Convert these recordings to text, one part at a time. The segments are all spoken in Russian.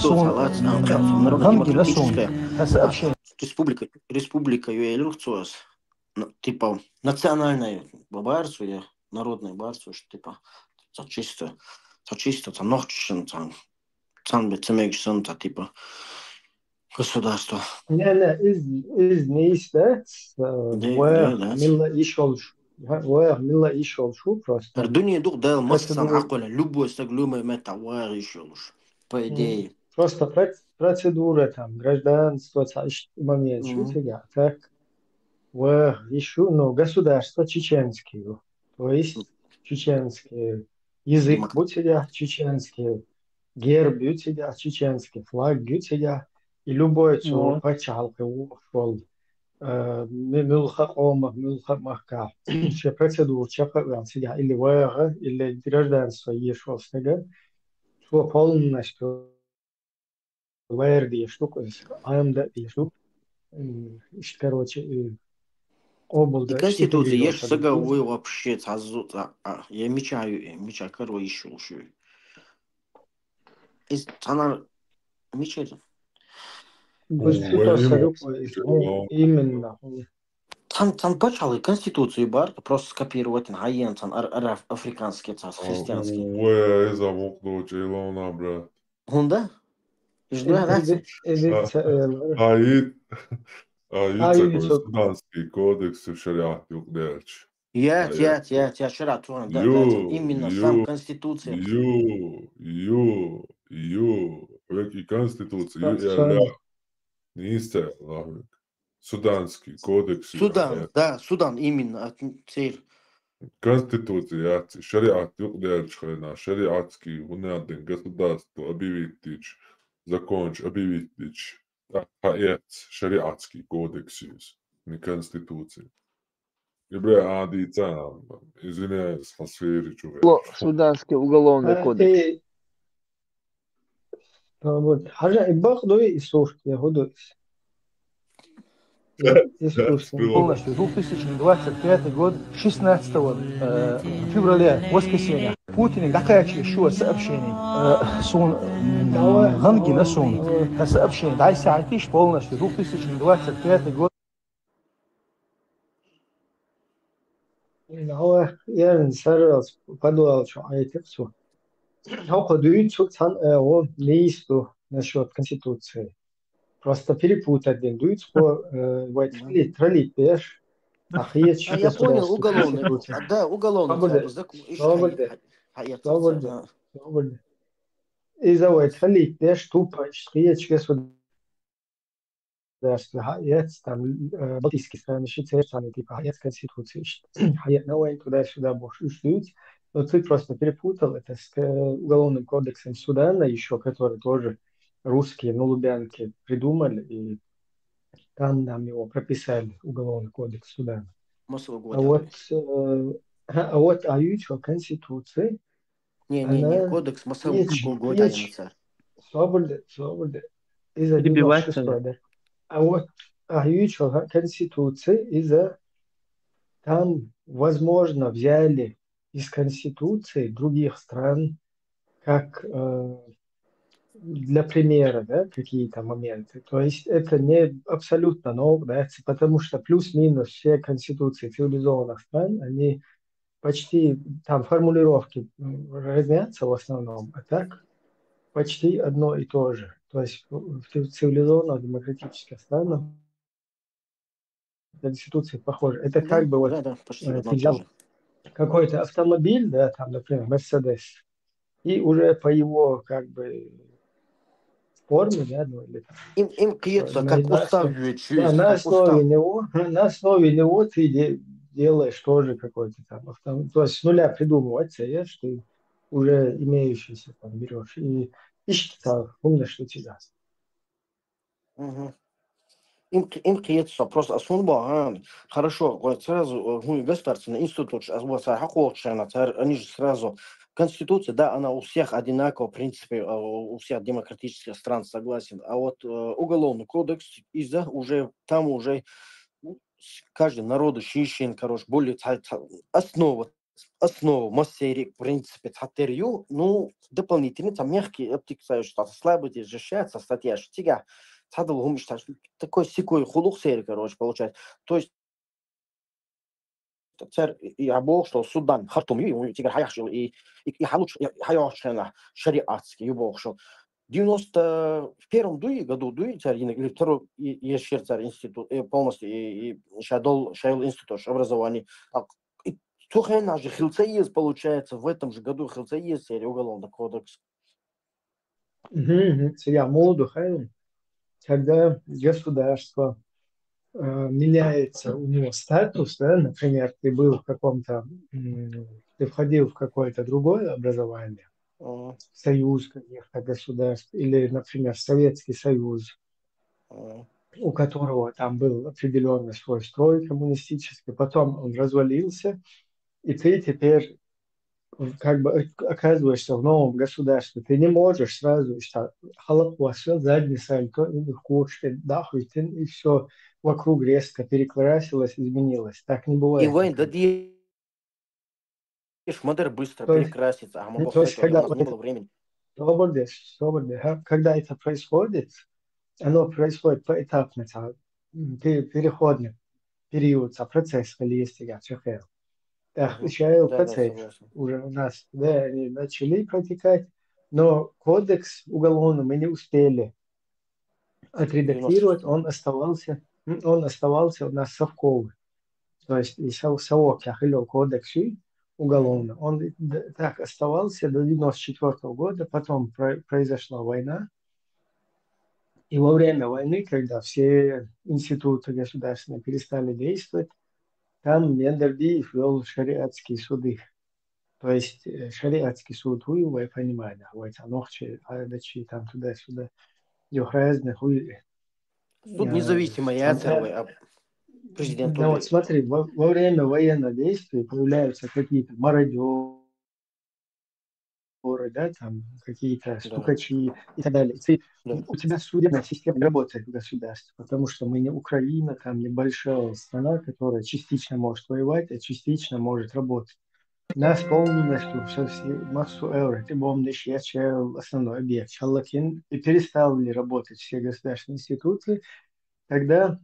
народно-демократическая республика Юэлюрцуас, типа национальное барство, народное барство, что типа чисто, там ночью, там бецемегсон, типа государство. не истец, Да. милла ишел шу просто. Дуния дух дал массан Процедура. аколя, любой стаглумый метавар еще уж, по идее. Просто процедура там, гражданство, момент, что тебя, так, еще, ну, государство чеченские, то есть чеченский язык будь тебя чеченский, герб будь тебя чеченский, флаг будь тебя, и любой, что почалка ушел, милха ома, милха мака, все процедуры, чапа, тебя, или вера, или гражданство ешел снега, что полностью вер штука, АМД штука, короче, И область, что ты конституция, видел, ешь заговой вообще, я мечаю, короче, еще уж. Она мечает. Именно. Там почали конституцию бар, просто скопировать на гаен, там африканские, христианские. Уэ, за мокну Джейлона, брат. Гунда? Аид суданский кодекс в шариат югдерч. Я вчера тоже, да, именно сам конституция. Веки конституция, не истя, суданский кодекс. Судан, именно, цель. Конституция, шариат югдерч, шариатский, уняден, государство, объявить законч, объявить шариатский кодекс, не конституция. Бля, извиняюсь, посмотри, Суданский уголовный кодекс. Хажа ибах дой и слушать, я буду. Полностью 2025 год, 16 февраля, воскресенье. Путин докачивает еще сообщений. Сон Ганги на сон. Сообщение. Дай сайтиш полностью 2025 год. هو يعني سر подумал, что это все. Но подают он листу насчет Конституции. Просто перепутать день дует, что троллить пеш. Я понял, уголовный. Да, уголовный. Свобода. Из-за этого троллить пеш тупо речь государства. Хаец, там, балтийские страны, Швейцария, типа, хаец Конституции, хаец новый, туда-сюда будешь устроить. Но ты просто перепутал это с Уголовным кодексом Судана еще, который тоже русские на Лубянке придумали, и там нам его прописали, Уголовный кодекс Судана. А вот аючо Конституции, не, кодекс Масового Свобода. Из-за 96-го, А вот аючо Конституции, из-за там, возможно, взяли из Конституции других стран, как для примера, да, какие-то моменты. То есть это не абсолютно ново, да, потому что плюс-минус все конституции цивилизованных стран, они почти, там формулировки разнятся в основном, а так почти одно и то же. То есть в цивилизованных демократических странах конституции похожи. Это как бы вот ты взял какой-то автомобиль, да, там, например, Mercedes, и уже по его как бы форме, да, ну, или там, им кажется, как устав на основе него ты делаешь тоже какой-то там автомобиль. То есть с нуля придумывать, что ты уже имеющийся там берешь и считал, умнишь, что тебя. Им кажется, просто особо хорошо, вот сразу государственный институт, они же сразу Конституция, да, она у всех одинакова, в принципе, у всех демократических стран согласен. А вот уголовный кодекс, из-за уже там уже каждый народ ощущен, короче, более основа основу массерик, в принципе, цатерью, ну, дополнительно там мягкие оптиксы, что слабо защищается, статья штига, цадал гумишташ, такой секой хулух серии, короче, получается. То есть, царь и обол, что Судан, Хартум, и тигр хаяшил, и халуч, хаяшена, шариатский, юбол, что 91 году дуи царь, или второй, еще царь институт, полностью, и шадол, шайл институт образования. Тухайна же Хилцаиз, получается, в этом же году Хилцаиз серия Уголовный кодекс. Я моду хайлом, когда государство меняется у него статус, да, например, ты был в каком-то, ты входил в какое-то другое образование, союз каких-то государств, или, например, Советский Союз, у которого там был определенный свой строй коммунистический, потом он развалился, и ты теперь как бы оказываешься в новом государстве, ты не можешь сразу халапуаса, задний сальто, или куршки, дахуйтин, и все вокруг резко перекрасилось, изменилось. Так не И бывает. войн, да модер быстро перекрасится, а мы то есть, когда у нас не было времени. Когда это происходит, оно происходит поэтапно, переходный период, процесс, если я чехаю. Процесс уже у нас, да, они начали протекать, но кодекс уголовный мы не успели отредактировать, он оставался у нас совковый. То есть и совок я кодекс уголовный, он так оставался до 94 года, потом произошла война, и во время войны, когда все институты государственные перестали действовать, там Мендербиев вел шариатские суды. То есть шариатский суд хуевое понимание, ногчи, там туда-сюда, разные хуи. Суд независимый, я президент. Да, вот смотри, во время военных действий появляются какие-то мародеры, да, там какие-то стукачи и так далее. У тебя судебная система не работает в государстве, потому что мы не Украина, там небольшая страна, которая частично может воевать, а частично может работать. Нас полностью массу евро, ты помнишь, я основной объект. Шаллакин и перестали работать все государственные институции, когда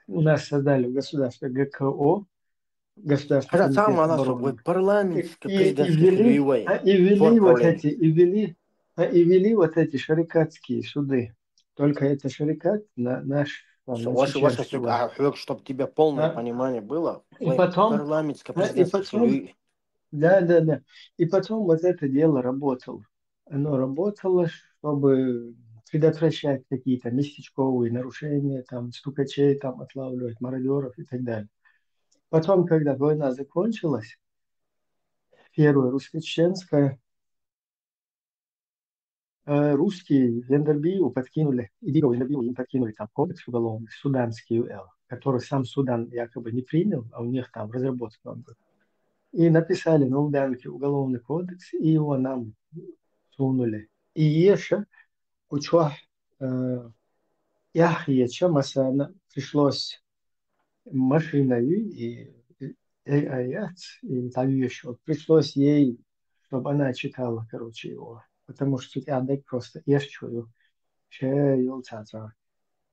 у нас создали в государстве ГКО, Государственный комитет обороны, и ввели вот эти шарикатские суды. Только это шарикат наш. Чтобы тебе полное понимание было, и потом, да. И потом вот это дело работало. Оно работало, чтобы предотвращать какие-то местечковые нарушения, там, стукачей, там, отлавливать мародеров и так далее. Потом, когда война закончилась, первая русско-чеченская, русские Вендербию подкинули, им подкинули там кодекс уголовный, суданский УЛ, который сам Судан якобы не принял, а у них там разработка он был. И написали на Лубянке уголовный кодекс, и его нам сунули. И еще учва яхьеча масана пришлось машиной и там еще пришлось ей, чтобы она читала, короче, его. Потому что я просто ешчую, че юлцаца,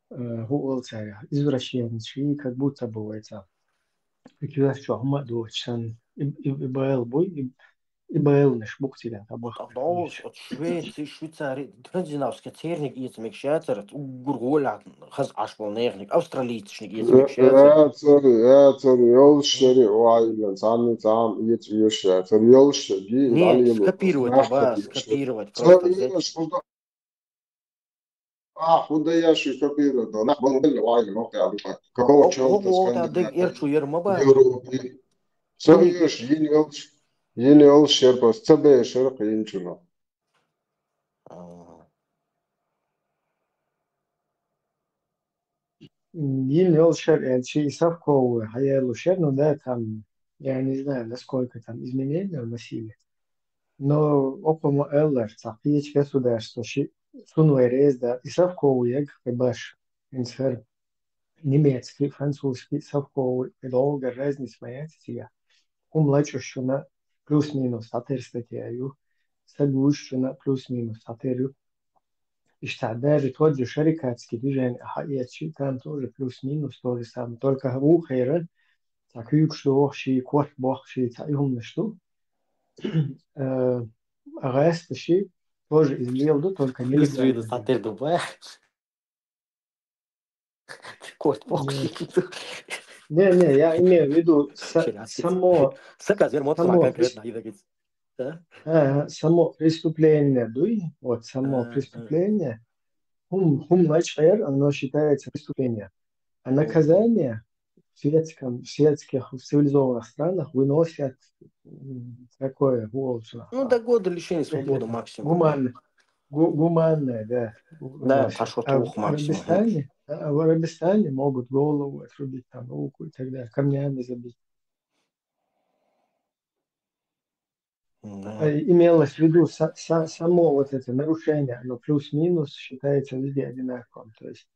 гуолцая, извращенец, и как будто бы это, как я что, мадочан, и был бой, и был наш бухтиля, от Швеции, Швейцарии, скандинавский терник, и замечается, угурголя, хаз ашполнерник, австралийский, и замечается. Нет, скопировать, просто взять. Худаяши копировал, на бомбель вайли нокта, какого черта скандинавский. Союз, yeni yol şerpas, tabi şerq yinçuna. Yeni yol совковый, а я ну да, там, я не знаю, насколько там изменения вносили, но около ЛР, есть государство, сунуэрез, да, и совковый, как баш, немецкий, французский, совковый, долго разница моя тебя. лачущuna плюс-минус атырстатяю, сагущuna плюс-минус атырю. Даже тот же шарикатский движение, там тоже плюс-минус то же самое. Только ухайра, так юкшо, ши, кот, бог, ши, цаюм, что. Рест, ши, тоже из Лилду, только Плюс-минус нелегально. атыр Дубая. Кот, бог. Не, я имею в виду само конкретно. само преступление, вот само преступление, оно считается преступлением. А наказание в светских, в цивилизованных странах выносят такое, Ну, до года лишения свободы максимум. Гуманное, да. Да, фашот максимум. В Арабистане могут голову отрубить, там, руку и так далее, камнями забить. Да. Имелось в виду само вот это нарушение, оно плюс-минус считается везде одинаковым. То есть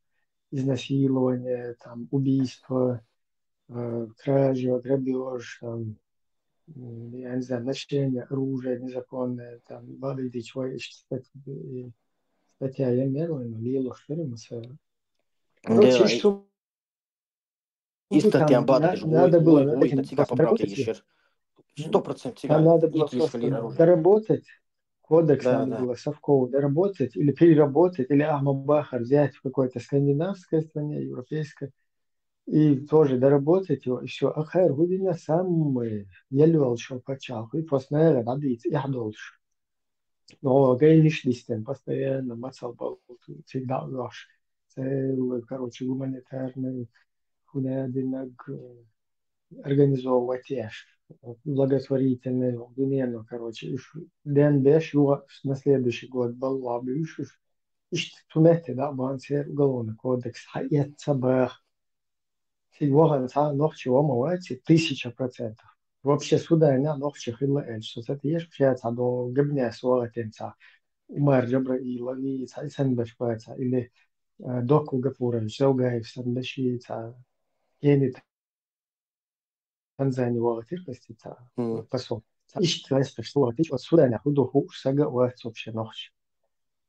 изнасилование, там, убийство, кража, грабеж, там, я не знаю, ношение оружия незаконное, там, бабиди человечество, статья я мерила, но лило штырмаса. Короче, что там надо было над этим доработать. 100% там надо было просто доработать, кодекс надо было совково доработать или переработать, или Ахмабаха взять в какой-то скандинавской стране, европейской, и тоже доработать его, и все. А хайр гудина сам елюал шо почал, и после этого надо идти яхдолш. Но гейниш листен постоянно мацал был всегда лаш. Короче, гуманитарный хунядинаг организовывать благотворительный дунену, короче. Ден беш на следующий год был лабиш. Ишь, тунете, да, бансер уголовный кодекс. Хаят сабах. Сегодня нох чего мовать 1000%. Вообще сюда не нох чехила эль. Что это есть пьяца до гибня суала тенца. Умар джабра и лави сан башпаца или доку гапура. Заугаев сандашица. Генит Танзания валатир костица посол. Ишь, твоя что вот сюда не худу хуш сага уать вообще нохч.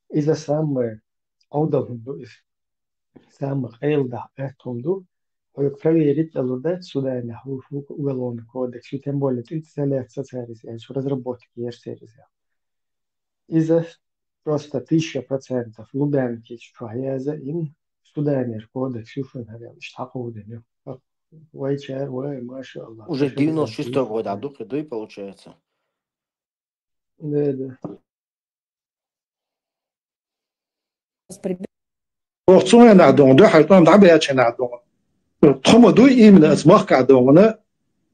Из-за самых аудалхунду из самых эйлда этунду проверить алудать сюда не хуш уголовный кодекс, и тем более 30 лет социализации, разработки ЕРСРЗ. Из-за просто 1000% Лубянки, что я за им Суданер кодекс, юфен говорил, что такое Уже 96-й год, а духи, получается. Да. Орцуя надон, да хайтон да бяче надон. Томо именно смахка надон.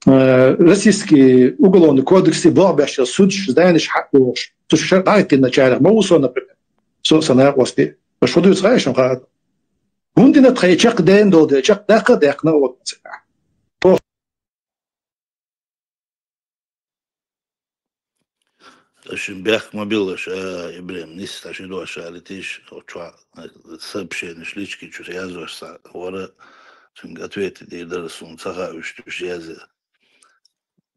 Российский уголовный кодекс бабаша суд здаешь хакуш. То что дайте начало моусо, например. Собственно, гости. Что ты знаешь, он Гундина тхайчак дэн доде, чак дака дакна вот. Бях мобилаш, Ибрем, нис таши дуаша, летиш, очва, сообщение, шлички, чус язвашса, вора, цинг ответы, дейдар сун, цага, уж язе.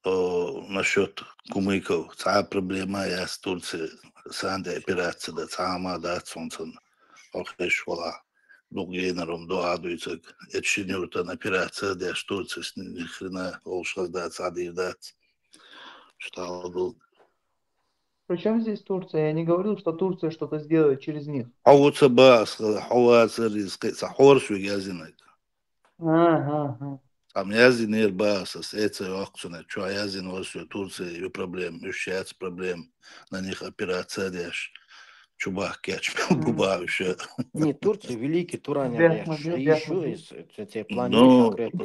Насчет кумыков, ца проблема, я с Турции, санде операция, да, цама, да, цунцан, охеш, вала. Долгейнером доадуется, это шинюртан операция, да, с Турции, с ни хрена, олшаз, да, цады, да, что был. Причем здесь Турция? Я не говорил, что Турция что-то сделает через них. حوت باس حوات رزق سحور شو جازينك am jazin er baas as ece akcune čo jazin osio Turcije ju problem ušjac problem на них операция деш чубах кеч буба еще Не, Турция великий Туране еще есть эти планы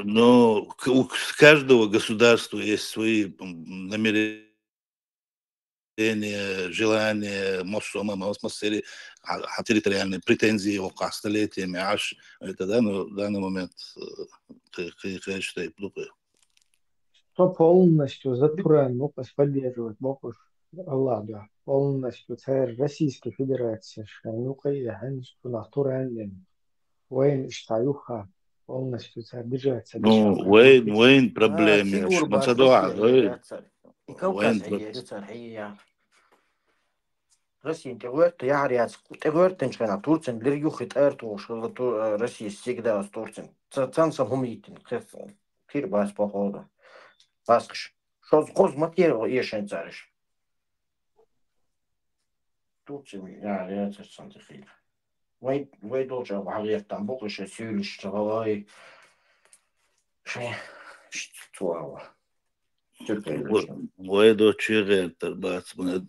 но у каждого государства есть свои намерения желание, массери, территориальные претензии о столетиями, аж это данный момент что и плохо. Что полностью за Туран мог поддерживать, мог уж Аллах, да, полностью царь Российской Федерации, ну-ка, я что на Туране, воин Штаюха, полностью держаться Ну, дешевле. وين проблемы؟ سيقول ما بعد تدوع روسيا هي وين ريتسر كوكاز هي ريتسر هي Россия интегрирует, я говорю, интегрирует, тенчкана Турция, для юхит эрту, что Россия всегда с Турцией. Ценсом умейтин, кир бас походу. Баскш. Что коз материал ешен цариш. Турция, я это сантехи. Вей должен вагер там бог еще сюлиш, чавай. Что? وين чего тербац? Мы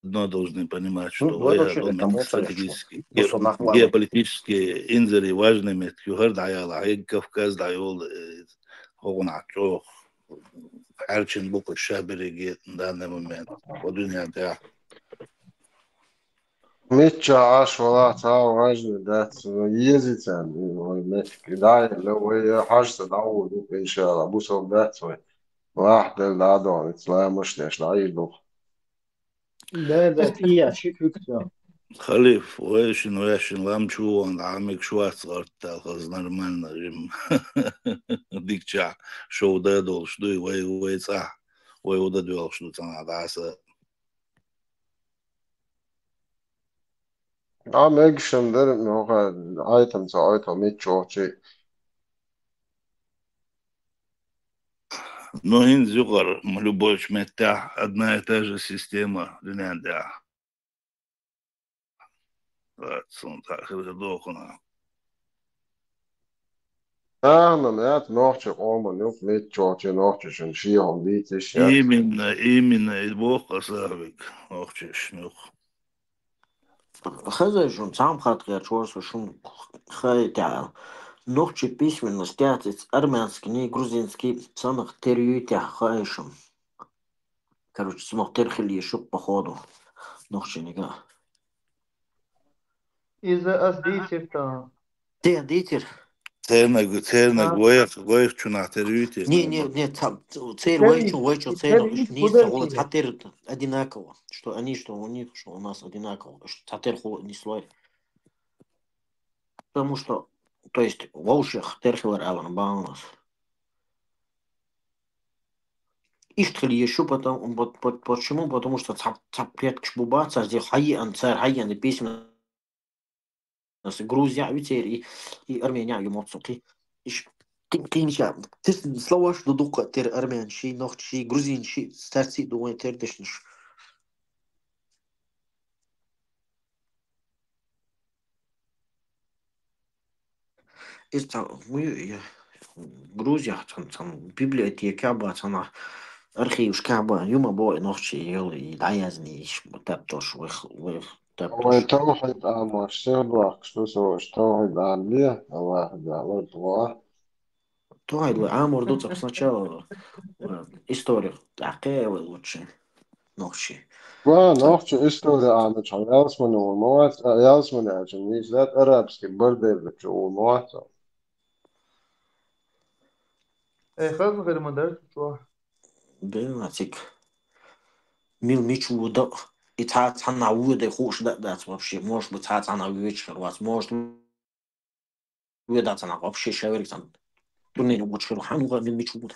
одно должны понимать, что стратегически, геополитические инзеры важными. Югар даял, ай Кавказ даял, هون عطوه حالشين بوك الشابري جيت دانا момент ودنيا ده ميتشا عاش ولا تعاو عجل ده يزيتان كداي لو هي حاجة تدعو إن شاء الله بوسو ده واحد العدو تلاقي مش ليش لعيب ده فيها شيء كتير. خليف ويشن لام شو عند عمك شو صارت خلاص نورمالنا جيم ديك تشع شو ده دول شو وي صح وي ده دول شو تنا داسه عم اكشن ده انه هو ايتم ساعتها ميتشو شيء но ин зюгар любой шметя одна и та же система динянда сон так дохуна انا مات نوحش قوم نوك ميتشو شيء نوحش شنشيهم بيتش يا именно البوق صاحبك اختش نوخ Хазай шум, сам хатка чувствую шум хайтя. Ногчи письменность, тятец, армянский, не грузинский, самых терюйтя хайшим. Короче, смог терхили еще походу. Ногчи нега. Из-за асдейцев-то. Ты, дитер? تيرنا غويخ شنو تريتي Не, там, цель, вайчу, цель, ниса, вот, хатер одинаково. Что они, что у них, что у нас одинаково. Хатер не слой. Потому что, то есть, волшеб терхилер аван баунас. Иштхали еще потом, почему? Потому что цапрет кшбуба, царь хайян, и письма Грузия, и Армения, юмоцуки. Кинча, ты слова, что дука, тер армянши, нохчи, грузинши, старцы, думаю, тердешниш. Это мы Грузия, там библиотека, она архив шкаба, юма бой, нохчи, и даязни, таптош, هو توحد أما شبك شو سوى توحد عليه واحد على الله То Амур дуца сначала историю такая лучше ночи. ونوحش استودي عم تشعر ياسمن والموات ياسمن عشان يسلات أرابسكي بردي بتشو والموات Как غير مدرسة شو؟ Бенатик. Мил мичу да. И цана уйде хуш да вообще. Может быть цана вечер вас. Может уйде цана вообще шеверик там. Турнир учил хануга мил мичу да.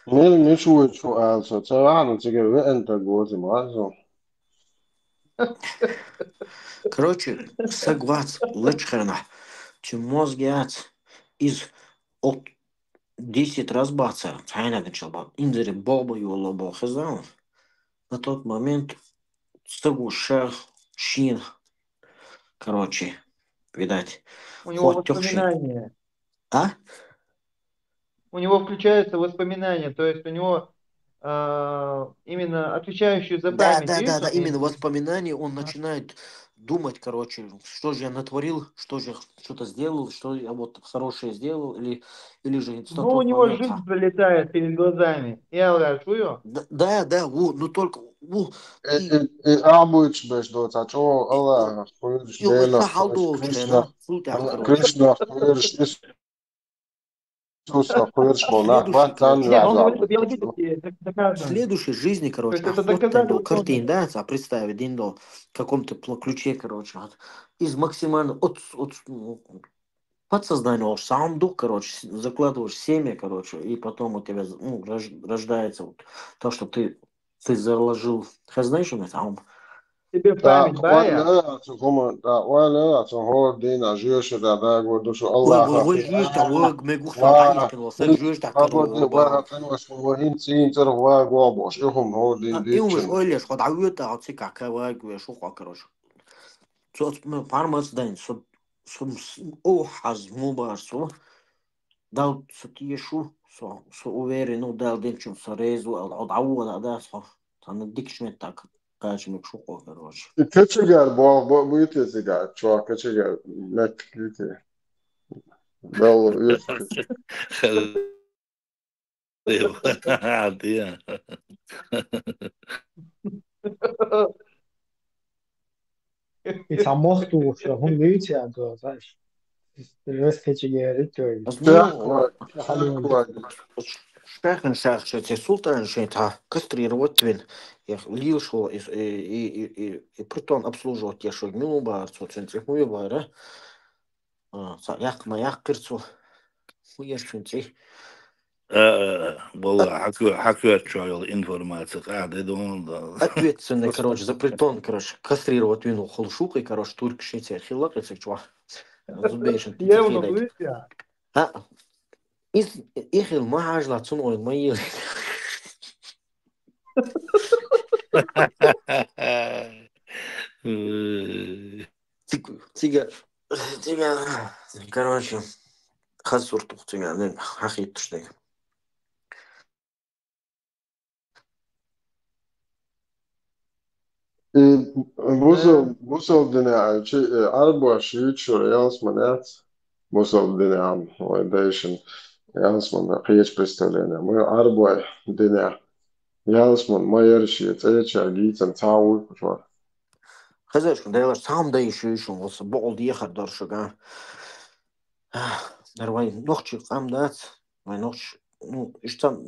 مين مشوي شو قال سو تبعنا تجي وانت جوزي معزو Короче, соглас лечхерна. Чем мозг из от 10 раз баца. Цайна начал инзери боба юла бохазан. На тот момент Стагуша, Шин, короче, видать, У него хоть воспоминания. А? У него включаются воспоминания, то есть у него именно отвечающие за память. Да, именно воспоминания, он начинает думать, короче, что же я натворил, что же что-то сделал, что я вот хорошее сделал, или же... Ну, у него жизнь пролетает перед глазами. Я говорю, Да, ну только... أعبوش باش دوتا شو الله خويرش دينا كريشنا خويرش Иисуса خويرش монах ватан в следующей жизни, короче, картин, да, представить день в каком-то ключе, короче, из максимально от подсознаешь сам дух, короче, закладываешь семя, короче, и потом у тебя рождается вот то, что ты заложил. Знаешь, сам. Тебе Da память бая. wala kuma da wala to ho dina jiyosha da go do so Ой, Allah ой, ой, hafi жуешь там, ой, me gusta wa таишь, но сек жуешь так, abode wa короче. tan was wa hin sin ter wa go bosh ihum ho din И умешь, ditchen ой, лишь, вот авито, а ты как, шухо, короче. Цот мы пармац дань, сум о хаз мубарсо, дал сотиешу, со уверен, ну дал денчим сорезу, от ауа да, со на дикшмет так, кажем шухо, короче. Kachigar bu ite sigar chwa kachigar net ite bel yes عادية. И само что هم видите, а то, знаешь, рез течегерит, то есть, takwa حلوين. Шехен шех, что те султан, что это кастрировать твин. Я лил, что и притон обслуживать я, что милу бар, что центре хуя бара. Я кирцу хуя центре. والله حكيت شوية информация قاعدة دون Ответственный, короче, за притон, короче, кастрировать вину холшукой, короче, турк шите хилак, если чува. Зубейшин, ты Я его тихий. я. А, ихил махажла цуной мои. Тига, короче, хасур тух тига, не, хахит туштай. Busov dina arbo shvičur Jansman Busov dina validation Jansman qiyech представление. Мы арбой дина Jansman майерши цеча гитан тау шо. Хазаешь, да я сам да еще вот бол ехар доршага. Дарвай ночи сам дать, мой ночь, ну, и что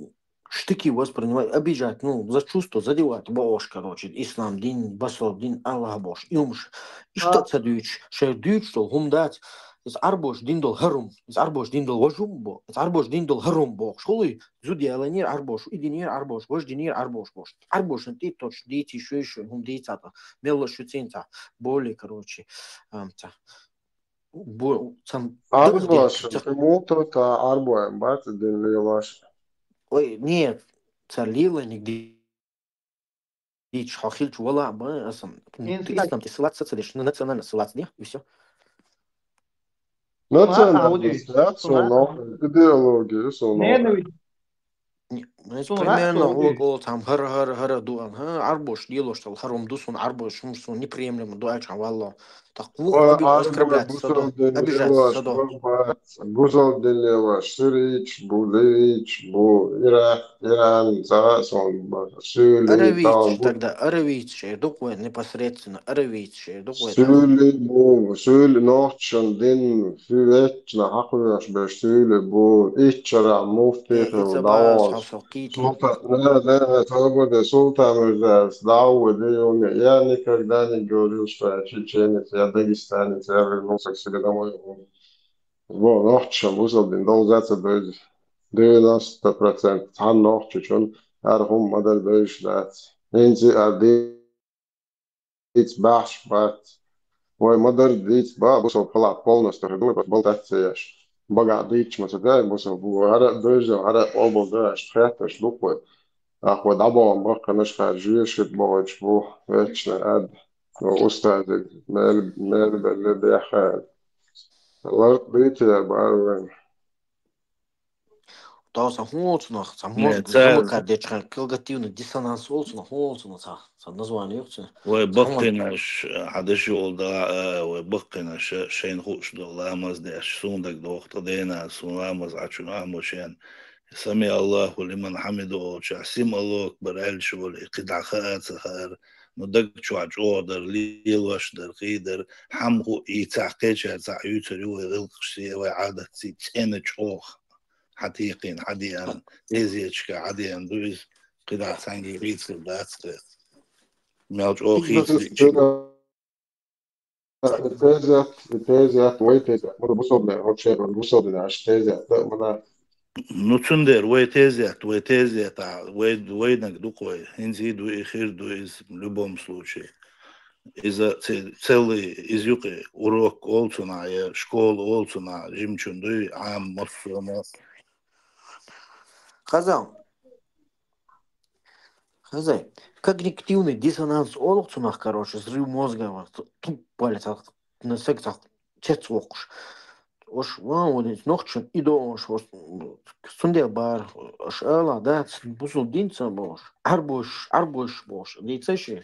штыки воспринимать, обижать, ну, за чувство задевать, бош, короче, ислам, дин, басов, дин, Аллах бош, и умш. И что цадюч, что дюч, что гумдать, из арбош диндол харум, из арбош диндол важумбо, из арбош диндол харумбо, школы, зудиаланир арбош, идинир арбош, вождинир арбош бош. Арбош, ты точ, дети, еще, гум дейтата, мело шуцинта, боли, короче, сам Arboš, mūtu tā arbojam, bet din lielāš. ой, нет, царила нигде. Дичь, хахиль, чувала, ты ислам, ты ссылаться целишь, на национально ссылаться, не? И все. Nacionālais teātris un ideoloģija, un Примерно около там хара дуан, арбош дело, что харом дусон, арбош шумсон, неприемлемо, дуача, валло. Так оскорблять садо, обижать садо. Busov din lielāš, Surič, Bulič, Irān, Zāson, Sūli, Аравич тогда, аравич, докуя непосредственно, аравич, докуя там. Sūli nošķan din, Fūvečna, Hakujaš, bez Sūli, Ičara, Muftiha, Изабас, Davos. Свобода султан сдал районе. Я никогда не говорил, что я чеченец, я дагестанец, я вернулся к себе домой. Вот, ночью мусордин долзаться быть 90%. Хан ночью, чон архум мадар бейш дат. Инзи ардиц баш бат. Ой, мадар диц ба, бусов палат полностью, хидуй, был тацияш. Бага дич, масадай, бусов бу, ара дойзо, ара обол даш, тхэташ, луквой. Ako dabūjām vakariņš kā žieši, boģis, večne ēd, no uzstādīt, mēli bija hēd. Bija bārvien. Да, самоценно, может замыкать, дечка, когативный диссонанс, холцно, название, وبقيناش حدش يقول ده وبقيناش شين خوش ده لامز ده سوندك ده وقت دينا سون لامز عشان عموشين سمي الله لمن حمده شعسيم الله أكبر أهل شغل قدع خاط سخر ندق شو عجودر ليل وشدر قيدر حمقو يتعقيش هتعيوتر يغلقشي وعادة تيتين شوخ حتيقين عديان إيزيشكا عديان دوز قدع سانجي ريتر داتسر ميالج أوخي التيزيات ويتيزيات مرة بوصل هوتشي بوصل عش تيزيات لا منا نوتشندر ويتيزيات وينك дукой инзиду и хирду из в любом случае. Из-за целый из юки урок олцуна, школу олцуна, жимчунду, массума. Хазай, когнитивный диссонанс олцунах, короче, взрыв мозга, тут палец, на сектах, цецвокш. Oš valodīts nokšķi idošos stundē bār šēlā dēts busul dinca boš. Arboš boš. Dīceši.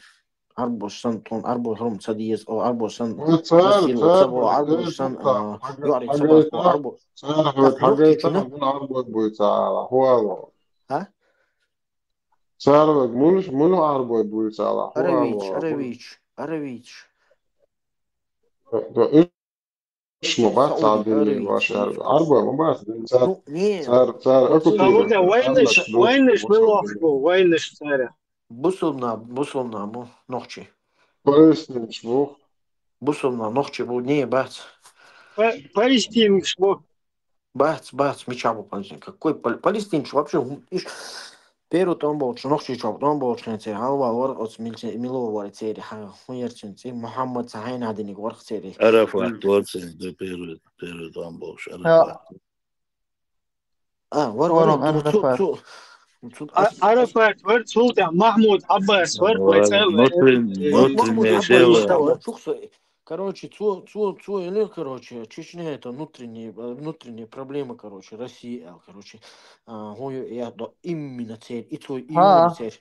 Arboš san ton arboš rom cadies o arboš san صار nasilo صار cavo arboš san jārīt sabās po حاجة arboš. صار Tā nokšķi حاجة čina. من عربك بويتعالى هو Ha? صار منو عربك بويتعالى هو Arevīč. إيش مبات Saudi عادي Arevīč. واش عربك مبات صار Nu, nie. صار أكو Slobodno, كيلو vojniš Milošku, vojniš cara. Busulnā mu nokšķi. Palestīnas šmuh. Busulnā nokšķi bu nie bēc. Палестин шмок. Бац, мечабу палестин. Какой палестинч вообще? Перу томболч, нохчичоб, томболчнце, халва воргоц мило ворцери, хуерчинце, Мухаммад Сахайн адиник ворцери. Арафат, ворцен, перед амбош, Арафат. Ворон Арafat. Арафат. Арafat var, Sultan Mahmud Abbas var, Внутреннее дело. Короче, короче, Чечня это внутренние проблемы, короче, России, короче, я именно цель, и твой именно цель.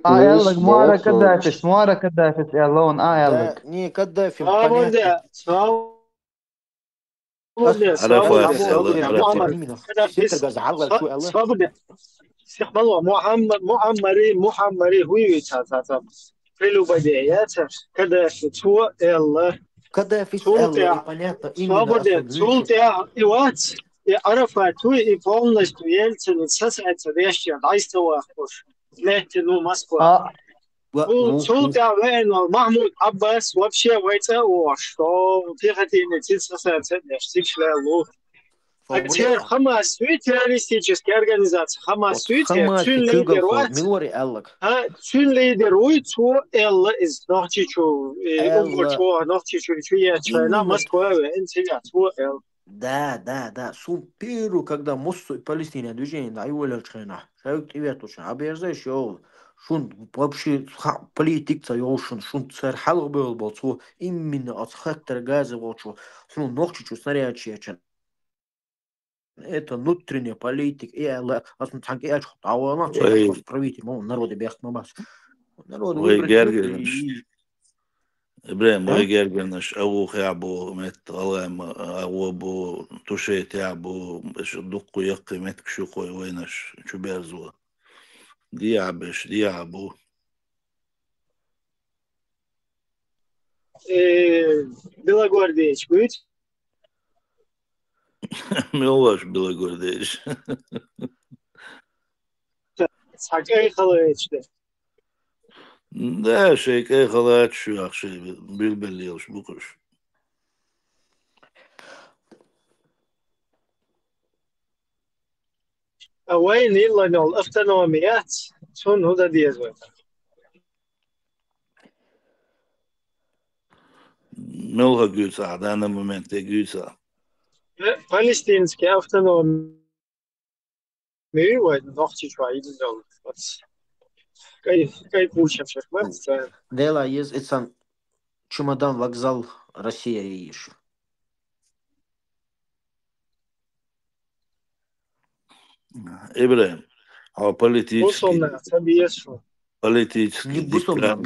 Aellik, Muara Kadafis, Elon, Aellik. Да, не Каддафи, Свобода, свобода. استقبلوا محمري هو прелюбодея, когда что الله Каддафи, понятно, свобода, султя, и вот, и Арафат, и полностью Ельцин, сосается вещи, дайство, ну, Москва. Султя, Махмуд Аббас вообще войца, что ты хотел идти сосаться вещи, член. А теперь Хамас, террористическая организация, Хамас, лидерует, что Элла из Нохчичу, Нохчичу, Москва, Элла. Да. Сумпиру, когда Моссу и Палестина движение, да, его лечена. Шайк и ветушен. Объезжаешь его. Шун вообще политик цаёшун, шун царь хал был, что именно от хактера газа волчу. Шун Нохчичу снарядчия. Это внутренняя политика. И осм танки я чхот. А она цель правитель, народы бест мабас. Народы выбрать. إبراهيم ويجرجنش أبو خيابو مت غلام أبو أبو تشيت يابو بش دقو يقي مت كشوكو وينش شو بيرزوا دي عبو Белогвардеевич будет? ملوش Белогвардеевич Сакай Халевич. Да, шейк خلات شو أخشي بالبليل بكرش وين إلا نول أفتنوميات شون هذا ديزوي ملها جوسا أنا مومنت جوسا Палестинский автономный وين نحكي شوي دول كاي пуча всех мать. Дела есть это чемодан вокзал Россия ешь. إبراهيم هو политический Не бусомна,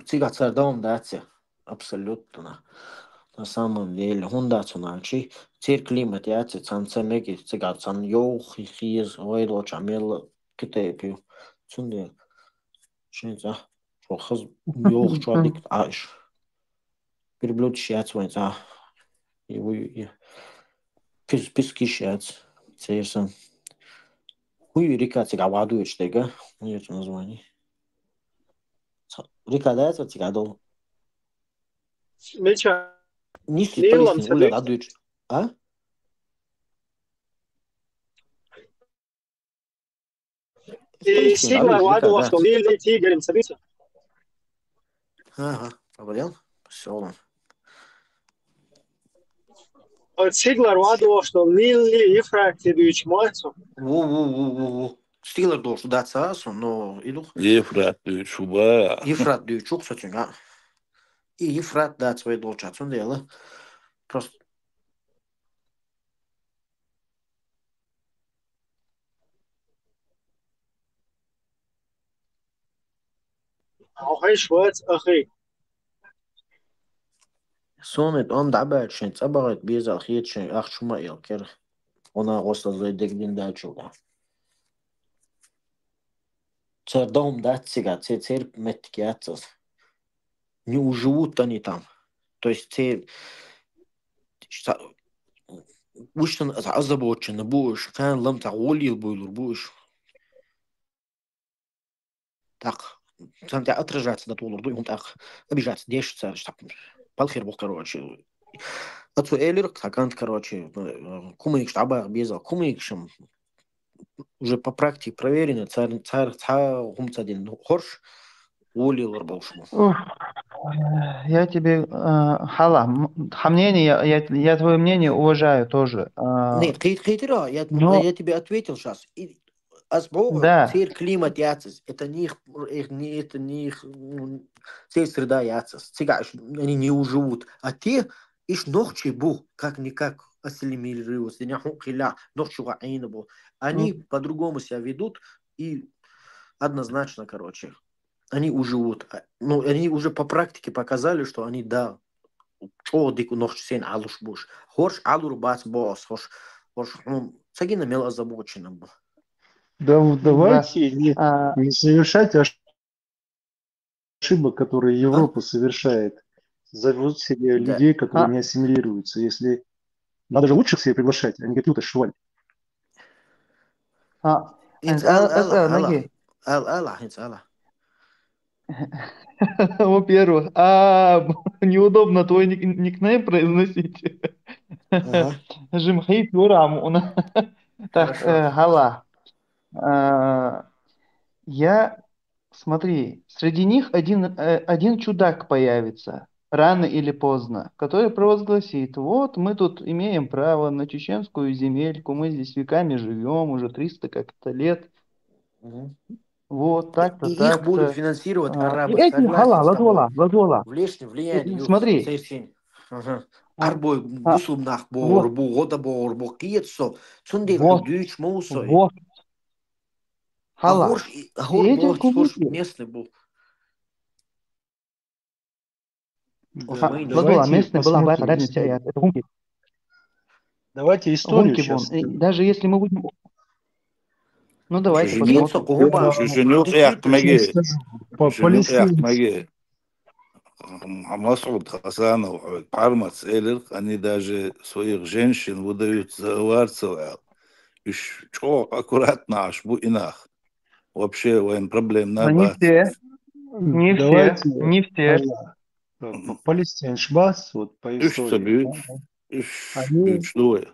цыга цардом даться. Абсолютно. На самом деле, хундацуначи, цир климат яцы, цанценеги, цыгацан, йох, хиз, вайло, чамел, китепи. Цунде. Шинца. Шохаз, йох, чуадик, аш. Переблюдший яц, вайца. Его, пискиш яц. Цирсан. Хуй река цыгаваду ечтега. Нет названий. Река дается цыгадол. Меча, Нишли Нилам Палестин уля Сабит, радует. А? и Палестин Сигмар радует лика, Ваду, да. что Нил и Тигрем Сабит. Ага, говорил? Все. Сигмар Ваду, что Нил и Ефракти Бич Мойцу. Во. Стилер должен даться асу, но иду. Ефрат Шуба. Ефрат дю чук сатюнга. И Ефрат дать свои должат, он дело. Просто. أخي شوات أخي. Сонет, он дабает, что цабагает без алхит, что ах шума илкер. Она гостла за дегдин дачуга. Цер дом датсига, цер меткиацас. Не уживут они там. То есть цер وش ازبوش نبوش كان لم تعولي البويلر بوش так сам тебя отражаться до толур дуй он так обижаться дешится что палхер был короче отцу эллер такант короче кумык штаба без кумыкшим уже по практике проверено царь гумцадин хорш волил рбошему Ух, я тебе, Хала, мнение, я твое мнение уважаю тоже. нет хейтера Но, я тебе ответил сейчас Асбога, да, цер климат яцес, это не их цер среда яцес. Цигаш, они не уживут. А те, иш ногчи бу, как-никак ассимилируются, не хукиля, ногчу гаинабу. Они по-другому себя ведут и однозначно, короче, они уживут. Ну, они уже по практике показали, что они, да, о, дику ногчу сен алуш буш. Хорш алур бац бос, хорш, ну, цагина мел озабоченным. Да, да. давайте не совершать ошибок, которые А? Европа совершает. Зовут себе Да. людей, которые не ассимилируются. Если надо же лучших себе приглашать, а не какую-то шваль. Инц Наги. инц ала. Во-первых, неудобно твой никнейм произносить. Ага. Жимхи Пюрам. Так, Хорошо. Хала. Я, смотри, среди них один чудак появится, рано или поздно, который провозгласит, вот мы тут имеем право на чеченскую земельку, мы здесь веками живем, уже 300 как-то лет, Мгм. вот так-то, И их будут так-то. финансировать И арабы. эти, Согласен с тобой. ладвола. Внешнее влияние юг. Смотри, Цейсин. Ага. а, Арбой а, бусумнах вот, борбу, года борбу, киетсо. Цундир вот, дюч моусой. вот, А Хала. Все эти горш кумыки, местный был. Да, ладвола, давайте местная была бы посмотрим разница, историю. это гумки, Давайте историю гумки сейчас. вон. И даже если мы будем... Ну, давайте Киетсо, посмотрим. кугуба. Жужунюк Сейчас яхтмаги. скажу. Жужунюк Палестинцы. яхтмаги. Масуд Хасанов, Пармац, Эллер, они даже своих женщин выдают за варцев. Что аккуратно аж инах. Вообще, воен проблем на Не бац. все, не все, Давайте не все. Палестиншбас, вот по Иш истории. собі, иш Они, бючлує.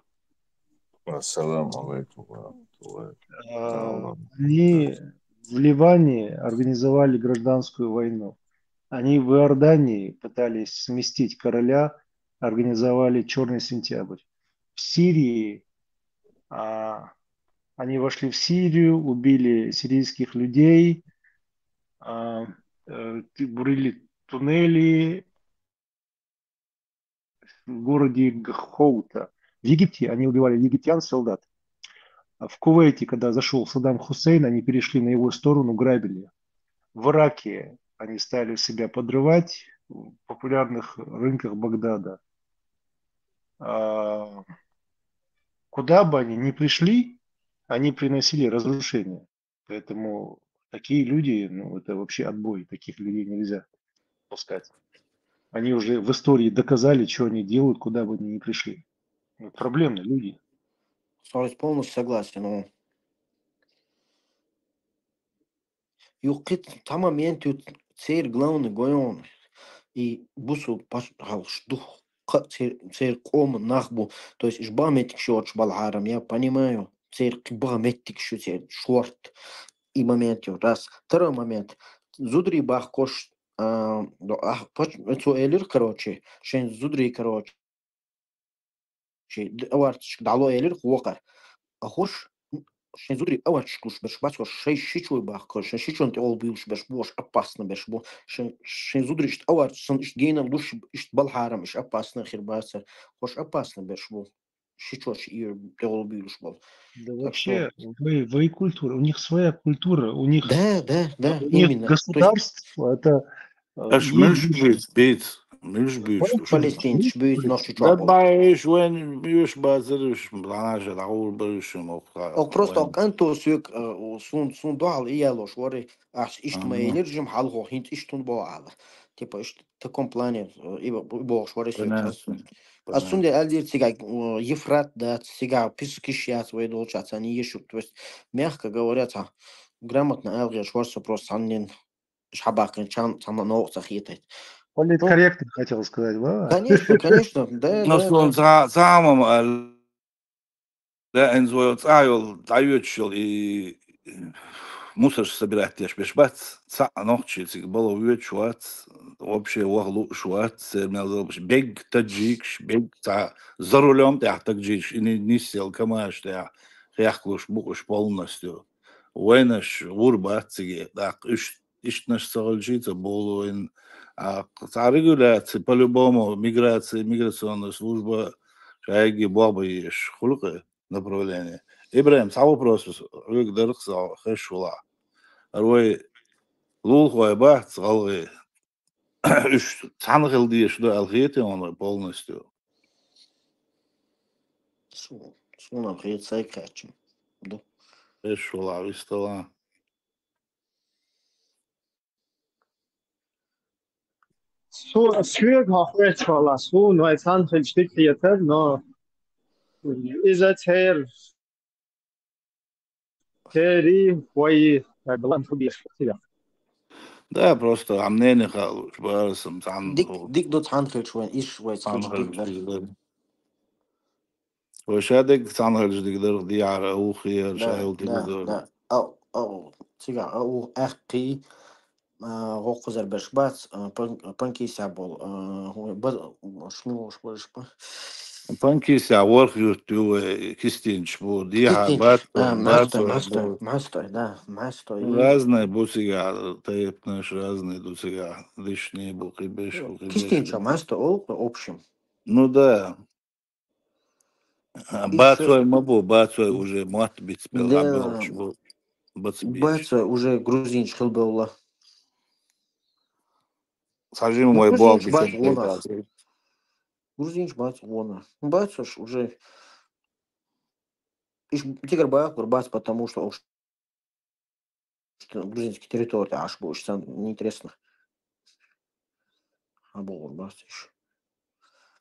Ассаламу алейкум ва рахматуллахи та'аля. они в Ливане организовали гражданскую войну. Они в Иордании пытались сместить короля, организовали Черный сентябрь. В Сирии они вошли в Сирию, убили сирийских людей, бурили туннели в городе Гхоута. В Египте они убивали египтян, солдат. А в Кувейте, когда зашел Саддам Хусейн, они перешли на его сторону, грабили. В Ираке они стали себя подрывать в популярных рынках Багдада. Куда бы они ни пришли, они приносили разрушения. Поэтому такие люди, ну, это вообще отбой. Таких людей нельзя пускать. Они уже в истории доказали, что они делают, куда бы они ни пришли. Ну, проблемные люди. Полностью согласен. Но... Юкит, там момент, царь главный гоем. и бусу пашал штух цер ком нахбу, то есть ишбаметик шорч балгарам, я понимаю, цер кбаметик шутер шорт и момент раз. Второй момент. Зудри бах кош это элир, короче, шен зудри, короче, авартчик дало элир хуакар. А хош шен зудри авартчикуш беш баско шей шичуй бах кош шен шичон те ол билш беш бош опасно беш бо шен зудри шт авартсон иш гейнам душ иш балхарам иш опасно хирбаса хош опасно беш бо шичош и те ол билш бо. Да Так что вообще, вы культура, у них своя культура, у них да, у них именно. То есть государство, это Аш есть милшбиц, бейц, милшбиц, что Палестинцы шбюют нож Да чучапал. баиш, вен милш базариш, бланажа, даур бариш, О просто канто сюк сун дал и ялош вори аш ишт мейлер жим халхо хинт иштун боала. Типа ишт в таком плане и бош вори сюк. Асунде альдир цигай Ефрат да цигай пискишья свои долчатся, они ешут. То есть, мягко говоря, грамотно алгеш ворса просто саннин шабакин чан сама ноуца хитает. политкорректно, хотел сказать, да? Конечно, да. Наслон самом да энзойл цайол даютшил и мусор собирать лишь без бац ца ночи цик было вычуат вообще вахлу шуат сермел бег таджикш бег ца за рулем ты таджикш и не сел камаш ты яхлуш букуш полностью войнаш урбат циге да иш наш соральжица было ин регуляция по-любому миграционная служба шайги баба еш хулка направление. Ибраим, сам вопрос, рюк дыркса, хэшула. Арвай лулхвай бах, цгалвай. Цангал диеш, да, алхети он полностью. Сун алхет сайкачим. Да. Хэшула, вистала. Сюг хахвет чала, сун вайсан хельштик хиятер, но иза тери вай балан фубиш. Да, просто амнене халуш, барсам, Дик до цанхел швен, иш вай цангал. وشادك цангал дигдер диара ухи, шайл дигдер. Да. Ау, цига, ау ахки гокузар бешбац, панки сябол. Шмилош бешба. Панки сяворх юту кистинч бу диха Мастой, да, мастой. Разные бусига, тайп наш разные дусига, лишние буки беш. Кистинча мастой общем. Ну да. Бацой мабу, бацой уже мат бит спел, бацой уже грузинч хилбелла. Сажим мой бог бит. Грузинч бац вона. Бацош уже тигр бац, потому что грузинские территории аж больше неинтересно. А был бац еще.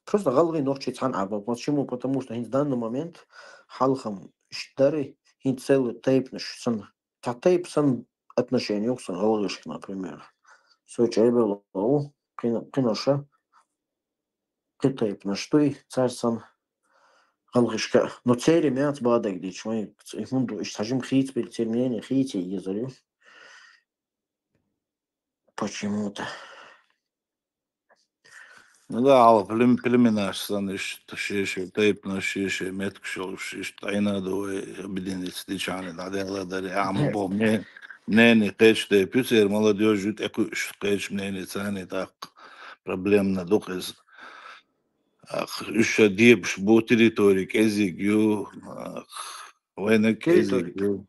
Просто галгы ногчи цан аба. Почему? Потому что в данный момент халхам штары и целый тейпнеш сан. Тейп сан отношения сан галгышки, например. Все чайбело, киноша. Тейп на что и царь сан галгышка. Но цели мяц бадак дич. Мы мунду сажим хит перед термине хити езарю. Почему-то. Ну да, ал племенаш саниш тшеше тейп на шеше меткшо шиш тайна дой объединить дичаны надела дари ам бом не кэч де пюсер молодежь жут эку кэч не цаны так проблемна докез еще дебш бу территории кезиг ю война кезиг ю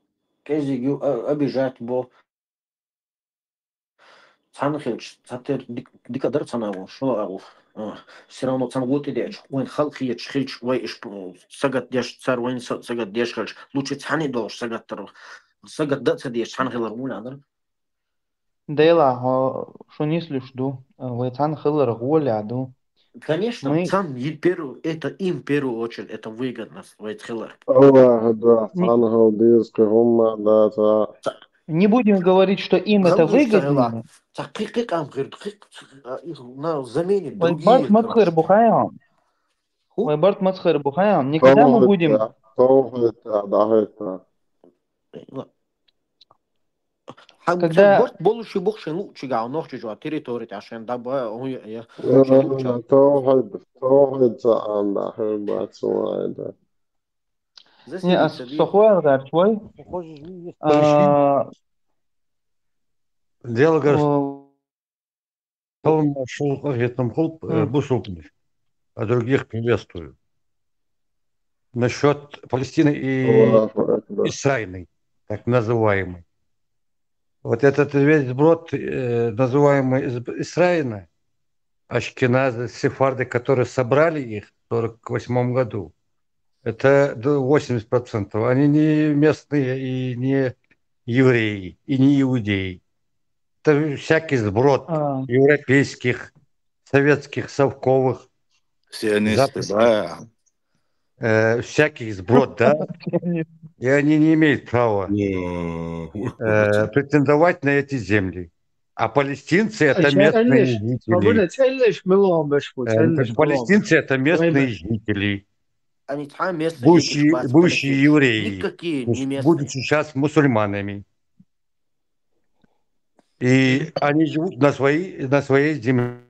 обижать бо цанхилч цатер дикадар цанаву шо все равно цан вот идеч он халхи чхилч вай иш сагат деш цар вайн сагат деш халч лучше цани дош сагат да цадеш цанхилар муладар Дейла, что не слышу, вы цан хиллер гуляду. Конечно, цан это им в первую очередь это выгодно, вайт хиллер. الله هدا عنه ديرك هم لا Не будем говорить, что им это Галдуй старила. выгоднее. Тахкик амгир, их заменит Вайбарт другие, мацхыр короче. бухаян. Ху? Вайбарт мацхыр бухаян. Никогда мы будем... Когда... برت بولو شي بوخ شنو تشيغا نوخ تشوا تيريتوري عشان دابا هو يا شنو تشا Не, сухой алгар, твой. Дело, говорит, Бусулкин, а других приветствую. Насчет Палестины и Израиля, так называемый. Вот этот весь сброд, называемый из Израиля, ашкеназы, сефарды, которые собрали их в 1948 году, это 80%. Они не местные и не евреи, и не иудеи. Это всякий сброд европейских, советских, совковых. Сионисты, да. Всякий сброд, да? И они не имеют права претендовать на эти земли. А палестинцы это местные жители. Палестинцы это местные жители. Бывшие евреи, будучи сейчас мусульманами. И они живут на своей земле.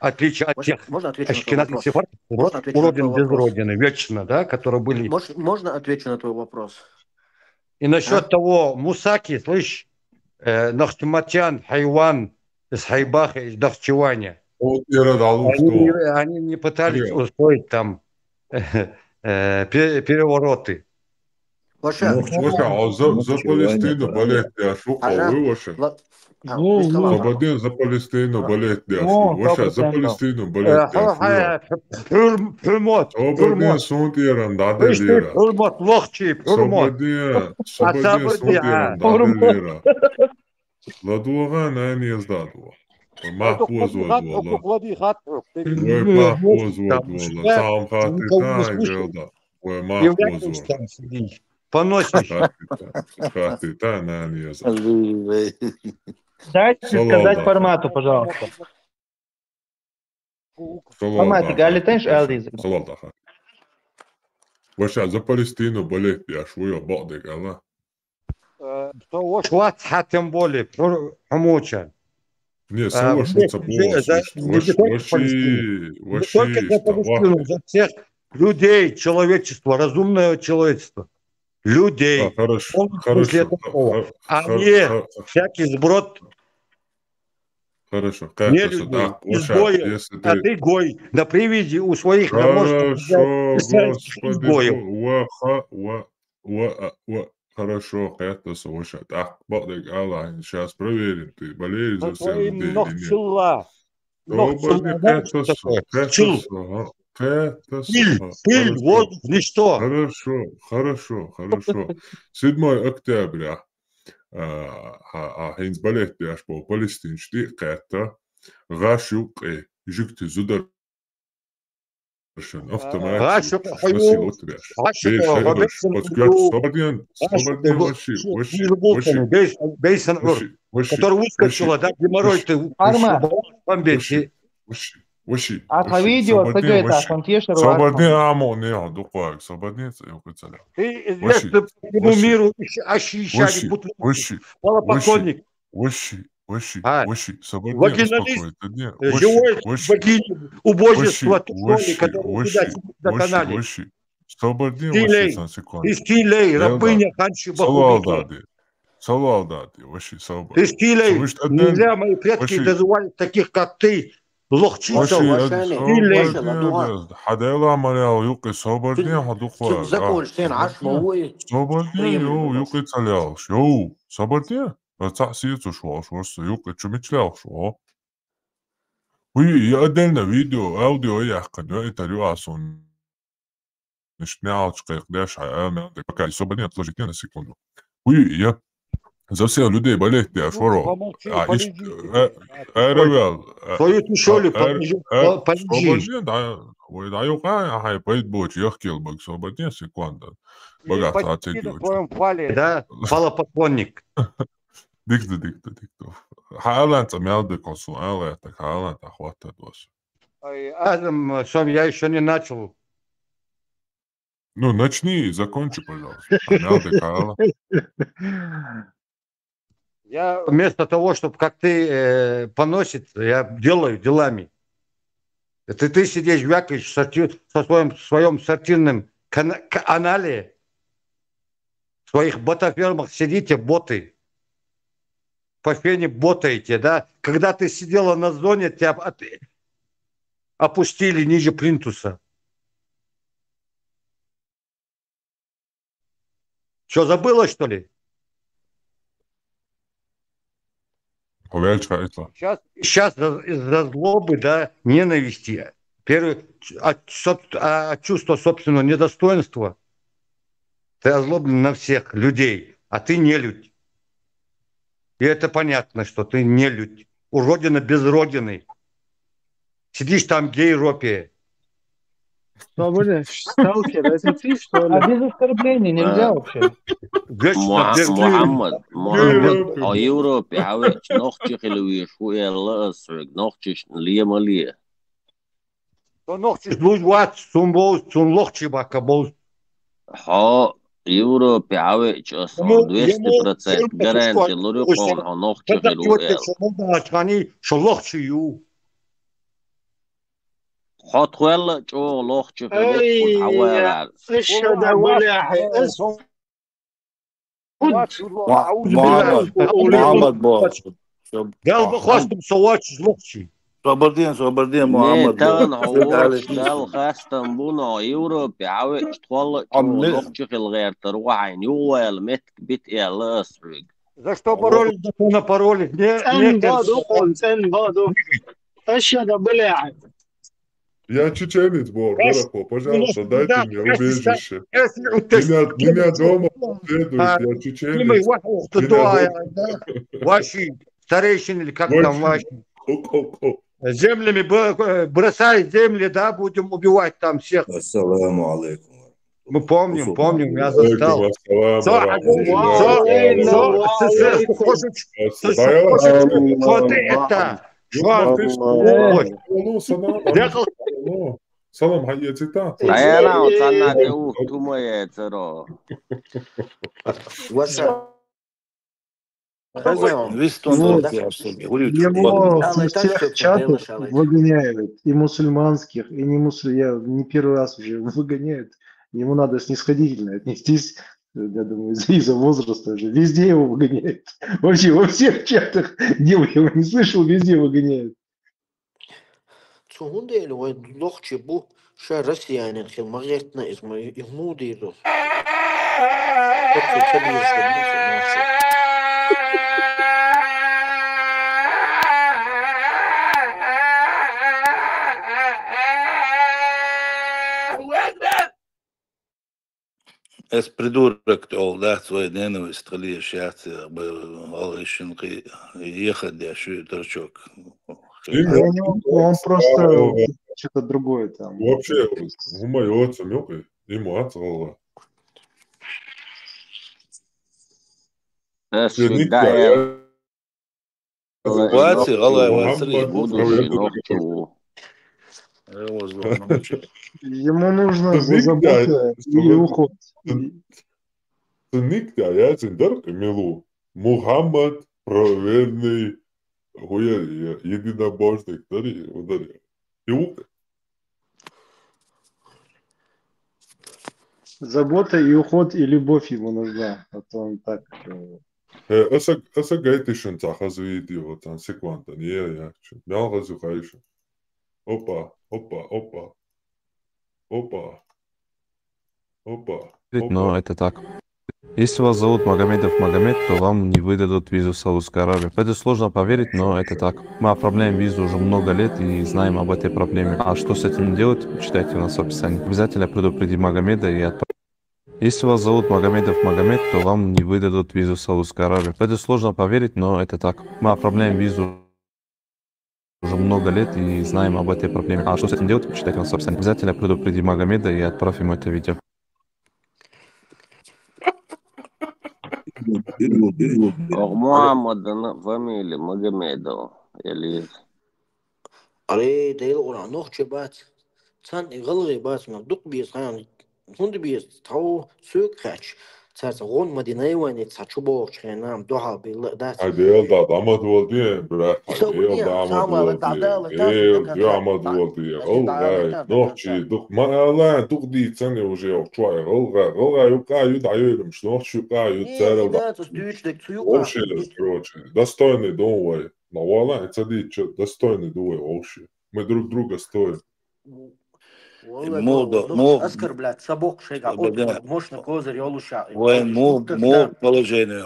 Отличие от тех ашкеназских сефардов, уродин без родины, вечно, да, которые были. Можно отвечу на твой вопрос? И насчет того Мусаки, слышь, Нахтуматян, Хайван, из Хайбаха, из Дахчеваня. Они не пытались устроить там перевороты. Слушай, а за Палестину болеть Свободен за Палестину болеть за Палестину болеть Свободен сунд яран даделира. Свободен сунд яран даделира. Ладуага нани яздадуа. محفوظ والله ومحفوظ والله سام خاطي تاعي جودا ومحفوظ Поносишь. خاطي تاعي ناني يا Дайте сказать формату, пожалуйста. Формат Галитенш Элдизик. صلاة أخي وش за Палестину болеть я швую بعضك الله Шватха тем более, Хамуча. Не, сова шуца Палестину, за всех людей, человечество, разумное человечество. Людей. Хорошо. А не всякий сброд. Хорошо. Не людей. Изгои. А ты гой. На привязи у своих изгоев. Хорошо, это слушай. Так, Бог Аллах, сейчас проверим, ты болеешь за всех людей Пыль, воздух, ничто. Хорошо. 7 октября. Хейнс болеет яш по Палестин шти قاعدة غاشوق جكت زدر غاشوق который выскочила, да, геморрой ты وشي عطها فيديو تقيت عشان تيشر صبرني عمو نيا دقائق صبرني يوكل سلام ты известный всему миру ощущали полупоклонник وشي صبرني убожество которое Стилей, рабыня Ханши Бахубики. Салал воши Ты стилей, нельзя, мои предки называли таких, как ты, лохчицов. حدا عملها يوقي صبرني حدوقوا صبرني يوقي تلاش صبرني تعسيته شو يوقي شو متلاش وي يقدلنا فيديو اوديو يحكي يقدروا عصون مش نعرف قداش عندك بكاي صبرني 30 سكوند وي За всех людей болеть ты, Ашваро. Помолчи, А, полежи. Ревел. Свою тушолю полежи. Свободен, да. Ой, да, ай, поет боч, яхкел бак, свободен, секунда. Богато Почти на оценивать. твоем фале, да, фалопоклонник. Дикто. Хааланца мялды консу, так хааланца хватает вас. Адам, Сом, я еще не начал. Ну, начни и закончи, пожалуйста. Мялды хаала. Я вместо того, чтобы как ты поноситься, я делаю делами. Это ты сидишь, вякаешь в своем сортирном канале, в своих ботофермах сидите, боты. По фене ботаете, да? Когда ты сидела на зоне, тебя опустили ниже плинтуса. Что, забыла, что ли? Сейчас из-за злобы, да, ненависти, от чувства собственного недостоинства, ты озлоблен на всех людей, а ты нелюдь. И это понятно, что ты нелюдь. Уродина без родины. Сидишь там в гей-ропе. Сталкер, это ты, что ли? А без оскорблений нельзя вообще. محمد يوروبي عاوش نوختي خلوي شو يلا اسرق نوختي ليه ماليه То ногти лузват сумлохчи бакабоз. ها يوروبي عاوش اصلا 200% гарантия لوريقون نوختي خلوي شلوخچي يو. حط ولا جو لوختي خلوي عوال ايش هذا ولا محمد باش قال بخواستم سواچ زلوخچي. صبردين محمد تان هو شال خاستم بونا يوروبي عاوش تولى جو لوختي الغير تروح عين يوال مت بيت يلا اسرق За что боролись, за то напоролись. ايش هذا بلاعب. Я чеченец, Борохо, пожалуйста, дайте мне убежище. Меня дома следует, я чеченец. Ваши старейшины, или как там ваши, землями бросай земли, да, будем убивать там всех. Ассаламу алейкум. Мы помним, я застал. Вот это! Salam hayatita. Ayana utanna deu tumoye zero. What's up? Ему со всех чатов выгоняют и мусульманских, и не первый раз уже выгоняют. Ему надо снисходительно отнестись, я думаю, из-за возраста уже. Везде его выгоняют. Вообще во всех чатах, где я его не слышал, везде выгоняют. Çoğun değil o lokçu bu şey Rusya'nın hilmagirtna ismi İhmudi'dir. Çok tabii işte. Es придурок тол, да, свой ненависть, коли сейчас алышинки ехать, я шую торчок. Он просто что-то другое там. Вообще, гумается мелкой, ему отцело. Хватит, Аллах васри. Ему нужно забота и уход. Никто, я циндар Камилу. Мухаммад проверенный единобожник, ударил. Забота и уход и любовь ему нужна. А то он так... Аса гайтишен цахазу видео, там секунда, не я. Мялгазу хайшу. Опа. Но это так. Если вас зовут Магомедов Магомед, то вам не выдадут визу в Саудовскую Аравию. Это сложно поверить, но это так. Мы оформляем визу уже много лет и знаем об этой проблеме. А что с этим делать, читайте у нас в описании. Обязательно предупреди Магомеда и отправь. Если вас зовут Магомедов Магомед, то вам не выдадут визу в Саудовскую Аравию. Это сложно поверить, но это так. Мы оформляем визу уже много лет и знаем об этой проблеме. А что с этим делать, почитайте нас в описании. Обязательно предупреди Магомеда и отправь ему это видео. محمد فاميلي Магомедов или علي ديل ورا نوخ بات سان يغلغي بات ما دق بيس خان هند بيس تاو سوق خاتش تاس غون مدينة وين تساتشو بوش خنام دوها بيل دات عديل دا عمد والدين براك عديل سوبنيا دا عمد ساما والدين دعدال ايه تاس دي عمد والدين بس غلغا دعال نوحشي دق ما لا دق دي تاني وجي وشوي غلغا يبقى يدعى مش نوحشي يبقى не يتسارل да то стюч так цуюка вообще короче достойный думай но вала это достойный думай вообще мы друг друга стоим والله оскорблять собак шега от мощно козырь олуша وين مو положение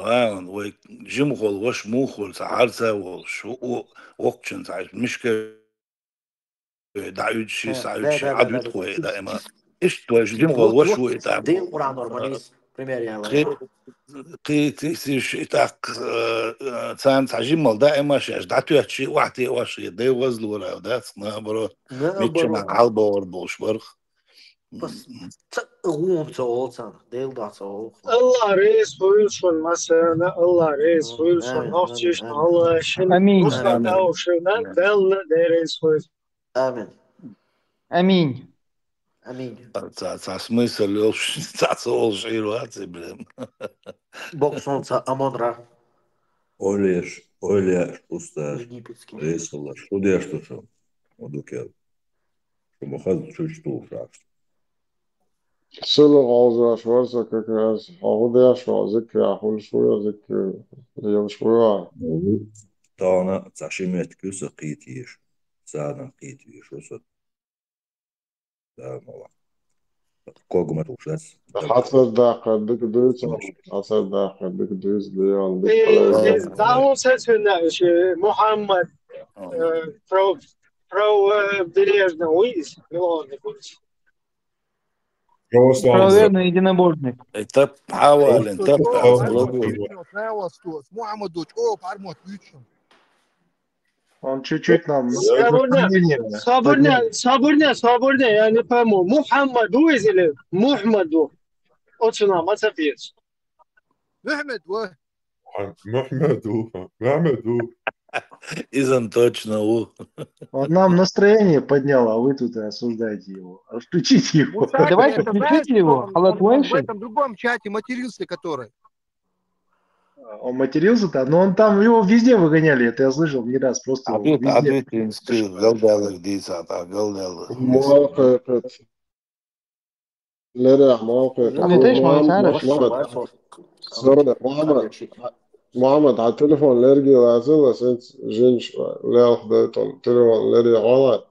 وين جمخول وش موخول سعرسة وشو وقتشن سعر مشكلة دعوت شي سعر شي عدوت خوي دائما إيش توش جمخول وش هو إتاع دين قرآن نورماليز بريمير يعني قي تيسيش إتاق تسان تعجمل دائما شاش دعتو يحشي واحد واش يدي وزل ولا داس نابرو ميتشمع عالبا وربوش برخ بس غوم تاولسان ديل دا تاول الله رئيس بuyursun mesela Allah reis buyursun nokçiş Allah şin Ruslan davşından belli reis buyursun آمين Аминь. آمين смысл تاع شعير واتي بلم بوكسون تا أمونرا Olha, usta, reis Allah, što deš to sam, odluke, što mu haz čuć tu fraš. سلو غوزة شوارزة كاكاس أغوديا شو ذكر أحول شوية ذكر اليوم شوية Tana, cašimet küsa qītīšu, sāna qītīšu, usat, dāmala. Koguma tūkšas. حتى داخل ديك دوز حتى داخل ديك دوز ليون ديك Davul sesinde Muhammed pro Бережный уиз, Милонный уиз. Правоверный единобожник. Это حاول انت Он чуть-чуть нам Sabırne yani pamo Muhammed uiz ile Muhammed o. Oçuna masafiyet. محمد إذا точно у. Он нам настроение поднял, а вы тут и осуждаете его. Отключите его. Давайте включите его. В этом другом чате матерился, который. Он матерился-то, но он там, его везде выгоняли, это я слышал не раз, просто везде. محمد على التليفون لرجي لازل سنت جنش لا خديت التليفون لرجي غلط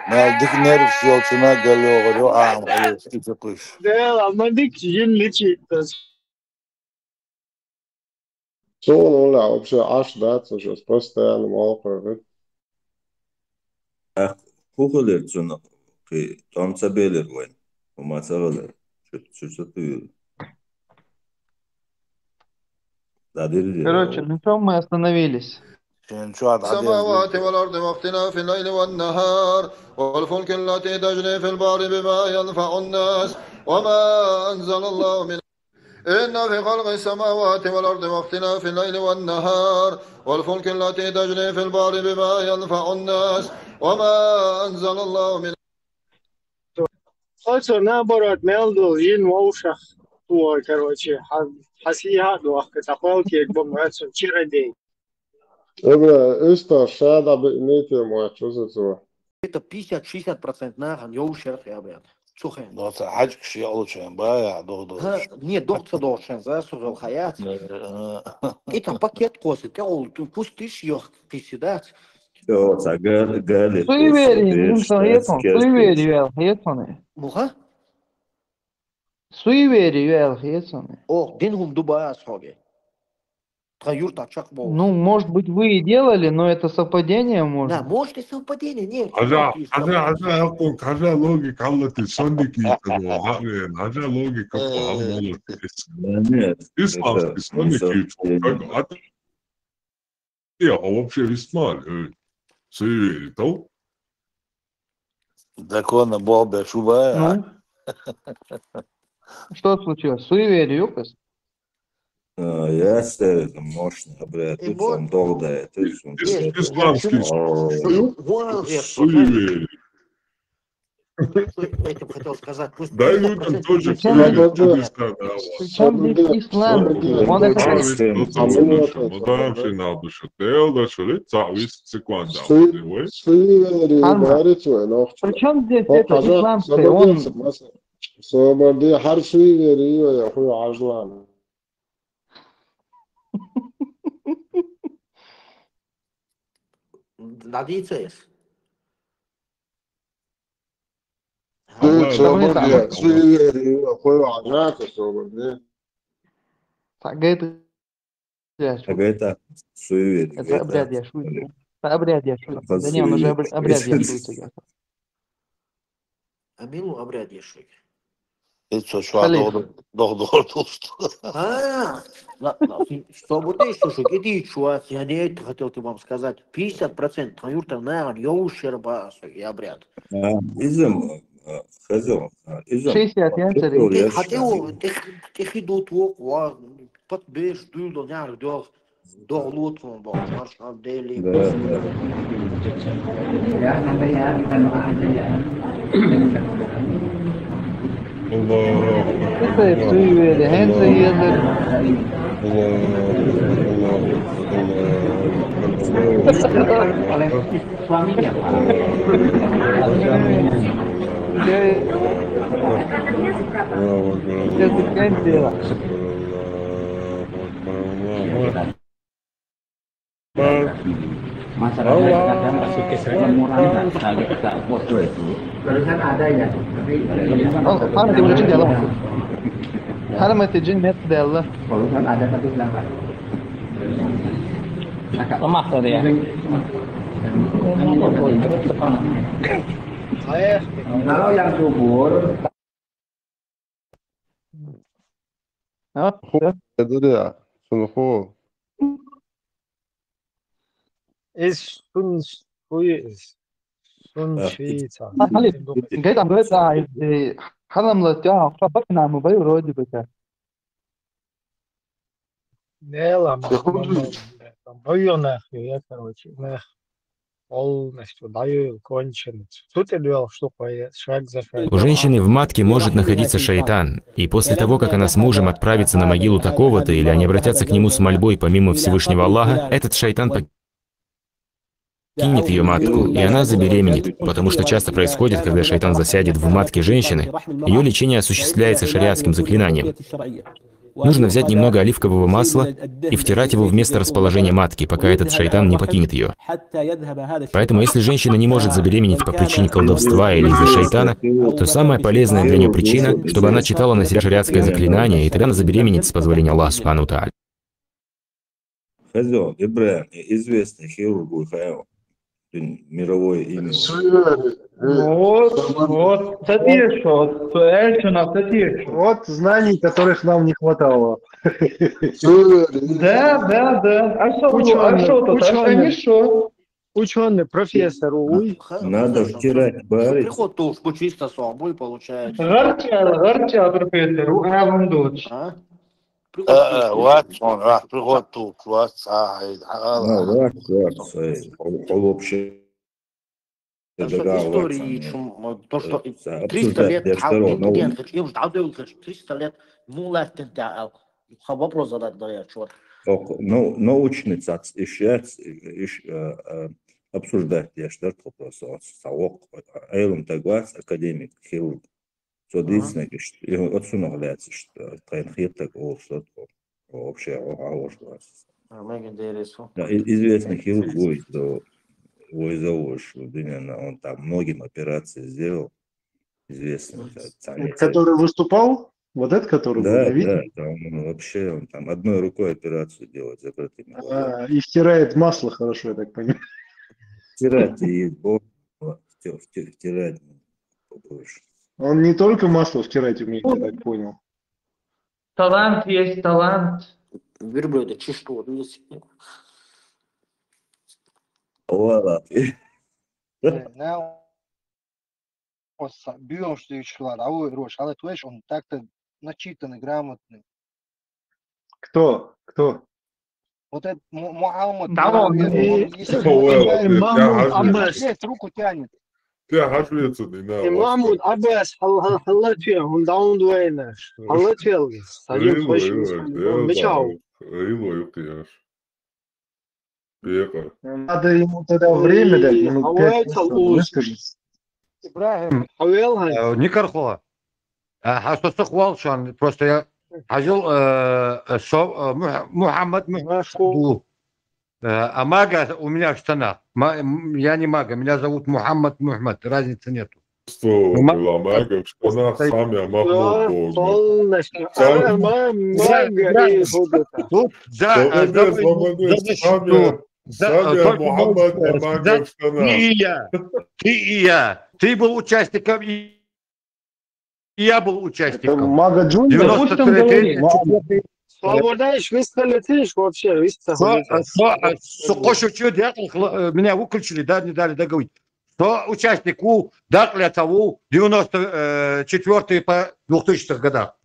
ما ديك نعرف شو تسمع قالوا غدو خلاص تفقش ده ما ديك جن لشي شغل ولا вообще аж даться сейчас постоянно молоко Kukulir цуна, там цабелер вайн, умацавалер, что ты. Короче, на чем мы остановились? السماوات والأرض واختلاف الليل والنهار والفلك التي تجري في البحر بما ينفع الناس وما أنزل الله من إن في خلق السماوات والأرض واختلاف الليل والنهار والفلك التي تجري في البحر بما ينفع الناس وما أنزل الله من Also наоборот, Мелдул, Ин, Воушах, короче, Хасиха, Дуах, Катапалки, Бомрацу, Чиродей. إيش شهادة بإنيتي ما تشوزته Это 50-60% нахан, я ушер хябят. Сухен. Да, это хачк шиолчен, бая, Не, доктор должен, засужал хаят. Это пакет косы, ты пустишь ее, ты сидать. Суеверие, Суеверие, Hayat onu. Muha? Суеверие, Хесаны. О, динхум дубая сроги. Юрта чакбол. Ну, может быть, вы и делали, но это совпадение может. Да, может и совпадение, нет. Хажа логика аллати сондики хажа логика Нет, исламский сондики. Я вообще весьма суеверие, то? Закона Бога шубая. Ну? Что случилось? Суеверие, Юкас? Я ставлю мощный обряд, тут он долгая, то есть он исламский суеверие. Этим хотел сказать. Дай людям тоже Причем здесь ислам? Он это... Причем здесь это исламское? Он... Свободы, хар суеверие, я хуй ажлан. Надеется. Свободы, суеверие, я хуй ажлан, свободы. Так это... Это суеверие. Это обряд яшуется. Это обряд яшуется. Да не, он уже обряд яшуется. А милу обряд яшуется. Это что, доктор. Что будет еще, что иди, чувак, я не это хотел вам сказать. 50% юрта, наверное, я ущерба, и обряд. Изм, хазел, изм. 60 я хотел, ты хидут вок, подбежь, дуло, няр, дох лутом, марш дели. Это суеверие, хенса езер. Masyarakat kadang masih kesulitan mengurangi agak bodoh itu. Barusan ada ya, tapi Hana تقول جن الله. Hana ما تجن مت الله. barusan ada tapi lambat. Agak lemah tadi ya. Kalau yang subur قاعد عم بقطع حدا ملطيها فكرنا عم بيو رودي بك. Нела, я, короче, полностью даю конченый. Тут я делал, что шаг за шагом. У женщины в матке может находиться шайтан, и после того, как она с мужем отправится на могилу такого-то, или они обратятся к нему с мольбой помимо Всевышнего Аллаха, этот шайтан покинет ее матку, и она забеременеет, потому что часто происходит, когда шайтан засядет в матке женщины, ее лечение осуществляется шариатским заклинанием. Нужно взять немного оливкового масла и втирать его в место расположения матки, пока этот шайтан не покинет ее. Поэтому, если женщина не может забеременеть по причине колдовства или из-за шайтана, то самая полезная для нее причина, чтобы она читала на себя шариатское заклинание, и тогда она забеременеет с позволения Аллаха Субхану Тааля. Хазел, Ибраим, известный хирург Ухаев, мировое имя. Вот знаний, которых нам не хватало. Ученый, профессор, Надо втирать барить. Приход то уж чисто собой получается. Гарча, профессор, Авандоч. Приход тут, общее. Истории, то, что 300 лет, 300 лет, вопрос задать, да, черт. Научный обсуждать, я считаю, вопрос, Эйлум Тагвас, академик, хирург. Судиться, отсюда является, что тренхит так вообще известный хирург он там многим операции сделал, известный. Который выступал? Вот это, который был Да, на видео? да, он вообще он там одной рукой операцию делает, закрытыми глазами. И втирает масло хорошо, я так понимаю. Втирать и втирать побольше. Он не только масло втирать умеет, я так понял. Талант есть талант. Верблюда, что? Valla. Бьем, что числа, а ой, Рош, але ты видишь, он так-то начитанный, грамотный. Кто? Вот этот Мухаммад, Да, он Махмуд Аббас, руку тянет. Ты хашвецу не надо. Махмуд Аббас, халатвел, он даун дуэйна, халатвел. Садим хочешь, мечау. Надо ему тогда время дать, минут 5, выскажись. Ибрахим, Никархова. Хасасық Уалшан. Просто я Хажил Мухаммад Мухаммад. А мага у меня в штанах. Я не мага, меня зовут Мухаммад Мухаммад. Разницы нету. Что была мага в штанах, сам я Махмуд Ты и я. Ты был участником, и я был участником. Мага Джуниор? Свободаешь, вы столетишь вообще, вы Сокошевчу меня выключили, да, не дали договорить. Что участнику дали того 94 по 2000 годах.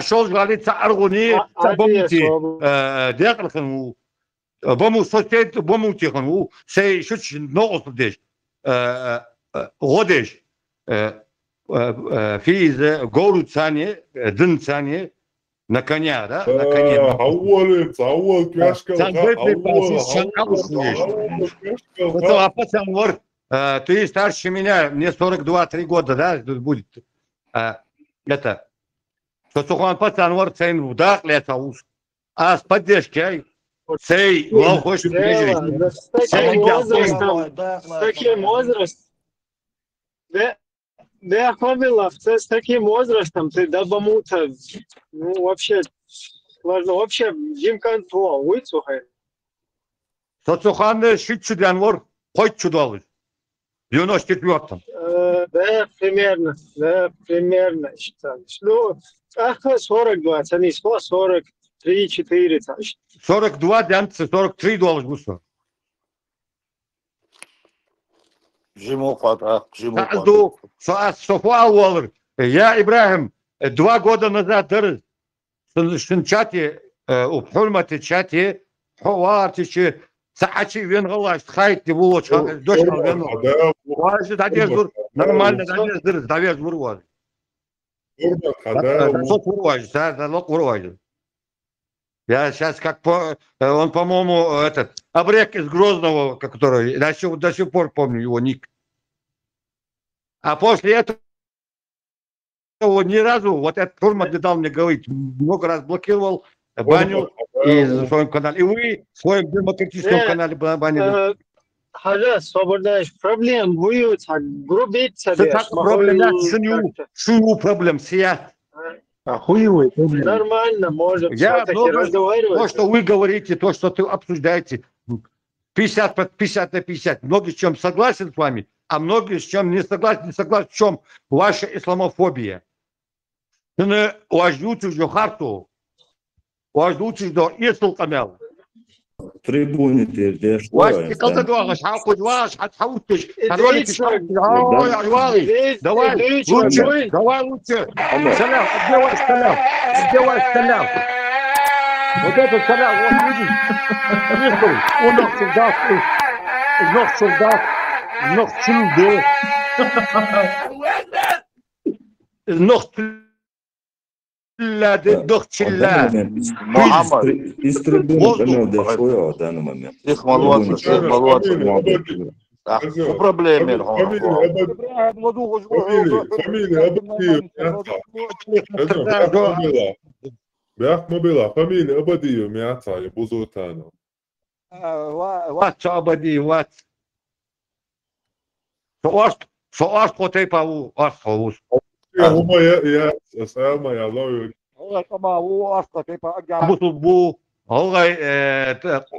Шоз гали царгуни цабомти дяклхну бому сосед бому техну сей шуч ногос деш годеш физ гору цане дын цане на коня, да? На коне. Ты старше меня, мне 42-3 года, да, будет. Это. Что Сухан пацан цейн вдах лета ус. А с поддержкой цей лохош с таким возрастом, да, Хавилов, с таким возрастом ты добамута, ну, вообще, важно, вообще, Жимкан Туа, Уицухай. Соцухан Шитчудян вор, хоть чудовый. 94-м. Да, примерно, считаю. Ну, 42, а не 43, 4. 42, 43 должен быть. Я, Ибрахим, 2 года назад в чате, в Хульмате чате, Ховартичи, Сачи венгалаш, хайти булоч, дочь венгал. Важно, надежду, нормально, надежду вырвали. Я сейчас он, по-моему, этот, Абрек из Грозного, который, до сих пор помню его ник. А после этого ни разу, вот этот Турмат не дал мне говорить, много раз блокировал, банил и в своем канале. И вы в своем демократическом канале банили. Халя, свободаешь, проблем будет, грубить себе. Шую проблем, сия. Охуевый проблем. Нормально, можем все-таки разговаривать. То, что вы говорите, то, что ты обсуждаете, 50 на 50. Много с чем согласен с вами, а много с чем не согласен. Не согласен, в чем ваша исламофобия. Ты не уаждучишь до харту, уаждучишь до исл канал. Трибуны ты что? Вась, когда дуаш, хапу дуаш, хатхаутиш, давай, лучше. Салям, отдевай салям. Вот этот салям, вот видишь, он солдат, ног чунде, ног Мухаммад. Из трибуны канал дошел в данный момент. Их молодцы. Что проблемы? Фамилия Абадию, Миаца, Бузутану. Ват, Абадию, ват. Soarsko teipa arsko. هما يا اسامه يا الله والله طبعا هو arsko teipa ajabusul bu. والله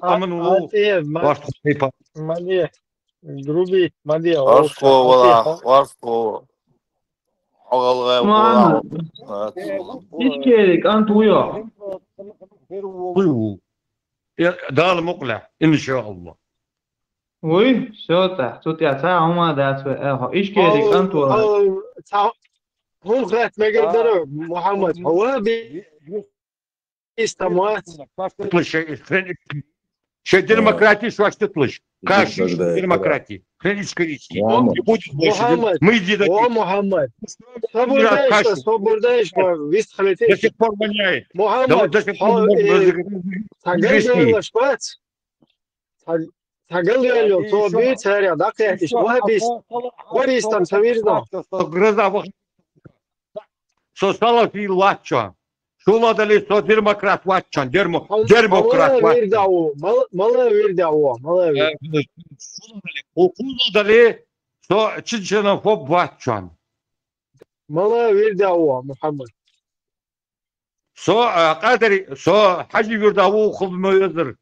قمنوا arsko teipa. Madije, grubi, Madije, Arsko valla, arsko. Muhammed, إشكالك أنت وياه. دار مقلع إن شاء الله. وي صوت يا ساعة ما دات إشكالك أنت وياه. هو غلط مقدر محمد هو بيستموت. شيء ديمقراطي شو تطلش كاش ديمقراطي хренический не будет больше мы محمد صبرداش вистхалите до сих пор воняет محمد تقل يلو تو بيت هريا دقيقة إيش وهبيس تم سويرنا гроза состала في лача شو دالي سو ديمقراط واتشان ديمقراط مالا ويرداو وكل دالي سو تشينا فوب واتشان مالا ويرداو محمد سو قادري سو حاجي ويرداو خذ ما يقدر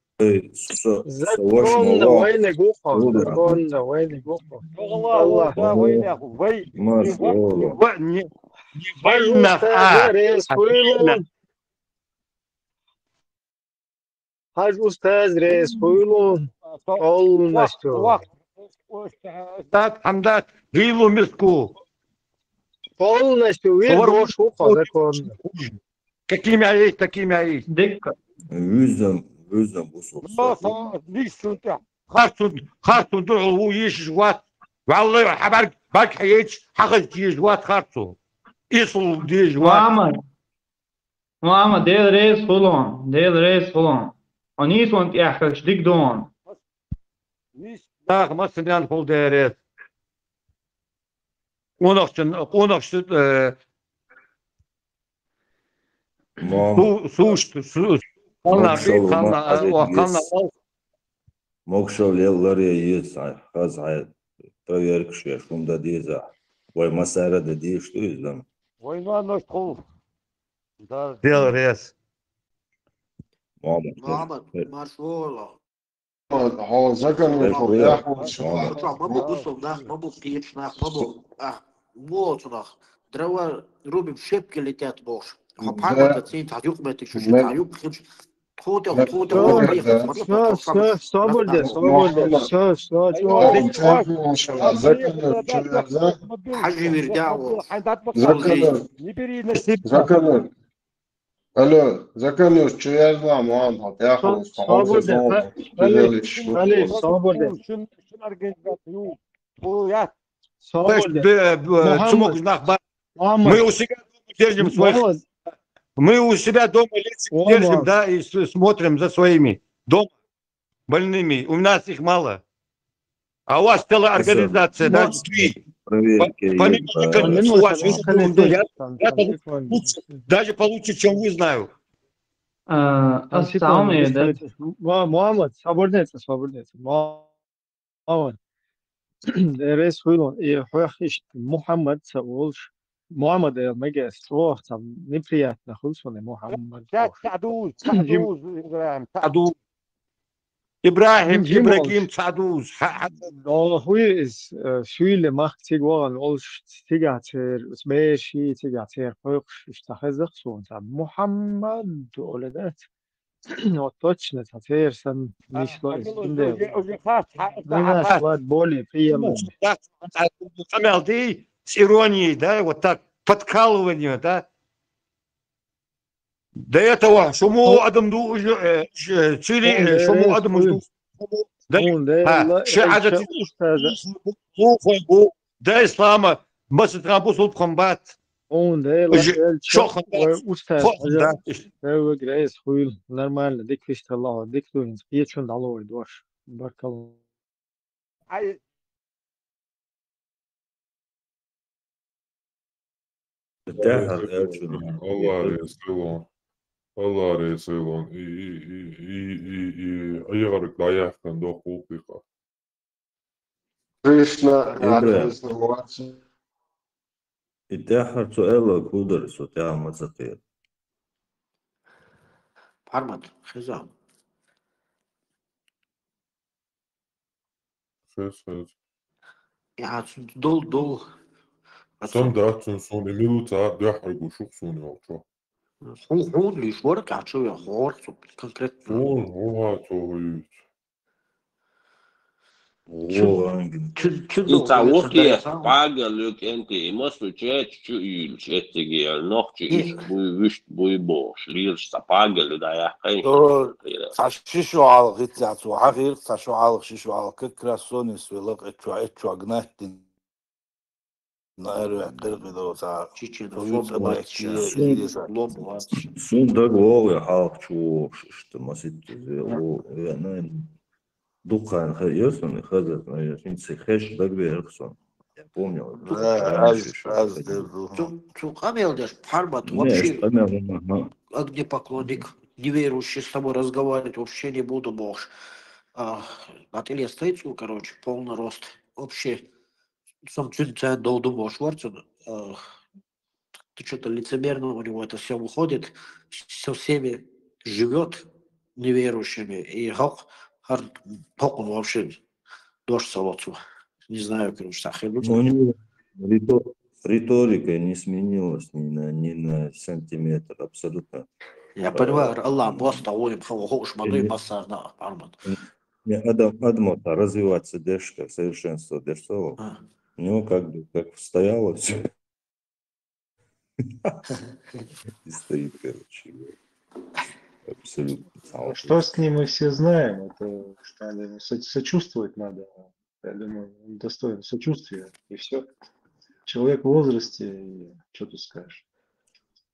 زكون وين جوخه زكون وين جوخه الله وين يا اخو وين حاج أستاذ رئيس كلهم قولنا شو أستاذ حمدات غيلو مسكو قولنا شو وين شو خذ كون كيم يعيش دكة وزن بوصل ليش انت خارطون هو يش جوات والله حبرك باك حياتش حقل تي جوات خارطو يصل دي جوات محمد ديل رئيس فلان أنيس وانت أحكش ديك دون ما سنان فول ديريت قونقشن مokšov lellarija jis haz hay проверка şu şunda diza vay masara da diye şu yüzden Война наш кол да дел рез Muhammed marshwala هو زكن يفتح ما بوصل ده ما بقيتش ما بوصل دروا روبي بشبكة اللي تاتبوش محمد تسين تعيق ما تشوش تعيق خش خوته حاجة يرجعوا زكن الو زكن شو يزرع معاهم تاخذ Мы у себя дома держим, да, и смотрим за своими дома больными. У нас их мало. А у вас целая организация, да? Даже получше, чем вы, знаю. Muhammed, свободница. Muhammed. Рейс хуйлон. И хуяхиш Muhammed саулш. Muhammed мегас روح там неприятно хулсоне Muhammed. Садуз. Ибрагим Садуз. هو شوية مخ تيجوان أولش تيجاتير اسمه تيجاتير فوقش اشتخذ خصون محمد ولدت وتوتشنا تاتير سن نيشلو إسكندر ناس واد более приемлемо. Ты с иронией, да, вот так подкалывание, да. До этого шуму адамду чили шуму адамду да шахадат да ислама бas трабус ул комбат он да أستاذ هو جريس خويل نورمال ديك فيش الله ديك دوين يتشون الله يدوش بارك الله Allah Resulun i ayarık dayaktan da hukuka. Krishna, إبراهيم Krishna, молодцы. إتاحة سؤال كودر سوتيا مزقير Пармат, хизам. Ses. Ja, dol. Sam daacun sun imiluta dahrigu shuqsun yawcha. Хун лишь ворк, а что я хор, конкретно. Sun huha tohuyut. يتعوقي قاقلك انت مصر تشات شو يلشتجي النقش ايش بوي وشت بوي بوش ليش تقاقل دا يا حي شو على غيتياتو حغير شو على شو على كراسونيس ولق اتشو اغنات نارو اعترف دو تا سون دغوغ حاق شو что масит о я Дукан Хайосон, Хазат, Финцы Хэш, Дагверсон. Я помню. Амелдеш, Пармат, вообще, где поклонник, неверующий с тобой разговаривать, вообще не буду, бог. Ателье стоит, короче, полный рост. Вообще, сам чуть-чуть долду бог, Шварцен. Ты что-то лицемерно у него это все выходит, со всеми живет неверующими, и он вообще дождь солоцу. Не знаю, короче, у него риторика не сменилась ни на сантиметр, абсолютно. Я понимаю, Аллах, просто он хош мадой массаж на армат. Адмота развиваться дешка, совершенство дешево. У него как бы как стояло все. И стоит, короче. Абсолютно. Что с ним мы все знаем, это сочувствовать надо. Я думаю, он достоин сочувствия, и все. Человек в возрасте, и что ты скажешь?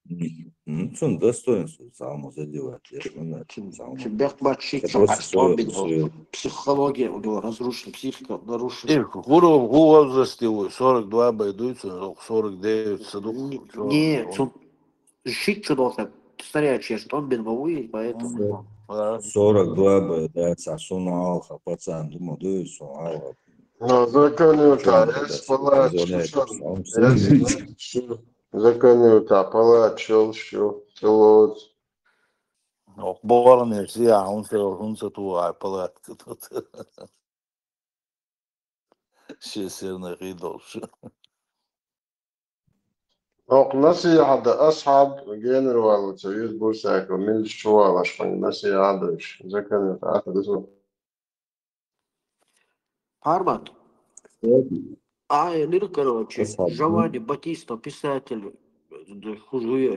Ну, он достоинство самому задевать. Психология у него разрушена, психика нарушена. В возрасте 42 бойдуется, 49 садух. Нет, он жить чудо, старячий, что он бедновый, поэтому... 42 бойдается, сунал, пацан, думаю, дует, сунал. Ну, законюта, законюта, палачил, что, целот. Борный, я, он се туа, палатка тут. Шестерный ридовш. نصيحة أصحاب جينر والله تسويت بورساك ومن الشوال عشان نصيحة هذاش إذا كان تعرف ده Пармат. Короче, Джованни Батиста, писатель,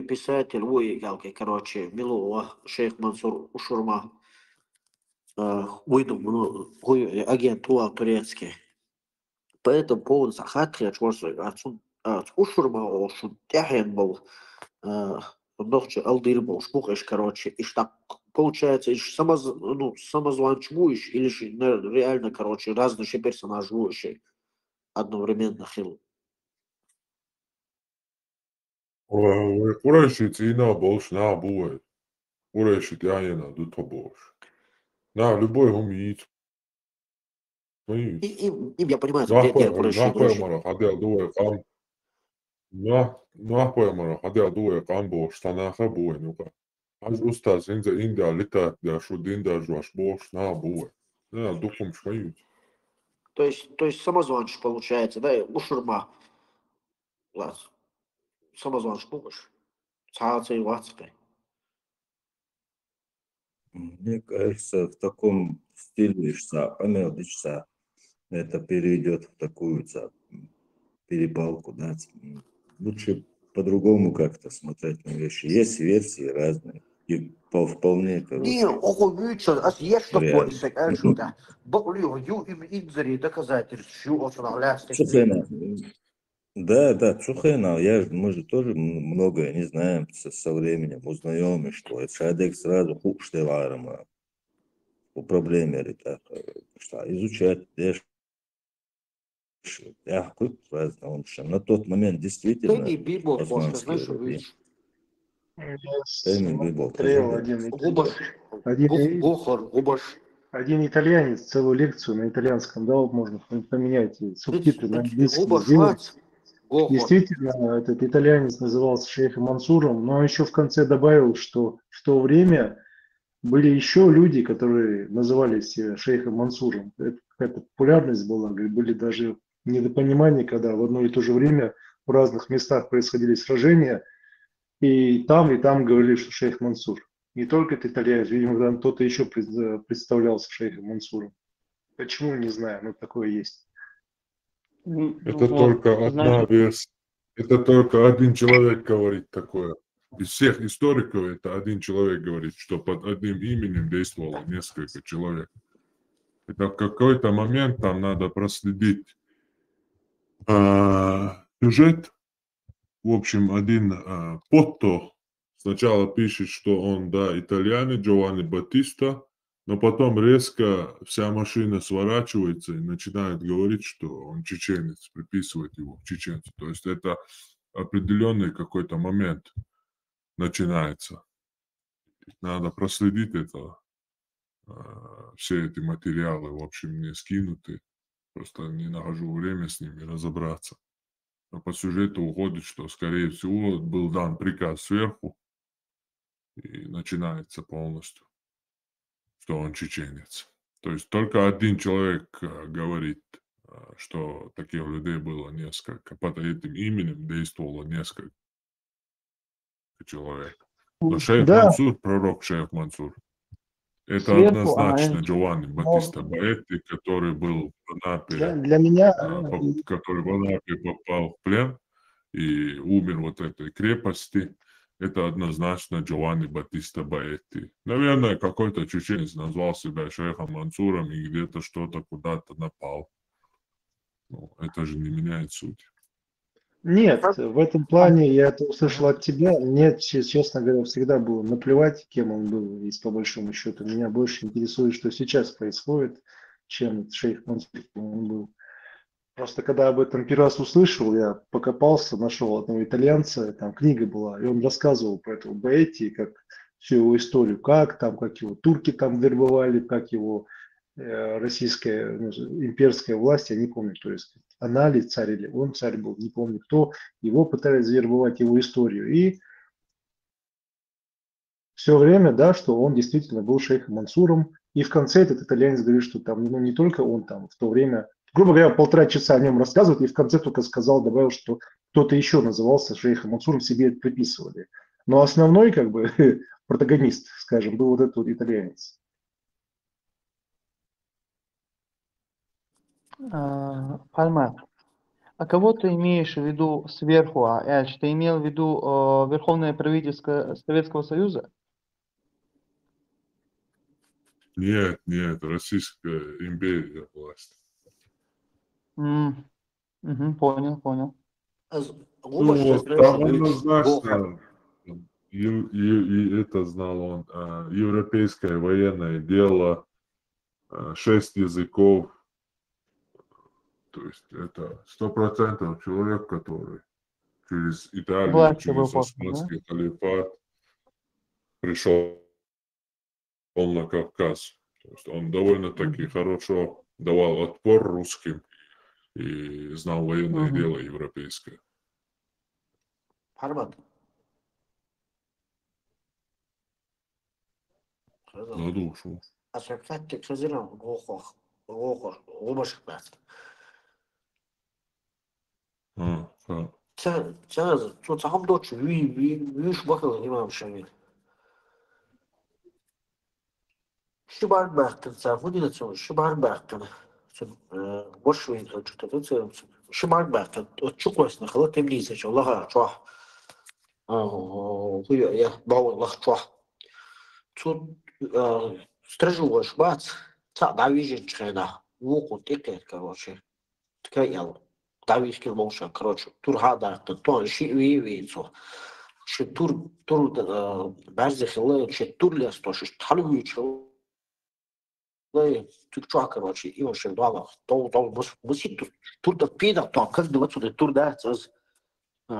писатель, короче, Милова, шейх Мансур Ушурма, агент турецкий. По этому поводу Сахатри, Ушурма, Ошун Тяхен был, Нохче Алдыр был, Шпухаешь, короче, и так получается, самозванчиваешь, или же реально, короче, разные персонажи одновременно хил. Курайши цина больше на будет. Курайши тяена до то больше. На любой умеет. Им я понимаю, нахуй мара хадя дуэ кам. Нахуй мара хадя дуэ кам больше танаха буэ нука. Аж устаз инда летает, да что динда жваш больше на буэ. Да, духом шмают. То есть самозванчик получается, да, Ушурма. Ладно. Самозванчик помощь. Цаца и вацка. Мне кажется, в таком стиле, что это перейдет в такую перепалку, да. Лучше по-другому как-то смотреть на вещи. Есть версии разные. И вполне, короче. Не, охуительно, есть такое, да. Баулю, им инзари доказательств, что останавливается. Да, Цухена, мы же тоже многое не знаем со временем, узнаем, и что это шадек сразу хуштеварма по проблеме, что изучать, на тот момент действительно Губаш. Один итальянец целую лекцию на итальянском дал, можно поменять субтитры на английский Оба сделать. Швац, Гохот. Действительно, этот итальянец назывался шейхом Мансуром, но еще в конце добавил, что в то время были еще люди, которые назывались шейхом Мансуром. Это какая-то популярность была, были даже недопонимания, когда в одно и то же время в разных местах происходили сражения, и там говорили, что шейх Мансур. Не только это итальянец, видимо, там кто-то еще представлялся шейхом Мансуром. Почему, не знаю, но такое есть. Это только одна версия. Это только один человек говорит такое. Из всех историков это один человек говорит, что под одним именем действовало несколько человек. Это в какой-то момент там надо проследить сюжет. В общем, один Потто сначала пишет, что он, да, итальянец, Джованни Баттиста, но потом резко вся машина сворачивается и начинает говорить, что он чеченец, приписывает его к чеченцу. То есть это определенный какой-то момент начинается. Надо проследить это. Все эти материалы, в общем, мне скинуты. Просто не нахожу время с ними разобраться. Но по сюжету уходит, что, скорее всего, был дан приказ сверху, и начинается полностью, что он чеченец. То есть только один человек говорит, что таких людей было несколько. Под этим именем действовало несколько человек. Но шейх Мансур, пророк шейх Мансур, это Сверху, однозначно Джованни Баттиста Баэтти, который был в Анапе, для меня который в Анапе попал в плен и умер вот в этой крепости. Это однозначно Джованни Баттиста Баэтти. Наверное, какой-то чеченец назвал себя шейхом Мансуром и где-то что-то куда-то напал. Ну, это же не меняет суть. Нет, в этом плане я это услышал от тебя. Мне, честно говоря, всегда было наплевать, кем он был. И по большому счету меня больше интересует, что сейчас происходит, чем шейх Мансур он был. Просто когда об этом первый раз услышал, я покопался, нашел одного итальянца, там книга была, и он рассказывал про этого Баэтти, как всю его историю, как его турки там вербовали, как его российская имперская власть, я не помню, то есть она ли царь или он царь был, не помню кто, его пытались завербовать, его историю. И все время, да, что он действительно был шейхом Мансуром. И в конце этот итальянец говорит, что там не только он там в то время, грубо говоря, 1,5 часа о нем рассказывает, и в конце только добавил, что кто-то еще назывался шейхом Мансуром, себе это приписывали. Но основной, как бы, протагонист, скажем, был вот этот вот итальянец. Пальма, а кого ты имеешь в виду сверху, Эльч? Ты имел в виду Верховное правительство Советского Союза? Нет, Российская империя власть. Понял. Ну, там однозначно, и это знал он, европейское военное дело, 6 языков. То есть это 100% человек, который через Италию, через Османский халифат пришел на Кавказ. То есть он довольно-таки хорошо давал отпор русским и знал военное дело европейское. Харбат. Задушил. А шепчатки, к сожалению, глубоко шепчатки.这做差不多去与什么可能嘛生意。شبار باختن صافودی داشتم شبار باختن وش وين هالشيء ده شبار باختن وتشوف واسنا خلاص تمليزه شو الله شوح هو يا باو الله شوح شو стражу шбац تا давижен чхена وقت تكت короче تكيل давишки лоша короче турхада то ши вицо ши тур бәрзе хилы ши турлес то ши талуич тукча короче и он ши дала то мусит тур да пида то как да вот тур да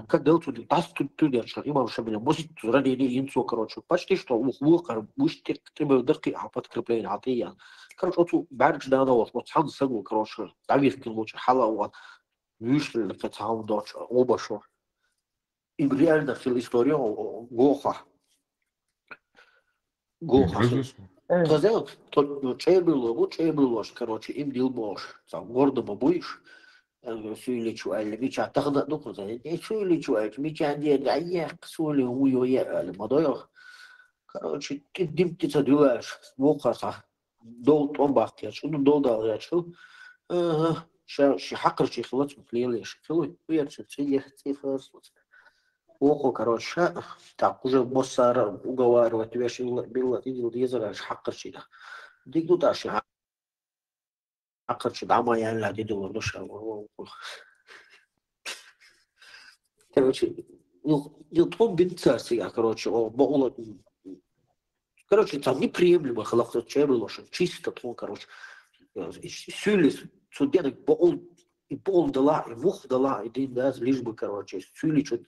Как делать тут? Тас тут держал. Имам Шабиля. Может, ранее инцо, короче. Почти что ухвукар, муштик, требует дырки, а подкрепление, а ты я. Короче, вот барч да на вот сам сагу, короче, давид лучше, хала вот. Вышли на катаун дочь, оба шо. И реально всю историю Гоха. Гоха. Казал, то чей было, короче, им дел бош. Там гордо будешь. Süyle çuayla bir çatta da dokuza. Süyle çuayla bir çande ayak süyle uyo ya modoyo. Короче, дим птица дюлаш, вокаса. Дол том бахтя, что дол дал я что. Ши хакр ши хлоц плелеш. Филой, уерче, цифр. Охо, короче, так уже боссара уговаривать, веш билла, видел дизель хакр ши. Дигду даши. Хакр ши, дама я ла дидул душа. Короче, ну, том бинцарси, короче, короче, там неприемлемо халахтот чебило, чисто том, короче, сюлис, суденок, и пол дала, и вух дала, и ты, да, лишь бы, короче, сюли что-то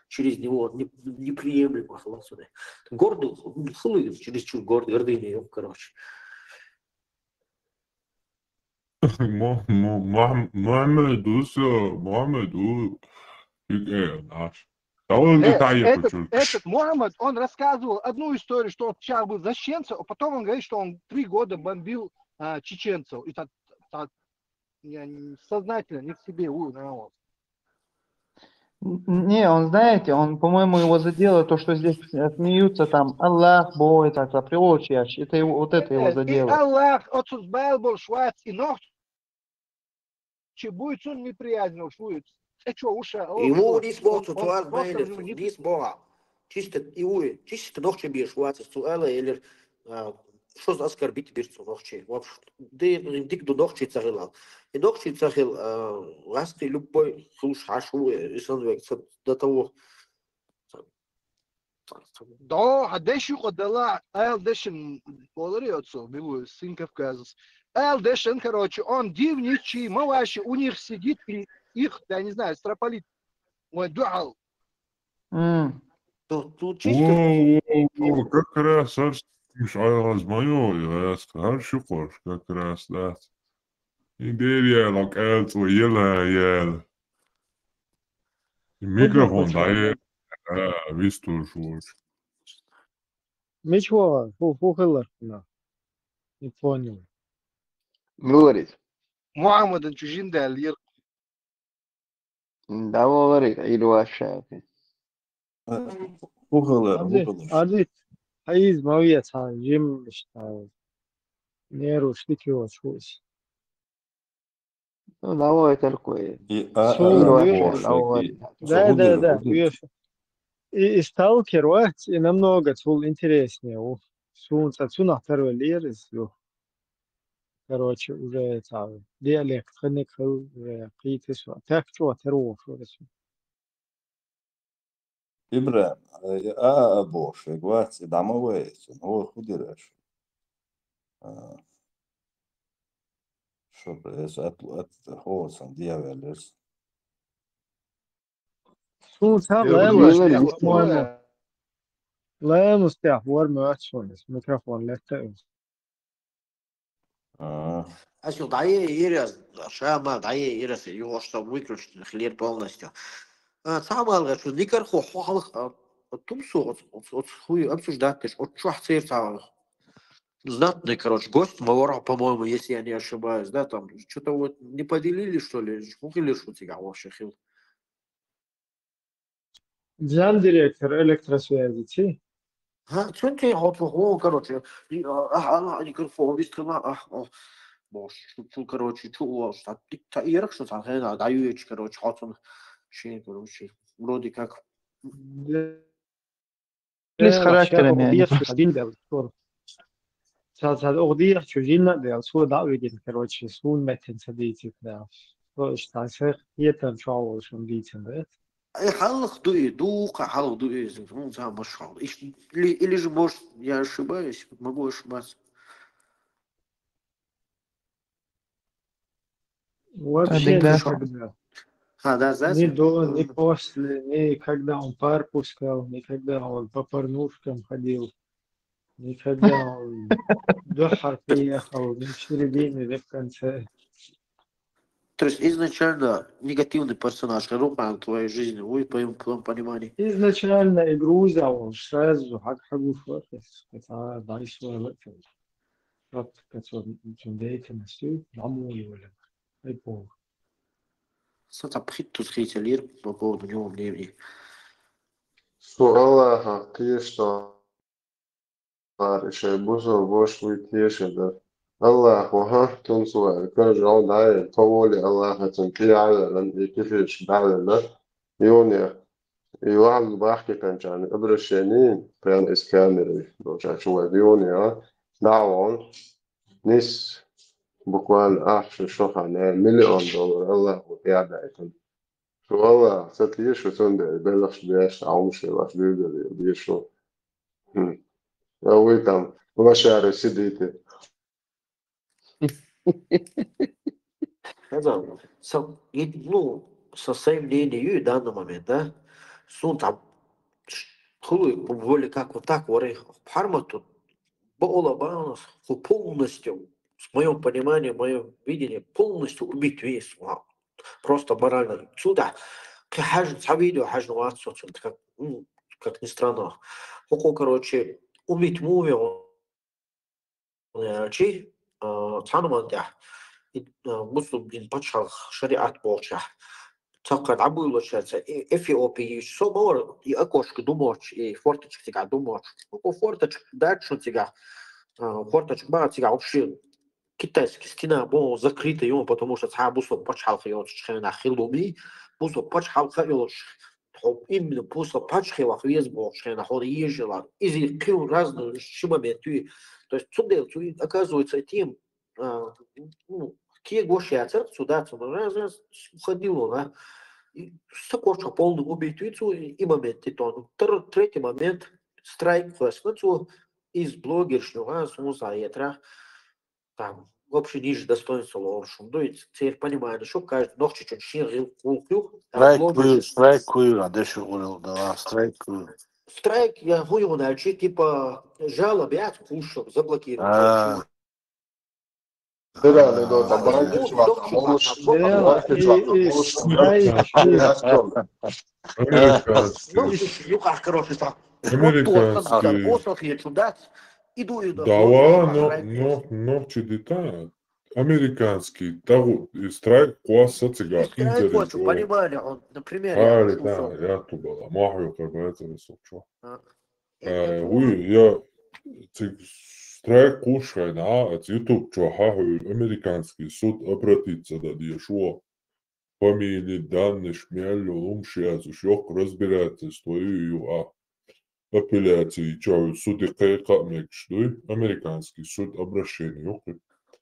через него неприемлемо халахтот. Гордый, хлы, чересчур гордыня, короче. Мухаммеду, наш. Этот Мухаммад, он рассказывал одну историю, что он сначала был зачинцем, а потом он говорит, что он 3 года бомбил чеченцев. И так сознательно, не к себе узнавал. Не, он, знаете, он, по-моему, его задело то, что здесь смеются там Аллах, Бог, это приочьяч, это его, вот это его задело. И Аллах, отцус был швац, и ночь будет он неприязнь, швует. Ему не смотрит, туар мейлер, не сбоа. Чисто иуе, чисто ночи бьешь, швац, туала или что за оскорбить бирцу ночи. Дик до ночи царилал. И ночи царил, ласты любой слуш хашуе, и сонвек до того. Да, а деши ходила, эл дешин полариотсо, был сын Кавказа. Эл дешин, короче, он дивничий, маваши, у них сидит и их, я не знаю, строполит. Ой, дуал. Тут чисто. Как раз мش айгаз майо, яс шукош, как раз, да. Идея, лак элт, ела. Микрофон, да, висту шуш. Ничего, фухылар, не понял. Говорить. Мухаммад чужин да лир. Да, говорит, или вообще. Адит, хаиз мавия цан, жим штау. Неру штикио чусь. Ну, давай такое. Да, видишь. И сталкер, и намного интереснее. Сунца, цуна второй лирис, короче, уже это диалект, ханекал, какие-то слова. Так что, террор, Ибрам, бош, гвац, дамовец, ну, худираш. Что, это холодсан, диавелерс. Сунца, لا مستح ورمى أتشونس ميكروفون لا تأوس Если дае ирас, шама дае ирас, его что выключить, хлеб полностью. Самое что дикар хохалх, тумсу, от хуй обсуждать, от чухцер там. Знатный, короче, гость Мавара, по-моему, если я не ошибаюсь, да, там что-то вот не поделили, что ли, или что тебя вообще хил. Джан директор электросвязи, ти? Что ты, вот, короче, она микрофон, вискала, бош, короче, что, та ирк, что там, дающий, короче, хатун, шин, короче, вроде как. С характерами. Сад أغنية شجينا ده سو دعوة جدا كروتش سو متن سديتي ده سو إشتاق يتم شاور شون ديتم ده حلق دوق حلق дуэ, ну, да, машал. Или же, может, я ошибаюсь, могу ошибаться. вообще никогда. Да, Ни до, ни после, ни когда он пар пускал, ни когда он по порнушкам ходил, ни когда он дохар приехал, ни в середине, ни в конце. То есть изначально негативный персонаж Рухан в твоей жизни, вы по твоему пониманию. Изначально и Грузия, он сразу حق حقه فوقس قطعة ضعيف ولا ربط كتب جندية مسؤول عمولي ولا يبور. Сата приту зрителей по поводу него мнения. Аллаха, тиешто решай бузо бош вы тиешда. Аллах وها تنسوا كرجعوا داعي طولي الله تنكي على لن يكفيش بعد يونيا يوعد بحكي كان جاني قبل الشينين بيان إسكامري لو شو يونيا دعوان نيس بقوال أحش شوخانة $1,000,000 الله وقيادة إتن شو والله ستليه شو تندي بلغش بيش عمشي باش بيقدر بيشو أوي там مشاعر سيديتي Ну, со своим мнением в данный момент, да, там, вроде как вот так, Пармату, Баулабанус, полностью, с моим пониманием, моем видении, полностью убить весь, просто морально. Сюда, видео, как ни странно, короче, убить муви, مسلم بشخ شريعة بوشة تقد عبولة شرطة إثيوبي سو مور يأكوش كدوموش فورتش تيجا دوموش فورتش дальше тига фортач ба тига вообще китайский стена был закрыта ему, потому что та бусо почал хиот шена хилуми бусо почал хиот именно бусо почал хиот был шена ходи ежела из кил разные шимаметы, то есть сюда оказывается тем ну кие гошиятся сюда раз уходило, да, и сокоша полную убийцу и моменты то третий момент страйк фэснацу из блогершного смузаетра там вообще ниже достоинства лоршум, то есть теперь понимаю, что каждый ног чуть-чуть ширил кулклюк Страйк куира, дешо урил, да, страйк куира. Страйк, я хуй начи, типа жалоб, я кушал, заблокировал. Да, да, там банки чувак, можешь, банки чувак, Американский. Ну, как хороший там. Американский. Да, но чудита. Американский. Того страйк класса цыга. Страйк хочу, понимали, он, например, я тубала. Махаю, как бы это высокчо. Я страйк кушайна, от YouTube чохаху американский суд обратится до дешево. Фамилии, данные, шмялю, лумшиазу, шок разбирается с твою апелляции, чаю, суд и кайкамекш, американский суд обращения.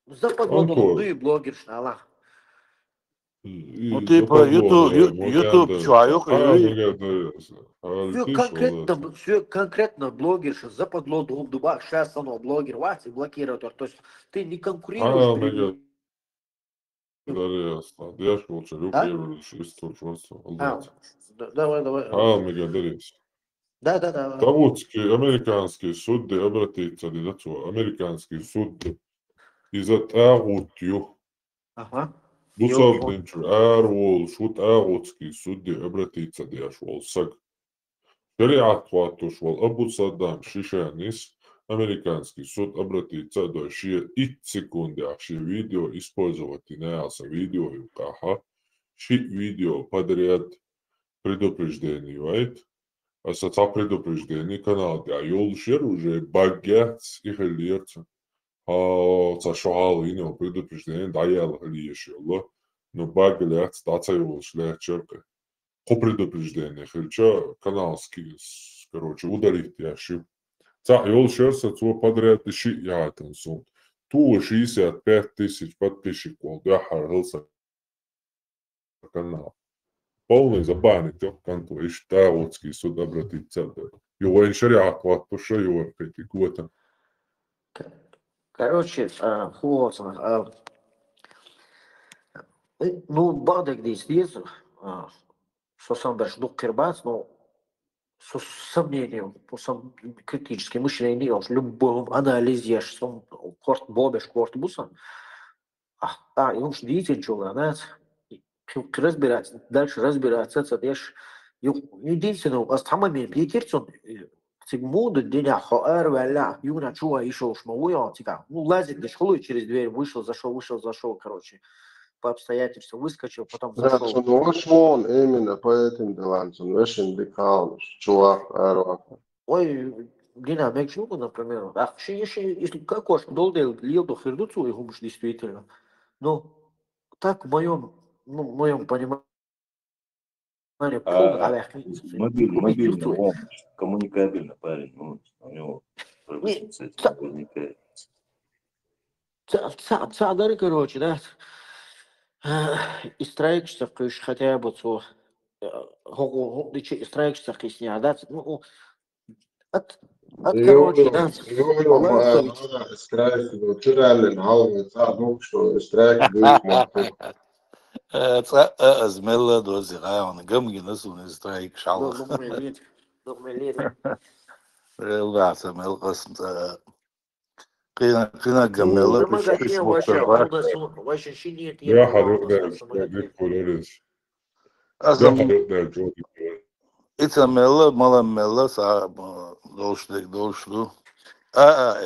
Западло, и блогер, шнала. Ну, типа, YouTube, чувак, все конкретно блогерша западло друг друга, сейчас оно блогер, вас и блокирует, то есть ты не конкурируешь. Я лучше люблю Давай. Мегадарис. Да. Тавудский, американский суд обратится, американский суд из-за тагутью. Ага. Бусавденчу, арвол, шут агутский суд обратится, дяшвол, саг. Шариат хватушвол, Абу Саддам, Шишанис, американский суд обратится до 6 секунды, видео использовать не видео и каха, 6 видео подряд предупреждений, right? А с предупреждений канал, да, Йолшер уже багяц и халирца. Сашал и не предупреждение, да, я халишело, но багяц, да, Йолшер черка. По предупреждению, хельча каналский, короче, удалить яшив. Йолшер со свой подряд ищи я танцун. Ту 65 тысяч подписчиков, да, харился канал. Полный забанит конту, и Тавудский суд обратится. Его иншариат, вот пошел его какие-то. Короче, ну, бадок здесь лезу, сам дуккербац, но с сомнением, критическим мышлением, любым анализе, что корт бобеш корт бусан, и уж дитель чуланец, разбираться, дальше разбираться, это лишь единственное, остамами пьетирцон, цигмуд, деня хоэр, валя, юна чуа еще уж мовуя, ну лазит на школу через дверь, вышел, зашел, короче, по обстоятельствам выскочил, потом зашел. Redzu, no šon именно по этим делам, вешен декаунш, чувак, аэроак. Ой, Дина, Мекчуку, например, если как уж долго лил, то хердуцу и гумш действительно. Но так в моем понимании, Мобильный, он коммуникабельный парень, ну, у него проблемы с этим возникает. Цадары, короче, да, и строишься, хотя бы то, строишься, кисня, да, ну, короче, да. Страйк, тирален, халвы, ну, что страйк будет мартин. أزميلة دوزي غاون جمجي نسو نسترايك شعوخ البعثة من القسم قينا جميلة بش اسمه تباك يا حضرتك كولوريس إتا ميلا مالا ميلا صعب دوشلو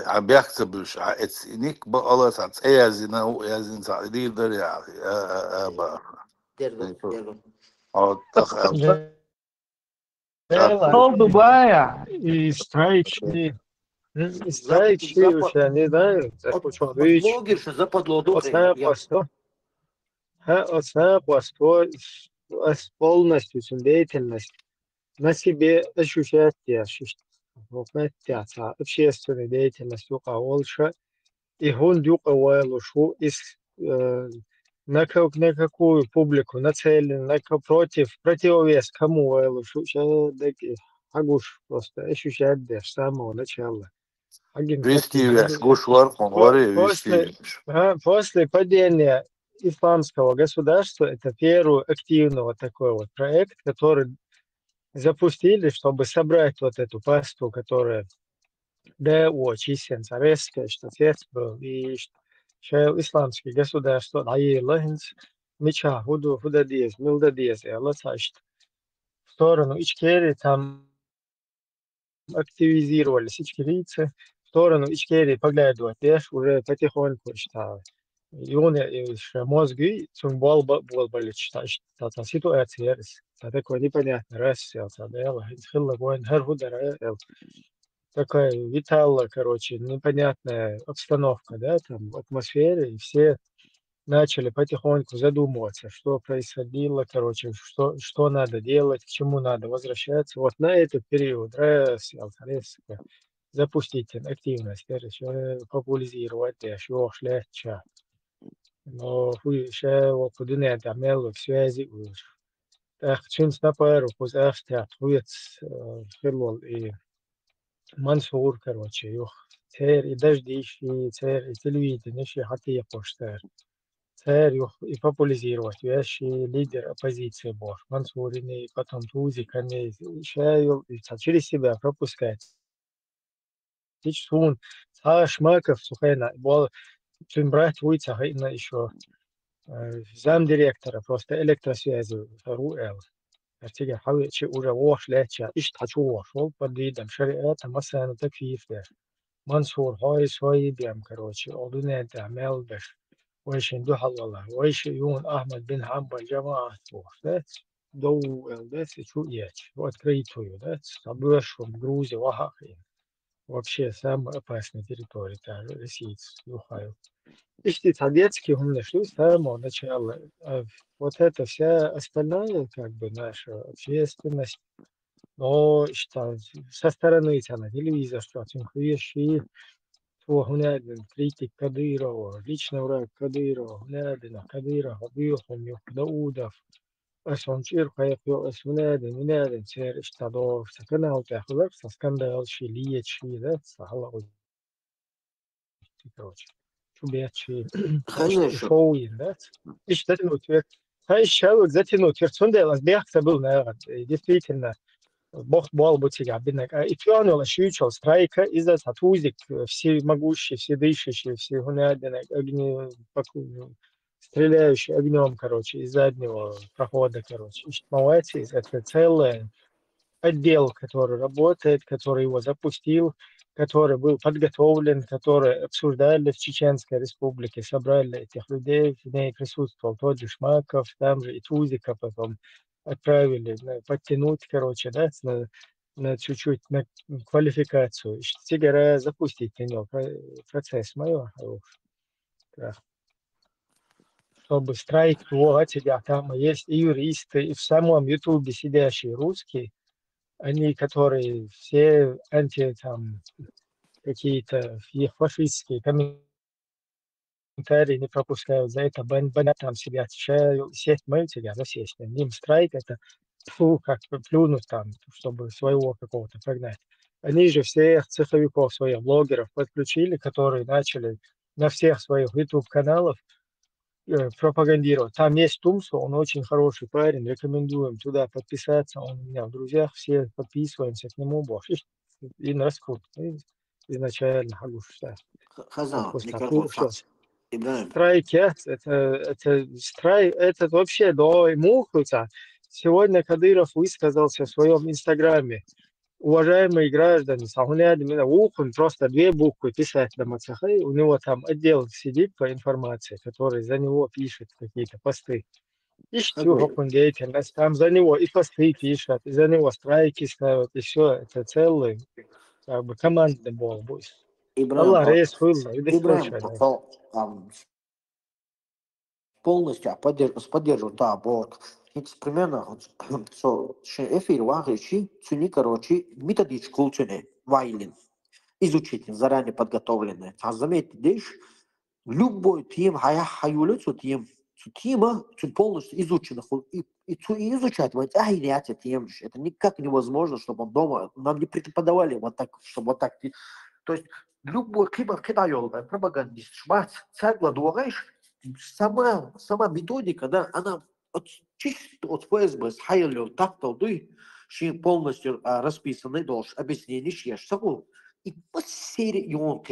عم بيحسبوش اتسينيك بقى ساعت ايازينا وايازين ساعدي يقدر يعني Дубая и страйчи уж, я не знаю, блогерша западло полностью деятельность на себе ощущать общественной деятельностью лучше и он дюкавал шо из на какую публику нацелен, противовес кому лучше агуш просто ощущать с самого начала. После падения исламского государства это первый активный вот такой вот проект, который запустили, чтобы собрать вот эту пасту, которая численность арестка, что отец был, и что исламское государство, меча, худадиес, милдадиес, и Allah в сторону Ичкери там активизировались ичкерийцы, в сторону Ичкери поглядывать, уже потихоньку, что и он мозги zum болбали, что ситуация, такой непонятный раз, такая витала, короче, непонятная обстановка, да, там, в атмосфере, и все начали потихоньку задумываться, что происходило, короче, что надо делать, к чему надо возвращаться. Вот на этот период запустить активность, популяризировать, что шляча. Но вот куда تعمل связи تخشين سنابر وكوز تعطويت خلول منصور короче يوخ تير دجديشي تير телевидение حتى يقوشتر تير يوخ популяризировать вещи лидер оппозиции бор Мансурини потом Тузик они шею через себя пропускать Тичсун Шмаков сухена бол брать уйца еще замдиректора просто электросвязи РУЛ. ارتجع حاول شيء وروح لا تشا إيش تحشوا شو بدي دم شريعة مثلا تكفيف ده منصور هاي سوي بيام كروتشي أولنا تعمل بش ويش ندوح الله ويش يون أحمد بن حنبل جماعة ده دو ده شو ياتش واتكريتو ده صبوش ومجروزي وحقين вообще самая опасная территория России Юхаю. Ишти Цадецкий هم нашли с самого начала. Вот эта вся остальная, как бы, наша общественность, но что со стороны телевизора, что вещи, то гунядин критик Кадырова, личный враг Кадырова, гунядина Кадырова, Бьюхом, Даудов, Асончир, Хайфё, Асунядин, Цер, Штадов, Саканал, Тахлер, скандал, Шилиет, да, Сахалов, короче. Шубячи, шоуин, да? И считать, вот Еще затянуть Ферцунделас бехта был, наверное, действительно, бог был бы тебя, бедняк. И тянула щучел страйка из-за татузик, всемогущий, вседышащий, всегуняденный, стреляющий огнем, короче, из заднего прохода, короче. Молодец, это целый отдел, который работает, который его запустил, который был подготовлен, который обсуждали в Чеченской Республике, собрали этих людей, в ней присутствовал тот же Шмаков, там же и Тузика потом отправили подтянуть, короче, да, на чуть-чуть на квалификацию. Сигара запустить на него процесс мой, чтобы страйк его тебя там есть и юристы, и в самом Ютубе сидящие русские, они, которые все там какие-то их фашистские комментарии не пропускают, за это банят там себя, сесть мы тебя засесть. Ним страйк это как плюнуть там, чтобы своего какого-то прогнать. Они же всех цеховиков, своих блогеров подключили, которые начали на всех своих YouTube-каналах пропагандировать. Там есть Тумсо, он очень хороший парень, рекомендуем туда подписаться, он у меня в друзьях, все подписываемся к нему, и на раскрут. Изначально страйк, это вообще до мухуца. Сегодня Кадыров высказался в своем инстаграме. Уважаемые граждане, просто 2 буквы писать на Мацахай, у него там отдел сидит по информации, который за него пишет какие-то посты. И деятельность, там за него и посты пишут, и за него страйки ставят, и все, это целый, как бы, командный бол будет. Полностью поддерживаю, да, вот. Примерно, что эфир вагричи, цуни, короче, методичку цуни, вайлин, изучить, заранее подготовленные. А заметьте, здесь любой тем, тема полностью изучена, и изучать, вот, тем же, это никак невозможно, чтобы он дома, нам не преподавали вот так, чтобы вот так, то есть, любой пропагандист, царь дугаешь, сама методика, да, она чисто от ФСБ с Хайлер так толды, что полностью расписанный должен объяснение шьешь собой. И по серии он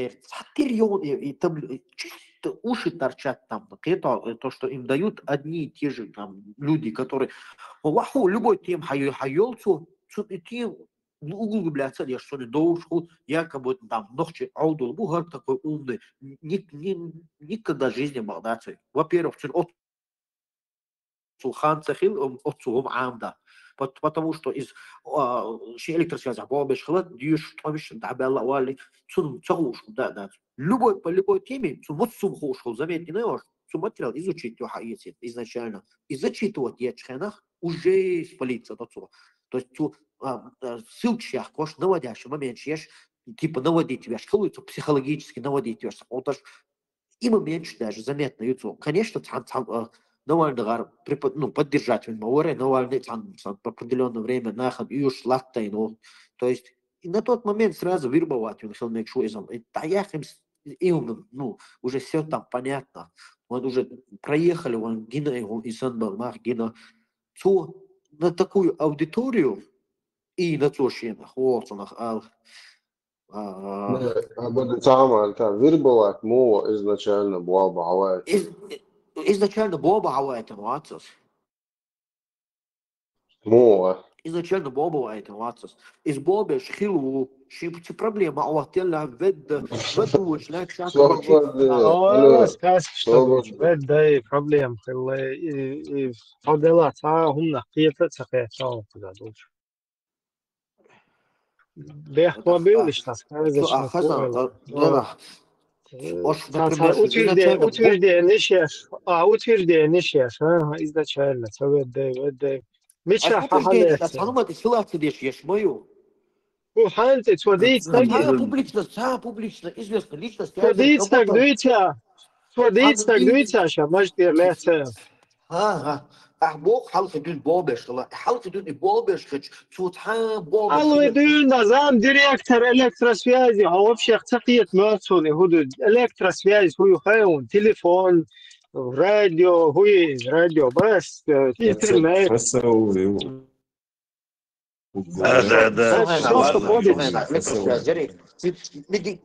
и там чисто уши торчат там. То, что им дают одни и те же там люди, которые любой тем хайолцу, тем углубляться, я что ли должен, якобы там ночи аудул бугар такой умный, никогда в жизни молодцы. Во-первых, от Сулхан Цахил, отцом Амда. Потому что из электросвязи Бобеш Хлад, Дьюш, Томиш, Дабелла, Вали, Цун Цахуш, да. По любой теме, вот Сумхушху, заметьте, материал изучить изначально. И зачитывать ячхенах уже с полицией. То есть ссылчах, кош наводящий момент, типа наводить тебя, шкалуется психологически наводить тебя. Вот даже и момент даже заметно YouTube. Конечно, Навальный поддержать Навальный по определенное время наход и уж латтай, то есть и на тот момент сразу вербовать им, уже все там понятно, он уже проехали, он Гина его и Санбалмах Гина, на такую аудиторию и на то, что вербовать мова изначально была бы изначально Боба Авайта Ватсас. Изначально Боба Авайта Ватсас. Из Боба Шхилу, шипти проблема, а вот телла ведда, ведуш, лакшак, ведда и проблем, и фадела, هم قيادة سقيا كذا دوش. بيحكوا بيقولش تسكازش утверждение сейчас, изначально, ведь меча публично известно личность. Бог حلقة دون بابش الله حلقة دون بابش خش صوتها بابش الله دون نظام ديريكتور электросвязи а вообще تقية مرسول هدود электросвязь هو خيون تليفون радио, радио, бас, интернет. Да. Все, что ходит.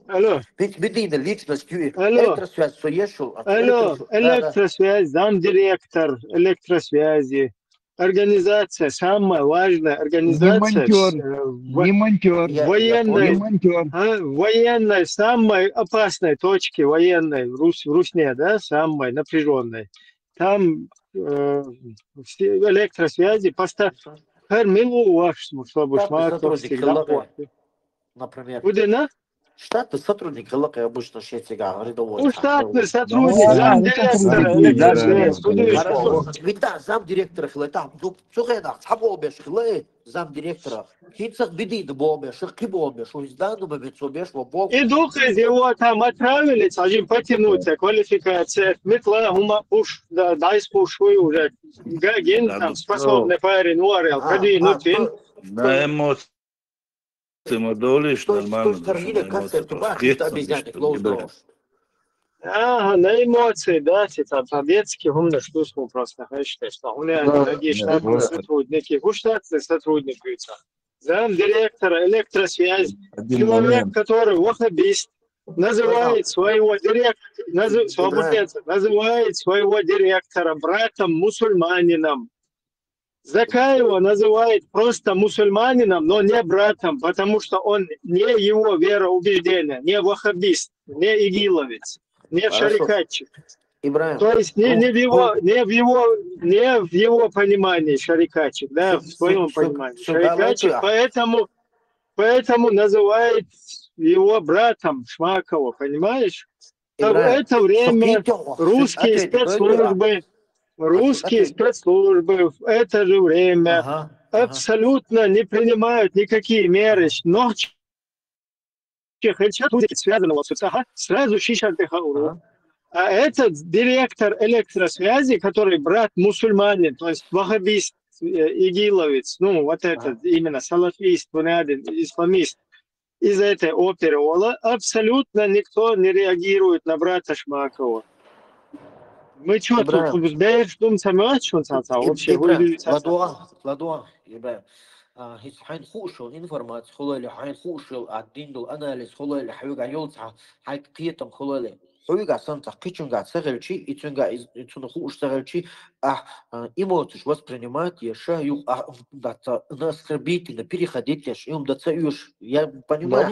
Алло. Электросвязь, все ешил. Алло, электросвязь, замдиректор электросвязи. Организация, самая важная организация. Не монтер. Военной, самой опасной точки военной в Русне, да, самой напряженной. Там электросвязи постоянно. Чтобы сотрудник ХЛП, например. Штатный сотрудник ХЛП обычно рядовой. Штатный сотрудник, замдиректора. Хорошо, ведь да, замдиректора ХЛП, замдиректора. Хитсах беды бобеш, кибобеш, данный момент собеш, и дух из его там отправили, один потянуться, квалификация, метла, уж, да, дай спушую уже. Гаген там способный парень, уорел, продвинутый. На эмоции. Ты модулишь нормально. Ага, на эмоции, да, это по-детски, умно, что просто, что у меня многие штатные сотрудники, штатные сотрудники, замдиректора электросвязи, человек, который ваххабист, называет своего директора братом-мусульманином. Закаева называет просто мусульманином, но не братом, потому что он не его вероубеждение, не ваххабист, не игиловец, не шарикатчик. То есть не в его понимании шарикатчик, да, в своем понимании шарикатчик, поэтому называет его братом Шмакова, понимаешь? В это время русские спецслужбы в это же время абсолютно не принимают никакие меры, но связано сразу шишат-бехауру. А этот директор электросвязи, который брат мусульманин, то есть ваххабист, игиловец, ну вот этот именно салафист, исламист, из этой оперы абсолютно никто не реагирует на брата Шмакова. Мы что тут ждем вообще выглядит? Ладуа, حين خوشوا информацию خلالي حين خوشوا الدين анализ خلالي حيوقع يلصع حين قيتم خلالي حيوقع سنتا قيتشنقع سغلشي итюнга خوش سغلشي эмоции воспринимать еша дата наскорбительно переходить лишь им дацаюш я понимаю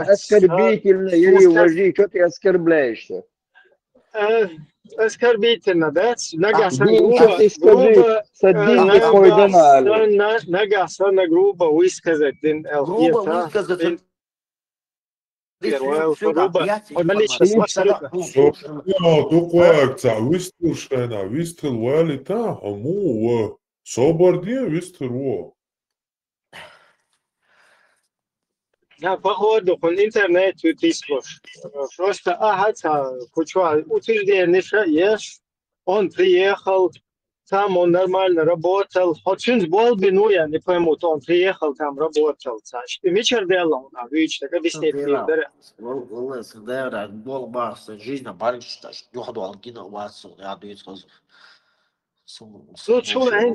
оскорбительно или уважи, что ты оскорбляешься? Оскорбительно, да? Грубо высказать. Да, походу, по интернету ты слушаешь. Просто, утверждение есть, он приехал, там он нормально работал. Очень болби, ну я не пойму, то он приехал, там работал. Вечер делал, видишь, так объяснить мне. Жизнь, Ну,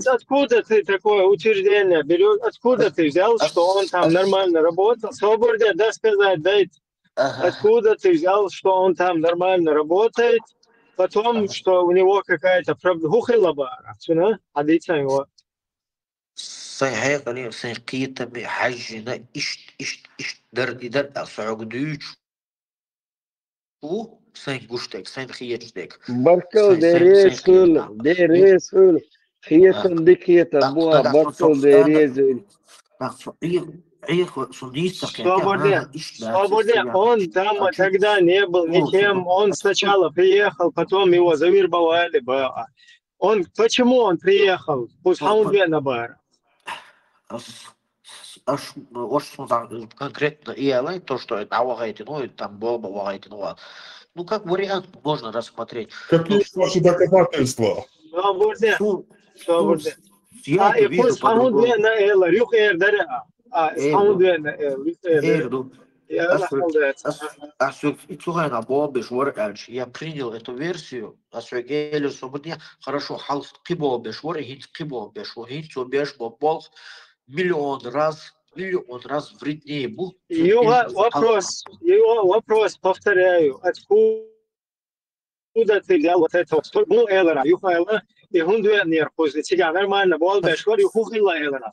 откуда ты такое утверждение берешь? Откуда ты взял, что он там нормально работал? Свободно, да, сказать, да? Откуда ты взял, что он там нормально работает? Потом, что у него какая-то проблема. Хухилаба, адица его. صحيح سنقيت بحجنا إيش در أصعديش و سنقشتك سنخيجتك بركل دريسل خيتن دكيتا بوا بركل دريزل Свободен, он там тогда не был никем, он сначала приехал, потом его завербовали. Почему он приехал? Пусть он вена конкретно и то, что это авагайтино, там бомба авагайтино. Ну, как вариант можно рассмотреть. Какие ваши доказательства? Свободен. Я это вижу по-другому. Я принял эту версию, хорошо, халс кибо бешвор, гит кибо бешвор, гит цо беш бобол миллион раз вреднее был. Вопрос, повторяю, откуда ты взял вот это вот? Ну, Элера, Юхайла, и Гундуя Нерхуз, тебя нормально, был бешвор, Юхухила Элера.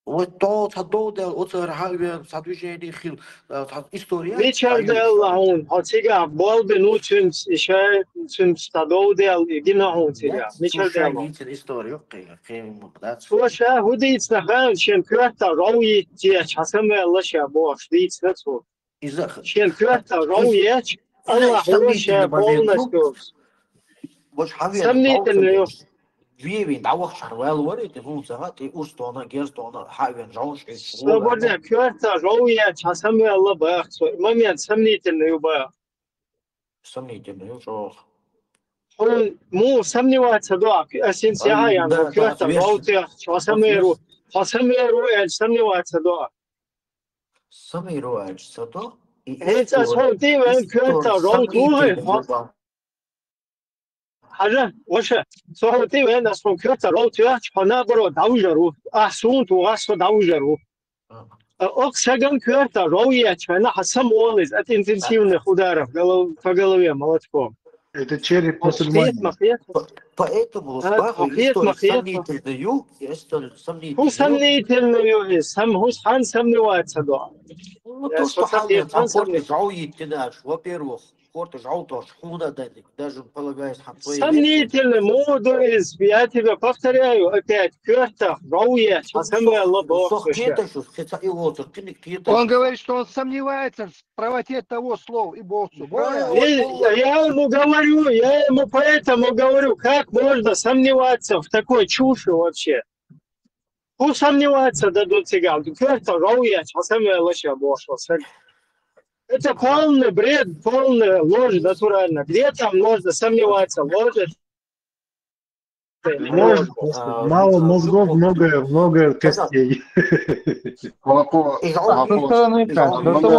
Вот то, вот история. Richard Laun, Hotiga, Bolben, Tun Stadodel, Ginaun, Richard историю. Слушай, худеет на чем крата роуи те часами лоша бош, дит нацу. Чем крата роуи, Allah лоша полностью. Сомнительно. Вивин, да вот шарвел варит, и ну загат, и устона, герстона, хавен, жаушки. Свободная крата роуи часами Allah бах. Момент сомнительный бах. Сомнительный, что. Он сомневается, да, эссенциально, крата роуи часами сомневается, да. Сомневается, да. Это смотри, крата роуи. حاجة واش صوتي وين أصلا كرت روتي أنا برو داوجرو أحسن تو أصلا داوجرو أكثر كرت روية أنا حسم أولز أتنسيون خدارة قالوا فقالوا молотком. Это череп мусульманин. Поэтому сомнительную, хан сомневается, да. Во-первых, даже полагаясь сомнительно, мудрость, я тебе повторяю, опять, кёрта, роуя, Он говорит, что он сомневается в правоте того слова и Богу. Я ему поэтому говорю, как можно сомневаться в такой чуши вообще. Ну, сомневаться дадут цыган. Кёрта, роуя, это полный бред, полная ложь, натурально. Где там можно сомневаться? Ложь. Мало мозгов, много костей.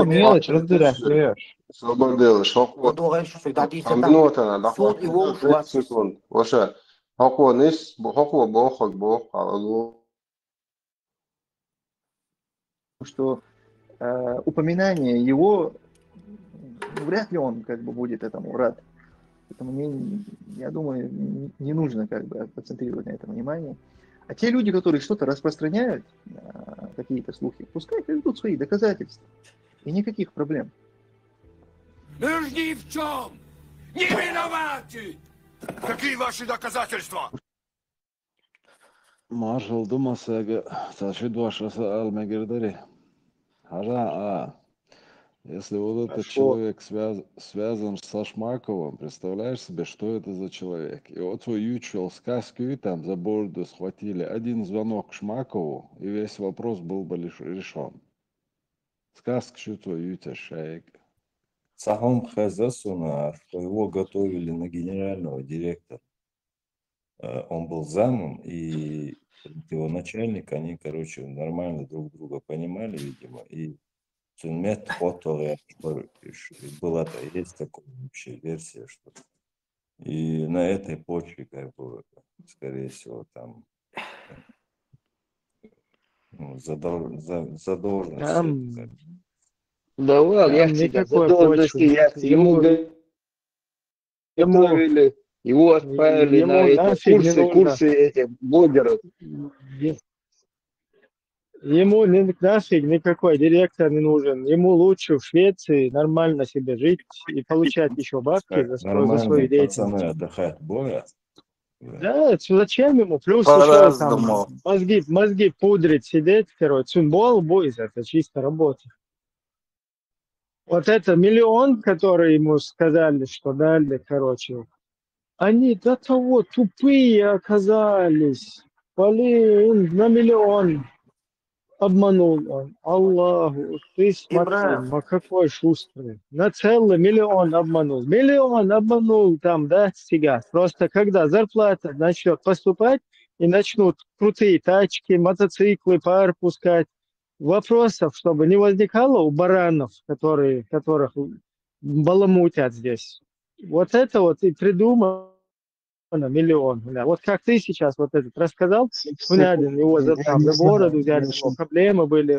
Мелочь разбираешь. Свободил, шоку. Секунд. Вообще, хоку низ, хоку бохот бох, что упоминание его, вряд ли он как бы будет этому рад. Поэтому я думаю, не нужно как бы концентрировать на этом внимание. А те люди, которые что-то распространяют, какие-то слухи, пускай приведут свои доказательства. И никаких проблем. Вы ж ни в чем не виноваты! Какие ваши доказательства? Маршал Думасага, Сашид ваша Алмагердари. Если вот этот человек связан с Шмаковым, представляешь себе, что это за человек? И вот свой ючел сказку и там за бороду схватили. Один звонок к Шмакову, и весь вопрос был бы решен. Сказка что твой ютя шайк. Сахом Хазасуна, что его готовили на генерального директора. Он был замом, и его начальник, они, короче, нормально друг друга понимали, видимо, и Цунмет фото была, есть такая вообще версия, что и на этой почве, как бы, скорее всего, там задолженность. Давал, я всегда задолженности, ему готовили, его отправили на эти курсы этих блогеров. Ему нафиг никакой директор не нужен. Ему лучше в Швеции нормально себе жить и получать еще бабки за свою деятельность. Пацаны отдыхают, боя. Да, зачем ему? Плюс еще там мозги пудрить, сидеть, короче. Бол бойз, это чисто работа. Вот это миллион, который ему сказали, что дали, короче. Они до того тупые оказались. Блин, на миллион. Обманул он. Аллаху, ты смотри, какой шустрый. На целый миллион обманул. Миллион обманул там, да, сега. Просто когда зарплата начнет поступать и начнут крутые тачки, мотоциклы, пар пускать, вопросов, чтобы не возникало у баранов, которых баламутят здесь. Вот это вот и придумано миллион. Бля. Вот как ты сейчас вот этот рассказал, Гунядин, его Я там не до города знаю. взяли, у него проблемы были,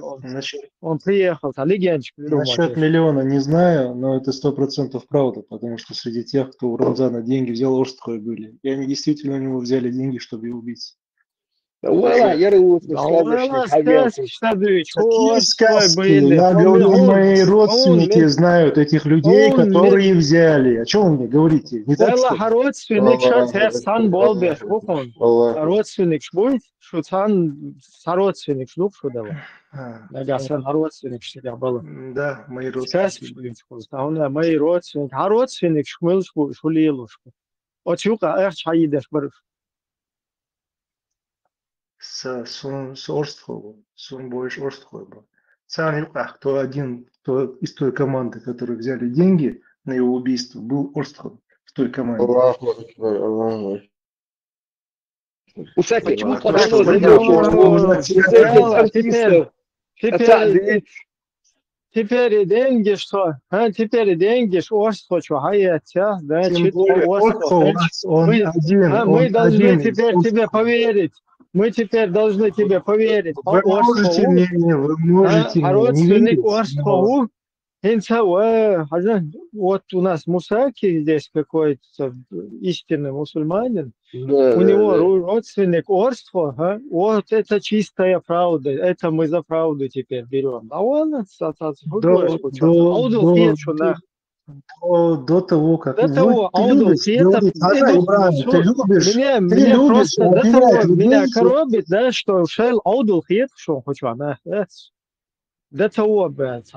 он приехал, там легенчик придумал. Насчет миллиона не знаю, но это 100% правда, потому что среди тех, кто у Рамзана деньги взял, Орстхой были. И они действительно у него взяли деньги, чтобы его убить. والله يروت والله сказочник сказки, Какие сказки? были. Я говорю, мои Он родственники знают этих людей, которые взяли. О чем вы мне говорите? Не так, что ли? родственник сан болбеш, родственник шбуй, шутан сородственник шлюп шудала. Да, сан родственник всегда был. Да, мои родственники. Мои родственники, родственник шмыл шулилушку. Очука эх чаидеш барыш. С Орстховым, сон больше Орстхова. Сам кто один, кто из той команды, которые взяли деньги на его убийство, был Орстхов в той команде. Теперь деньги что? Теперь деньги Орстхов, что хаятся, да, мы должны теперь тебе поверить. Мы теперь должны тебе поверить. Вы можете мне не верить. Орстхову. Вот у нас Мусаки здесь какой-то истинный мусульманин. У него родственник Орстхов. Вот это чистая правда. Это мы за правду теперь берем. А он до того, как ты любишь, меня коробит, да, что шел аудул хет, что хочу она. До того, блядь,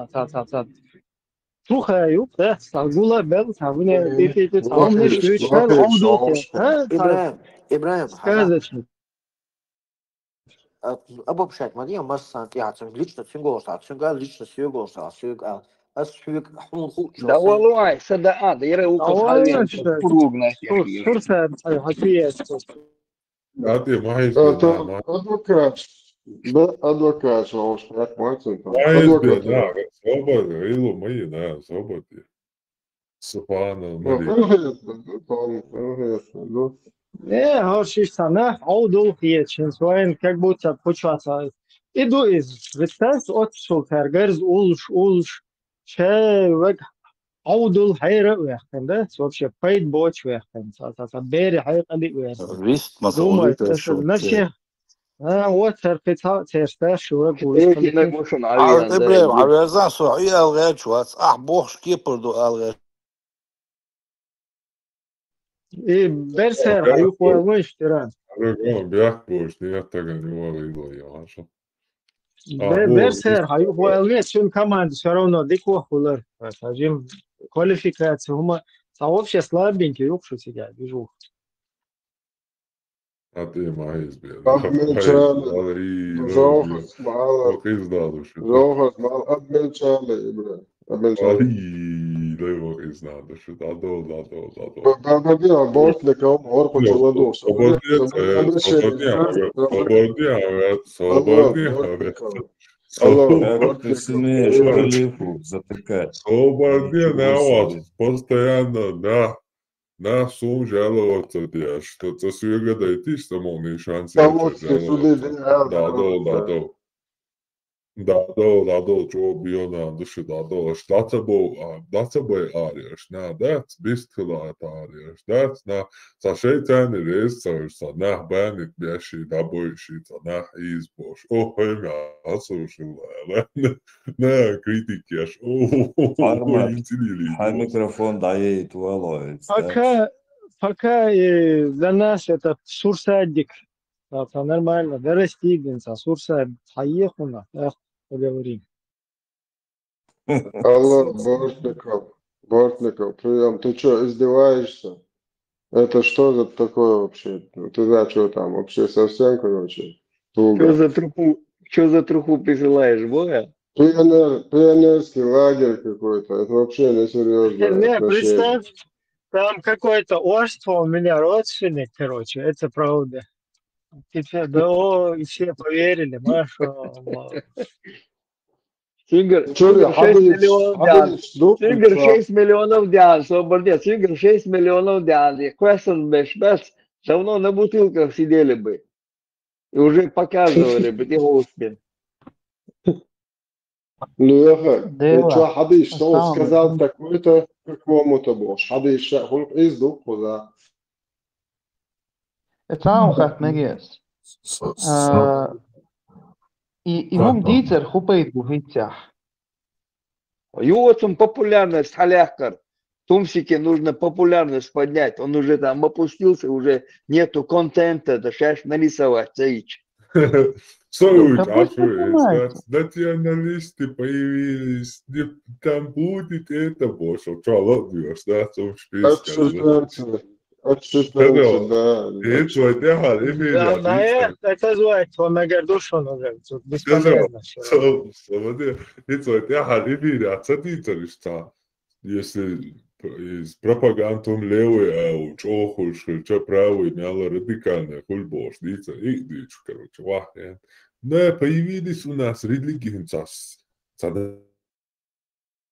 слухаю, да, сагула бел, сагуне, ты шел аудул хет. Ибраим, сказочник. Обобщать, Мария, масса, лично сингоса, лично сингоса, да والله صدقات يروق صحابين فروقنا فرصة حكية Ati, mais Advokāts valsts atmācītā. Soboda, ilu maina, soboda. Сапана, Не, горшишься, аудул хиечин, своим как будто почувствовал. Иду из, представь, от шултергерз, улш, شاوك عودل حيرة ويحكم ده вообще paid boch ويحكم بيري حيرة لي ويحكم Вист مسؤوليته نفسه وتر قطع ترتاش وقول Ибраим, عريزان صحيح الغير شوات بوخش كيبردو الغير برسر حيوكو ويشتران بيحكوش نيتاقا نيوالي يا Берсер, чем команда все равно дикохулер. Скажем, квалификация. Вообще слабенький, что сидят, вижу. А ты маис, блядь. Как ты смеешь халифу затыкать? Постоянно, на сум жаловаться, что это свегода и ты самому шансы. Da, čo bio na duši, šta se bo ārieši, that's bistilāt ārieši, that's sa šeitēni reizes, bērni bieši dabūjuši, izboši, asūši, kritikieši, Хай микрофон дает волоец. Пока для нас это сурсадик, это нормально, дорастигнется, сурсад, хаехуна, поговорим. Алло, Бортников, прием. Ты что, издеваешься? Это что за такое вообще? Ты за что там? Вообще совсем, короче, туго. Что за труху присылаешь, Бога? Пионерский лагерь какой-то. Это вообще несерьезно. Не, представь, там какое-то орство, у меня родственник, короче, это правда. Теперь, да, и все поверили, Маша. Сингер Чё, 6 миллионов диан. что Сингер 6 миллионов диан. Собордец. Сингер 6 миллионов диан. И Квесон Бешбес давно на бутылках сидели бы. И уже показывали бы его успех. Леха, Дела. что, хады, что он Самое. сказал такой-то, какому-то бош. Хады, что, он изду, куда. Это auch megész. И мум дицер хупейт бухитях. Ювацам популярность халяхкар. Тумсике нужно популярность поднять. Он уже там опустился, уже нету контента, да сейчас нарисовать. Цаич. Националисты появились, там будет это, боже, что, лоббиешь, да, Это называется, он нагордушен уже. Бесполезно. если из пропагандом левый, а чоху, что правый, мяла радикальная, хульбош, дица, и дичь, короче, вахен. Но появились у нас религии,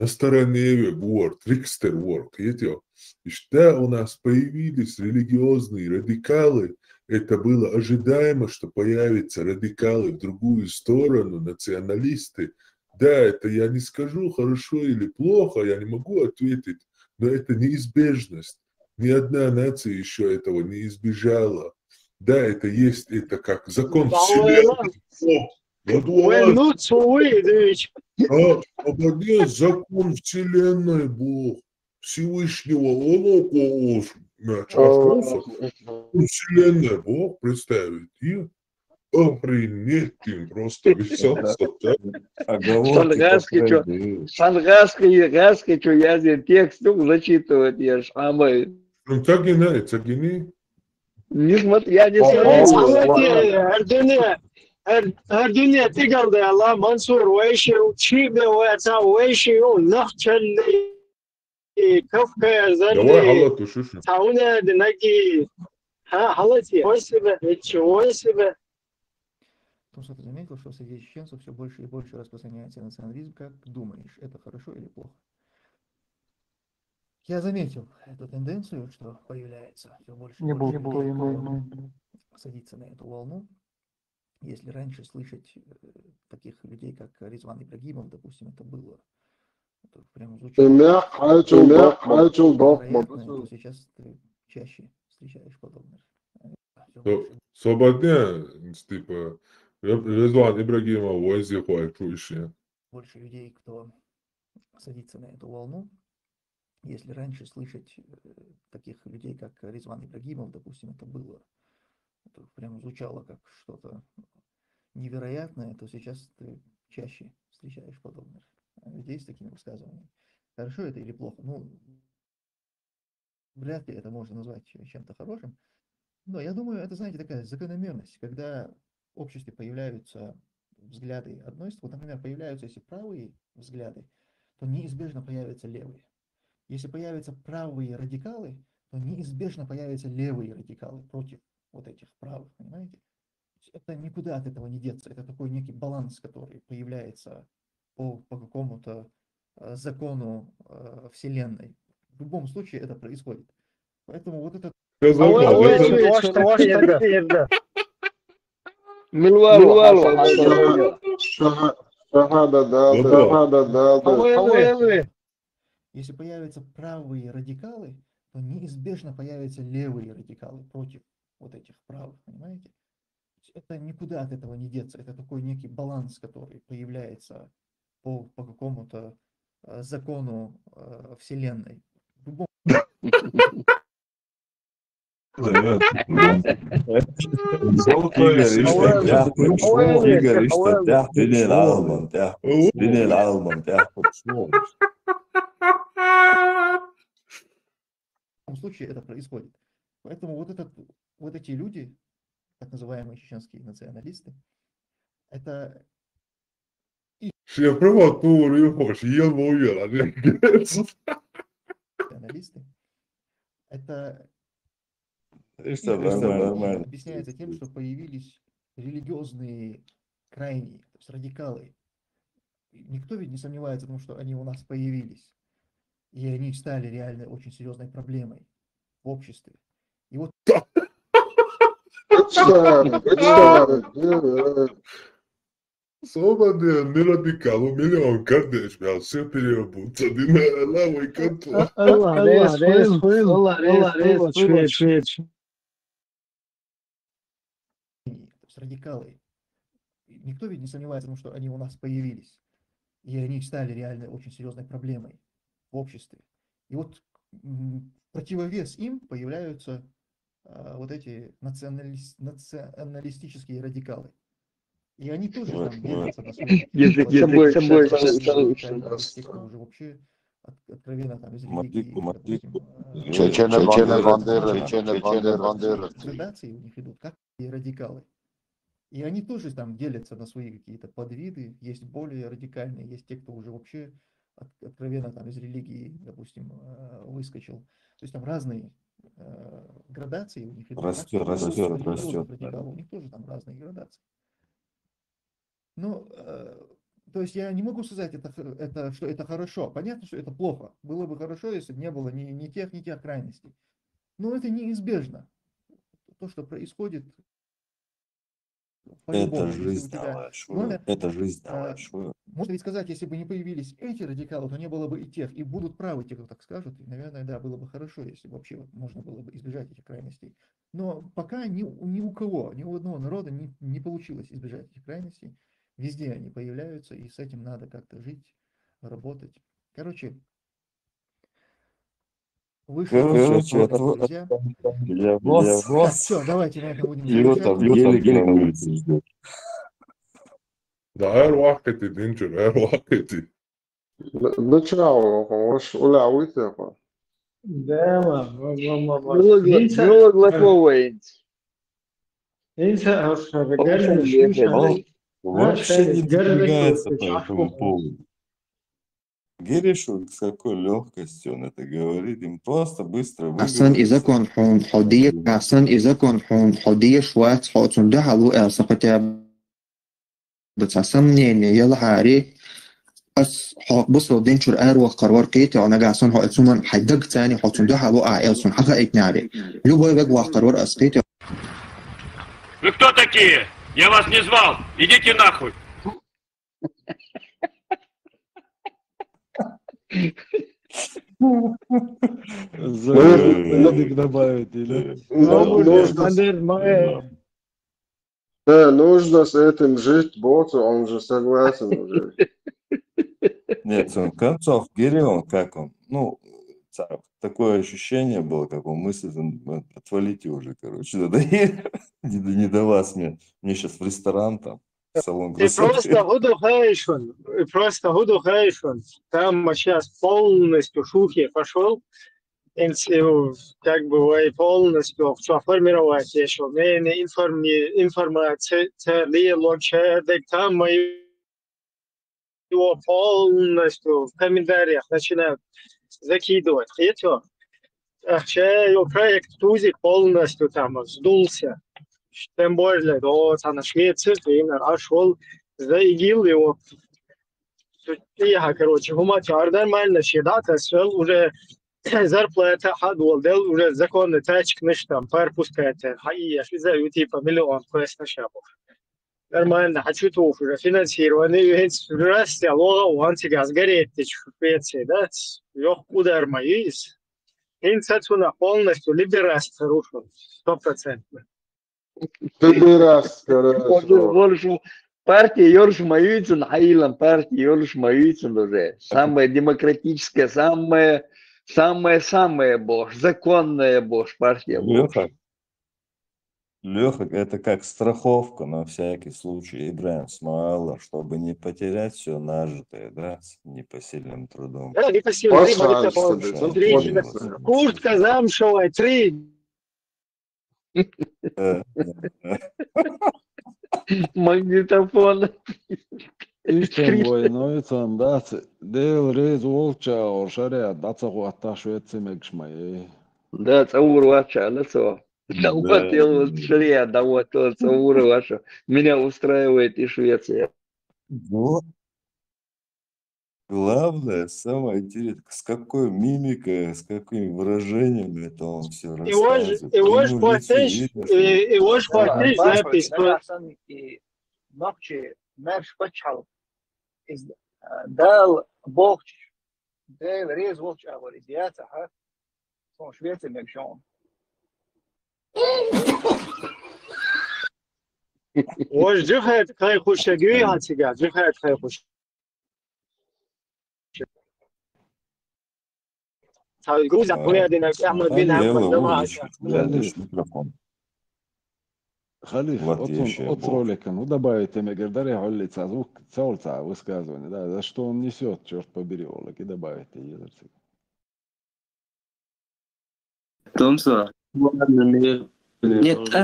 на стороне вор, трикстер вор, видите? И что у нас появились религиозные радикалы, это было ожидаемо, что появятся радикалы в другую сторону, националисты. Да, это я не скажу, хорошо или плохо, я не могу ответить, но это неизбежность. Ни одна нация еще этого не избежала. Да, это есть, это как закон вселенной. Закон вселенной, Бог. Всевышнего, вселенная, Бог представить. И охренеть им просто висятся. Шангаски, что я здесь текст зачитывать, я шамай. Цагини. Не смотри, я не смотрю. Ардуния, ты говорила, Мансур, вейши, чибе, вейца, вейши, нахчали, кавка, зали, тауна, динаги, халати, ой себе, ой себе. Потому что ты заметил, что среди чеченцев все больше и больше распространяется национализм. Как думаешь, это хорошо или плохо? Я заметил эту тенденцию, что появляется все больше и больше людей, садиться на эту волну. Если раньше слышать таких людей, как Резван Ибрагимов, допустим, это было, это прям звучало, то сейчас ты чаще встречаешь подобное. Свободня, типа, Резван Ибрагимов, Войзи Хуайчуйши. Больше людей, кто садится на эту волну. Если раньше слышать таких людей, как Резван Ибрагимов, допустим, это было, это прям звучало как что-то невероятное, то сейчас ты чаще встречаешь подобных людей с такими высказываниями. Хорошо это или плохо? Ну, вряд ли это можно назвать чем-то хорошим. Но я думаю, это, знаете, такая закономерность, когда в обществе появляются взгляды одной стороны, вот, например, появляются, если правые взгляды, то неизбежно появятся левые. Если появятся правые радикалы, то неизбежно появятся левые радикалы против вот этих правых, понимаете? Это никуда от этого не деться, это такой некий баланс, который появляется по какому-то закону Вселенной. В любом случае это происходит. Поэтому вот это... Если появятся правые радикалы, то неизбежно появятся левые радикалы против вот этих правых, понимаете? Это никуда от этого не деться, это такой некий баланс, который появляется по какому-то закону Вселенной. В любом... В любом случае это происходит. Поэтому вот эти люди, так называемые чеченские националисты, это... Националисты, это... объясняется тем, что появились религиозные крайние, то есть радикалы, никто ведь не сомневается в том, что они у нас появились, и они стали реально очень серьезной проблемой в обществе. И вот Слободен, не радикал, миллион кардеш, мял, все переобуться, дина, лавой контур. Allah Швеция. то есть радикалы, никто ведь не сомневается в том, что они у нас появились, и они стали реально очень серьезной проблемой в обществе. И вот противовес им появляются вот эти националистические радикалы. И они тоже там делятся на свои... Те, кто уже вообще откровенно там из религии, градации у них идут, как и радикалы. И они тоже там делятся на свои какие-то подвиды. Есть более радикальные, есть те, кто уже вообще откровенно там из религии, допустим, выскочил. То есть там разные градации у них идут. Растет. Радикалы, у них тоже там разные градации. Ну, то есть я не могу сказать, что это хорошо. Понятно, что это плохо. Было бы хорошо, если бы не было ни тех крайностей. Но это неизбежно. То, что происходит... Это жизнь, это жизнь, Можно ведь сказать, если бы не появились эти радикалы, то не было бы и тех. И будут правы те, кто так скажут. И, наверное, да, было бы хорошо, если бы вообще можно было бы избежать этих крайностей. Но пока ни у кого, ни у одного народа не получилось избежать этих крайностей. Везде они появляются, и с этим надо как-то жить, работать. Короче, выше, друзья. Так, все, давайте на этом будем завершать. Да, аэруакети, динчер, аэруакети. Ну, чао, уж улявуйте. Да, вообще не двигается по этому поводу. Геришев, с какой легкостью он это говорит, им просто быстро أحسن إذا كان حون حدية شوات حوتون ده حلو أصفتها بتصمني يلا حاري بس بصوا دينشر أروى قرار قيت أنا جالسون هو أتسمن حدق ثاني حوتون ده حلو أعيلسون حقا إتناري لو بقى بقى قرار أسقيت. Вы кто такие? Я вас не звал. Идите нахуй. Задик добавить, или? Нужно с этим жить, Боцу, он же согласен уже. Нет, Концов, Гирион, как он? Ну, такое ощущение было, как он мыслит, отвалите уже, короче, не до вас мне сейчас в ресторан там, в салон красоты. Просто Гуду Хайшон, там сейчас полностью шухи пошел, как бы полностью все формировать еще, информация, там его полностью в комментариях начинают закидывать. И все. Его проект Тузик полностью там сдулся. Тем более, до Швеции, шел за ИГИЛ его. Короче, гуманитар нормально считать, уже зарплата ходил, уже законный тачек там пропускает. Я за типа миллион квест на шабу. Нормально, хочу туф уже финансирование, раз я логал, он сейчас горит в Швеции, да, удар мои. Инициативно полностью либерация рушил, 100%. Либерация. Партия Йорш Маюицин, Хаилам партия Йорш Маюицин уже. Самая демократическая, самая Бош, законная Бош, партия Бош. Леха, это как страховка на всякий случай, Ибраим Смаала, чтобы не потерять все нажитое, да, с непосильным трудом. Да, непосильным трудом. Куртка замшевая, 3. Магнитофон. Noican dați, reiz volcea orșarea, dați o atașuețe megșmai. Да, цаур ваша, лицо. Да вот я шрия, да вот цаур ваша. Меня устраивает и Швеция. Вот. Главное, самое интересное, с какой мимикой, с какими выражениями это он все рассказывает. По его его лицу видно, что его Bak, запись. Megasan nokči merš pačal iz dal bohč del rez bohč avoriziata ha son Šviece megšon. وش جخت خير خوشگی هاتیگه جخت خير خوش تقول أخويا دينا أحمد بن خلي أحمد يلا جماعة قول خلي ميكروفون خلي Латвийский от бог. ролика, ну добавите Мегердари Холлица, звук Цолца, высказывание, да, за что он несет, черт побери, Олег, и добавите язык. تونسا нет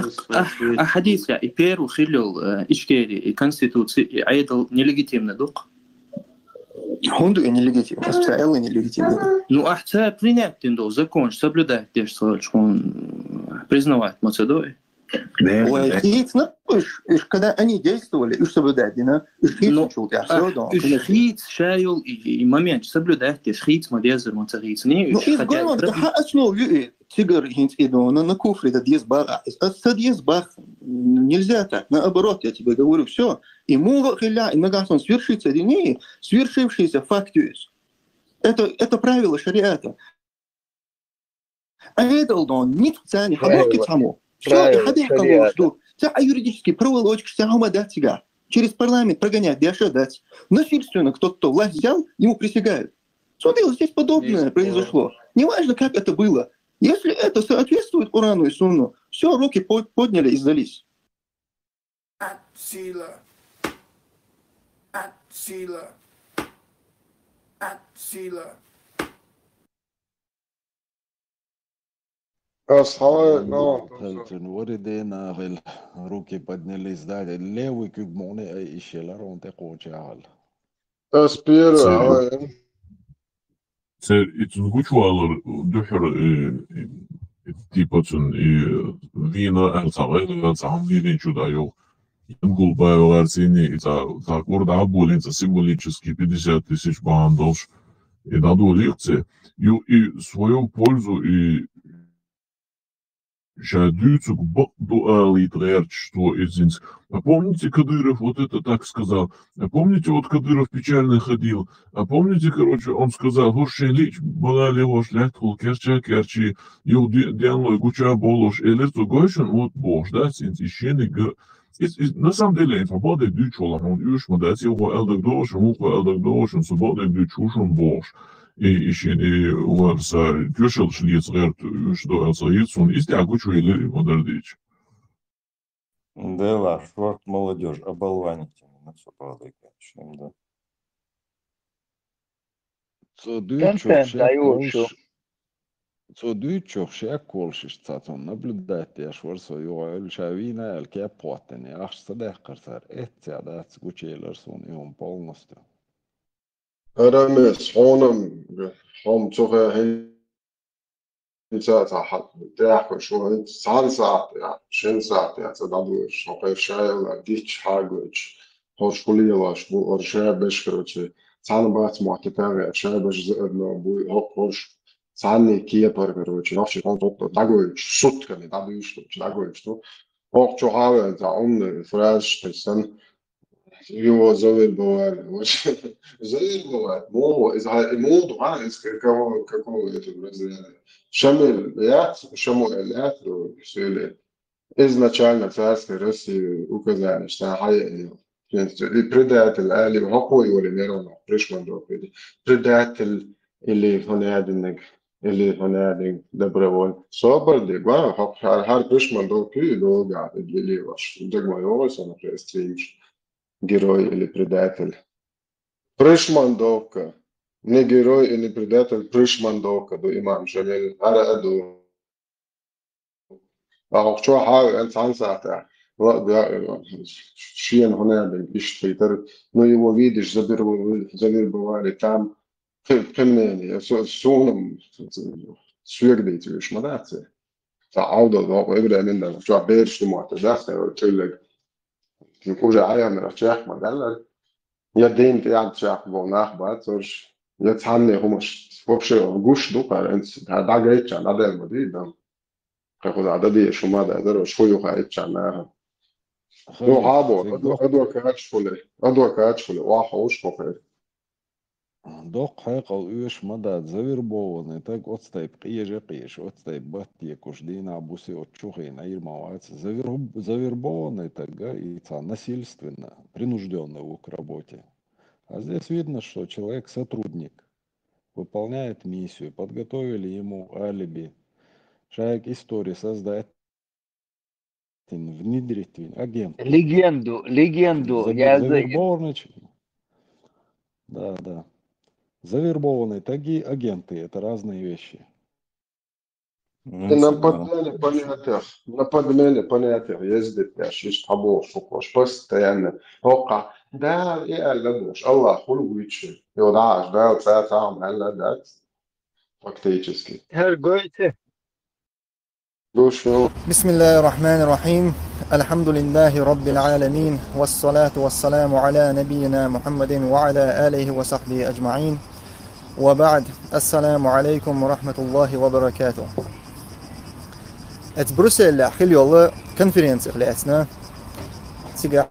حديث يعني بير وخلو إشكالي конституции عيدل нелегитимно дух. Хунду и нелегитимно, официально нелегитимно. Ну, ахца принять тендо закон, соблюдать те, что он признавать Macedонию. Когда они действовали, и соблюдать, Шхиц шайл и момент соблюдать, шхиц мадезер Macedонии. Ну, из года, основе тигр идона на куфре, это дьезбар, это дьезбар, нельзя так, наоборот, я тебе говорю, все, и мугахиля, и нагасон свершившийся факт есть. Это правило шариата. А это он не цани, хабурки само. Все, и хабир кого жду. Вся юридически проволочка, вся дать тебя. Через парламент прогонять, дяша дать. Насильственно кто-то власть взял, ему присягают. Смотри, здесь подобное произошло. Неважно, как это было. Если это соответствует Урану и Сунну, все, руки подняли и сдались. Сила. Руки поднялись, да, левый кюгмоне ищела, он такой чагал. Це гучвалар духер типа цун вина арцавел цамвин чудаю. Гулбаев арцини за корда болин за символически 50 тысяч бандов и дадут лекции и свою пользу и Шадюцук дуалит что из. А помните, Кадыров вот это так сказал? А помните, вот Кадыров печально ходил? А помните, короче, он сказал, лич была ли ваш лятхул керчи, дианлой гуча болош, элерцу гойшен, вот бош, да, синтищены на самом деле, свобода дючола, он юшма, да, его элдак дошен, муха элдак дошен, свобода дючушен бош. И варса кюшел шлицерт что алсаицун из тягучу или модердич. Да, шорт молодежь, оболваните на все правда, конечно, да. Цодючок ще колшиш цатон наблюдать я шварсо юэл шавина el кепотен я аж садехкарсар этя да цгучелерсон и он полностью. Aramis, هم تغى هي ساعة تاخذ شو ساعة يعني شن ساعة يعني تدعوش نقير شاي ولا ديش حاجوش هوش كلية لاش بو أرشاء بشكرتي ساعة بعد معتبر أرشاء بش زقنا بو هوش ساعة كيه برجروش نفس كون دعوش صوت كني دعوش دعوش تو هوش شو حاجة تعون فراش تسن его зовут бывает, зовут бывает, мол, мол, из какого этого разряда. Шамилят, все изначально царской России указали, что и предатель, или какой или мировой, пришмандов, предатель или фанадинник, или фанадинник добровольный. Соборный, главное, хар пришмандов, и долго, или ваш, догмайовался, например, стримш. Герой или предатель. Пришмандовка. Не герой или предатель, пришмандовка. До имам Шамиль. Араду. أخشوا حاول أنت عن ساعة. شيء هنا بيشتري نو يوفيدش زبير بوالي تام فهمني سونم سويقدي تيش ما داتي. تعوض ده إبرة مننا. شو عبيرش دموعته داخل وتقول لك نقول عيا من الشيخ ما قال Я день я чах был нахбат, тоже я цанный хумаш. Вообще гуш дукаренс. Да гайча, надо моди да. Как да дي شو ما ده ده شو يوقع يتشانها. دو عابو أدو كاتش فلي واحوش كفر. Док хайкал уеш мадат завербованный, так отстайп қиеш, отстайп баттия куждина абуси отчухин, аирмавац, завербованный тага и насильственно, принужденный к работе. А здесь видно, что человек сотрудник, выполняет миссию, подготовили ему алиби, человек истории создать, внедрить агент. Легенду. Завербованный. Да. Завербованные таги, агенты – это разные вещи. На подмене понятиях ездит, я шесть хабов, шукош, постоянно. Ока, да, я лабуш, Аллах, хулуичи. Йодаш, да, цатам, алла, да. Фактически. بسم الله الرحمن الرحيم الحمد لله رب العالمين والصلاة والسلام على نبينا محمد وعلى آله وصحبه أجمعين وبعد السلام عليكم ورحمة الله وبركاته. От Брюсселя خلال конференции خلاتنا تيجا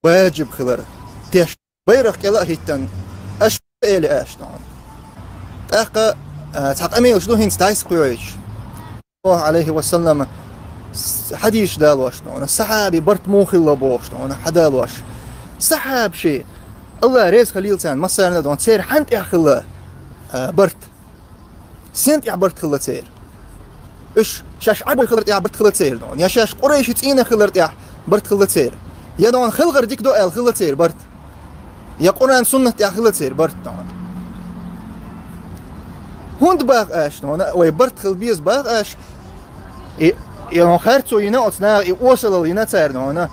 واجب خلر تيش بيرخ كلا هيتن أش إلى أش نعم تأقى تحق أمي شلو هين ستايس قويش الله عليه وسلم حديش دالوش نعم الصحابي برت موخي لبوش نعم حدالوش صحاب شيء الله ريز خليل سان مثلا دون تسير حنت يخلا برت سنت يا برت خلا تسير إيش شاش عبو خلرت يا برت خلا تسير دون يا شاش قريش تسينا خلرت يا برت خلا تسير يا دون خلغر ديك دو ال خلا تسير برت يا قرآن سنة يا خلا تسير برت دون هوند باغ اش دون وي برت خل بيز باغ اش يا خرتو ينا أصنع يوصل لينا تسير دون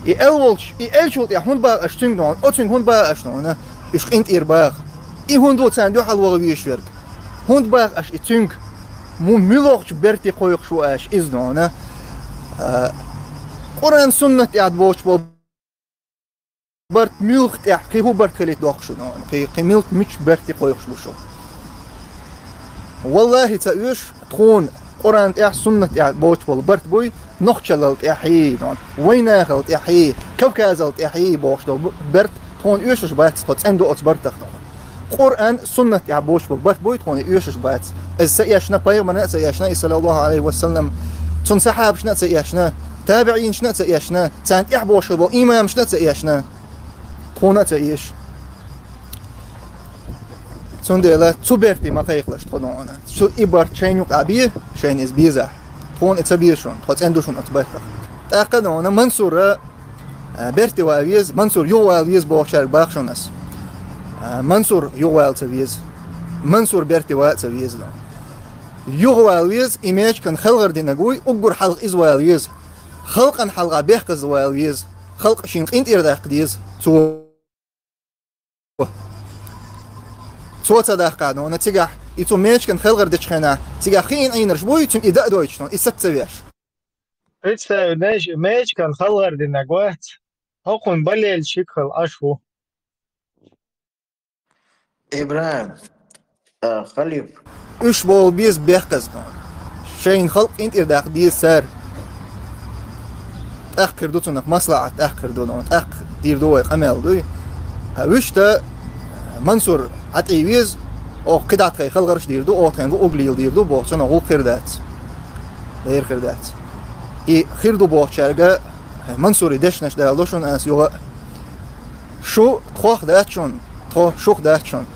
الولش الشوط يا هون باغ اش تين دون أتين هون باغ اش دون إيش إنت إرباغ هون دو تسان دو حال وغويش ورك هون باغ اش تين مو ملوخش برتي قويق شو اش إز دون قرآن سنة يا دوش برت ملخ يا كي هو برت خليت دوخش دون كي ملخ مش برتي قويق شو والله تأيش تكون قرآن يا سنة يا بوش برت بوي نخشلت يا حي دون وين خلت يا حي كوكازلت يا حي بوش دون برت تكون يوشش بات تكون عنده أصبرت دون قرآن سنة يا بوش برت بوي تكون يوشش بات السياشنا باير من سياشنا صلى الله عليه وسلم تون صحاب شنا سياشنا تابعين شنا سياشنا تانت يحبوش بو إمام شنا سياشنا تكون تأيش تون ديلا تبرتي ما تيخلش تكون شو إبر شين يقابيه شين إز بيزح تكون اتبيشون خد عندوشون اتبرت تأكدون منصور برتي واويز منصور يو واويز بوشار باخشونس منصور يو وال تبيز منصور برتي وال تبيز يو واويز إيماج كان خلغر دي نقوي أقر حلق إز واويز خلقا حلقا بيحقز واويز خلق شين انت إرداق ديز تو تداقان وانا تيجا يتو ميش كان خلغر دي تشخنا تيجا خين أين رشبوي يتم إداء دويتشنون إسات تبيش إتسا ميش كان خلغر دي نقوات هقون بليل شكل أشهو إبراهيم خليف إيش بول بيز بيحقز شين خلق انت إرداق ديز سار أخر دوتونك مصلحة أخر دونون أخ دير دوي قمال دوي وش تا منصور عتيويز أو قدعت خي خلغرش دير دو أو تنغو أقليل دير دو بوحسن أغو خردات غير خردات خردو بوحشارقا منصور يدشنش دالوشون أس يوغا شو تخوخ داتشون شوخ داتشون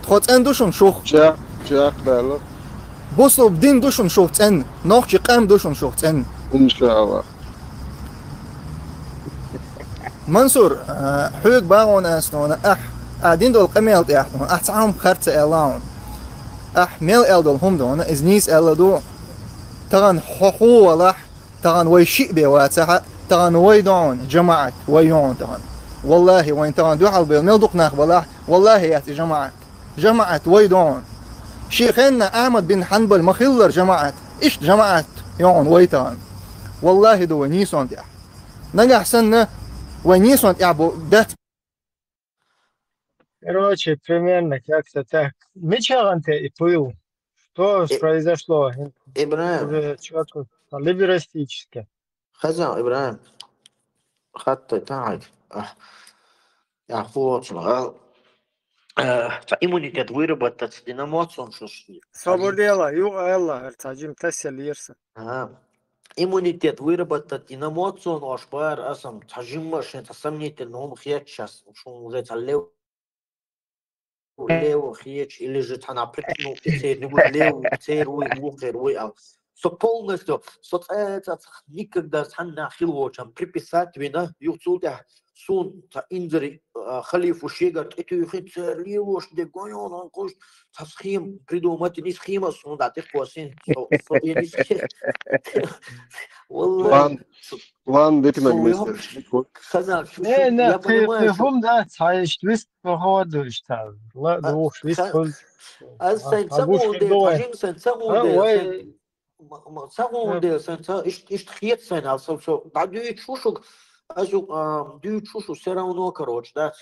تخوت أن دوشون شوخ جاك دالو بوصلو بدين دوشون شوخ تن نوخشي قام دوشون شوخ تن إن شاء الله منصور حوق باغون أسنون قاعدين دول قميل تيحتون تعاهم خرط إعلان ميل إل دول هم دون إزنيس إل دو تغن حقوق ولح تغن ويشيء بيواتها تغن ويدون جماعة ويون تغن والله وين تغن دو حلبيل نلدق ناخبلاح والله ياتي جماعة ويدون شيخنا أحمد بن حنبل مخلر جماعة إيش جماعة يون ويتغن والله دو نيسون ديح نجح سنة Войнисон, я был, да. Короче, примерно как-то так. Мечал-то и пыл. Что произошло? Ибраим, Уже четко, либерастически. خزان إبراهيم خط تاعك يا أخوة شغال فإيمونيتет выработать динамоцон шо Свободела, юга арцаджим тасселирса. иммунитет выработать динамоцон ашбар асам тажиммаш это сомнительно хият сейчас шо уже таллев лево хиеч или же тана прикну пиццер не будет лево пиццер уй со полностью это никогда санна хилвочам приписать вина юцуда сун та инзери халифу шегар это юхицер левош де гойон он кош та схем придумать не схема сун да ты косин я не схем план декнагмистер хазар я понимаю что да цаиш твист походишь там ла душ твист Sen ишт sen also so da du чушук also du чушу все равно короче да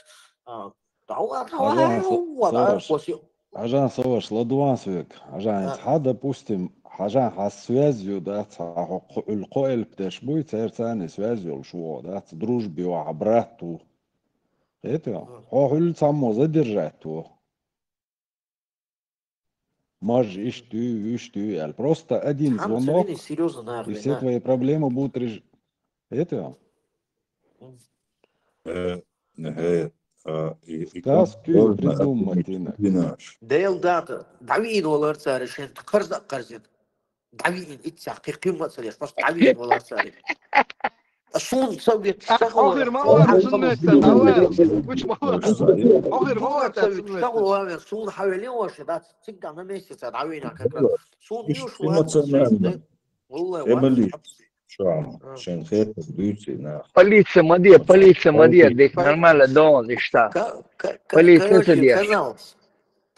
Ажан соваш ладуансвек ажан ха допустим ажан хас связью да القائل بتشبوي ترتاني связью шо да дружбе و брату это хохул само задержать то Можешь ищ ты, просто один звонок, и все твои проблемы будут решены. Это? Таскю придумать инак. Дейл дата, Давид олар цариш, ент кырзак кырзит. Давид итсак, кыймат салеш, просто Давид олар цариш. Шун совет آخر مرة سنة نوال وش مرة آخر مرة سنة سون حوالي واش ده تقدر ما ماشي تدعوينا كذا سون يوش واحد والله عشان خاطر دوسي Полиция мадия, дик нормально дон, и что? Полиция сидишь.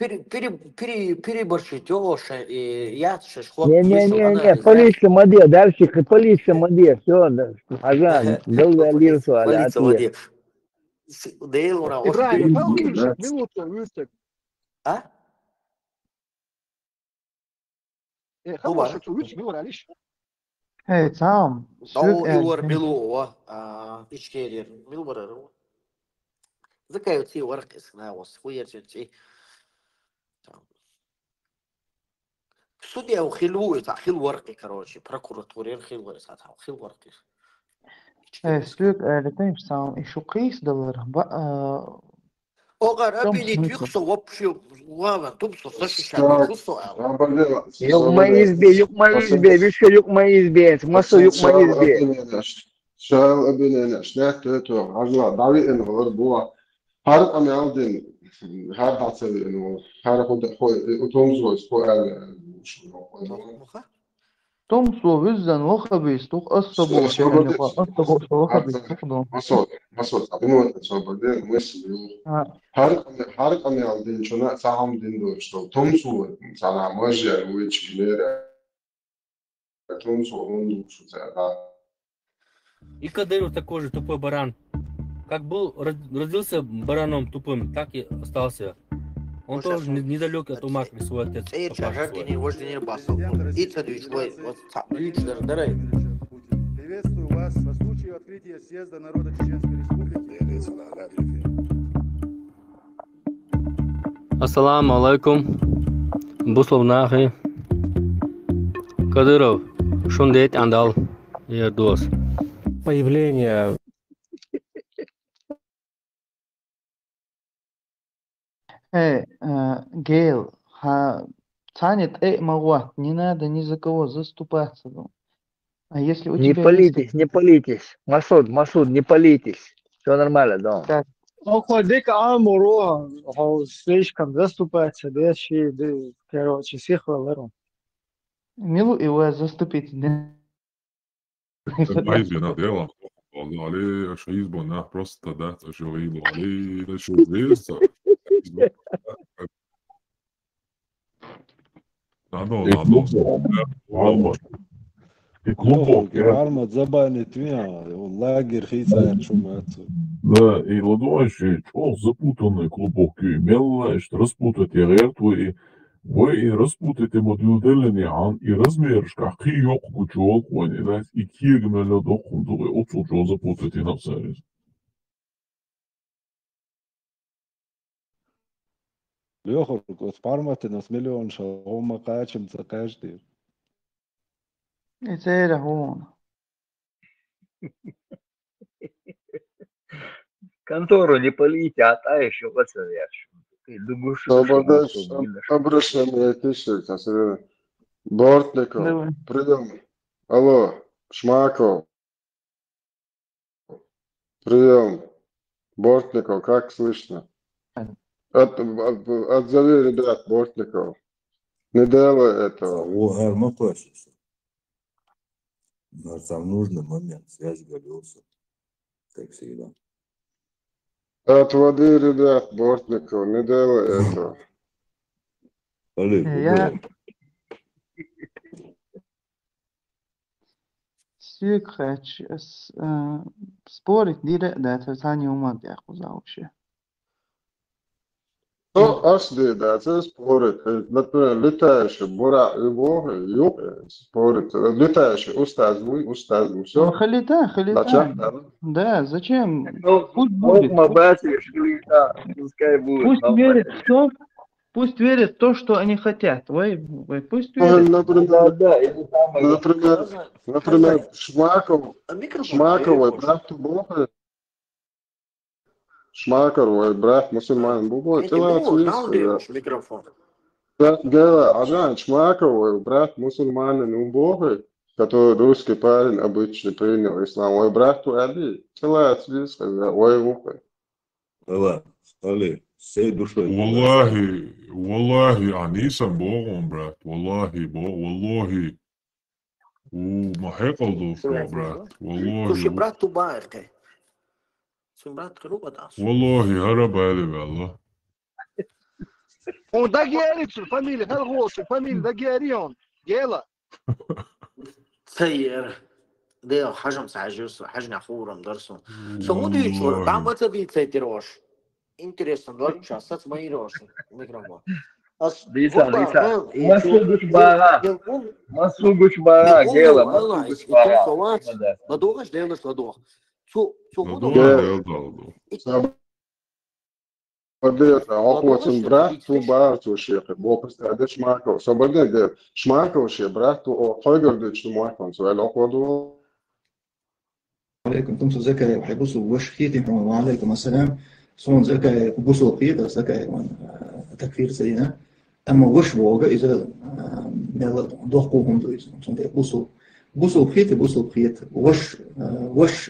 Переборщить овощи и ядши ход. Не, полиция мадия, дальше полиция мадия, все, ажан, долго лирсу, полиция мадия. Дейл ура. Ибраим, минуту. А? خلاص شو بيقول عليش تمام دو يور ملو إشكالير ملو برا ذكاء تي ورق اسمها وصفية تي судья ухилует ахил ورقي короче прокуратура хил ورقي ахил ورقي سلوك لتنش سام إيشو قيس دلر Оgar обидеть юксо вообще ладно тупсо защищать юксо юк моей избе вишка юк моей избе массу юк моей избе شال أبينا نشنات تو عجلة دعوي إنه غربوا هارد أم يعودين هارد حصل إنه هارد خود أتومزوز فوق تومسو وزن وخبيس توق أصبو يعني أصبو وخبيس تخدم مسؤول أبينا نسوي مسؤول هارد أم يعودين شو ساهم دين دوش تومسو سلام ماجي ويتش بنيرة تومسو هون شو زادا И Кадыров такой же тупой баран. Как был, родился бараном тупым, так и остался. Он тоже недалек от ума, как свой отец. Приветствую вас по случаю открытия съезда народа Чеченской Республики. Ассаламу алейкум. Бусловнахи. Кадыров, шундет андал. Ердос. Появление Гейл, Танет, Магуа, не надо ни за кого заступаться. А если у тебя не палитесь. Масуд, не палитесь. Все нормально, да. Дик Амуро, слишком заступаться, да, короче, всех валером. Милу его заступить, да. Najbolje dela, ali še izborna prosta da želimo, ali da še zvijesta. И клубок, Армат забанит меня, лагерь хейцает шуматься. Да, и ладоши, что запутанный клубок, и мелочь, распутать я жертвы, вы распутайте модельные ан, и размер, как yok kuchol, понимаете, и кирмело дохун, то вы отсюда запутайте на сервис. Леха, вот парматы нас миллион шел, он макачем за каждый. Это هون. Контору не полите, а та еще пацанешь. Ты думаешь, что Обращение пишет, Бортников, Давай. прием. Алло, Шмаков, прием. Бортников, как слышно? Отзови ребят, Бортников. Не делай этого. О, Арма классится. Но там нужный момент, связь галился, как всегда. Отводи ребят, Бортников, не делай этого. Олег, Я Сикхач спорить direkt het aan iemand echt вообще. Ну, да, это спорит. Например, летающий бура и бога, спорит. Летающий устаз, все. Халита. Да, зачем? Пусть будет. Пускай будет. Пусть верят в то, что они хотят. Пусть верят. Например, Шмаковой брат бога. Шмаковой брат мусульман бога. Микрофон. Да, Шмаковой брат мусульманин бога, который русский парень обычно принял ислам. Ой, брат Аби, целая отвиска, ой, ухо. Ладно, Олег, всей душой. Wallahi, Anisa Bogon, брат. Wallahi. ما هيقضوا في برات Tuši والله bratu bairke. Sim brat rubadas. والله هرب علي والله Он Дагерицу, фамилия, Хелголсу, фамилия Дагерион. Гела. تسير ده حجم ساعجوس حجنا خورم درسون شو دي شو بعد ما تبي تسيتروش интересно дольше сейчас мои рожи микрофон Лиса. Масугуч бара, Гела, Масугуч бара. ладугаш делаешь ладуг Охотин брат, брату шеф, бог представляет Шмаков. Свободный Шмаков шеф, брату, о, Хойгердыч, Шмаков, свой охоту. عليكم تمسوا زكاة وحيبصوا وش خيتهم وعليكم السلام صون زكاة بصوا خيط زكاة تكفير سينا أما وش بوجا إذا ضحكوهم دويس صون بصوا خيط وش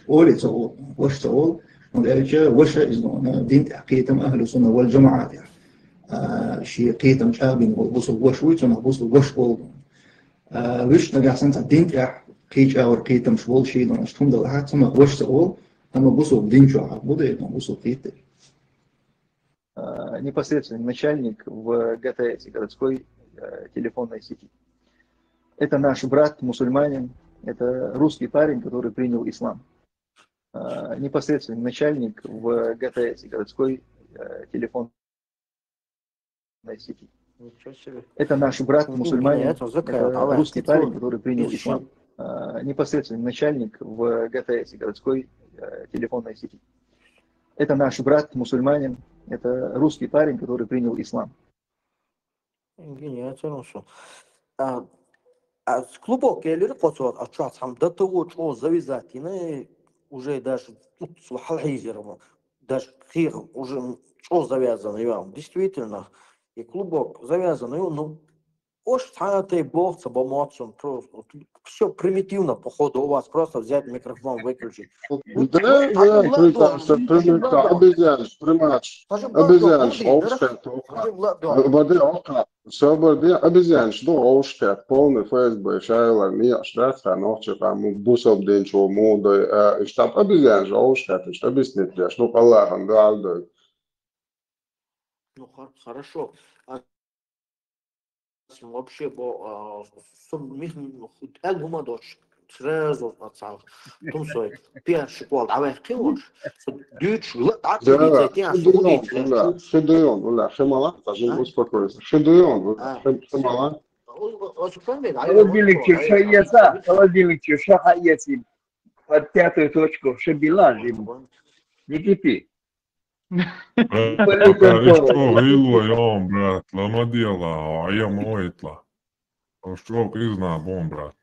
أولي تقول وش تقول ولذلك وش إذا دين تحقيقهم أهل السنة والجماعة شيء قيتهم شابين بصوا وش ويتنا بصوا وش أول وش نجح سنة دين تح كيج أور قيتم شوال شيء لنا شتون ده حتى ما وش تقول أما بصوا بدين شو عبودة إنه بصوا قيته. Непосредственный начальник в ГТС, городской телефонной сети. Это наш брат, мусульманин, это русский парень, который принял ислам. Непосредственный начальник в ГТС, городской телефонной сети. Это наш брат, мусульманин, это русский парень, который принял ислам. Непосредственный начальник в ГТС, городской телефонной сети. Это наш брат, мусульманин, это русский парень, который принял ислам. С клубок елер qo'chib ochib ham dato'ch o завязатины уже даже тут халхизером даже хир уже о завязанный вам действительно и клубок завязанный ну ош ты бог собомоцом просто все примитивно походу у вас просто взять микрофон выключить Да, обезьян, свободы обезьян, что оушкет, полный ФСБ, шайла, не штрафа, ночью там бусов день, чего моды, штаб обезьян же оушкет, что объяснить, что Аллахом да. Ну хорошо. Вообще, бо суммих, элгума дочь. сразу пацан. Том свой первый гол давай хилош. Дюч, так Да, будет я Шедуон, уля, Шемала, даже успокойся. Шедуон, Шемала. Холодильник чешается, холодильник чешается под пятую точку, шабила ему. Не кипи. Что вилла, я, брат, лама дела, а я мойтла. Что изна, брат.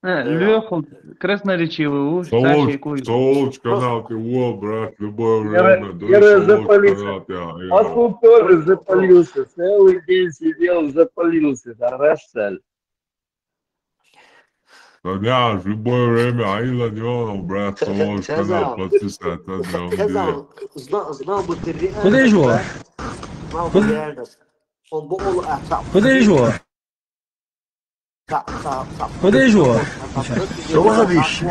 Лехал, красноречивый уж, Саша и Куй. Солоч канал ты вол, брат, любое время. Я запалился. А тут тоже запалился. Целый день сидел, запалился. Да, Рассаль. Да, в любое время, Аила Дионов, брат, Солоч канал, подписать, знал бы ты реально. Куда его? Знал бы реальность. Он бы ол Куда его? Куда его? Что вещи?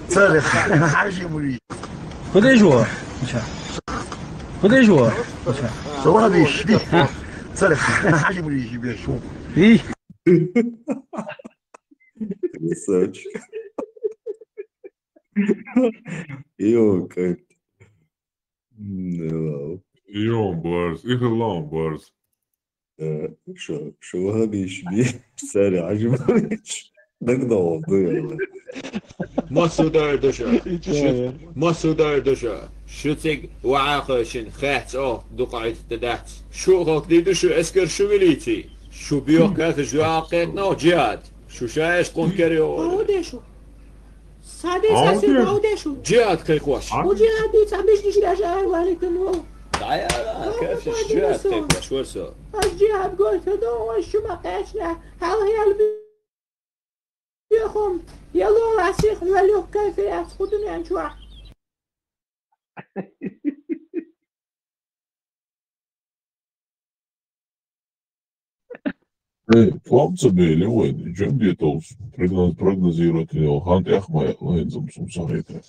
Царь, хажимури. Куда его? Куда его? Что вещи? Царь, хажимури себе шум. Красавчик. Йо, как. Йо, барс, их лам, барс. شو هذا يشبيه ساري عجبك دقدقه ضيع Masudar dusha. Masudar dusha. Shutig wa'akhishin khats off duqait tadat. Shu hokli dusha esker shuviliti. Shu biokat juaqet no jihad. Shu shaish kon kerio. عودشو ساده ساده عودشو جهاد كيكواش. وجهاد تعمش نجي لجاه ولكن تعال كيف الجهاد كيكواش ورسو. الجهاد قلت دو وشو ما قاشنا هل هي بيخم يلا راسيخ ولو كيف يأخذون عن شوع Хлопцы были, ой, чем где-то прогнозировать его, ханты ахмай, лайнзам сумсарейта.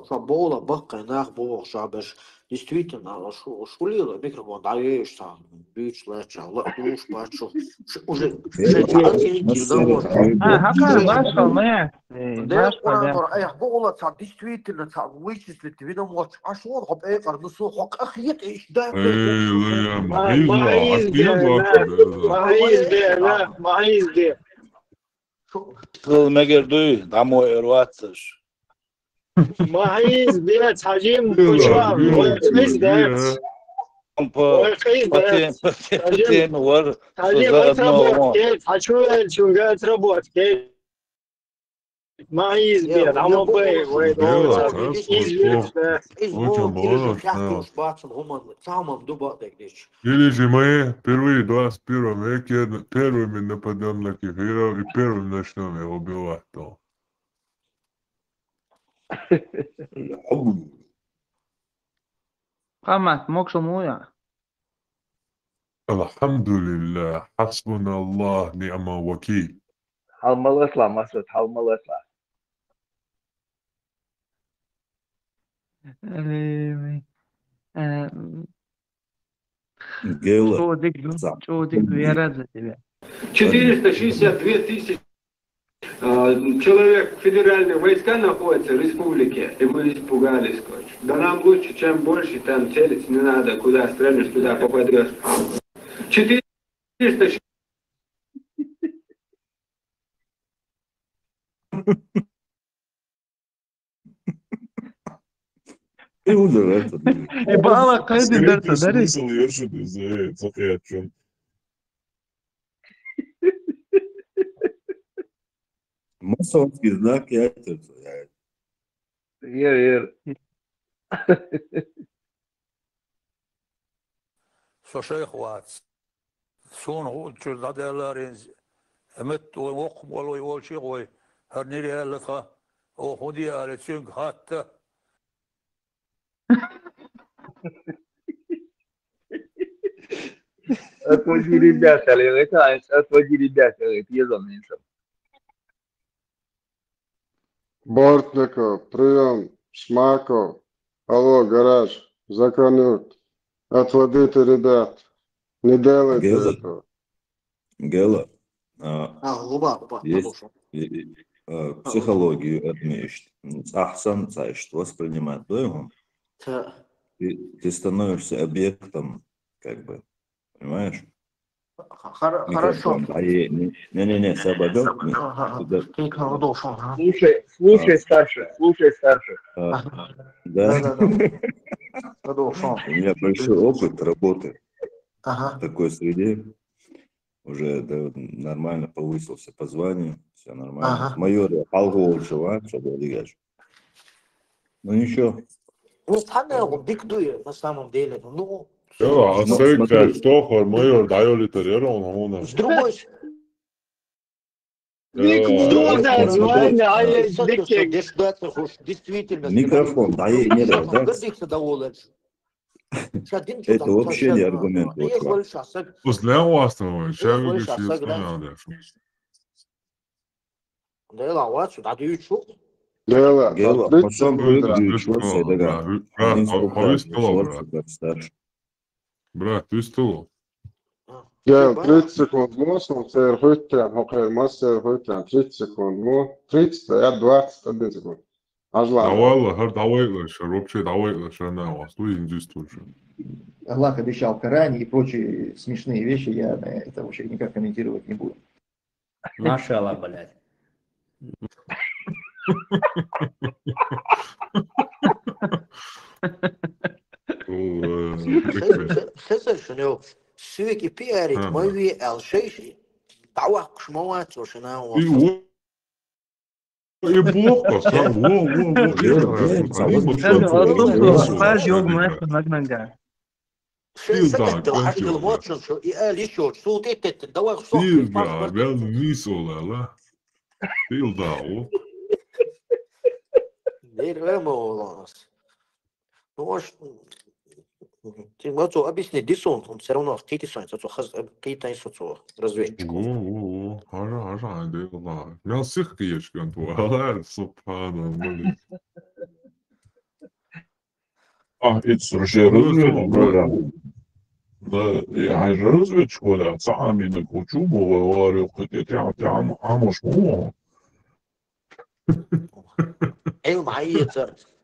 Футбола бакка нах бог шабаш. Действительно, шулила микрофон даешь там, бич леча, луш бачу. Уже действительно, там вычислить, видимо, а что он хоб эфар, ну су хок ахьет иш да. مگر دوی دمو ارواتش ماهیز بیاد حجیم کجا وقتی دست پتین ور حجیم اتربوت که حجوم چونگه اتربوت که ماهیز بیاد اما بای وید Или же мы впервые в 21 веке первыми нападем на кефиров и первым начнем его убивать. قامت موكشو مويا الحمد لله حسبنا الله نعم وكيل. حلم الإسلام مسعود حلم الإسلام. Что ты я рад за тебя. 462 тысячи человек в федеральных войсках находится в республике, и мы испугались, короче. Да нам лучше, чем больше там целиться не надо, куда стрельнешь, туда попадешь. 400. Ебала кайды дерта, дари. Масонский знак яйца. Yer. Слушай, хватит. Сон лучше заделаринз. Эмет вок волой волчи ой. Харнири алха. О ходи алечинг хатта. Отводи ребята, Левитанец, отводи ребята, езонным. Бортников, прием, Шмаков, алло, гараж, законют, отводите ребят, не делайте этого. Гела. Губа, Есть психологию отмечь. Ахсан цайш, воспринимать его. Ты становишься объектом, как бы, понимаешь? Хорошо. Не, Сабадов. Слушай старше. Да. У меня большой опыт работы в такой среде. Уже нормально повысился по званию, все нормально. Майор алгол жива, чтобы двигать. Ну ничего. На самом деле, ну. А смотри, что майор дает литерирован, С другой микрофон, да ей не да? Это вообще не аргумент. После вас-то, человек еще не надо. Gela, потом Брат, ты стол. Gel, 30 sekund mūsu, un ceru hutrām, hokai mazsēru hutrām, 30 sekund mūsu, 30, ja 21 sekund. Давай, вообще давай, на вас, ну индустриальный. Аллах обещал в Коране и прочие смешные вещи, я на это вообще никак комментировать не буду. Машалла, блядь. شنو sürekli PR etmeyi الشيء تعوق شموات وشنو И плохо, Ты можешь объяснить десант, он все равно какие-то разведчиков. Хорошо, да. Я всех киечкан твоя, субханаллах. It's разведчик, يعني разведчик, сами на кучу, говорю, хотите, амош мова.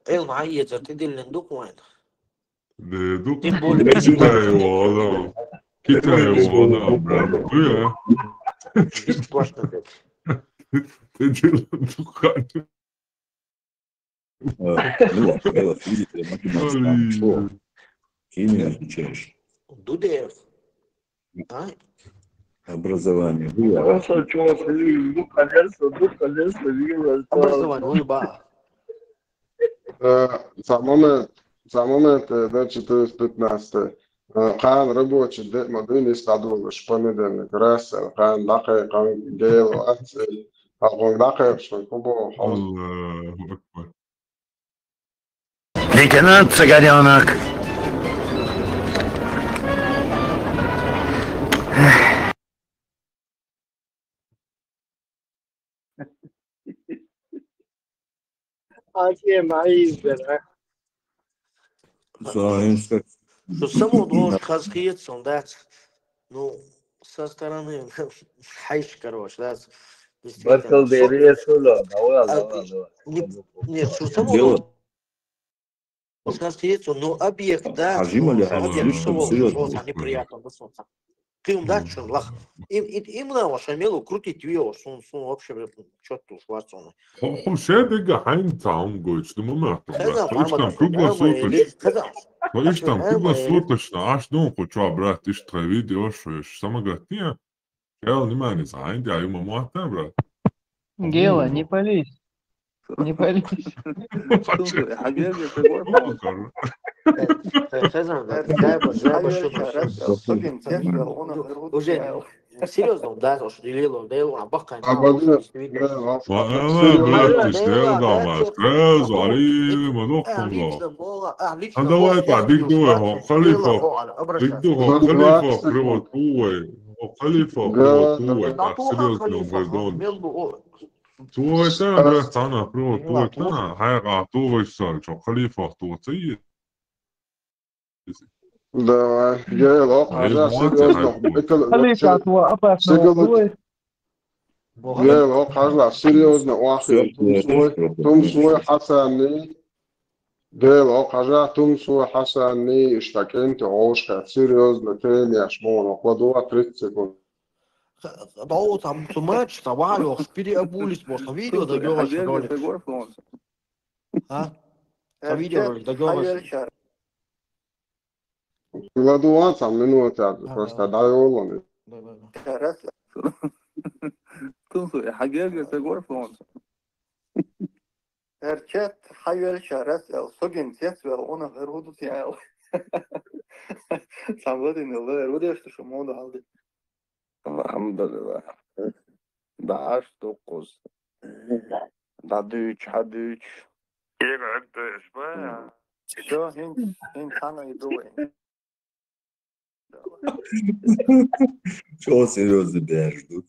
المعيزر تدي اللي ندوق وين Китаева, Химия, образование. Образование, За момент, да, 415. Қан рабочий модуль складывал в понедельник, раз, қан дакай, гейл, ацель, қан дакай, что кубо. Лейтенант Цыганенок. Что само должен хазкиец, он дать, ну, со стороны хайш, короче, да, нет, что само должен хазкиец, но объект, да, объект, что неприятно, Кым дальше, лах. Именно ваша мелу крутить вио, сон вообще что-то шварцоны. Шедега хайн таун гойч, думаю, там круглосуточно. Видишь, там круглосуточно, аж ну хочу брат, ты что видео, что самогатия. Я внимание, заинди, а ему муатна, брат. Гела, не пались. Не пались. Уже серьезно, да, что делило, а бахкань. А давай так, диктуй, халифа, так серьезно, Твой это страна, твой страна, хайга, твой сан, что халифа, твой цей. Да, я серьезно. Халифа, твой опасно. لا هو حاجة سيريوزنا واحد توم سوي حسني ده هو حاجة توم سوي حسني اشتكيت عوش كانت سيريوزنا تاني اشمون وقدوا 30 سكوند Долго там матч, товарищ, переобулись, может, видео договоришь ролик. А? Видео договоришь. قدوا там минуты просто дай олоны. حقيقة غرفة Erket hayal şaret el sogin tet ve ona verhudu ya. Samgadin Allah verhudu işte şu modu aldı. Alhamdulillah. Da aç 9. Da 3 hadi 3. Yine şöyle. Şu hin sana idoğu. Чего серьезно ждут?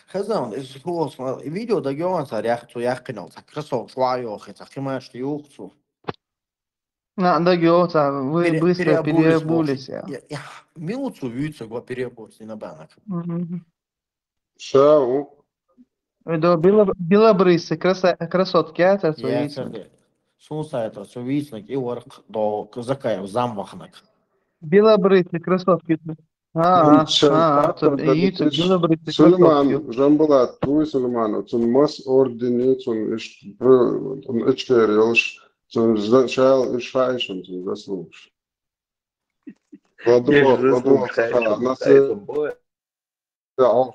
خزان هو فيديو ده جوان صار ياخذوا ياقنوا تكرسوا شوية أخي تخيماش يوقفوا Да, Геота, вы быстро переобулись. Минуту вьются, го переобулись на банок. Шау. До белобрысы, красотки, это свидетельно. Сунса это свидетельно, и ворк до казака в замвахнак. Белобрысы, красотки. Сулейман, Жамбула, твой Сулейман, он мас орденит, он ичкерилш, он шал ишайшен, он заслуж. Ладу,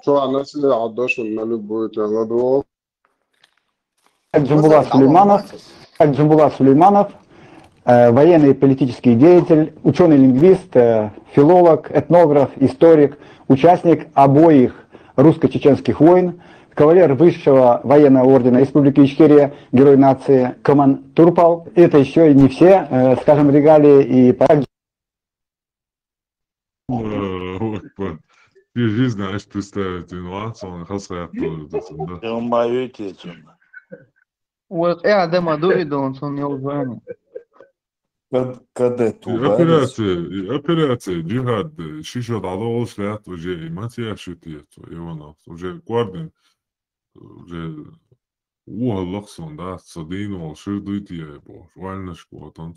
что она себе отдашь на любую ладу. Джамбулат Сулейманов, военный и политический деятель, ученый-лингвист, филолог, этнограф, историк, участник обоих русско-чеченских войн, кавалер высшего военного ордена Республики Ичкерия, герой нации Коман Турпал. Это еще не все, скажем, регалии и также. Ты же знаешь представить инновацию, он хасает тоже. Я мою тетю. Вот, Адам Адуида, он не узнал. Операция, джихад, шишот алол шлят уже матья шутиет, Иванов, уже кварден, уже уhalлахсон, да, садин, волширдуйте я его, вальнашку, вот он.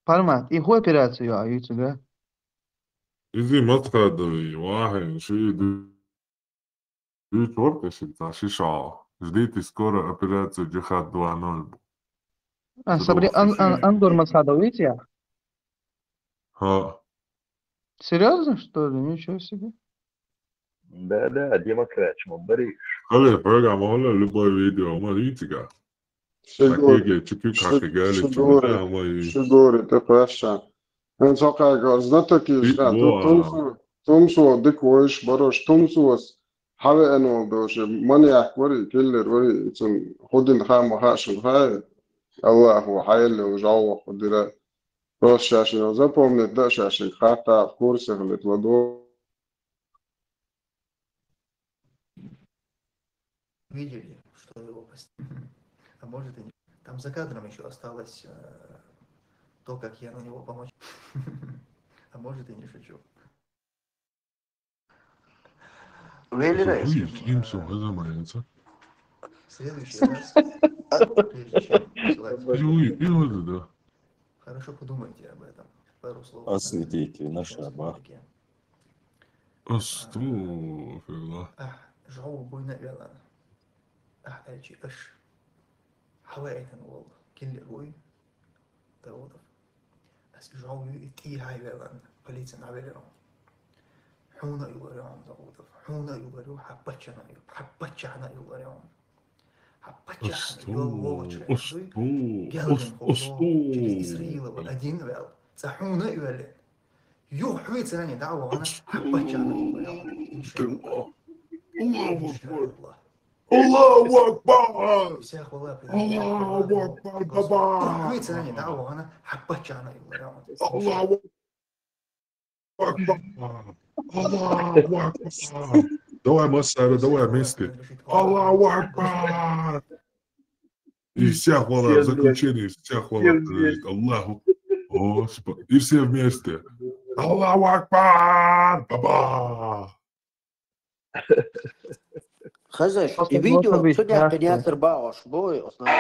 Пармат, и ху операцию, а ютюга? Изи маткадовый, вахен, шиду, ютворкашит, шишал, ждите скоро операцию джихад 2.0. Сабри Андор Масадов, видите? Серьезно, что ли? Ничего себе. Да, Дима Крачман, Борис. Олег, программа, Оля, любое видео, видите как? Шигори, ты хорошо. Он сказал, знатоки, тумсу, диквоиш, барош, тумсуас, хаве энол доше, маньяк, вори, киллер, вори, ходин хам, хашин, хай. الله حيل وجوح ودرا راس شاشين запомнить да шашин хата в курсах литваду. Видели, что его а может и не. Там за кадром еще осталось то, как я на него помочь. А может и не шучу. В следующий раз, хорошо подумайте об этом. Пару слов. Осветите на шабах. Астуфилlah. Жау буйна велан. Эльчи эш. حوائتن والله كل هوي توظف بس جاو يتي هاي بلان بليتن عبلهم حونا يوريهم توظف حونا يوريهم حبتشنا يوريهم حبتشنا يوريهم через إسرائيل один вел صحونا يولد يو حويت ثانية دعوة أنا حبتشنا يوريهم إن شاء الله الله أكبر الله أكبر بابا حويت ثانية دعوة أنا حبتشنا يوريهم الله أكبر الله أكبر دواء مسألة دواء مستي الله أكبر И вся хвала, заключение, вся хвала, Аллаху. И все вместе. Allahu Akbar! Баба! Хазеш, Просто и должно видео, быть судя по мягко. Бауш, бой, основной.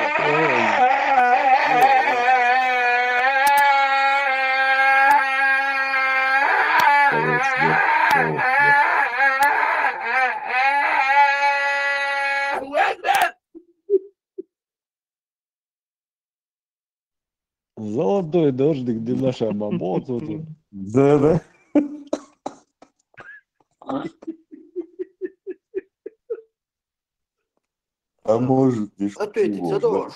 Золотой дождик, где наша мамота тут. Да. А может, и Ответить, задолж.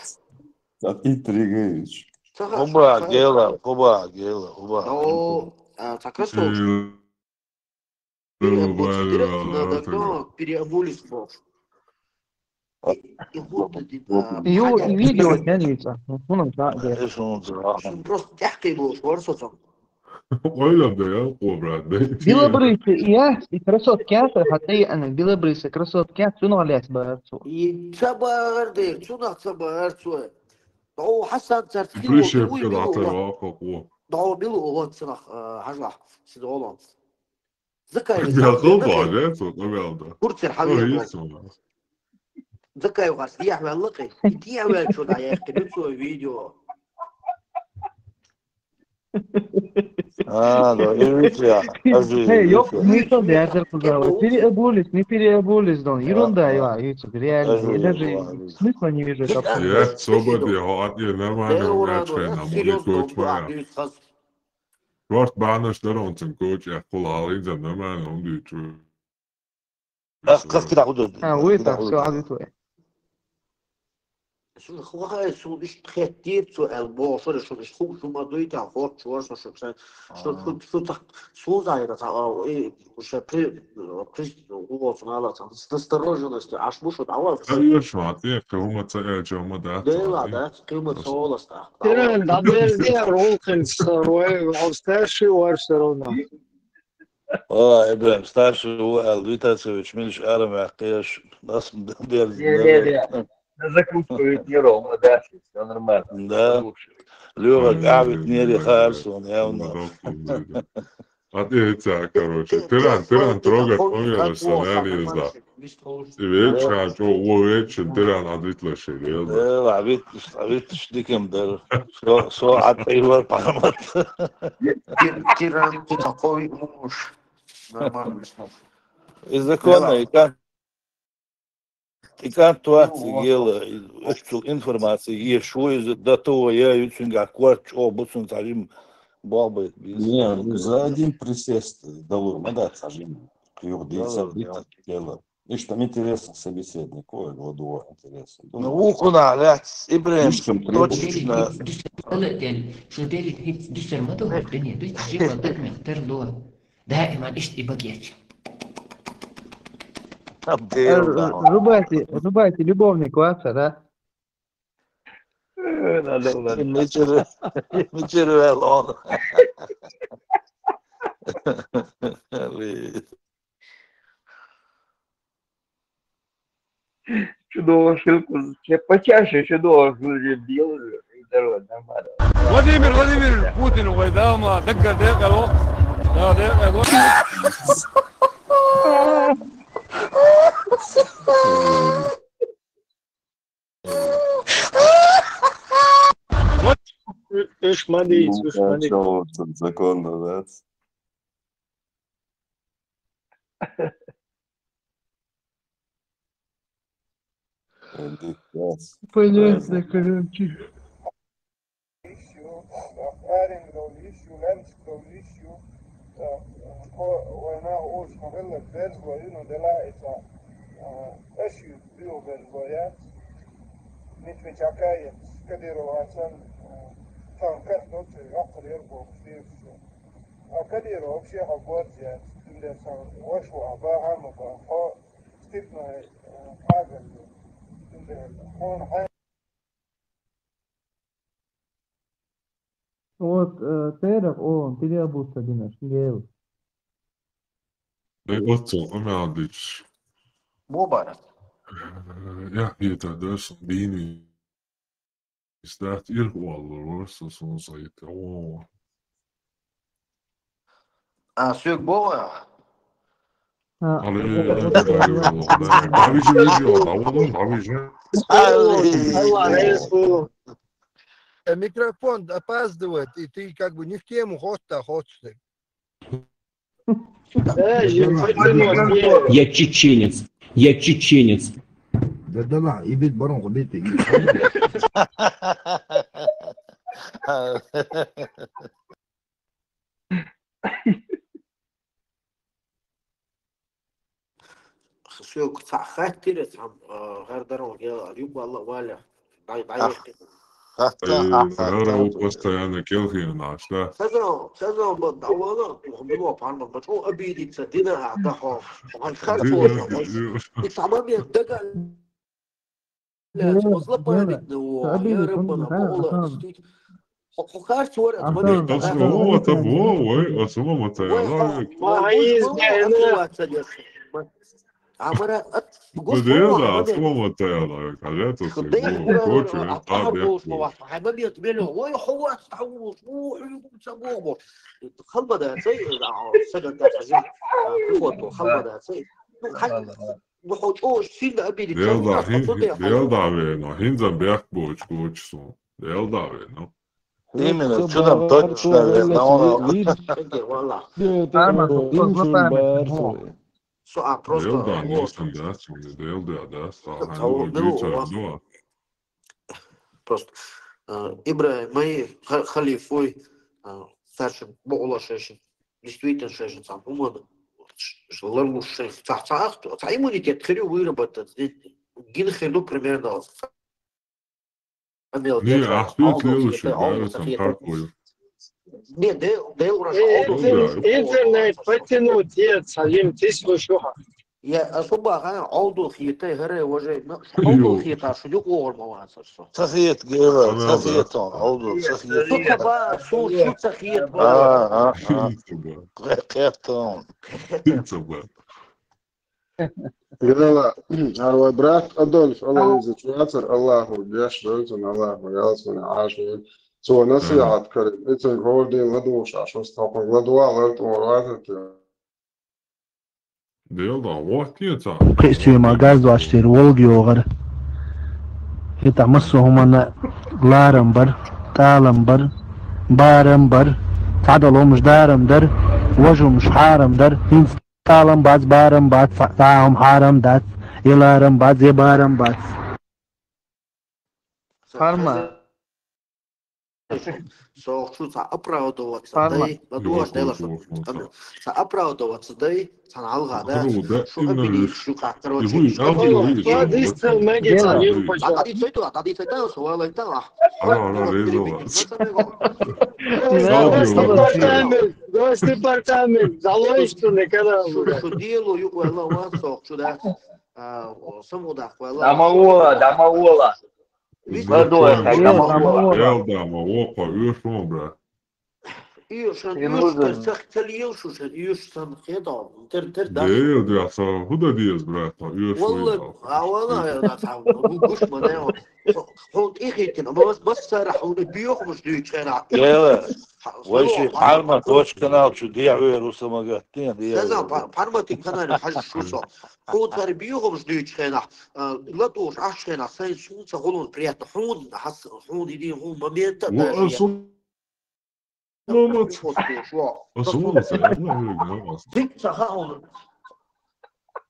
Интригович. Оба, гела, оба, гела, оба. Ну, так красотка. Давно переобулись бог. И вот один. И видео тянется. Ну, нам так, да. Просто тяжкий был, шварцом. Öyle de ya Kobra. Белобрысый и я, и красотки, حتى أنا белобрысый красотки, شنو عليك بارسو؟ يتصبر ديك شو نتصبر شوي. ضو حسن ترتيبه Prişev بيلو kadar بيلو atıyor o. ضو بيلو هون صراخ حجلح سيد هولند. ذكاء Yakın var ya sonra geldi. كرسي O الحبيب iyi بول. sonra. ذكاء وغاس دي أحمد لقي. دي أحمد شو ده يا أخي نسوي فيديو. Да, видите, Yok, смысл дядя сказал. Не переобулись, да. Ерунда, я, YouTube, реально. Я даже смысла не вижу. Ya soba diye hat ye ne var ne gerçekten ama ne koç var ya. Vart banışlar onçun koç ya kulağıyla ne var ne diyor. как куда худо. Вы так все адвитое. شو خواها شو مش كتير شو البوصل شو مش خوب شو ما دويت على فوق شو شو شو شو زايد تعال إيه وش بريز هو فنالا настороженность аж мушу давай Hayır şu an diye kavuma çayacağıma da. لا ده قيمة صولة ترى دابا دي روكن صاروي او ستاشي وارسلونا ابراهيم старший هو Витасович Милиш Арам Акеш нас Закрутку ведь не ровно, да, все нормально. Да. Лёва гавит не Харсон, явно. А ты это, короче, тиран трогать померился, наверное, не знаю. И вечер, о вечер, тиран отвитлыши, Да, عبيت شديكم در سو عاد ايوه парамат. Тиран такой муж. Нормально. И законно, и как туацигела, информация, есть что из до того, я очень гакварч, обуцун царим бабы. Не, за один присест дало, да, сажим. Юрдица, дело. И что интересно собеседник, ой, гладуа интересно. Ну, укуна, ляц, Ибрahim, точно. شو داري ديش الموضوع الدنيا ديش شيء وضعت من ترلو دائما إيش إبقيت Рубайте любовник Ватса, да? Мечеры лон. Чудово шилку, почаще чудово делаю. Нормально. Владимир Путин, ой, да, ма, дага, алло. Да, алло. Уж молись, уж молись. Законно, да. Понятно, короче. Вот Терах, он переобулся, Динаш, Гейл. Otto, Amaldic. Мубарак. Ja, это, да, Бини. Start irrvalor, så som säger, åh. Sök boğa. Микрофон опаздывает, и ты как бы не в тему хочешь. Я чеченец. Я чеченец. Да, и бит барон, бит. Sök خاطر غردرون يا اليوم والله ولا ضايق غيره постоянно келхи нашла. سازو بدعوانا وخمدوا بحرنا بتشو أبيدي تصدقنا عدها وهالخرطوش إصابة دقة لا وصلت ما بدنا يا ربنا بقول حكار صور أتمنى أصلا تبغى أصلا ما تعرف. عمرة بدينا أصلا ما تعرف. خليت أصلا كوتش طابع. حبيبي يتبلوا ويحوط تعوض ويسموه خلبة ده شيء سجن ده سجن فوتو خلبة ده شيء وحوش سين أبي Делда вено, хинзам бях боч кочсу. Делда вено. Именно, что там точно верно, он... Делда, носом даст, делда даст, а просто Ибра, мои халифой, старшим, боула шешин, действительно шешин, сам уман, ларму шешин, иммунитет хрю выработать, гин хрю примерно. Не, а что следующее, да, сам харкую. Нет, интернет потянуть, нет, Салим, ты слышал? Я особо عوضو خيتي هري وجه عوضو خيتا شو يقول مواسر سخيت جيبا سخيتون عوضو سخيت سخبا شو سخيت خيتون Говорила, твой брат Адольф, Allah изучается, Аллаху, беш, дольцун, Аллаху, ялцун, ашвин. So, насиат, карим, это гордый ладуш, а что стопа ладуа, лерту, латати. Делда, вот нет, а. Пресию магазу аштир волги огар. Это массу на ларамбар, таламбар, барамбар, تعدلوا مش دارم در وجهه مش حارم در هين طالم باز بارم باز فقطعهم حارم دات يلارم باز يبارم باز Фарма. Соохчу са оправдываться, да и надуаш дела, что са оправдываться, да и саналга, да, что обидишь, что как, короче. Госдепартамент, заложено, когда... Что делаю, уэлла, соохчу, да, самуда, уэлла. Дамаула. Делда, мавопа, юшмо, брат. Делда, са, куда диес, брат, юшмо. والله والله يا قش مناو حوت إخيتنا بس صراحة ونبيوخ مش ديك أنا يلا وشي حرمة توش كنال شو ديع ويروسا مقاتين لازم حرمتي كنال حاجة شو صار حوت فربيوخ مش ديك أنا لا توش عشان ساين شو سقولون بريات حون حس حون دي هون ما بينتا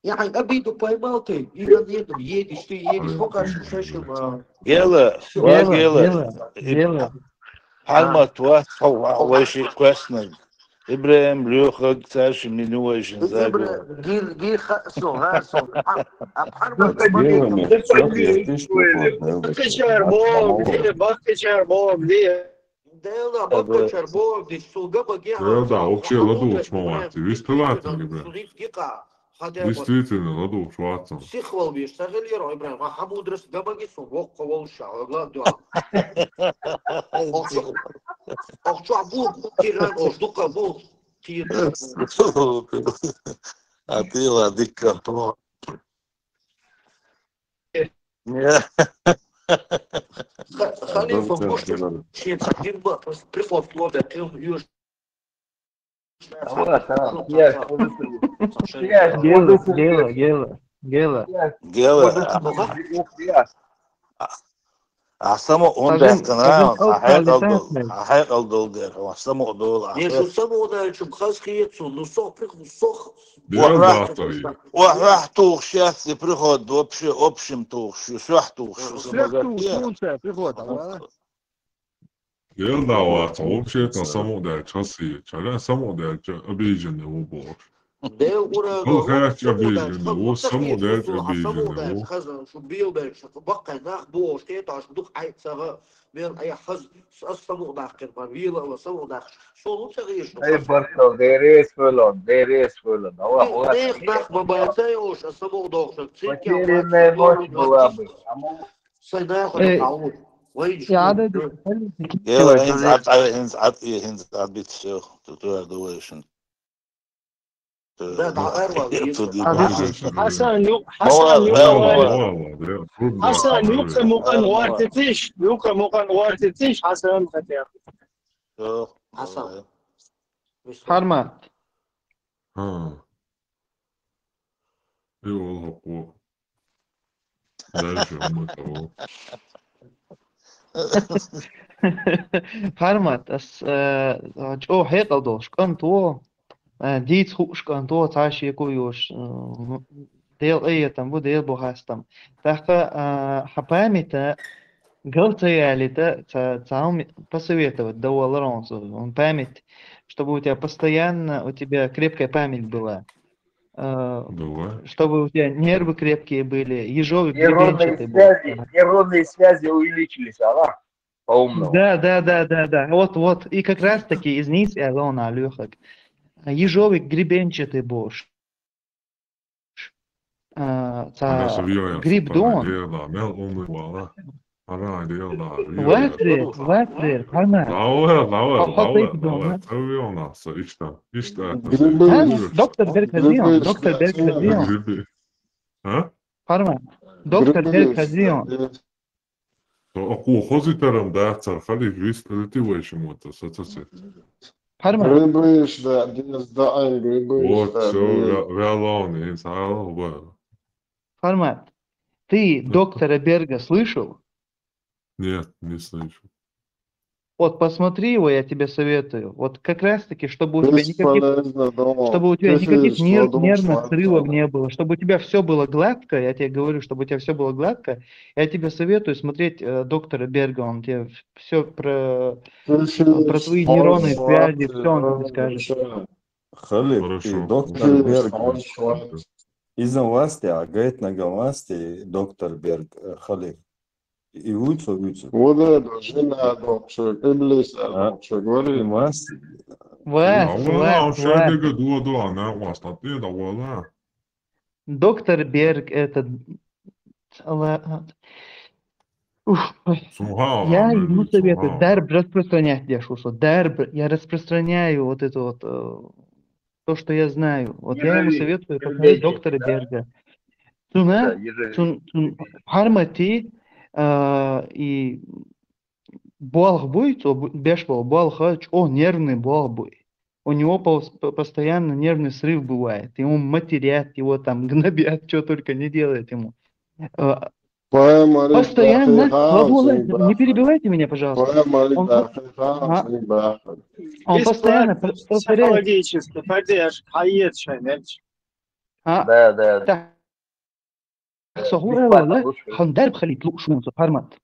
يعني أبيدو بايمالتي يدو يدش فوقش شاشم يلا يلا حرمة توش وشي كويسنا إبراهيم ليوخد تاش منويشن زاجو جيل خاصو هاسو حرمة Делда, бабка Чербов, здесь Сулгаба Геха. Делда, вообще ладуш, мама, ты весь платный, брат. Действительно, ладуш, ватсон. Сихвал бишь, сожалею, Ибрахим, а хамудрес габагису, вокко волша, гладу. Ох, что, абул, тиран, ождука, абул, тиран. А ты ладыка, про. Халифа, может, приход в лобе, ты юж. Само он бесканал, حقيقة الدولار وسمو دولار. شو سمو ده شو بخاص خيتسو نصوح نصوح. وراح توخ شاف بريخود وبشم توخ شو توخ شو سمو يلا واتوبشي تسمو ده تشاسي تشالا سمو ده أبيجن وبور ده ورا الخير أبيجن وسمو ده أبيجن شو بيو بيش بقى ناخ بوش تيتاش دوك عيد سغا بين أي حز سمو داخل باريلا وسمو داخل شو تغيش أي برضو ديريس فلون ديخ ناخ بباتيوش سمو داخل كثير مش بوابي سيداخل التعود يا عدد يلا هنز عاد بيتشو تطلع دويشن حسن يوقع مقن وارتتيش حسن خطير حسن حرمة ها اي والله قوة لا شو هم تو حرمت as jo hekaldoš kan to dīts hūš kan to tāši iekojoš dēl eietam bu dēl bohastam таха хапамита галцаялита цаум посоветовать долларов он память чтобы у тебя постоянно у тебя крепкая память была чтобы у тебя нервы крепкие были ежовый гребенчатый был. Нейронные связи увеличились, по-умному. Да. Вот. И как раз таки из них Алона Алюхак. Ежовый гребенчатый бош. Гриб дон. Ватрир, Харна. Доктор Беркадион. Харна. Доктор Беркадион. أقوى خوزي ترى مدعتر خلي جريس تلتي ويش موتا ستسي حرمة Грибиш, да, динес да айн грибиш. Вот, все, реалонный, инсайла, Хармат, ты доктора Берга слышал? Нет, не слышу. Вот посмотри его, я тебе советую. Вот как раз таки, чтобы у тебя никаких нервных срывов не было, чтобы у тебя все было гладко, я тебе говорю, чтобы у тебя все было гладко, я тебе советую смотреть доктора Берга, он тебе все про твои нейронные связи, все он тебе скажет. Халид, доктор Берг, из-за власти, а говорит на власти доктор Берг, Халид. И лучше. Вот это, жена доктор, Иблис доктор, говори. Вас. Доктор Берг, это... Я ему советую дарб распространять, я распространяю вот это вот, то, что я знаю. Вот я ему советую посмотреть доктора Берга. Хармати и болх будет, бешбол, болх, нервный болх будет. У него постоянно нервный срыв бывает. Ему матерят, его там гнобят, что только не делает ему. Постоянно, не перебивайте меня, пожалуйста. Он постоянно повторяет. Да.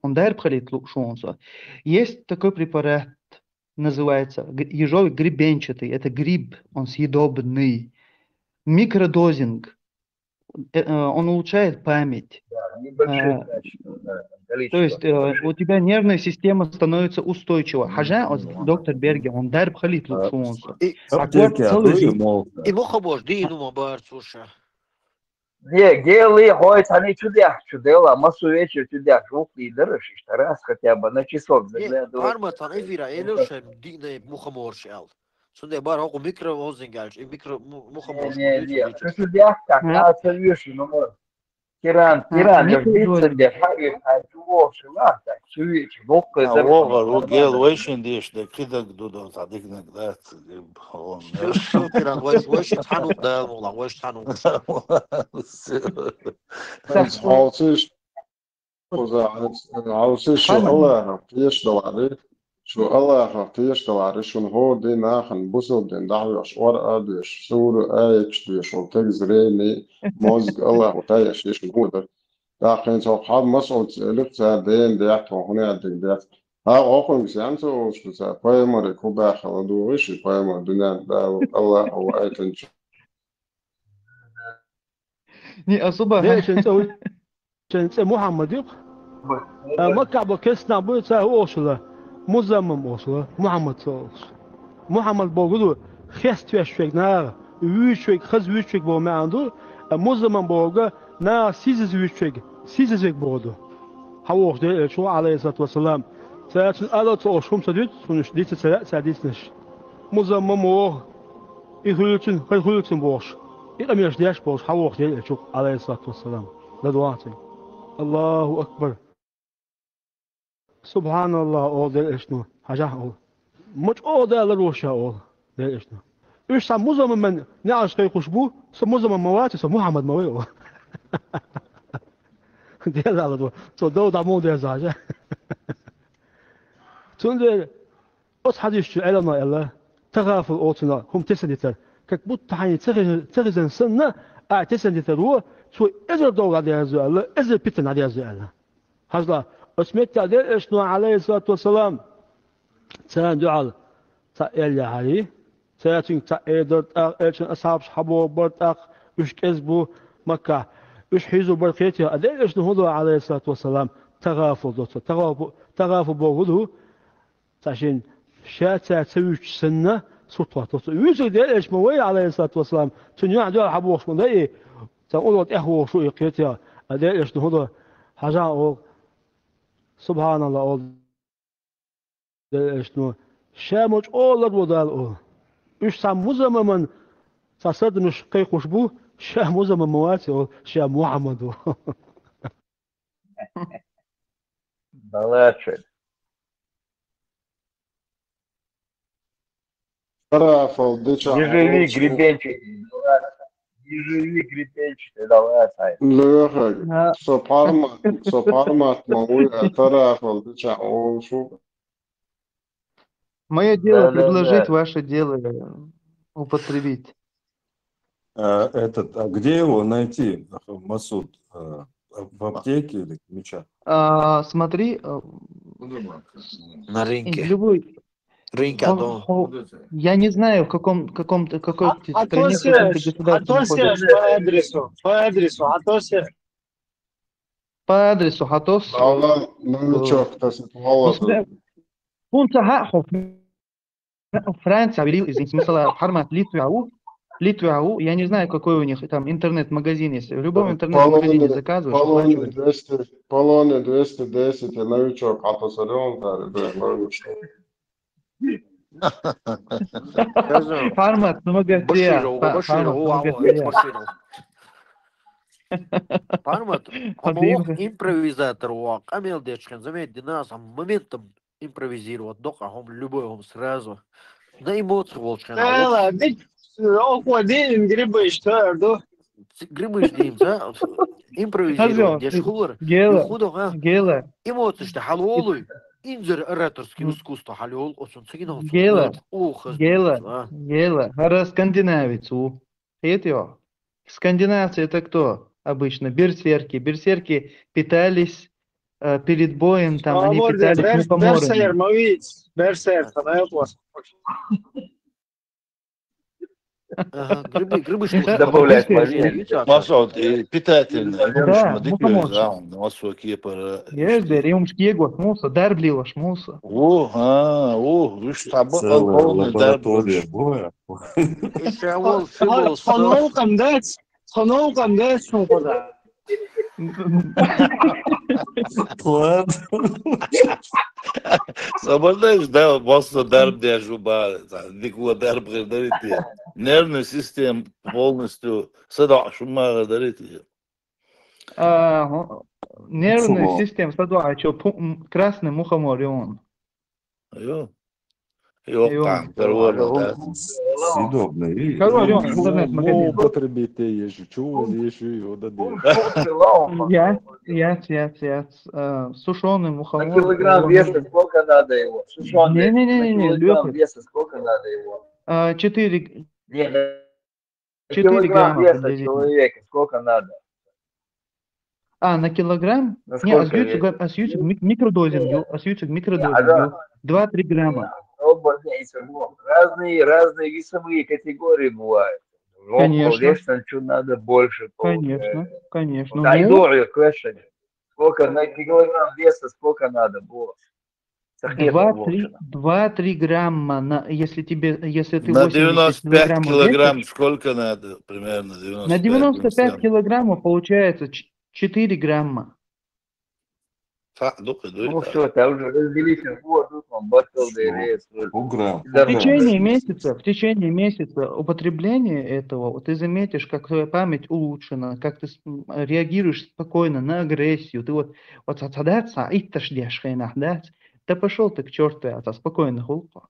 Он есть такой препарат, называется ежовый гребенчатый. Это гриб, он съедобный. Микродозинг. Он улучшает память. То есть у тебя нервная система становится устойчива. Хажа, доктор Берге, он дарб халит лучшунса. И мухобош, дину мабарцуша. Не, гелы, хоть они чудела, массу вечер чудя, жуки, дырышь, раз хотя бы на часок заглядывать. Арматан, эфира, элюша, дина мухоморшал. Сюда бароку микровозингальш, и мухоморш. Не, чудя, как на целюши, ну вот. Тиран, Они биться, где хавит, а чего шила, так, чувич, локко, هو قال ويشن ديش ده كده جدود تعديك نقدات شو تيران وش تحنوك ده والله وش تحنوك عاوزين شو الله يشتغل عليه شو الله يشتغل عليه شو هو دي ناخن بوسو دين دعوة أشوار أدوش سور آيش دوش وتجزريني موزق الله وتايش يش هو ده لكن سو حاب مسعود لقطة دين ديات وهنا ديات ها أخوهم سيانسو شو سا بايمر كوبا خلدو وش بايمر دنيا دا الله هو أيتنش Не особо. ليش انت محمد يق مكعب كسنا بيتا اوصله مزمم اوصله محمد صوص محمد بوغدو خست وشك نا وشك خز وشك بو معندو مزمم بوغا نا سيز وشك بوغدو حوش ده شو عليه الصلاه والسلام ساعات الله توشم سديت سنش ديت ساديسنش مزمم او يخلصن بوش يقميش ديش بوش حوش ده شو عليه الصلاه والسلام لدواتي الله أكبر سبحان الله أول ده إشنو حاجة أول مش أول ده لروشة أول ده إشنو إيش سام مزمن من نعش كي خشبو سام مزمن مواتي سام محمد مويه ده على دو تو دو دامو ده زاجة تون أص حديث علماء الله تغافل أوتنا هم تسندتر كبوت تحني تغزن سنة تسندتر هو شو إذا دور على هذا الله إذا بيتنا على هذا الله هذا اسمت عليه إشنو عليه الصلاة والسلام سان دعاء تأل عليه ساتين تأيدر إيش أصحاب حبوا برتاق إيش كذبوا مكة إيش حيزوا بركيتها هذا إشنو هذا عليه الصلاة والسلام تغافل بوجوده عشان شاتا تسويش سنة سطوة يوجد إيش موي عليه الصلاة والسلام تنيا دعاء حبوا شو ده تقولوا إخوة شو يقيتها هذا إيش هذا حاجة أو سبحان الله أو ده إيش نو شامج أول الودال أو إيش ساموزة من تصدق مش كي خشبو شاموزة من مواتي أو شام محمد Молодцы. Не живи, гребенчик. Не живи, гребенчик. Давай, Сай. لا سبحان موي ترى فالديشا أو شو Мое дело предложить, ваше дело употребить. А где его найти, Масуд? В аптеке или меча? Смотри, на рынке. Любой. Рынке, я не знаю, в какой стране, в каком-то государстве. По адресу Хатос. Франция, извините, смысл Хармат Литвяу, я не знаю, какой у них там интернет-магазин есть. В любом интернет-магазине заказываешь. Полоне 210, я новичок, а то сорён, Хармат, ну Пармат, импровизатор, Камил Дечкин, заметьте, нас моментом импровизировать, докахом любой сразу. На эмоции волчка. Охладин грибы, что, да? Грибы ждем, да? Импровизировать, дешхур. Гела. Эмоции, что халолы. Инжир ораторский искусство халол, очень ценно. Гела. Хара скандинавец. Это скандинавцы это кто? Обычно берсерки. Берсерки питались перед боем, там они питались мухоморами. Грибы добавлять Масуд, питательный. Да, мухоморчик. Еждер, юмшки муса, дарблила муса. Виш табы лаборатория боя. Ханолкам дать, что куда? Sabırdaş da bosna darb держуба, никуда дарб нервный систем полностью сада шума дарите. Нервная Фу. система садуа, что красный мухомор, и он. ايوه يوقع Ион. كورونا ده Съедобный. Король, он, интернет-магазин. Употребите ещё. Чего еще его дадут? Сушеный На мухомор. килограмм веса сколько надо его? Сушеный. На Не-не-не, килограмм Лёха. веса сколько надо его? 4 Не, на 4 килограмм грамма веса приблизительно. человека сколько надо? На килограмм? На Не, сколько весит? микродозинг, Да. 2-3 грамма. Разные весовые категории бывают. Конечно. Конечно, что надо больше Конечно. Да, и Ну, дорого, question. Сколько на килограмм веса, сколько надо было? 2-3 грамма, если ты на 80 95 килограммов килограмм весишь, сколько надо? Примерно на 95 95 килограммов получается 4 грамма. صح دق Ну دق все, ты уже разделите воду, он батл Полграмма. В течение месяца употребления этого ты заметишь, как твоя память улучшена, как ты реагируешь спокойно на агрессию. Ты вот садаться, и ташдешь да? Да пошел ты к черту, это спокойно хулпа.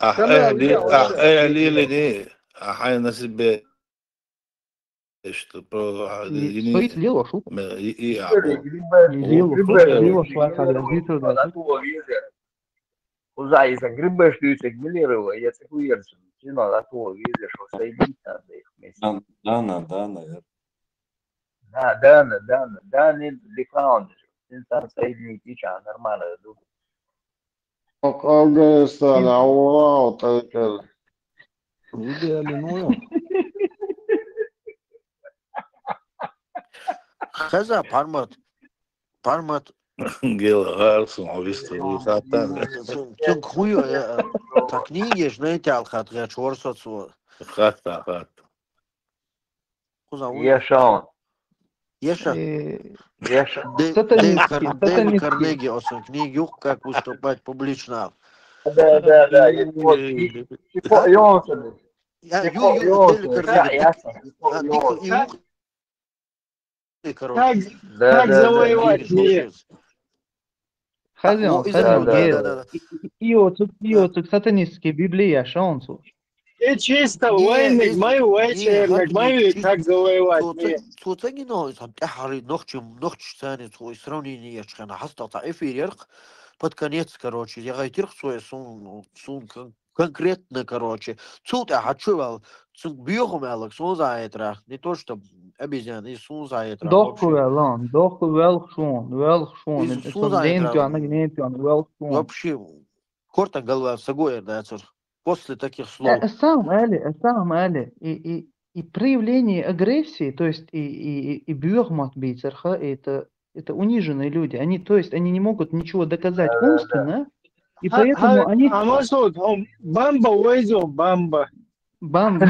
اهلي لي احيانا نسبة что про Стоит лило шутка. и Куда из грибы, что их гмелировало, я такую версию. Не надо от того везде, что соединить надо их вместе. Да, наверное. Да, не декаун. Там соединить ничего, нормально. Afghanistan, wow, takel. Ideali nuo. Хаза пармат Гела Гарсон, Авистру, Хатан. Цунг хуё, так книги, знаете, алхат, я чорсоцу. Хата. Ешаун. Еша. Сатанинский. Дейл Карнеги, осон книги, как выступать публично. Да. Дейл Карнеги. Как завоевать мир? Хазяин. Иоцик сатанинский Библия, шаунцу. И чисто военник, мой вечерник, мой как завоевать мир. Цуцагино, ахари, ногч ثاني, твой сравнение, я хастата эфирерх, под конец, короче, я гайтирх свой сун конкретно, короче. Цут я хочу, цут биохом Алекс, он за это, не то что обезьян, и сун за это. Доху велшун. Вообще, корта голова сагоя, да, после таких слов. Сам Али. И проявление агрессии, то есть и бюрмат бейцерха, это униженные люди. Они не могут ничего доказать умственно, и поэтому они... А Масуд, он бамба уйдет, бамба. Бамба.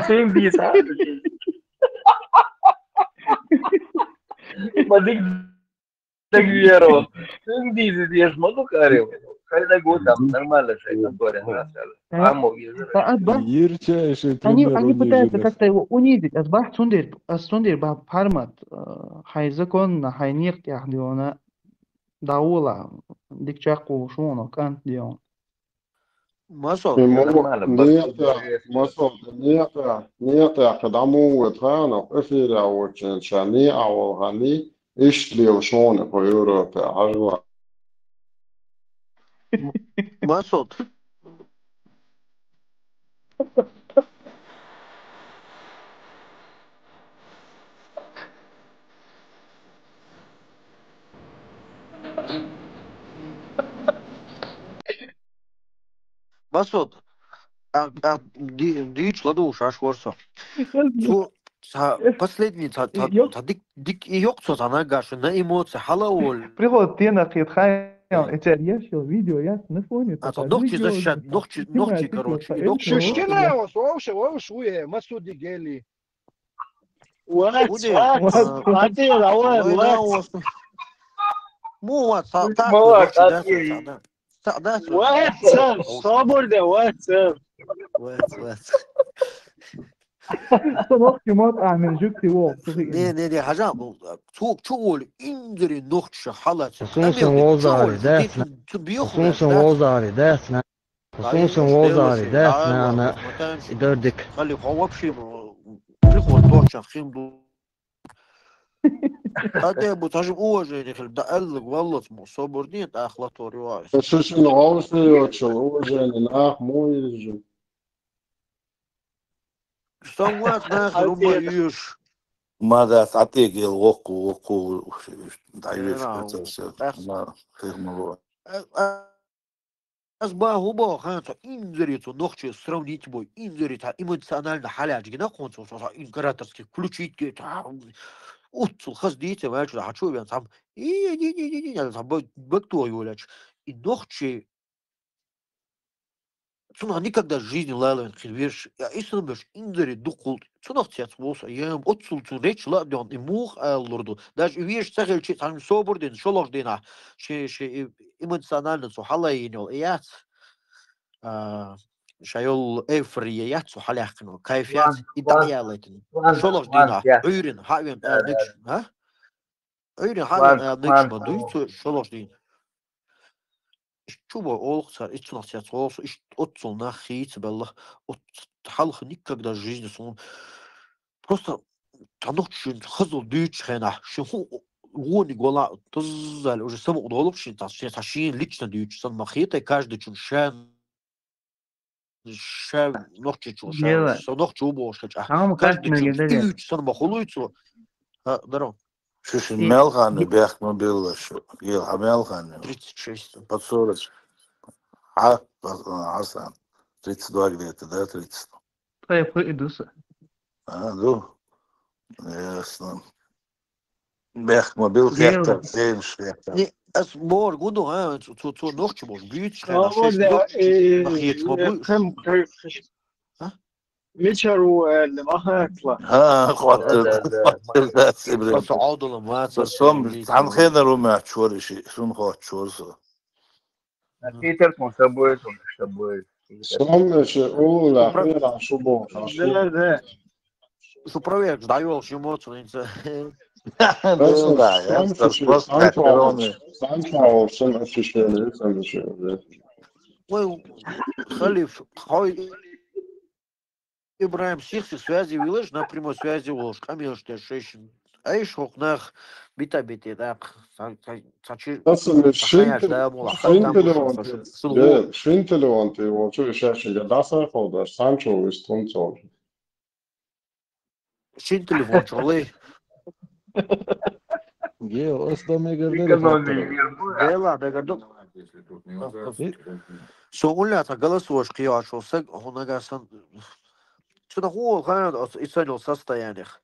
Так веру. Ты видишь, могу карил. Когда год там нормально же говорят. Они пытаются как-то его унизить. Асбах сундир ба пармат хайзакон хайнирт яхдиона даула дикчаку шуно кант дион. Масот, نيتا قدامو وترانا افيرا وشاني او غني ايش لي شلون في اوروبا عجوا Масот. Масот. Дич ладуш ашворсо. Последний дик и ёкцо занагаш на эмоции халаол. Приход тенах и тхай. Это решил видео, я на фоне. Ногти защищать, ногти, короче. Шишкина, слушай, Масуди Гели. Noch jemand einen Jück die Wohl. Ne, hacam, çok ol indiri nokça halat. Sunsun Wozari, desna. Sunsun Wozari, desna. Sunsun Wozari, desna ana dördik. خلي هو بشي приход точно خيم هذا بتهاجم уважение خل ده قال لك والله اسمه صبر دي اخلاط وروايه شو العوصي وشو الأخ مو يجي سوات داخل وما يش ماذا تعطيك الوقو تعيش ما خير موضوع أصبحوا باخانة إنزريتو نخشى سراونيت بوي إنزريتها إيموشنال حالاج جنا كونسو صار إنكراترسك كلوشيت كيت أوتو خاص ديته ما يجري حشوي بين صام يعني صام بكتو يولاش النخشى Цунах никогда в жизни лайловен хилвирш. Я истинно беш индери дукул. Цунах цят волса. Я им отсул цун реч ладион и мух лорду. Даже и веш цахел чи там соборден шолож дена. Ше эмоционально цу халайнел. Ият шайол эйфрия ят цу халяхну. Кайфият и даялетен. Шолож дена. Уйрен хавен никш. А? Уйрен хавен никш мадуй шолож дена. Чуба олхцар, ицунахцят олсу, отцул нахиц белла, от халх никогда в жизни сон. Просто танохшин хазл дюч хена, шиху гони гола, тзали уже само удоловшин, ташин лично дюч, сан махита каждый чун шен нохчи чун шен, сан нохчи убошач. Каждый чун дюч, сан махулуйцу. Здорово. شو الملغن بيحكموا بالله شو يلها ملغن 36 под 40 عسان 32 где-то, да, 30. Ну, ясно. بيحكموا بالله زين شوية. أسبوع قدو ها تو نوختش باش بيتش ميتشرو اللي ما هيطلع خاطر بس عاضل ما بس هم عن خير وما شو شيء شو خاطر شو Питер con собой, с тобой. Сломнеше ула, хера, шубо. Да. Что проверь, даешь эмоции. Да, я просто Санчао, сын ощущение, Ой, Халиф, Ибраим Сихси связи вилыш на прямой связи ложь. Конечно, шешин. А еще нах бита-бите, да. Швинтелеонти, вот что шешин, я даса хода, Санчо из Тунцов. Швинтелеон, чолы. Гео, остами гардери. Гела, да гордон. Соуля-то голосуешь, кияшился, гунагасан. Что такое, конечно, исцелил состояниях.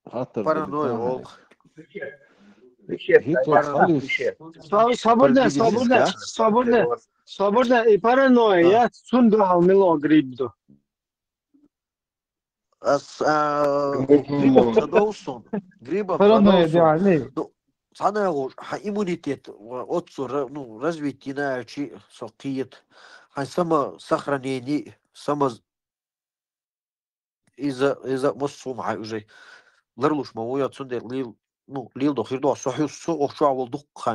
Паранойя, волк. Свободно. И паранойя. Я сундухал мило грибду. Грибов задолсон. Грибов задолсон. Sana иммунитет, ну, развитие иначе, сокиет, самосохранение, из-за мосума уже. Ларлуш мауя цундер лил до хирдо صحيح وشعول دقة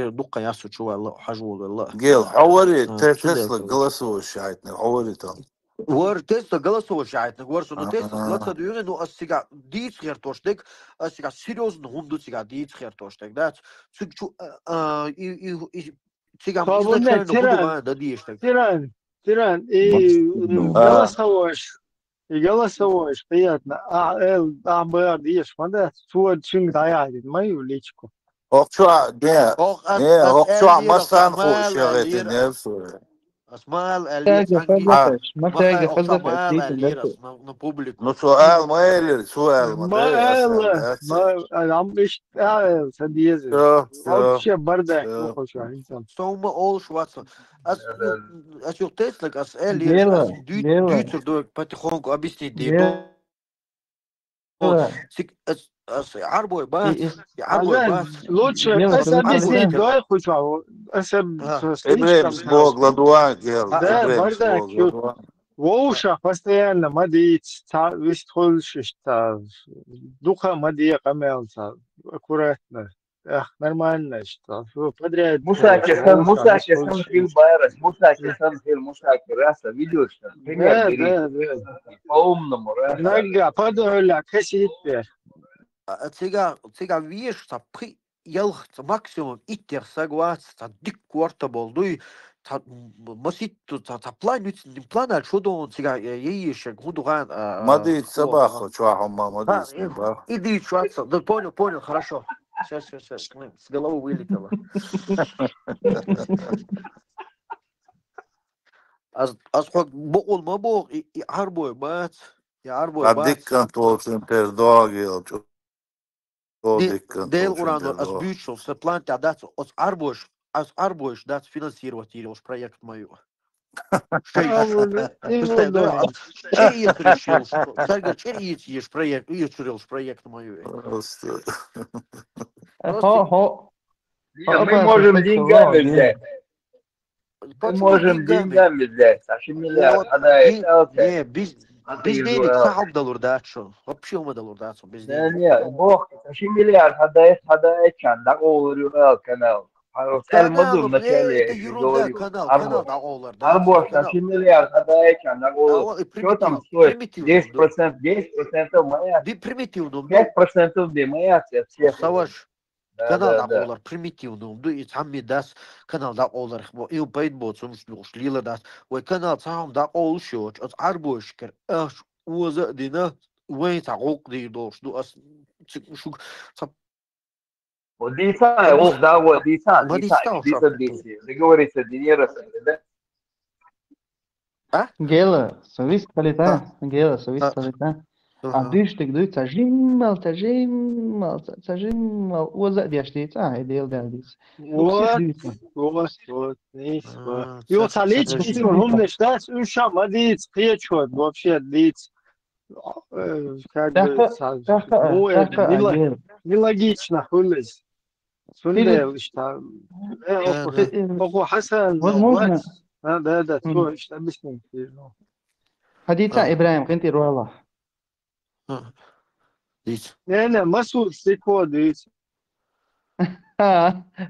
دقة ياسو شو الله حجول الله. جيل حوري تسلا голосовой شايتنا حوري там. Вор теста голосовой шайтник, вор что теста глаза дюйны, ну сега диц хертоштек, сега серьезно хунду сега диц хертоштек, да? Цугчу и сега изначально хунду да диештек. Тиран и голосовой, приятно. АБР диеш, мада суд чинг даяет мою личку. Окчуа, не, окчуа масан хуш ягети нефсу. اسمال ما Ну سؤال ما يلي سؤال ما عم بيشتغل سديزي вообще бардак Сома олш ватсон. As je testelijk als duurt door потихоньку объяснить as арбой бас лучше объяснить давай хоть вам. Ибрем смог ладуан Да, бардак. Воуша постоянно мадит, вистхольшиш, духа мадия камелца, аккуратно. Ах, нормально, что подряд. Мусаки сан хил байрас, мусаки раса, видишь, что пример бери. Да. По-умному, раса. Нога, подоля, косите. Цега виш, та при ялх максимум иттер сагвац, та дик кварта болду, та масит, та план, план, что он цега яишек, худуган. Мадит собаку, чуахом мадит собаку. Иди, чуаца, да понял, хорошо. Сейчас, с головы вылетело. Аз богол мабог и арбой бац. Диккан tuolsin per dagil. Дел урано аз бючил се план дат аз арбош дат финансировать или уж проект мою. Что решил? Царь черить ешь проект, проект мою. Мы можем деньгами взять. Мы можем деньгами взять. Аж миллиард. Не, без денег сахал доллар. Вообще мы доллар без денег. Не, бог, аж миллиард. Хадает чан, да говорю, канал. Канал, это ерунда, канал да доллар. Арбош, аж миллиард, хадает чан, да говорю. Что там стоит? 10% моя. Примитивно. 5% моя. Саваш. Канал да олар примитивно, и там ми дас канал да олар, и убейт боцун шлила дас, ой канал там да ол шоч, от арбошкер, аш уза дина, ой тагок ди дош, ду ас шук. Вот диса, диса. Договориться, динера, да? А? Гела, совист полета. Düştük duy tajimmal, oza diyeştiyiz. Ideal geldiyiz. Вот. И вот солечки, он считает, ушама диц, печет, вообще диц. Как бы, нелогично, хулись. Сулел, что... Ого, Хасан, возможно. Да, что объяснить. Хадица, Ибраим, кенти руала. Не, Масуд, стекло, дивіться.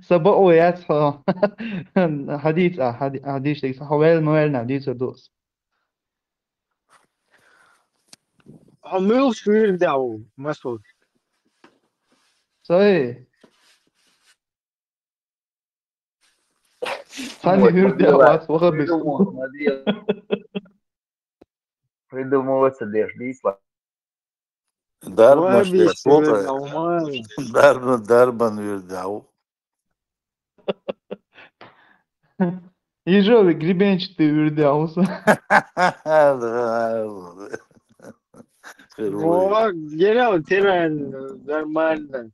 Sabah يصحى حديث حوالي موالنا حديث دوس عمل شوير دعو مسعود صحيح ثاني هير دعو وخد придумываться дождись. Darban yurdav. Ежовый гребенчатый юрдяуса. Вот, генерал Тиран нормально,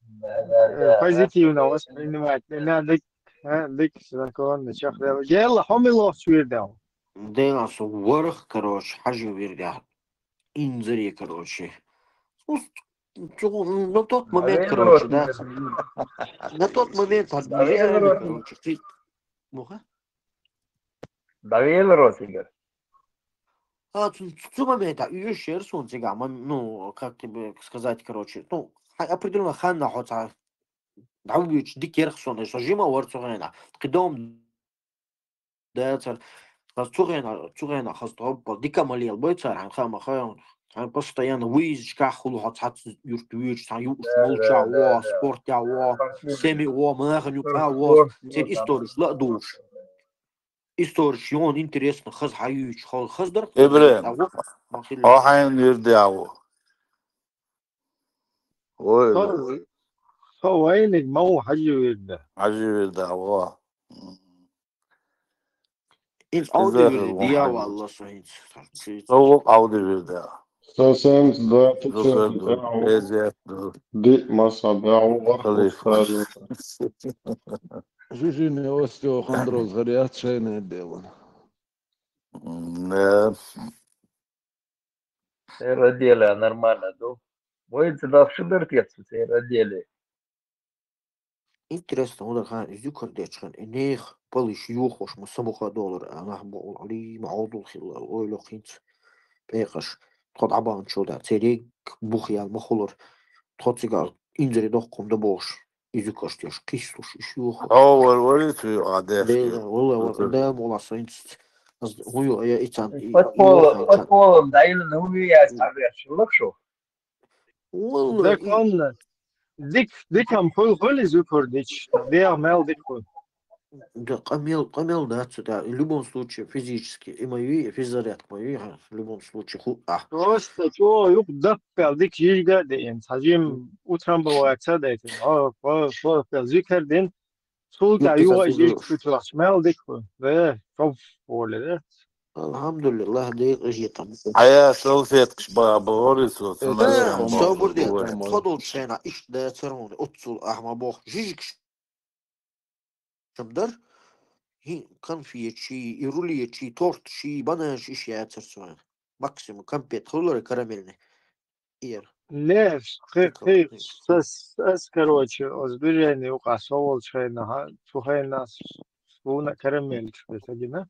позитивно воспринимать. Не надо законно. Генерал Хомилов юрдяу. Да, ворох, короче, хажу юрдяу. Инзари, короче. На тот момент, короче, да. На тот момент, короче, ты... Ну-ка? Доверил Росигар? В момент, еще раз он тебя, ну, как тебе сказать, короче, ну, определенно ханна хотя дауч дикерсон, что жима ворцугена, кидом да, цар, цугена хастроп, дикамалил, бой цар, хама хаон. Постоянно выездка хулхат юртуич, саюш молча, спортя, семи маханюка, теперь история, ла душ. История, он интересно, хаз хаюч, хаздар. Ибрем, ахайн юрдяу. Ой, وينك مو حجي يردعو. إنت عودي ديا والله صحيح. هو عودي يردع. Sasens دي مصابع Жижини остеохондроз горячее дело. Родили, нормально, да? Вы тогда в шибертец, родили. Интересно, он такая юкардечка, нех полиш юхош, мы самуха доллар, она был али маудул хилла, ой лохинц. بيقش تخد عبان شو ده تريق بوخيال مخولر تخد سيجار إنزري دوخكم دبوش يزوكش تيش كيسوش يشوخ أول وليت في عدافكي والله ده والله صينت هو يا إيتان فوتبول دايما هو يا شو والله ده كان ديك هم كل زوكر ديش ده عمل ديك Да, Камил, да, да, в любом случае физически, и мою, и физзарядка мою, в любом случае, просто что юк даппел дик жига дейин сажим утран баваца дейин зикер дин сулда юга жик футураш мел дик да топ боле Alhamdulillah, دقيقة جيتا. حياة سوفيتكش بغوريس Да, все будет. Ходил шена, иш да цермони, отцул ахма бог, жижикш. Шамдар, конфетчи, и рулетчи, тортчи, бананчи, иш я церцуэн. Максимум конфет, хулоры карамельный. Ир. ليش خير بس كروتش أزبريني وقاسول شينا شوهي الناس شونا كراميل شوية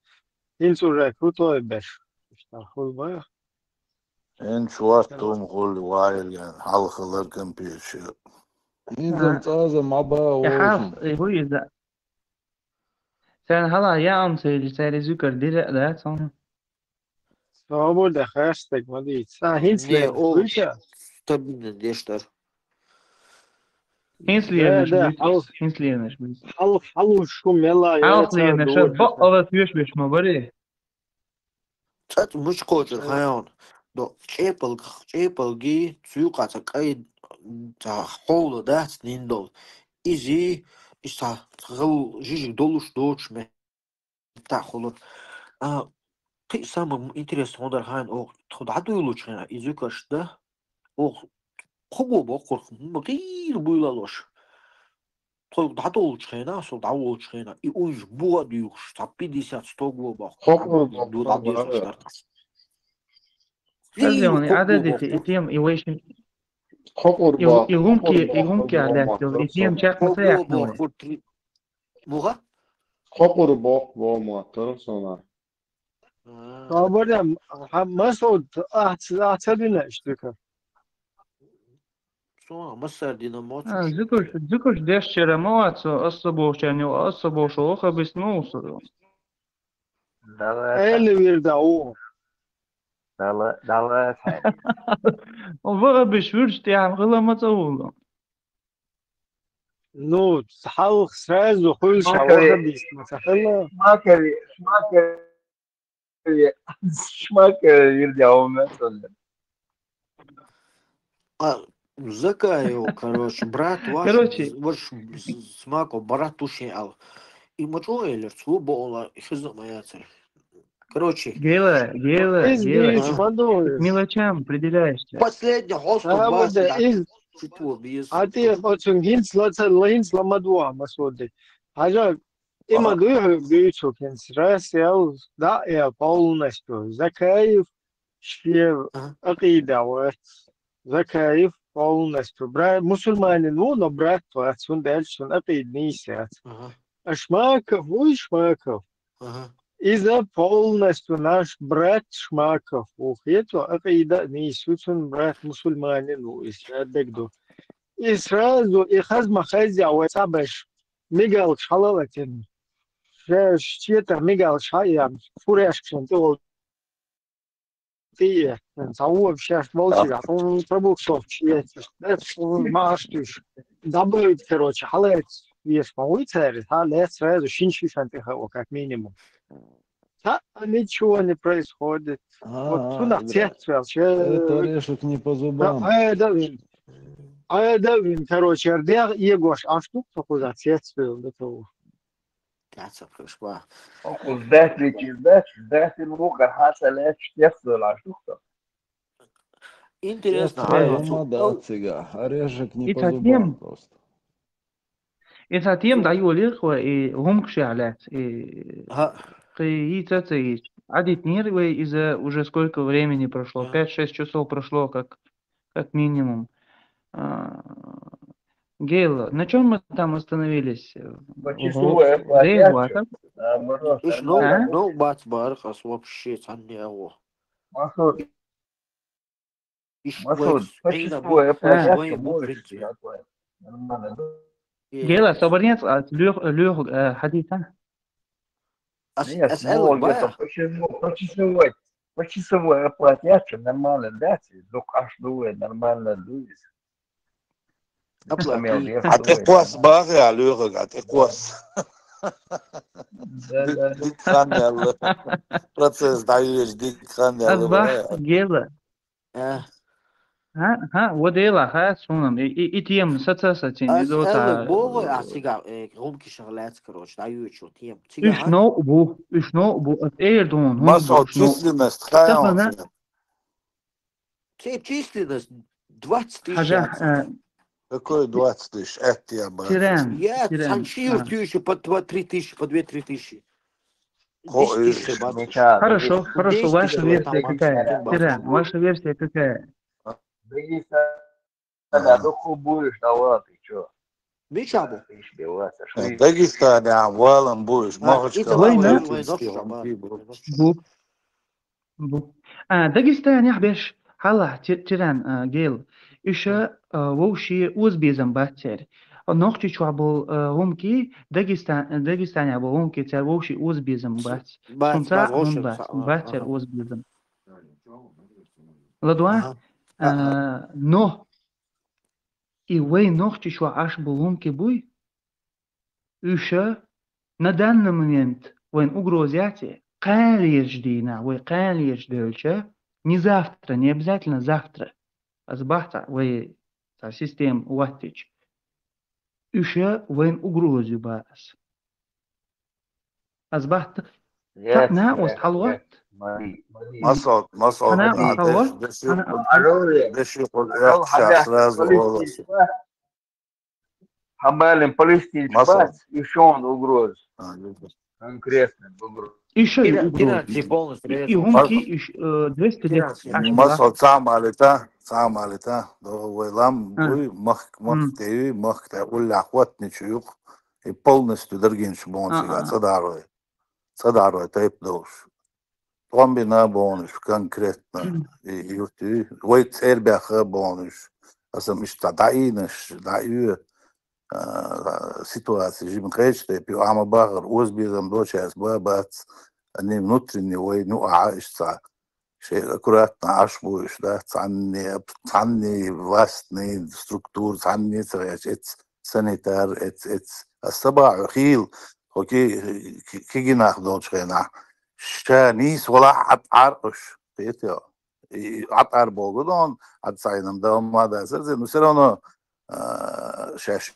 إنسو ركوتو بش اشتاخول بايا إن شواتهم غول وايل يعني حلق لكم بيشي إنزم تازم عبا يحاف هو يزا sen hala yağım söyleyeceği zükür dire de sonra. Sabır da hashtag mı değil. Sen Ne hinsle o tabii deşler. Hinsliyenmiş ده hinsliyenmiş. حلو شو ملا يا Halkliyenmiş. Bak alat yüzmüş mü bari? Tat muş koçur hayon. Do çepal suyu kaçak ay ta holu da nindol. İzi işte gıl jijik doluş doçme. Ta holu. Ki samım interes ondar hayon o todadu yuluçena izi kaçtı. O kobo bokor mgir buylaloş. Todadu yuluçena sol da yuluçena. И он ж буа дюш, та 50-100 глоба. Дура дюш. يعني عدد الاتيام يويشن يغمكي على الاتيام شاك مسايح نوعي Muğa? Kopur bok bu muhatır sonra. sabır da masud ahsadına işte Sonra Mısır dinamo. زكوش ديش شرموات أصبوش يعني وأصبوش وخا بسنوصر اللي بيردعوه دعوة وبقى بشورش تعم غلا ما تقول نو تحلق سراز وكل شعوها بيستمتخلها شماكر يرجعوا مثلا Закаю, короче, брат ваш смако, брат ушел. И мочоэлер, слубола, хизамаяцер. Короче. Гела. Мелочам определяешься. Последний хостел бас. А ты очень гинс ламадуа масоды. Хажа има дух бючу кенс расел да я полностью закаев шпев акида закаев полностью брат мусульманин но брат он дальше он акид нисят. Шмаков إذا полностью наш брат Шмаков ухету акида нисут брат мусульманин وإسرائيل и сразу ихаз махазя وصابش ميغال شالالتين شيتا ميغال شايا فوريش كنتو تي نصور شاش молча он пробуксов чьети маштуш добавить короче халет есть получается халет сразу шинчи сантеха как минимум ничего не происходит вот туда это решек не по зубам да, короче, РДР Егош, а что такое за цвет до того? Каца пришла. Интересно, орешек не по зубам просто. И затем даю лихо и гумк шалят. И это адит нервы из-за уже сколько времени прошло, 5-6 часов прошло как минимум. Гейл, на чем мы там остановились? Ну, бац-бархас вообще там не его. Масуд, почувствуй оплатят, можешь и оплатить. Нормально. Гела, соборнец, лёг хадита. Нет, много это почасовой оплатят, нормально, да? Дух аж дует, нормально дует. Атекwas bari alıyor atекwas. Да. Dikkan yalı. Процесс даешь dikkan yalı. Азбах, Гела. وديلا سونم إتيم ستين أسألك بوغو أعطيك غمكي شغلات كروش دايو شو تيم إيش نو بو إيردون Масо численность какая? Численность 20 тысяч. Хажа. Какой 20 тысяч? Это я бы. Я саншир тысячи по 2-3 тысячи, по 2-3 тысячи. Хорошо, ваша версия какая? Тиран, ваша версия какая? Духу будешь, давай, ты чё? Бичабу. Дагестане, Амвалом будешь. Дагестан يحبش هلا تيران جيل إيش ووشي وزبيزم باتر نقطة شو عبول همكي داغستان عبول همكي تر ووشي وزبيزم بات سنتا هم باتر وزبيزم لدوا نو и вы ногти что аж булунки буй еще на данный момент войн угрозяте калиш дина вы калиш дельче не завтра не обязательно завтра азбахта вы та систем уаттич еще войн угрозю бас азбахта на ост халват Масо. Хамалин полистич бац, еще он угроз. Конкретно угроз. Еще и угроз. И гумки 200 лет. Масо самалита. Вайлам буй махте улляхват ничуюк. И полностью другим шбончига. Садарой тайп дош. Комбина бонус конкретно. И войт эрбяха бонус. Асам ишта даинаш, даю ситуации. Жим хэчтэй пи ама багар узбизам дочас бабац. Они внутренне вой ишта. Шей аккуратно аш будешь, да, цанни властный структур, цанни санитар, السبع خيل اوكي كي ناخذون شينا شانيس ولا عطعرش بيتيا عطعر بوغدون عد ساينم دوم ما ده سر نسرونو شاش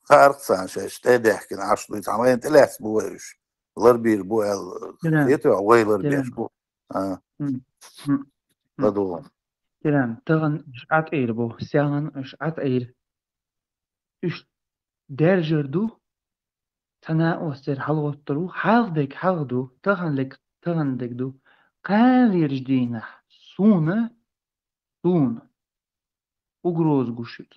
خارق سان شاش تدح كن عشرة تعمين ثلاث بوش لربير بوال بيتيا ويلر بيش بو بدو تمام تغن شعات اير بو سيان شعات اير اش درجردو تنا أستر حلوترو حالدو تغن دو قال يرجدينا سون угроз гушит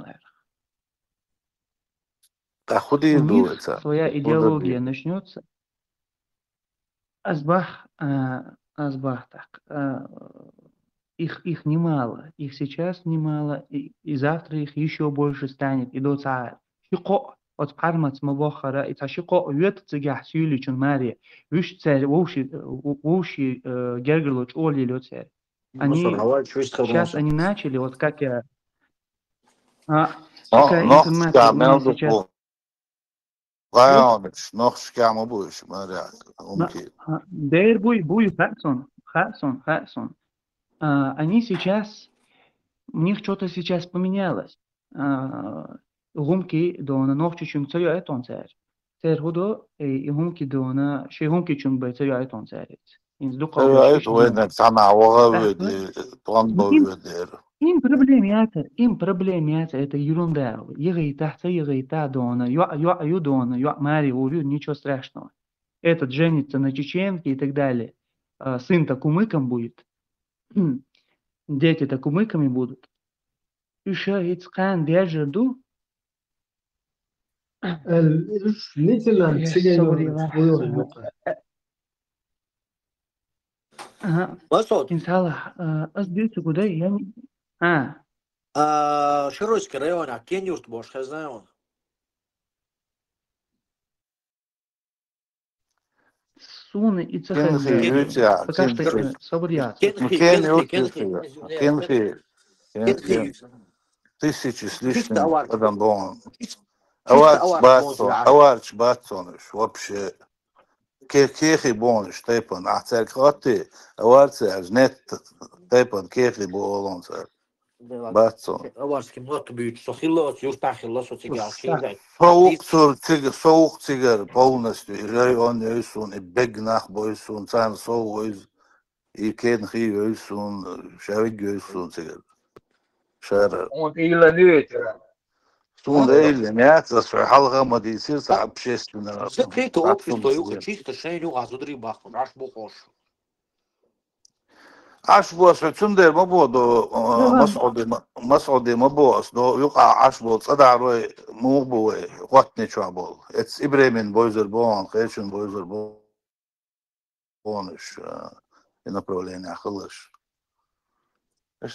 تاخدي у них своя идеология начнется азбах так их немало, их сейчас немало, и завтра их еще больше станет. И до царя. Шико от армат мабахара, и ташико ует цигах сюличун мария. Виш царь воши гергелоч оли лёцарь. Они сейчас они начали, вот как я. Какая информация у меня сейчас. Дэр буй Хадсон. Они сейчас, у них что-то сейчас поменялось. Гумки дона ногчу чунг царю айтон царь. Царь худо и гумки дона ши гумки чунг бай царю айтон царь. Инс дука. Им проблемята, это ерунда. Егайта дона, ю дона, ю мари урю, ничего страшного. Этот женится на чеченке и так далее. Сын-то кумыком будет. Дети-то кумыками будут. Еще ицкан держу. Масуд, انت هلا قصدي تقولي يعني Широйский район, а Кенюрт, может, я знаю. سوني إتسخن كنخي يوتيا بكاشتك صبريات كن يوتيا كنخي тысячи с лишним годом был. Аварч бацоныш, вообще. Кехи бониш, тайпан, а церквати, аварцы, аж нет, тайпан, кехи болон, бацон. Аварский много бьют, что хилос, южта хилос, что тигал, соук цигар полностью, и он юсун, и бегнах бойсун, цан соук, и кенхи юсун, шавиг юсун цигар. Шара. Он إلى نيوترال. Сунда или мяться, что халга модифицироваться общественно. Закрытое общество, юха чисто шейну, а зудри бахну, аж бухош. Аш бос, цундер мабоду, масоди мабос, но юха аш бос, адарой мубуэ, хватне чабол. Это ибремен бойзер бон, хэчен бойзер бониш, и направление хылыш.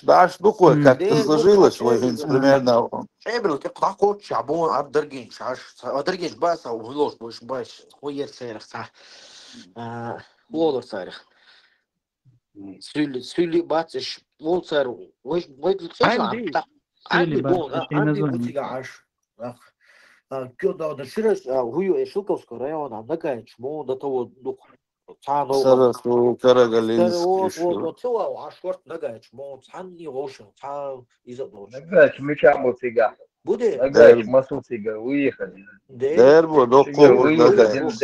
Да, штуку, как ты сложилось, примерно. Эбрил, ты как хочешь, а бон, а дорогинш, а дорогинш баса, углош, больше баш, хуер царих, лолор царих. Сюли бациш, лол цару, вы Анди бон, Анди бутига аш. Кёда да шираш, хую Шилковского района, нагайч, мон до того дух. Сарасу, Карагалинск. Вот целого, аж вот нагайч, мон цанни ошен, цан изобноч. Нагайч, меча муцига. Буде? Нагайч, масуцига, уехали. Дербо, до кого нагайч.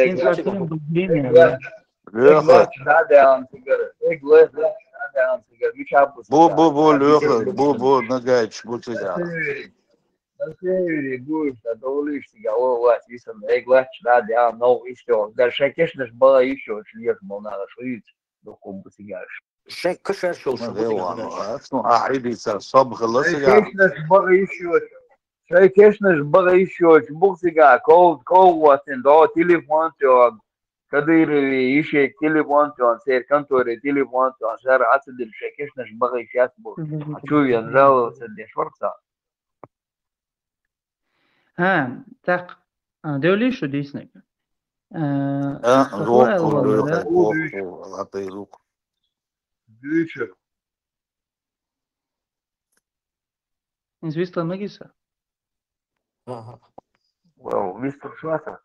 Бу, Леха, бу, нагайч, муцига. На севере будешь, а то улишься, вот, если эглач, да, но еще. Дальше, конечно же, была еще, шлех был надо шуить, до кубы сигаришь. Шек, кашер, шел, عيديسا صبغ الله سيجار конечно же, была еще, бух сигар, колватин, до телефон, Кадырове, еще телефон, сер конторе, телефон, сер ацидир, конечно же, была сейчас был. А что я жаловался, для шварца? Так, دولي شو ديسنك روح عطيلوك Вечер. Известно Мегиса. Well, Mr. Schwarzer.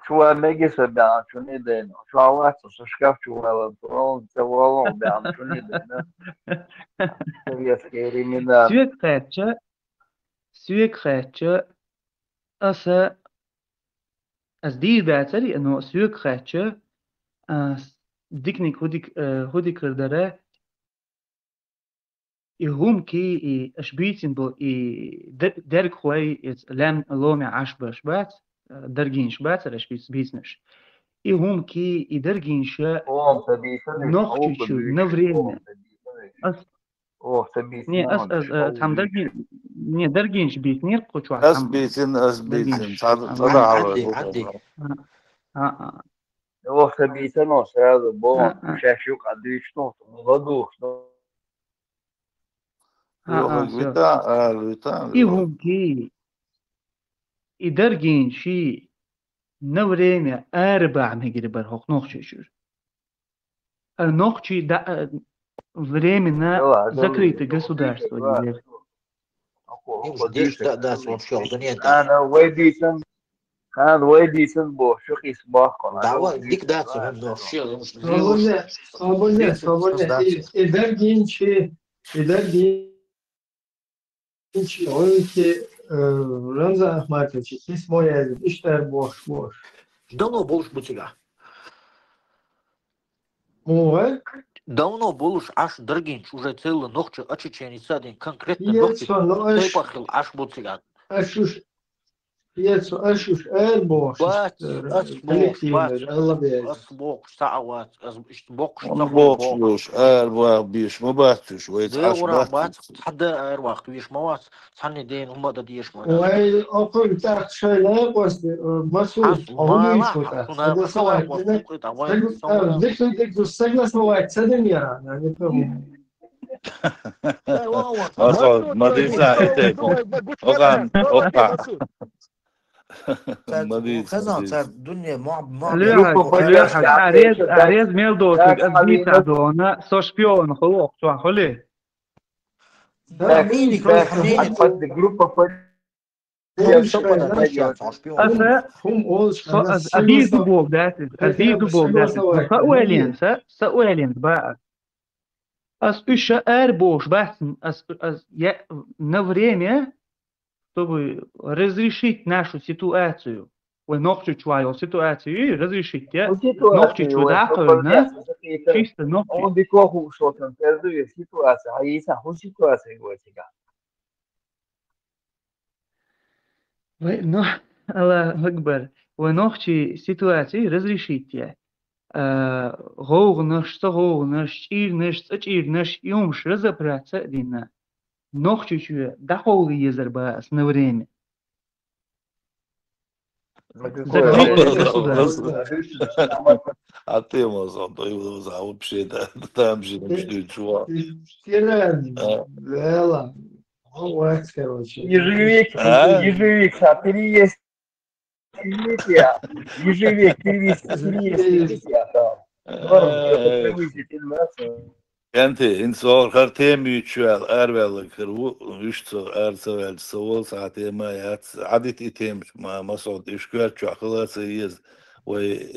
Чуа Мегиса бян, чу не ден. Чуа Ватса, со шкаф чуа, он цевалон бян, чу не ден. Советские времена. سويك خاتشة أسا أسدير بعتري إنه سويك خاتشة ديكنيك هودي كردرة يهم كي أشبيتين بو درك خوي لام لومي عشبة شبات درجين شبات أشبيت بيزنش يهم كي يدرجين شا نوختشو نفرين Не, там درجين شبيت نير قوش واحد. أسبيتين. خبيثة نص هذا بون شاشوك عديش نص غدوخ يهم كي يدرجين شي نوريمي 4 مهجربر هوك نوخشيشور النوخشي دا временно закрыто государство. Здесь, да, вообще, нет. كان ويديسن بو شو يصبح دعوة диктация вообще. Свободно. Eder gençi onun ki Ramzan Ahmatoviç İsmail işler boş. Давно болуш бутига. Мой? Давно болуш аш дыргинч уже целый ногче очеченица день конкретно ногче. Ты пахил аш бутига. Ашуш. Piecu ešuš ērbošus بات kolektīvi ir labējis. أصبوك ساعات أصبوك Onu bokşuyor, eğer var bir iş mi batıyor, ve ده taş ورا batıyor. بات حد أروح ويش مواد ثاني دين هم ده ديش مواد Vai okul tak şöyle kosti Masud ما onu لا içmota. حصنا Saglasno حصنا ovaj وصوق تاوين سونا Dekle saglasno ovaj sedem jara. Yani Nasıl, Madisa eteko. Okan, oka. Madisa, خزان Madisa. صار الدنيا مع لوحك عريز ميلدوتك أزبيت عدونا سوشبيون خلوق شو خلي حميني كل حميني أخي دبوب ذاتي أخي دبوب ذاتي سأوالين بقى أس إيش أربوش بس أس на время чтобы разрешить нашу ситуацию, ногти твою ситуацию разрешить, ногти чудакольно, чисто ногти. Он бекоху шотан пердуе ситуация, а есть ситуация говорится. Ну, Аллах Акбар, ногти ситуации разрешить. Гоугнаш, согоугнаш, чирнаш, юмш разобраться дина. Nog чуть-чуть дохол езерба на время. А ты, Мазон, то его вообще, да, там же начнут чувак. Ежевик, переезд. Ежевик, перевести. Kenti, insan hartem büyütüyor, ervellik, üçtü, ersevel, savul saati mayat, adet item, masad, işgör çakılar sayız, ve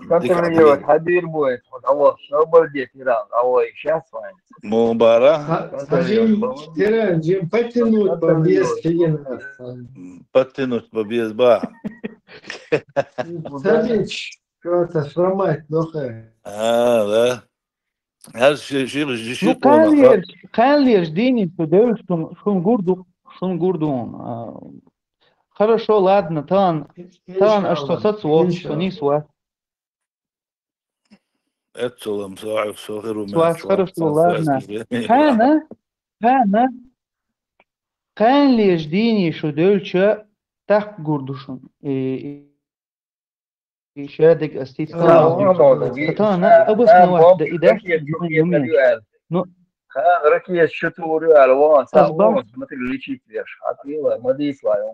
Kanka hadi yirmi, Allah, şabal diye tiran, Allah işe fayın. Mübarek. Тираncığım потянуть по беске. Потянуть по без ба. Садич, что-то сломать, плохо. Да. Her şey Ну, калиш день тудел, шум гурдун. Хорошо, ладно, тан, что соцвод, что не сват. Et solam sahip sohru Сват, хорошо, ладно. Калиш день шудел, че так гурдушун. شادك أستيت أنا أبص نواحدة إذا Ну, ракия шатуры, алван, салон, смотри, лечить веш, отвела, мадисла.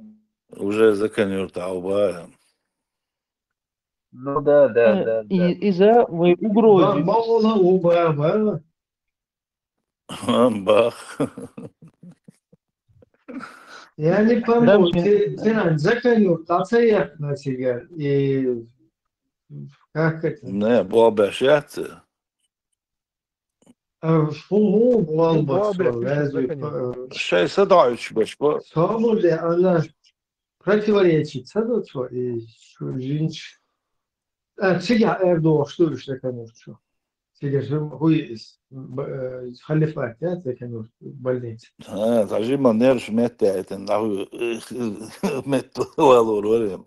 Уже законюрт алба. Ну да. Из-за угрозы. Мало уба, Бах. Я не помню, ты законюрт, ацеях на тебя и как это? Ne, bu abeşiyatı. Фу, болба, Şey sadayüç beş bu. Самоле она противоречит садочку и жинч. Сега Эрдоğan что ли законюрт? Сега же хуй халифат, я законюрт больница. Taşı manner şmette eten. Metto valor olayım.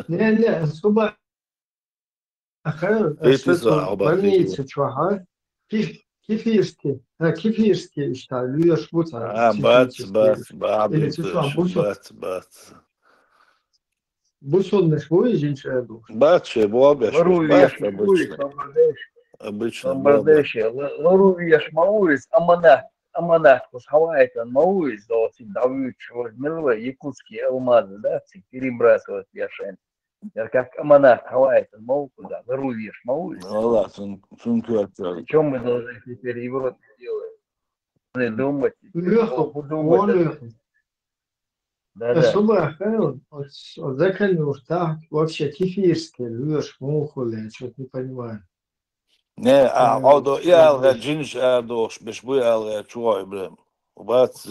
Не, особо больница чего, кефирский, что льешь вот. Бац. Бусонный свой женщина. Бац, bu abeş. Воруешь, обычно. Воруешь, мауис, аманат, хавает, мауис, да, давит, мило, якутские алмазы, да, перебрасывают яшен. Как аманат хавает, мауку, да, воруешь, мауис. Вала, сунку. Чем мы должны теперь Европе делать? Думать. Да. Особо, вот законюрт, так, вообще кефирский, льешь муху, я что-то не понимаю. Ne, o ya cins erdoğuş, beş bu ya çuval bilem. Бац,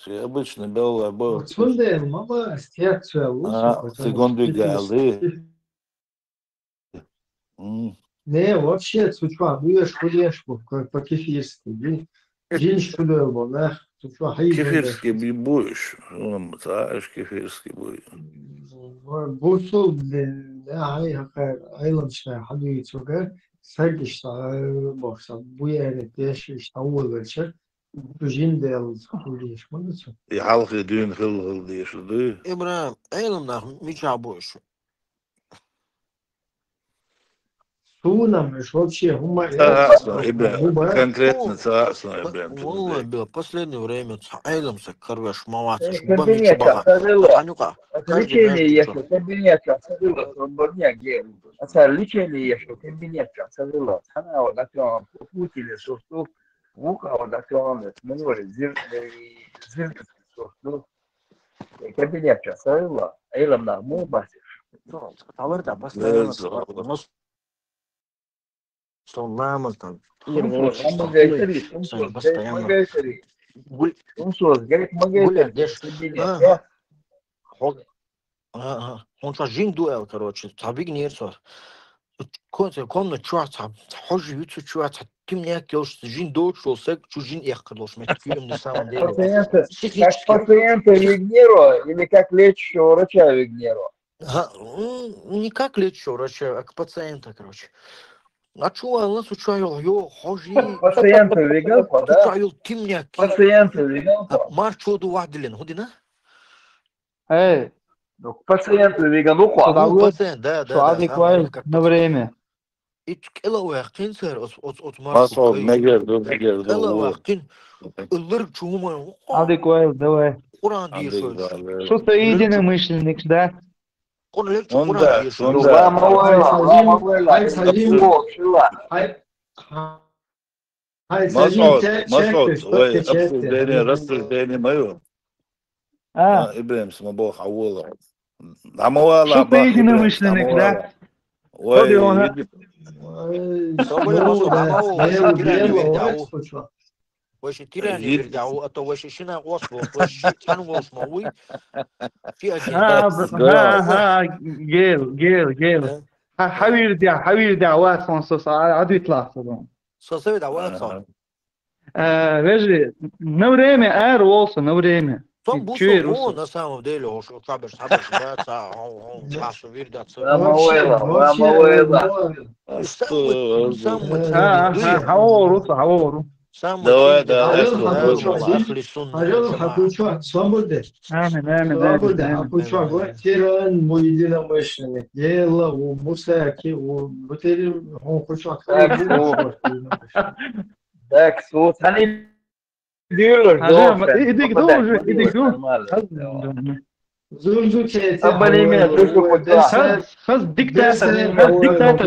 şey обычно было. Отсюда мама стяться лучше. Секунду geldi. Не, вообще, сучва, будешь худешь по кефирски. جيش كله والله شو حيجي كيفيرسكي بيبوش انا ما تعرفش كيفيرسكي بوي بوصل لهاي أيضا شيء حبي تسوقه سجل اشتغل بوكس بويا نتيش يشتغل بالشر تجين ديال كليش ما نسوا يحلق دين خل ديش دي إبراهيم علمنا مش عبوش سونا مش вообще هم Ибрahim, конкретно Ибрahim. والله было последнее время علم سكر مواعظ Кабинет بمشبها оставила. Ханюка каждый Лечение день еще, кабинет оставила. Свободняк делал. Лечение еще, кабинет оставила. Она вот такая путили сусту. Вука вот такая, много зирки сусту. Кабинет оставила. Эйлам на му басишь. تعورت постоянно صلامة он сейчас жин дуэл, короче, табиг нерсо. Комна чуат, хожи юту чуат, ты мне келш жин дочел, сек чужин ехал, мы таким на самом деле. Как пациента Вигнеро или как лечащего врача Вигнеро? Не как лечащего врача, а к пациента, короче. А чё, нас учаил, хожи. Пациента веган, да? Учаил, ты мне. Пациента веган. Марш чуду ваделин, ходина? Пациенту вегану пациент, да. На время. И кела уяхтин сэр от Масол, Марку. негер, Кела уяхтин. Лыр чума. Адекват, давай. Куран дишь. Что-то единомышленник, да? Он легче Он Куран да, дишь. он да. Масол, обсуждение, рассуждение мое. Ибрahim Смобол Хаула. Что ты единомышленник, да? Вообще тиряне вердяу, а то вообще шина освол, вообще тяну осмовый. Гел. حوير دعوات صنصص عدو يطلع صدام. صنصوي دعوات صار. Veži, na vreme air olsa, na vreme. Tom busol na samom деле, što kabeš baca, on pasu virdaca. Havoru. Давай, да. Свобода. Свобода. Акуча, тиран, мой единомышленник. Ела, у мусаки, у бутери, он хочет. Так, они иди dur. Абонемент, Хаз диктатор.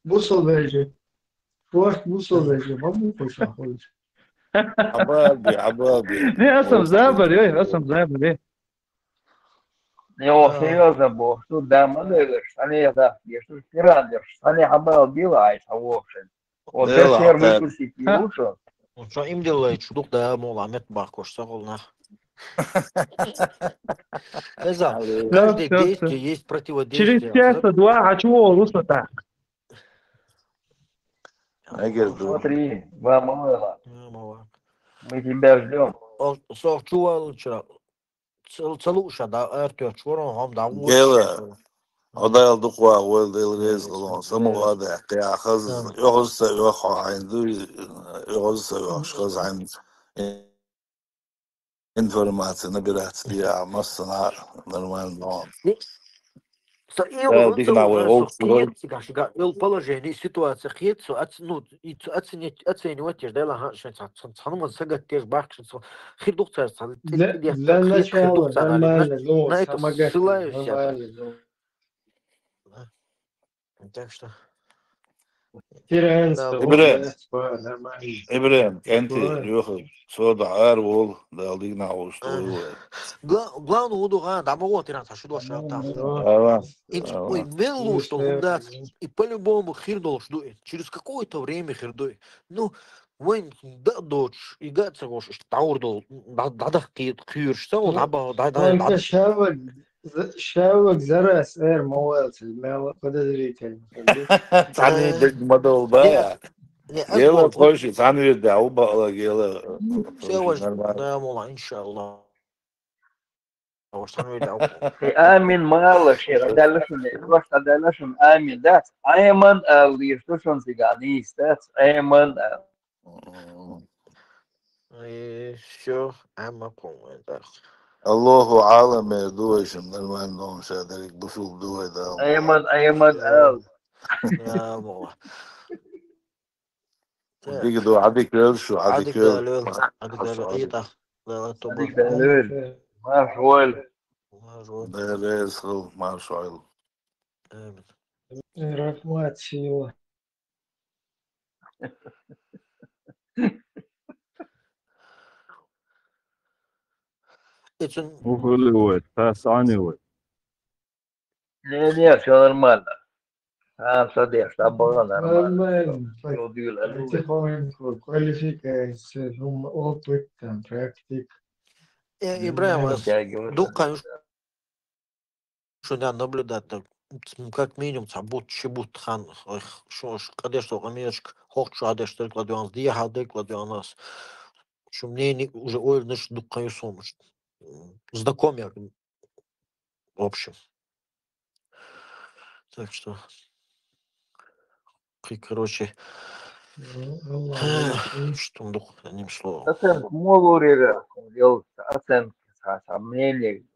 Бусол verecek. Fuat Busol verecek. Ama bu koşa koyacak. Абаби. Ne asam zabar. Его серьезно было, что да, молодежь, они да, что тирандер, они хабал била, а вовсе. Вот это первый курсик лучше. Что им делает, чудок да, мол, амет бахкош, сагolна. Не знаю, каждое действие есть противодействие. Через час-два, а чего лучше-то? Смотри, мама, мы тебя ждем. Чувал вчера. Целуша, да, Артёр, чурон, он да. Гела. Одайл дуква, уэлд элрез, лон, самого да, я хаз, йогозса йохо, айнду, йогозса йохшхаз, айн информация набирать, я масса нормально. Положение, ситуация, оценивать, танымын сагат теж бақшынсы, хирдуқца, для начала нормально, но на это ссылаюсь. Так что... Ибрahim, Кенти, Лёха, Сода, Арвол, Далдик на Усту. Главное, удуга, да, вот, Иран, что дошло там. Ой, мелу, что он даст, и по-любому хирдол ждует. Через какое-то время хирдует. Ну, вон, да, дочь, и гаться, что таурдол, да, кюрш, что он, да. Шавок зараз мовился, подозрительно. Тани модел, да. Gele koş, sen de o bağla gele. Все Koş, ваш, normal. да, мола, иншаллах. آمين ماله شيء ادالشون روح ادالشون آمين ده ايمن اللي يشتغلون سيجانيس ده ايمن Все, عم قوم الله عالم دوشم normal non şaderik bu fil duay da. ايمن ال لا والله Dik do adik öl şu عادك adik öl. دالول عادك دالول عيطة لا هذيك تبر دلول ما شوال Beres kıl marşal. آمين رحمات سيوة إتن وكل هو تاسعني هو не все нормально صديق طبعا нормально Normal, like يوديل I take on for qualification from open and practice. إبراهيم دوقا شو да наблюдать как минимум цабут чебут хан шо конечно амешк хохчу адештер кладён дия хаде кладён нас что мне уже ой наш дукаю сомыш знакомый в общем так что короче что дух одним словом оценка молурера делать оценки сомнений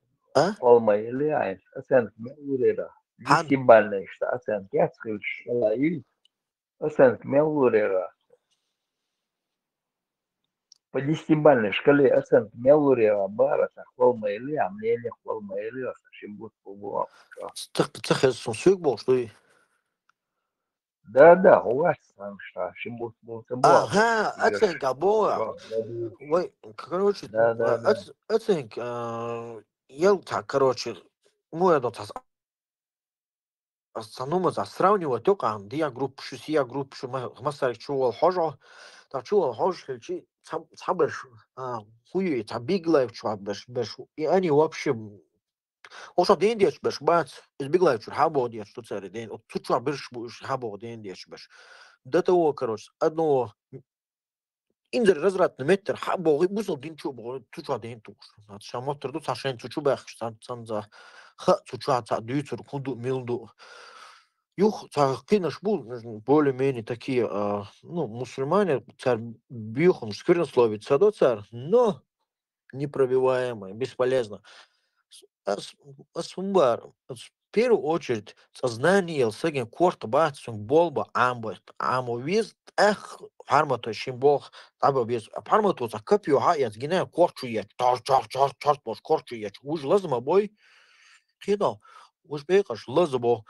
полмайли оценка молурера 10-бальная что оценки я слышал и оценка молурера по 10-бальной шкале оценки молурера бара полмайли а мнение полмайли шимбут по تخص سوق بوش دوي да у вас там что шимбут ага оценка обоя ой короче да оценка я так короче ну это основном за сравнивать только андия групп шия групп что мы чувал хожо так чувал хожо чи сабеш хуй это big life чувак беш и они вообще Oša dendieši beš bāc, es biglēju habodieši, tu ceri dien, tu čua birš būš habodendieši beš. Da to, короче, одно инзер разрат на метр хабо, бусал дин чубо, tu čua dien туш. Над шамотр ду сашен tu чубах, сан за ха, tu čua ца дюцер, кунду милду. Юх, ца кинаш был, более-менее такие, ну, мусульмане, царь бьюхом, сквернословит, садо царь, но непробиваемый, бесполезно. Асумбар, в первую очередь, сознание сеген корта бацун болба амбот, амовиз, хармато шимбох, табовиз, хармато за копию хаяц гине корчу я, чар, бош корчу я, уж лазма бой, хидо, уж бекаш лазбо,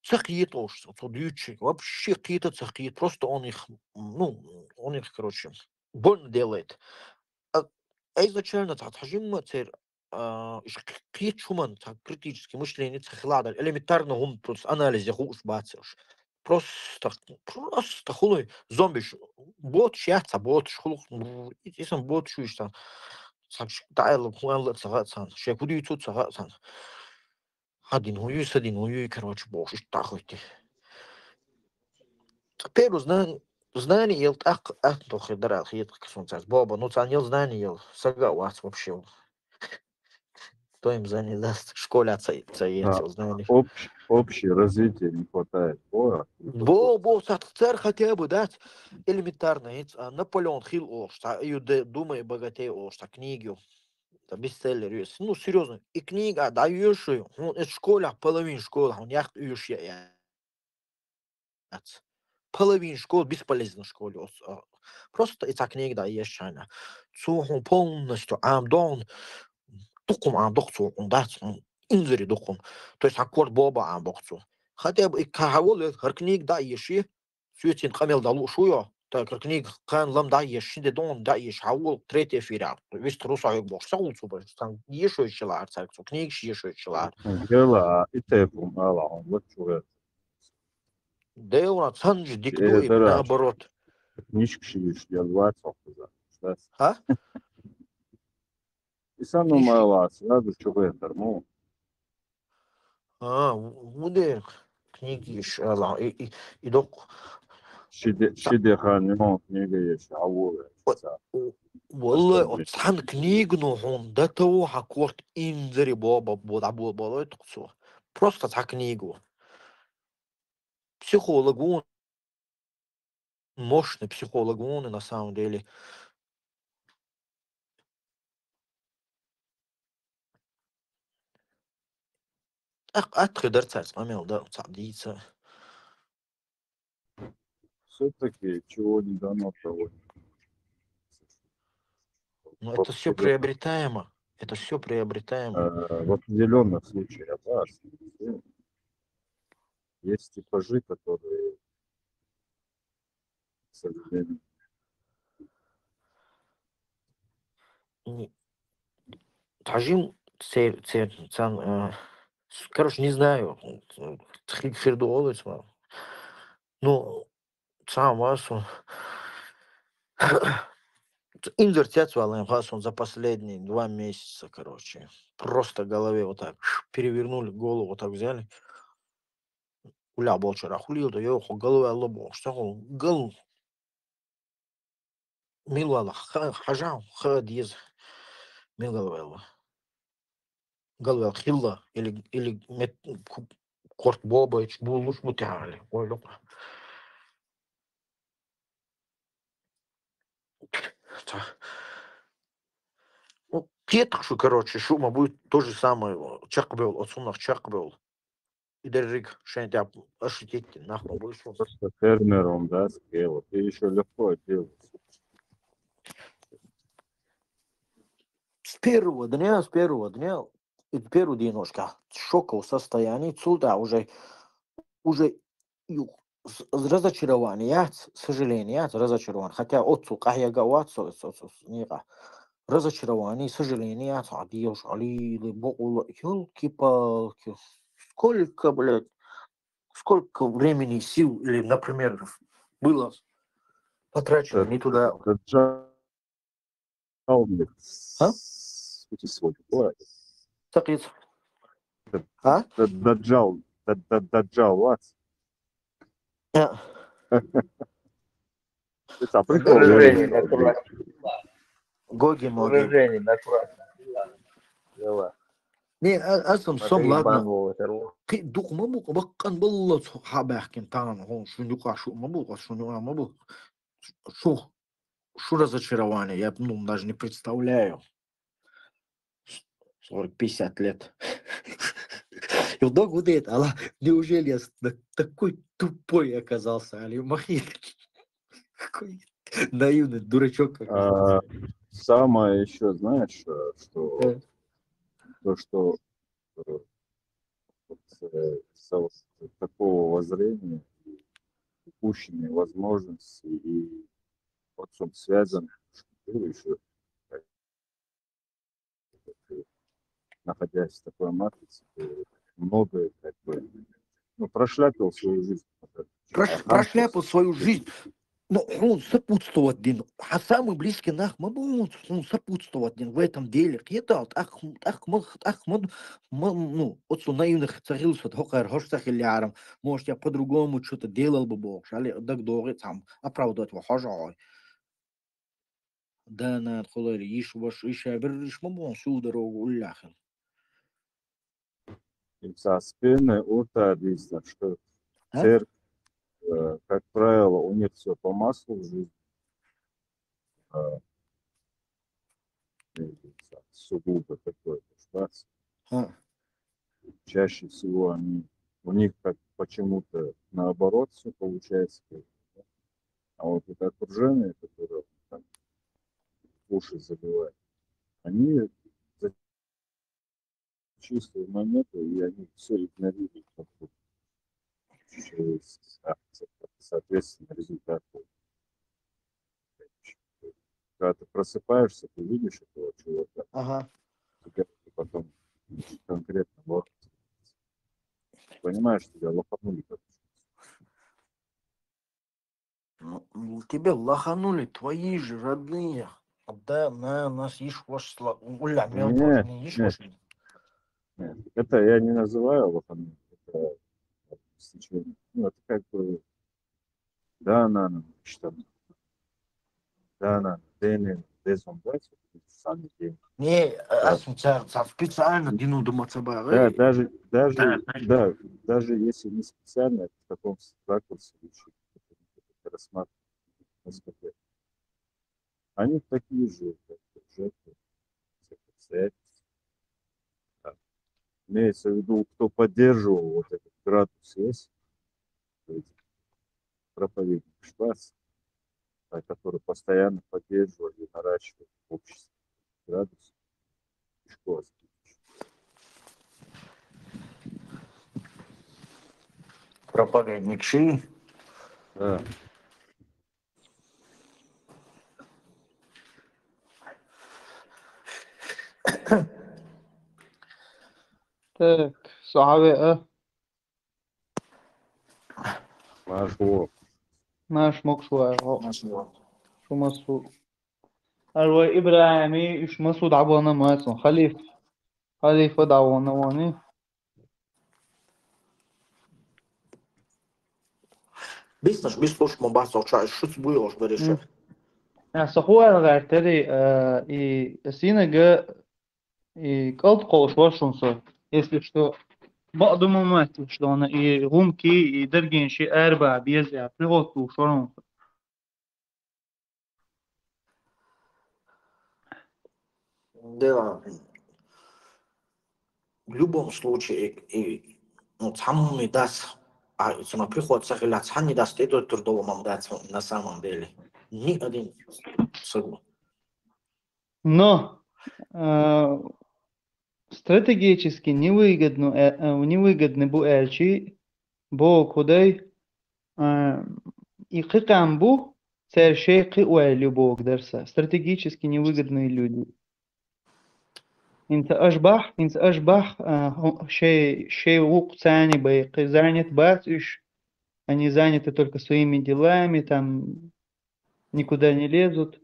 цахит уж, то дючи, вообще какие-то цахит, просто он их, ну, он их, короче, больно делает. Изначально тахажим цер критичуман критически мышление цехлада элементарно ум просто анализе хуш бацеш просто хулой зомби бот шяца бот хул исам бот шуйста саш тайл хуан цагацан шекуди тут цагацан один уй короче бог тахойти теперь знание ел так тохи дара хит ксунцас боба ну цанил знание ел сага вас вообще кто им знание даст в школе цаетил знание Общее развитие не хватает. Бо царь хотя бы дать элементарно Наполеон Хилл Оршта и думай богатей Оршта книгу это бестселлер ну серьезно и книга даешь ну это школа половина школы он яхт уешь я половина школ бесполезна в школе. Просто эта книга да есть шайна. Цухун полностью амдон тукум амдокцу он даст инзери дукум. То есть аккорд боба амдокцу. Хотя бы и кахавол хар книг да еши сюетин камел да лушуё. Так книг кан лам да еши де дон да еш хавол третий фиря. Весь трусай бог саулцу бар. Там ешующилар царцу книг ешующилар. Гела итепум ала он лучше. Деуна цанж диктует наоборот. Книжки шьешь, я 20 за. А? И сам мало, сразу что это, ну. Муде. книги еще, и док. شدي خانيون كنيجا يشعوه والله عن книгу он до того хакорт инзери баба было это все. Просто за книгу. Психолог он, мощный психолог он на самом деле. أقدر تسمع ده تعديته. все-таки чего не дано того. Но это все приобретаемо. Это все приобретаемо. В определенных случаях, да, есть типажи, которые, к сожалению, Тажим, короче, не знаю, ну, сам вас инвертировал за последние 2 месяца, короче. Просто голове вот так перевернули голову, вот так взяли. Уля болчара хулил, да я голове лобо, что гол милвала хажам хадиз милвала. Голове хилла или корт бобач булуш мутали. Ой, лоп. Ну, кетшу, короче, шума будет то же самое. Чак был, отсунах чак был. И деррик, шентя, ошитить, нахуй больше. просто фермером, да, скелл, ты еще легко делаешь. С первого дня, и первый денежка, шоковое состояние, сюда уже разочарование, сожаление, разочарование. Хотя отцу, кахяга отцу, ника. Разочарование, сожаление, адьёш, алилы, богула, ёлки-палки. Сколько времени и сил, или, например, было потрачено не туда. Так Даджал, вас. Это прикол. Гоги Выражение накратно. Не, أصلا صم ладно. دوق ما بوق بقن بالله حباحكم تعالى هون شو نقع شو ما بوق شو نقع ما بوق شو разочарование, я ну, даже не представляю. 40-50 лет. И вдруг вот это, Алла, неужели я такой тупой оказался, Али Махид? Какой наивный дурачок. Самое еще, знаешь, что то, что вот, такого воззрения, упущенные возможности, и вот он связан, что ты еще, находясь в такой матрице, ты многое как бы, ну, прошляпил свою жизнь. Прошляпил свою жизнь. Но он сопутствовал один, а самый близкий нах Мабуд, он сопутствовал один в этом деле. Это Ахмад, ну, от наивных царился, хокар, хошсах или арам, может, я по-другому что-то делал бы Бог, шали, дагдоры там, оправдать его хожой. Да, на отхолали, ишь ваш, ишь, я берешь мамон, всю дорогу уляхал. И со спины утадится, что церковь, как правило, у них все по маслу в жизни. Сугубо такой ситуации. Чаще всего у них как почему-то наоборот все получается. А вот это окружение, которое там уши забивает, они за чистую монету, и они все игнорируют. Соответственно, результат. Когда ты просыпаешься, ты видишь этого человека, ты потом конкретно вот, понимаешь, тебя лоханули. Ну, тебя лоханули твои же родные. Да, на нас ишь ваш слава. Уля, не ишь ваш. Нет, это я не называю лоханули. Это стечение. Ну, это как бы, да, на что, да, на день, дезомбрать, сами день. Не, Да. специально Дину Думацаба. Да, даже если не специально, это в таком ракурсе лучше рассматривать несколько лет. Они такие же, как жертвы всех обстоятельств. Да. Имеется в виду, кто поддерживал вот этот градус есть, то есть проповедник Шварц, который постоянно поддерживал и наращивал в обществе градус. Проповедник Ши. Да. Так, صعبة ماش مقصوى شو مسعود أروي إبراهيمي إيش مسعود عبوانا ماسون خليفة دعوانا واني Biz slušamo baš očaj, što se bojoš bereše. صخوة الغارتري سينجا قلت قوش واشونسو если что بعض الممثل شلون غمكي يدرجين شي أربع بيزع بلغته شلون Да, в любом случае, самому даст, на приход сахиля не даст, это трудовому дать на самом деле. Ни один согласен. Но стратегически невыгодно буэлчи, бо кудей и кыкамбу цершей кыуэлю бог дерса. Стратегически невыгодные люди. انت اشبح شيء وقت ثاني بقى занят батюш, они заняты только своими делами, там никуда не лезут.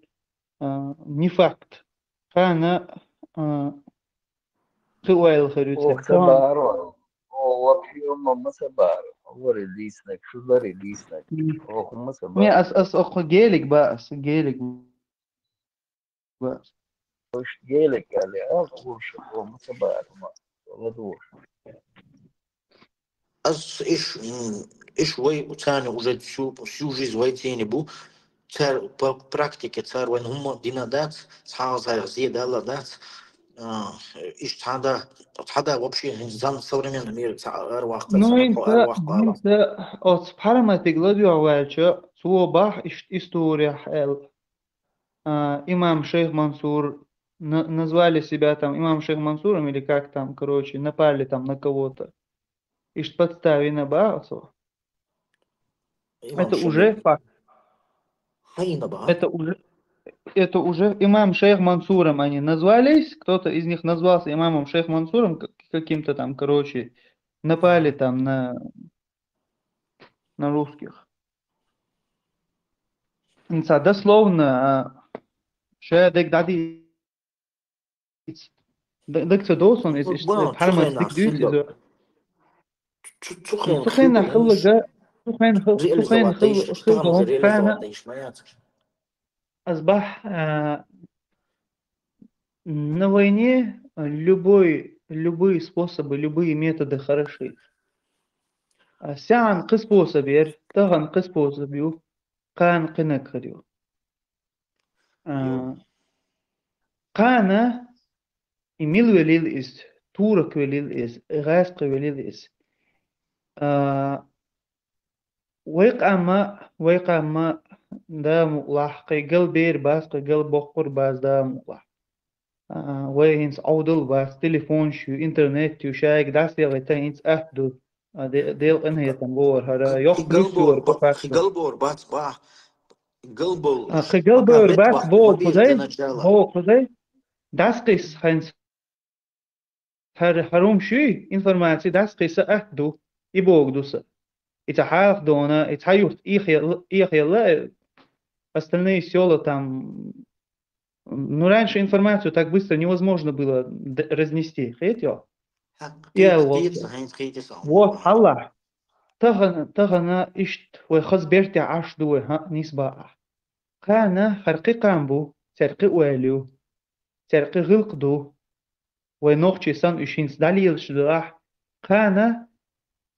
Не факт. Хана кыуэл харюце. О, вообще он масабар. Говори листник, что говори листник. Ох, масабар. Не, гелик бас, гелик бас. Гелик, але лучше, масабар, ладуш. Иш вой цани уже всю жизнь войти был. Цар по практике цар войн хума динадат, цар зъедала дат. Иш цада вообще зан современный мир цар вахта. Ну инта от парамати гладио авалча суобах история хэл. Имам Шейх Мансур назвали себя там имам Шейх Мансуром или как там, короче, напали там на кого-то. И подстави на Баасу. Это уже факт. Это уже имам Шейх Мансуром они назвались. Кто-то из них назвался имамом Шейх Мансуром каким-то там, короче, напали там на русских. Дословно Шедек дади декце досон из параматик дюти Сухайна хыллага Сухайна хыллага Азбах на войне любые способы, любые методы хороши. Сян кыспособер, таган кыспособю, кан кынакарю. Кана имил велил из, турок велил из, гаск велил из. ويقع دا مقلح قيقل بير باس قيقل بقر باس دا مقلح وينس عودل باس تليفون شو انترنت وشايك داس يغيتا ينس اهدو ديل انهي تنبور هذا يخبر قلبور باس با قلبور باس بو خدي داس قيس هنس هروم شي انفورماتي داس قيس اهدو يبوغ دوسا Итахах дона, Итахают их ела, остальные села там. Ну, раньше информацию так быстро невозможно было разнести. Хотите? Вот, Аллах. تغنا إشت وخز بيرتي عاش دوه ها نسبة خانا خرقي قامبو سرقي واليو سرقي غلقدو ونوخشي سان إشينس دليل شدراح خانا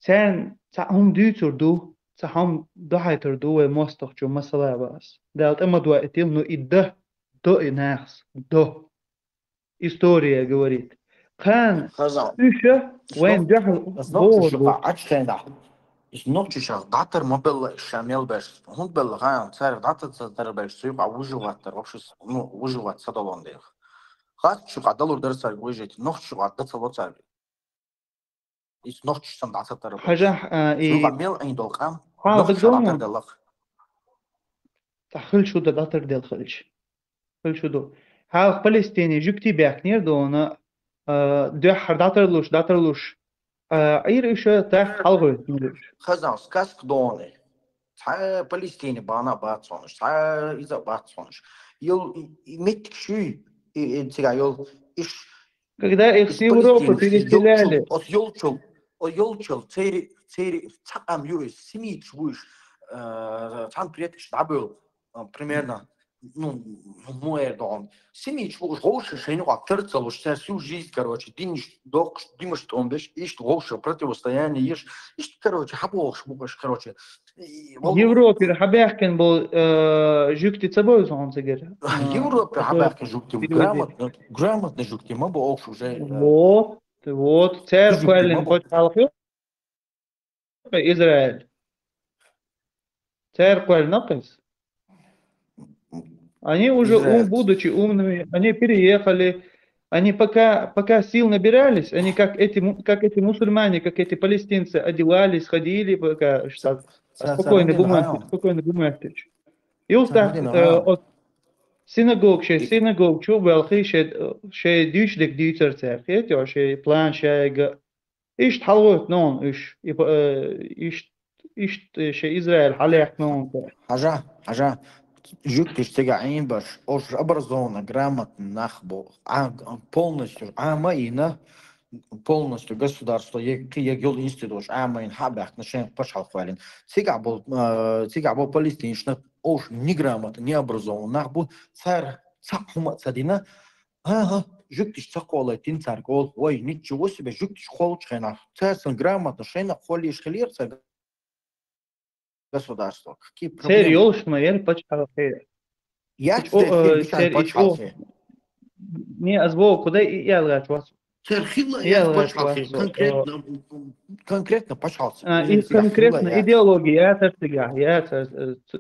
سان هم ديتردو هم ضحيتردو ومستخجو مسلا باس دالت اما دوائتيل نو إده دو إناخس دو إستوريا говорит خان إيشا وين جحل بور is nog чуть датер мобил шамел беш он был ган царь датер беш суйба выживать вообще ну выживать садовон дел хат чу гадалур дер царь выжить nog чу датер вот царь is nog чуть сам датер حاجة суйба мел айн долгам ها nog чу датер بدهم делах تخل شو ده داتر ديل خلش خل شو دو ها فلسطيني جبتي بيكنير دونا دو حر داتر لوش عير إيشا تاخ حلقة خزان سكاسك دوني تا Палестине бана бацоныш та иза бацоныш ел метик шуй тига ел иш Когда их с Европы переселяли, Йолчел цери цакам юрис семич вуш там приятиш дабыл примерно ну муэрдон семич вуш гоше шейну актерцел уж всю жизнь короче димаш томбеш иш гоше противостояние иш короче хабош бубаш короче в Европе хабяхкен был жюкти цабой зонцегер. Европа хабяхкен жюкти грамотно жюкти мы бы ох уже вот церковь почалхи Израиль церковь напис. Они уже будучи умными, они переехали, они пока сил набирались, они как эти мусульмане, как эти палестинцы одевались, ходили, пока спокойно бумагти. И от синагог, что велхи, что дюшлик дюцер церкет, я что план, что ишт халвот нон, ишт Израиль халех нон. Хажа жуктиш тега айн баш ош образованно, грамотно, нахбо, полностью, маина, полностью государство, егел институт, маин хабах, начинаем пошал хвален. Тега был палестинично, ош неграмотно, необразованно, нахбо, царь, цахума цадина, жуктиш цакола, тин царкол, ой, ничего себе, жуктиш холчхена, царь грамотно, шейна холиш хлерца, государство. Какие проблемы? Серьёж, наверное, почалхи. Я почалхи. Не, азбо, куда я лгать вас? Я почалхи. Конкретно почался. И конкретно идеология,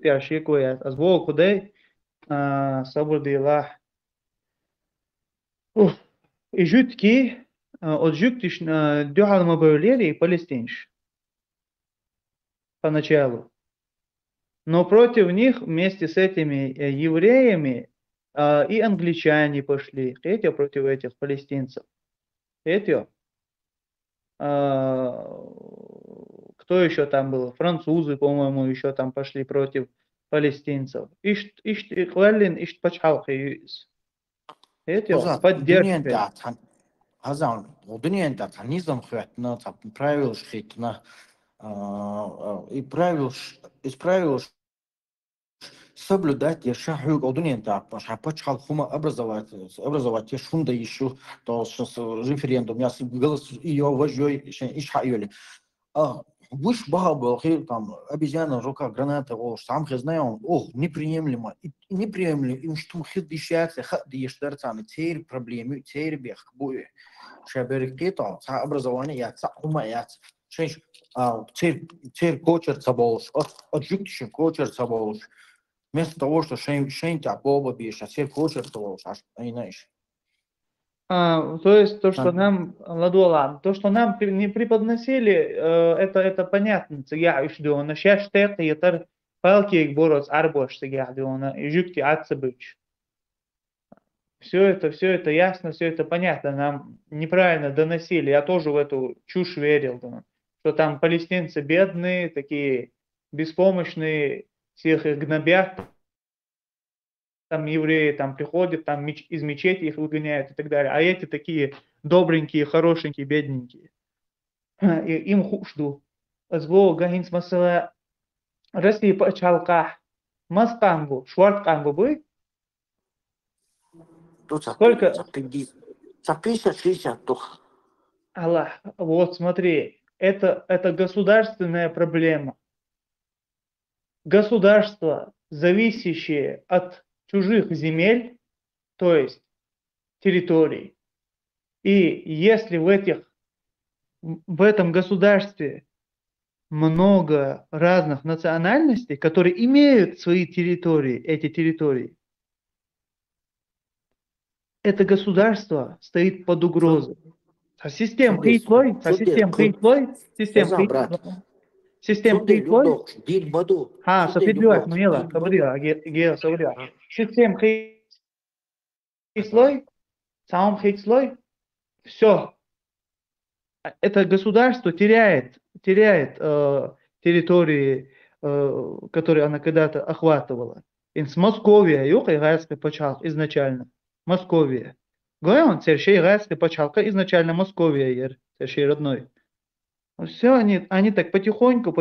я шикую, азбо, куда собордила. И жутки, от жуктиш дюхал мобилери палестинш. Поначалу. Но против них вместе с этими евреями и англичане пошли. Эти против этих палестинцев. Эти. Кто еще там был? Французы, по-моему, еще там пошли против палестинцев. Ишт хвалин, ишт пачхалхи. Эти поддержка. Хазан, удненда, низом хватно, правил шхитна. И правил соблюдать еще удненда, почхал хума образовать шунда еще то референдум, я голос ее вождей ишхаюли. Выш бабл, там обезьяна, рука, граната, сам знаем, неприемлемо, им что хидишается, хадиштерцаны, теперь проблемы, теперь бег, буе, шаберикето, образование, я хума, я теперь кочерца болш, от жуктиши кочерца болш, вместо того, что шейнта боба бишь, а теперь кочерца болш, аж не знаешь. То есть то, что нам ладуалам, то, что нам не преподносили, это понятно. Я ищу, но сейчас штеты это палки их борос арбош сега, и жутки отцебыч. Все это ясно, все это понятно. Нам неправильно доносили. Я тоже в эту чушь верил, что там палестинцы бедные, такие беспомощные, всех их гнобят. Там евреи там приходят, там из мечети их выгоняют и так далее. А эти такие добренькие, хорошенькие, бедненькие. И им хужду. أسبوع جاهين مثلا رسي بأشالقة مسقانبو شوارت قانبو بوي сколько 50-60 тух. Аллах, вот смотри, это государственная проблема. Государство, зависящее от чужих земель, то есть территорий. И если в этом государстве много разных национальностей, которые имеют свои территории, эти территории, это государство стоит под угрозой. Система хитлой, манила, система хитлой, сам хитлой, все. Это государство теряет территории, которые она когда-то охватывала. С Московия, Юг-Игайская почалка изначально. Московия. Говорю, Сершей Игайская почалка изначально Московия, Сершей родной. Все, они так потихоньку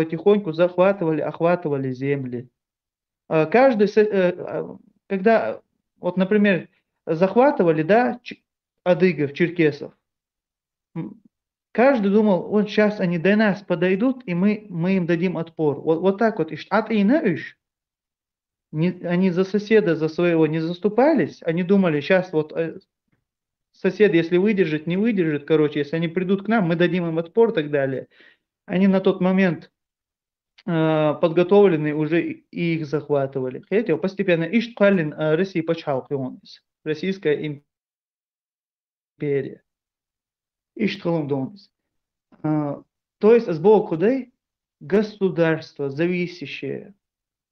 охватывали земли. Каждый, когда, вот, например, захватывали, да, адыгов, черкесов, каждый думал, вот сейчас они до нас подойдут, и мы им дадим отпор. Вот так вот. Они за соседа, за своего не заступались. Они думали, сейчас вот сосед, если выдержит, не выдержит, короче, если они придут к нам, мы дадим им отпор и так далее. Они на тот момент подготовленные уже и их захватывали. Хотите, постепенно Иштхалин России почал Российская империя. Иштхалундонис. То есть сбоку государство, зависящее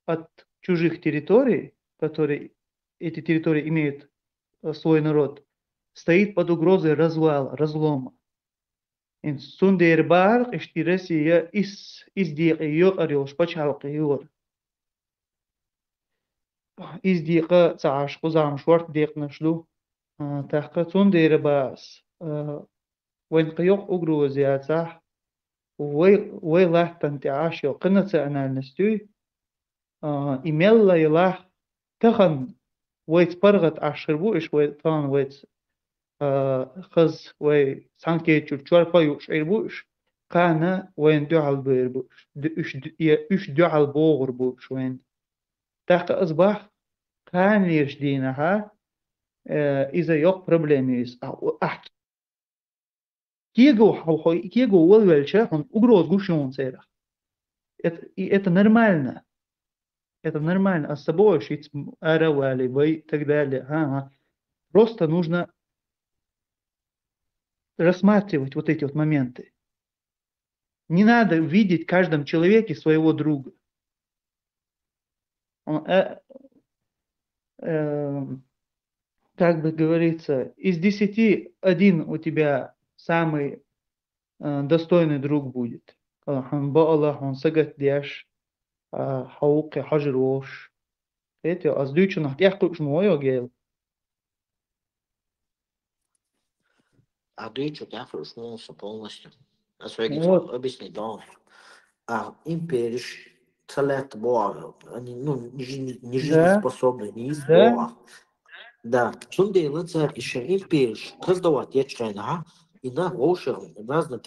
от чужих территорий, которые эти территории имеют свой народ, стоит под угрозой развала, разлома. Сундербар, Россия издиqa yok arıyoruz, почалка yok. Издиqa цааш, кузам, шварт дек нашлю. Тахка сундербас. Венкайок угрозия цах. Вой лахтан тяаш yok. Национальностью. Имелла илах тахан. Вой спаргат ашербу, иш вой тан вой خز و سانکه چوار پایوش ایربوش قانه وين دعال بيربوش إيش دعال بوغر بوش وين تحت أصبح قان يشدينها إذا يوق проблемис أحكي كيجو والوالشة он угроз гушон сера это нормально а с собой шить аравали вы и так далее просто нужно рассматривать вот эти вот моменты. Не надо видеть в каждом человеке своего друга. Как бы говорится, из 10 один у тебя самый достойный друг будет. Он сагат дяш, хауки хажирош. Эти, а с дючинах тяхкуш мой огел. А дычу я проснулся полностью. Вот. Объяснить, да. Империш целет Бога. Они, не жизнеспособны, не из Бога. Да. Сунде лицар еще империш. Раздавать я чайна. И на ошер разные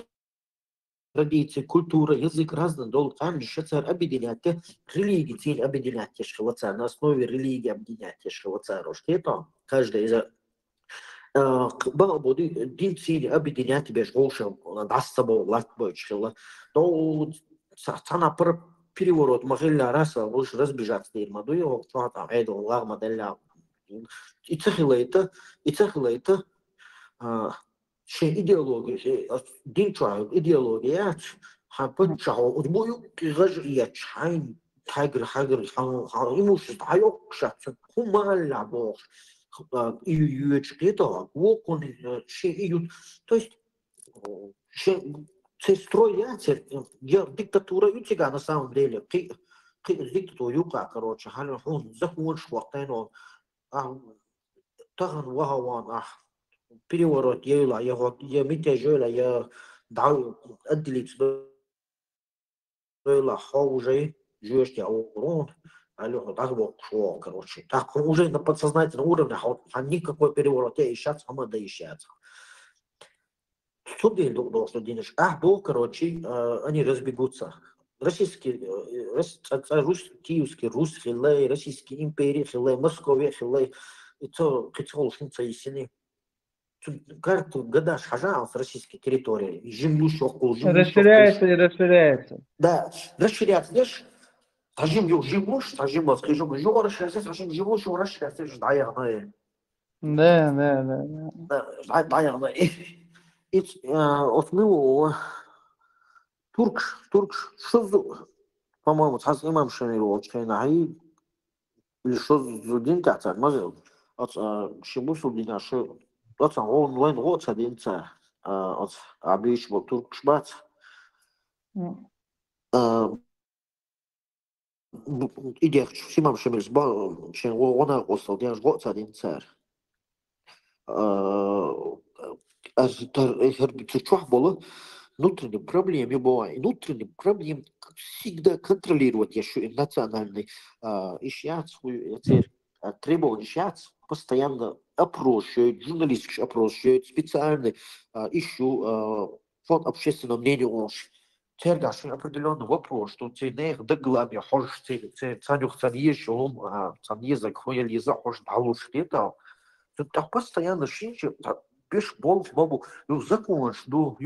традиции, культура, язык разный. Долг там еще царь объединять. Религии цель объединять. На основе религии объединять. Это каждый из بقى دين سيدي объединять без ошел дастабо латбочила то sana переворот могила раса лучше разбежаться дер мадуё что там эдо лагмаделя и цехила это şey идеология din çağ идеология хапın çağ удбою гажия чайн тайгр хагр хан имущество yok şatsın humalla boş и это вот то есть строят диктатура у тебя на самом деле диктатуру короче он захуон швартено таган вахаван переворот я мятежила я дал отделить لا уже живешь я урон, Алёха, так вот шо, короче. Так уже на подсознательном уровне, а никакой переворот, я сейчас сама доищается. Суды думал, что денег. Был, короче, они разбегутся. Российский, киевский, русский, российский империи, Московия, и то, хотел шумца и сины. Каждый года шажал с российской территории, землю шокол, землю Расширяется и расширяется. Да, расширяется, знаешь, тажим живу, расширяется, живу, расширяется, Да. dayandı. Отмыл Турк, что, по-моему, tas imam шамиру очкайнаи, или что за день тацар, мазил, от шибусу дня, что, от онлайн вот один цар, от обич был турк шбац, идея, имам шамир сбал, что он остал, день вот один цар. Чувак было внутренним проблеме бывает. Внутренним проблем всегда контролировать еще национальный ищацкую требования ищац постоянно опрощают, журналистически опрощают, специально ищу фонд общественного мнения. Тергаш определенный вопрос, что ты не доглаве хочешь ценюх ценишь, цен язык, хуя язык хочешь получить это. Так постоянно шинчи, пиш бол мобу, закон, что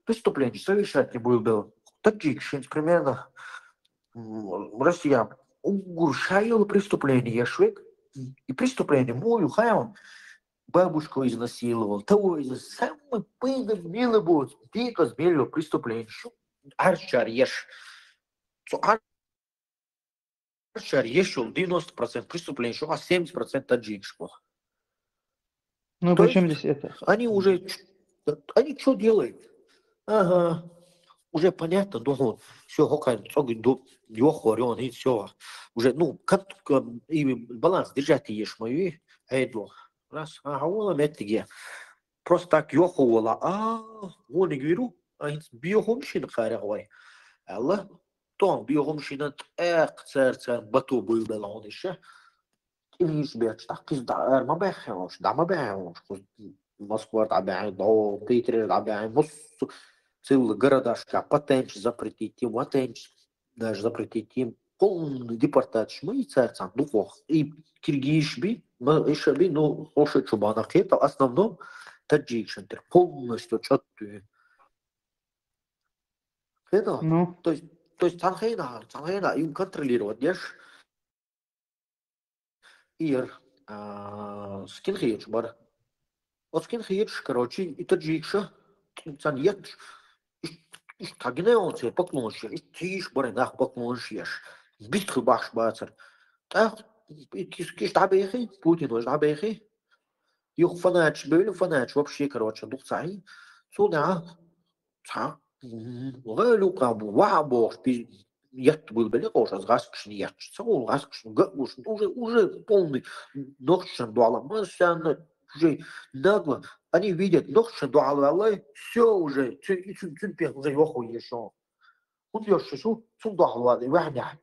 преступление совершать не будет. Таджик шинч примерно Россия угрушала преступление швек и преступление мою хаям бабушку изнасиловал, того самый пыльный милый будет, дико смелый преступление. Арчар ешь. Арчар ешь 90% преступлений, а 70% таджик. Ну, причем здесь это? Они уже, они что делают? Ага, уже понятно, думаю, все, и все. Уже, и баланс держать ешь мою, раз, он метки. Просто так ёховала, он говорю, биохомшин харягвай. Алла, том биохомшин цер бату был белон еще. Лишь бьешь, так издар, ما بيخوش، ده ما بيعوش. Москва табяй, до Питер табяй, целый городашка, патенч запретить им, патенч даже запретить им, полный депортаж, мы и царцам, духов, и киргизби, еще би, лошадь чубанах, это в основном таджик-центр, полностью четкий. Это, то есть Цанхейна, им контролировать, ешь, Ир, скинхейдж бар. Вот скинхейдж, короче, и таджикша, цан ешь, как не он себе поклонишь, и тишь барин, ах поклонишь ешь, битху баш бацар. Так, киш табехи, Путин уж табехи, юх фанач, были фанач, вообще, короче, дух цай, сюда, валюка, вабох, Яд был далеко уже, сгасший яд, целый сгасший, уже полный, ногшин дуала, уже нагло, они видят, ногшин дуала, все уже, цюнпех уже йоху еще. Он еще шел, цундуала,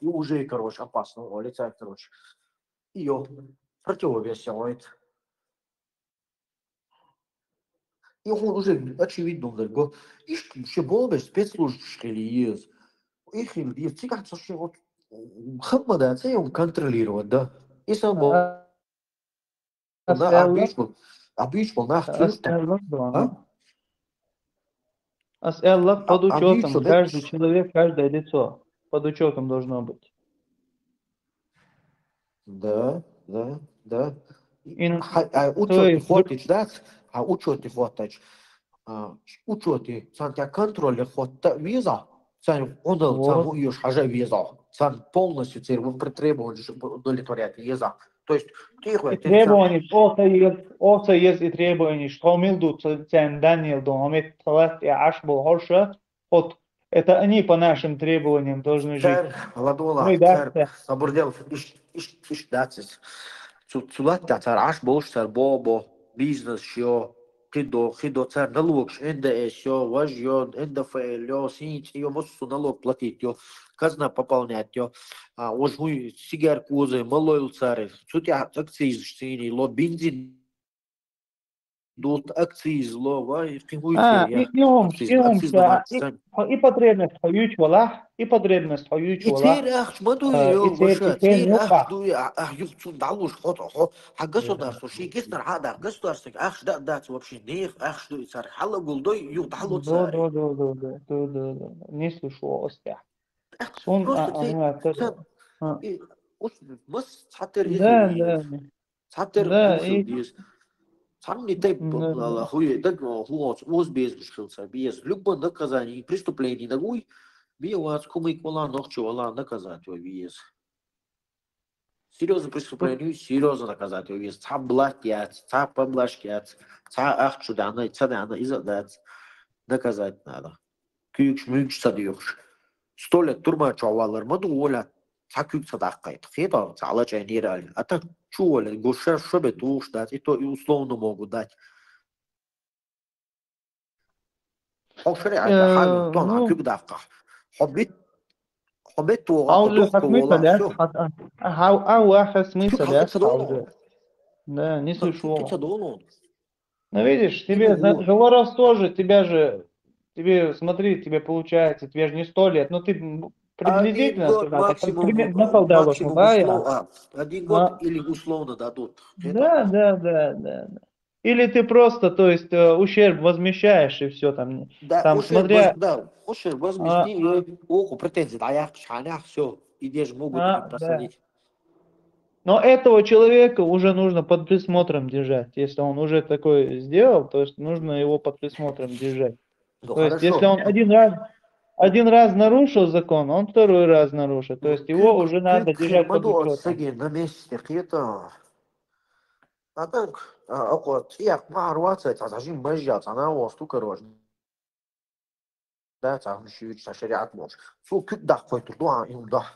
и уже, короче, опасно, лица, короче. Ее противовесилает. И он уже, очевидно, далеко, и еще было бы спецслужбы или есть. Их кажется, что вот Хаммада он контролировать, да. И сам был, обычно нах Эллах под учетом, каждый человек, каждое лицо под учетом должно быть. Да. Учет хватит, да? Учет хватит. Учет, санта контроль хватит виза. Он сам уешь хажа виза. Сам полностью церковь требования, чтобы удовлетворять виза. То есть требования, оца есть и требования, что милду цен Даниил Домит Талат и Ашбу Хорша, вот это они по нашим требованиям должны жить. Ладола, собордел, иш дацис. Цулат дацар Ашбу Хорша, Бобо, бизнес, шо, хидо царь налог, НДС, вожьон, НДФЛ, синич, ее мосту налог платить, казна пополнять, ожмуй сигар кузы, малой царь, сутя акциз, синий, ло бензин, дут акциз, ло, вай, и потребность хоюч вала, и потребность хоюч вала. Итер ах, мадуй, ваша, итер ах, дуй, юхцун далуш, хото, государство, ши геснер хада, государство, ах, да, вообще не, ах, что царь, хала гулдой, юх далу царь. Да. Не слышу остя. Сон, Мас цатер да. цатер Да, без. Сам не тайп, хуй, так, хуос без решился, без любое наказание, преступление, ногой, без кумы кола, ногчу, вала, наказать его без. Серьезное преступление, серьезно наказать его без. Ца блатят, ца поблажкят, ца ахчудана, цадана, и задать. Наказать надо. Күйк-шмүйк садыёш. 100 лет турма чавалар, маду оля, ца күйк садаққайд. Хета, ца алачай нерали. А так, чуоля, гошер шобе туш дать, и то и условно могут дать. Хошере, хавин, тон, күйк даққа. Хоббит туға, хатух смысл, смысл, да, не слышу. Ну, видишь, тебе Говоров тоже, тебе, смотри, тебе получается, тебе же не 100 лет, но ты приблизительно сказал, максимум, 1 год или условно дадут. Да. Или ты просто, то есть, ущерб возмещаешь и все там. Да, там смотря... ущерб возмещи, оку, претензии, даях, шанях, все, идешь, могут посадить. Но этого человека уже нужно под присмотром держать. Если он уже такое сделал, то есть нужно его под присмотром держать. Ну, то есть если он один раз нарушил закон, он 2 раз нарушит. То есть его уже надо держать под присмотром. На месте где-то. А так, вот, я марваться, это зажим бежать, она у вас только рожь. Да, там еще шариат может. Все, куда хоть туда, им да.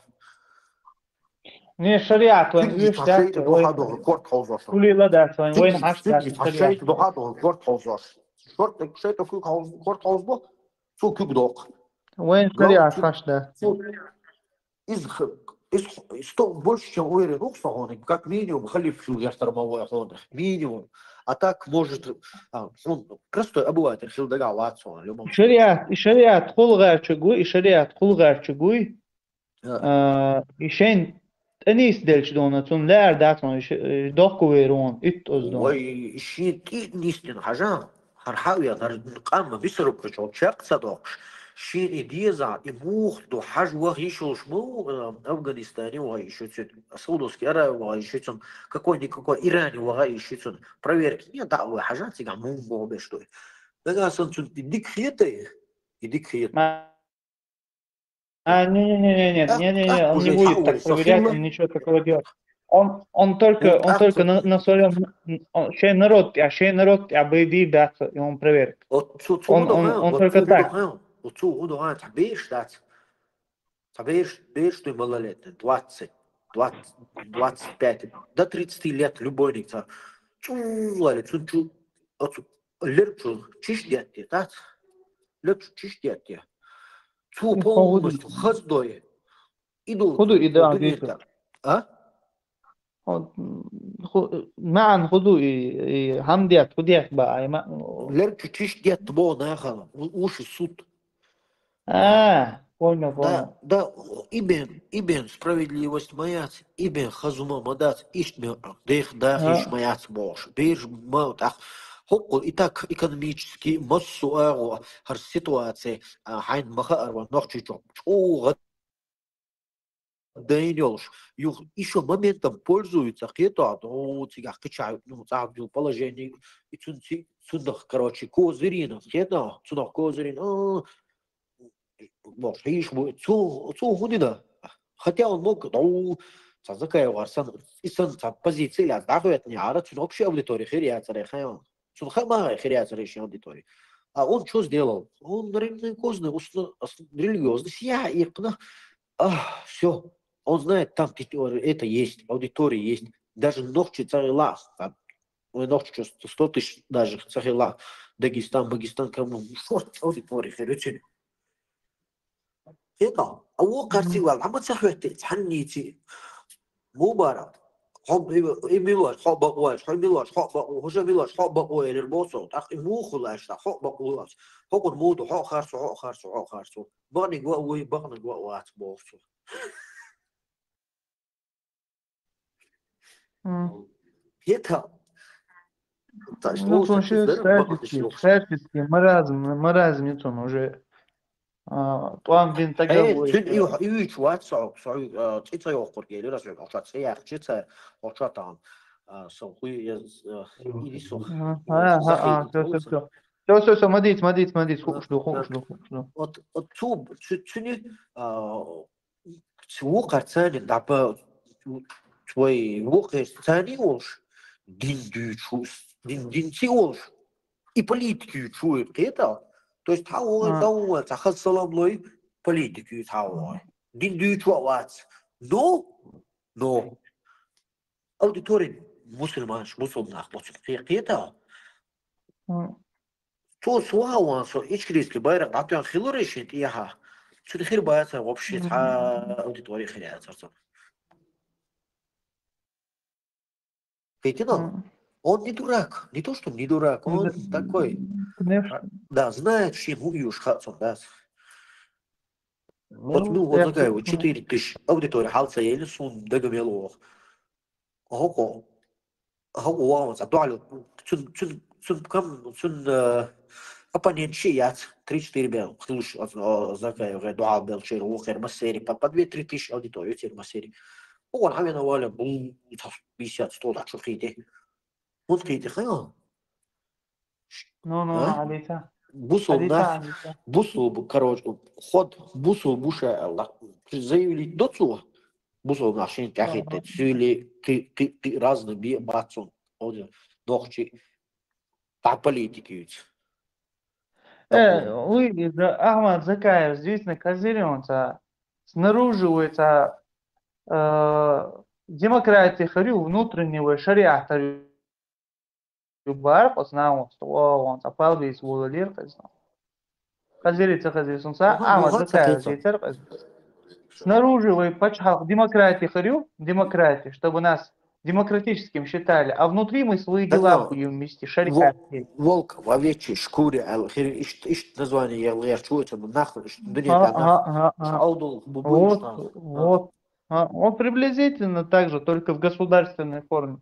Не шариат, он видишь, да? Кулила, да, он войн хаштаг. Шариат, да, горд хаузаш. Шариат, такой горд хаус был, все, кюбдок. Войн шариат хаштаг. Из того больше, чем уверен, он как минимум халиф ястармовой охоты. Минимум. А так может, простой обыватель решил договариваться. Шариат хулгарчугуй, и шейн Anis delçdona tun lär datman dokku veron üt ozdon. Ой, щит нистин хажа. Хархавия дар qamma bisrup kachol chaqsadok. Шири деза и мухту хаж вахишul шму Афганистане вахишут. Саудовский Аравия вахишут. Какой-никакой Иране вахишут. Проверки нет, да, вы хажа тига мумбо бештой. Дага сан тун дик хеты. И дик хет. Не, он не будет так проверять, он ничего такого делать. Он только на своем, шей народ, обойди даться, и он проверит. Он только так. Табеешь ты малолетний, 20, 25, до 30 лет любой никто. Лерчу чиштетти, так? Лерчу чиштетти. Цу полностью хаздой. Иду. Худу и да, а? معا خذوا همديات خذيات بقى لرك чиштет бо нахала. Уши суд. Понял. Да, ибен справедливость моя, ибен хазума мадат, ишме, дэх иш моя сбош. Беж малтах. Хокол и так экономически массу хар ситуации хайн махарва нохчичо. Дайнёш. Еще моментом пользуются кто-то, тебя качают, в положении, и сюда, короче, козырина, где-то, сюда козырин, может, видишь, цугунина. Хотя он мог, такая варсан, и сан позиции, а дахует не ара, общая аудитория, хириация, рехайон. Сунхама хириация решение аудитории. А он что сделал? Он религиозный, все. Он знает, там это есть, аудитория есть. Даже ногчи царь лас. ночью 100 тысяч даже цахила Дагестан, кому шорт аудитория خيرتين هنا أول كارتي والله ما تسحبت تحنيتي مباراة حب إيميلاش حب بقواش حب ميلاش حب بقوش ميلاش حب بقوي للبوصل أخي مو خلاص حب بقواش حب الموضوع حب خارسو بغني قوي بغني قوات بوصل هيتها Ну, он еще статический, маразм не он уже. طبعا بين تجاوز شن إيوه شوات صعب تيتا يوقر جيلي لا شو عشان سياق تيتا عشان عن سوي إيديسو все, مديت خوش توب شنو وقع ثاني دعبا شوي وقع ثاني وش دين ديوش دين تيوش إبليتكي شوي كده то есть هو تاخذ سلام لوي политику هو دين ديوش وقت نو аудитория مسلمانش كده تو سوا وانسو ايش كريسكي بايرق عطيان خيلوريش انت اياها شو الخير بايتها وبشي аудитория خليها Петина, он не дурак, не то что не дурак, он такой, да, знает, чем убьешь хатсон, да. Вот такая вот 4000 аудитория, халца еле сун дагамелох. Хоко вау, задуали, оппонент шият, 3-4 бел, хлуш, закая, дуал бел, шер, ухер, массери, по 2-3 тысячи аудиторию, тер массери. هو العمل ولا بوم بيسات طول شو خيته مو خيته خيال نو عليها بوصل كروج خد بوصل بوشة الله زي اللي دوتسو بوصل عشان تأخذ تسولي كي رازن بي باتسون أو دوخشي تاع политики Вы, Ахмад Закаев, действительно козыренца, снаружи демократия харю внутреннего шариата бар познал что он запал весь вололер хазирица солнца Ахмад Закаев снаружи вы почхал демократия харю демократия чтобы нас демократическим считали, а внутри мы свои дела будем вместе шариат. Волк в овечьей шкуре, ищет название, я чую, это нахуй, вот. Он приблизительно так же, только в государственной форме.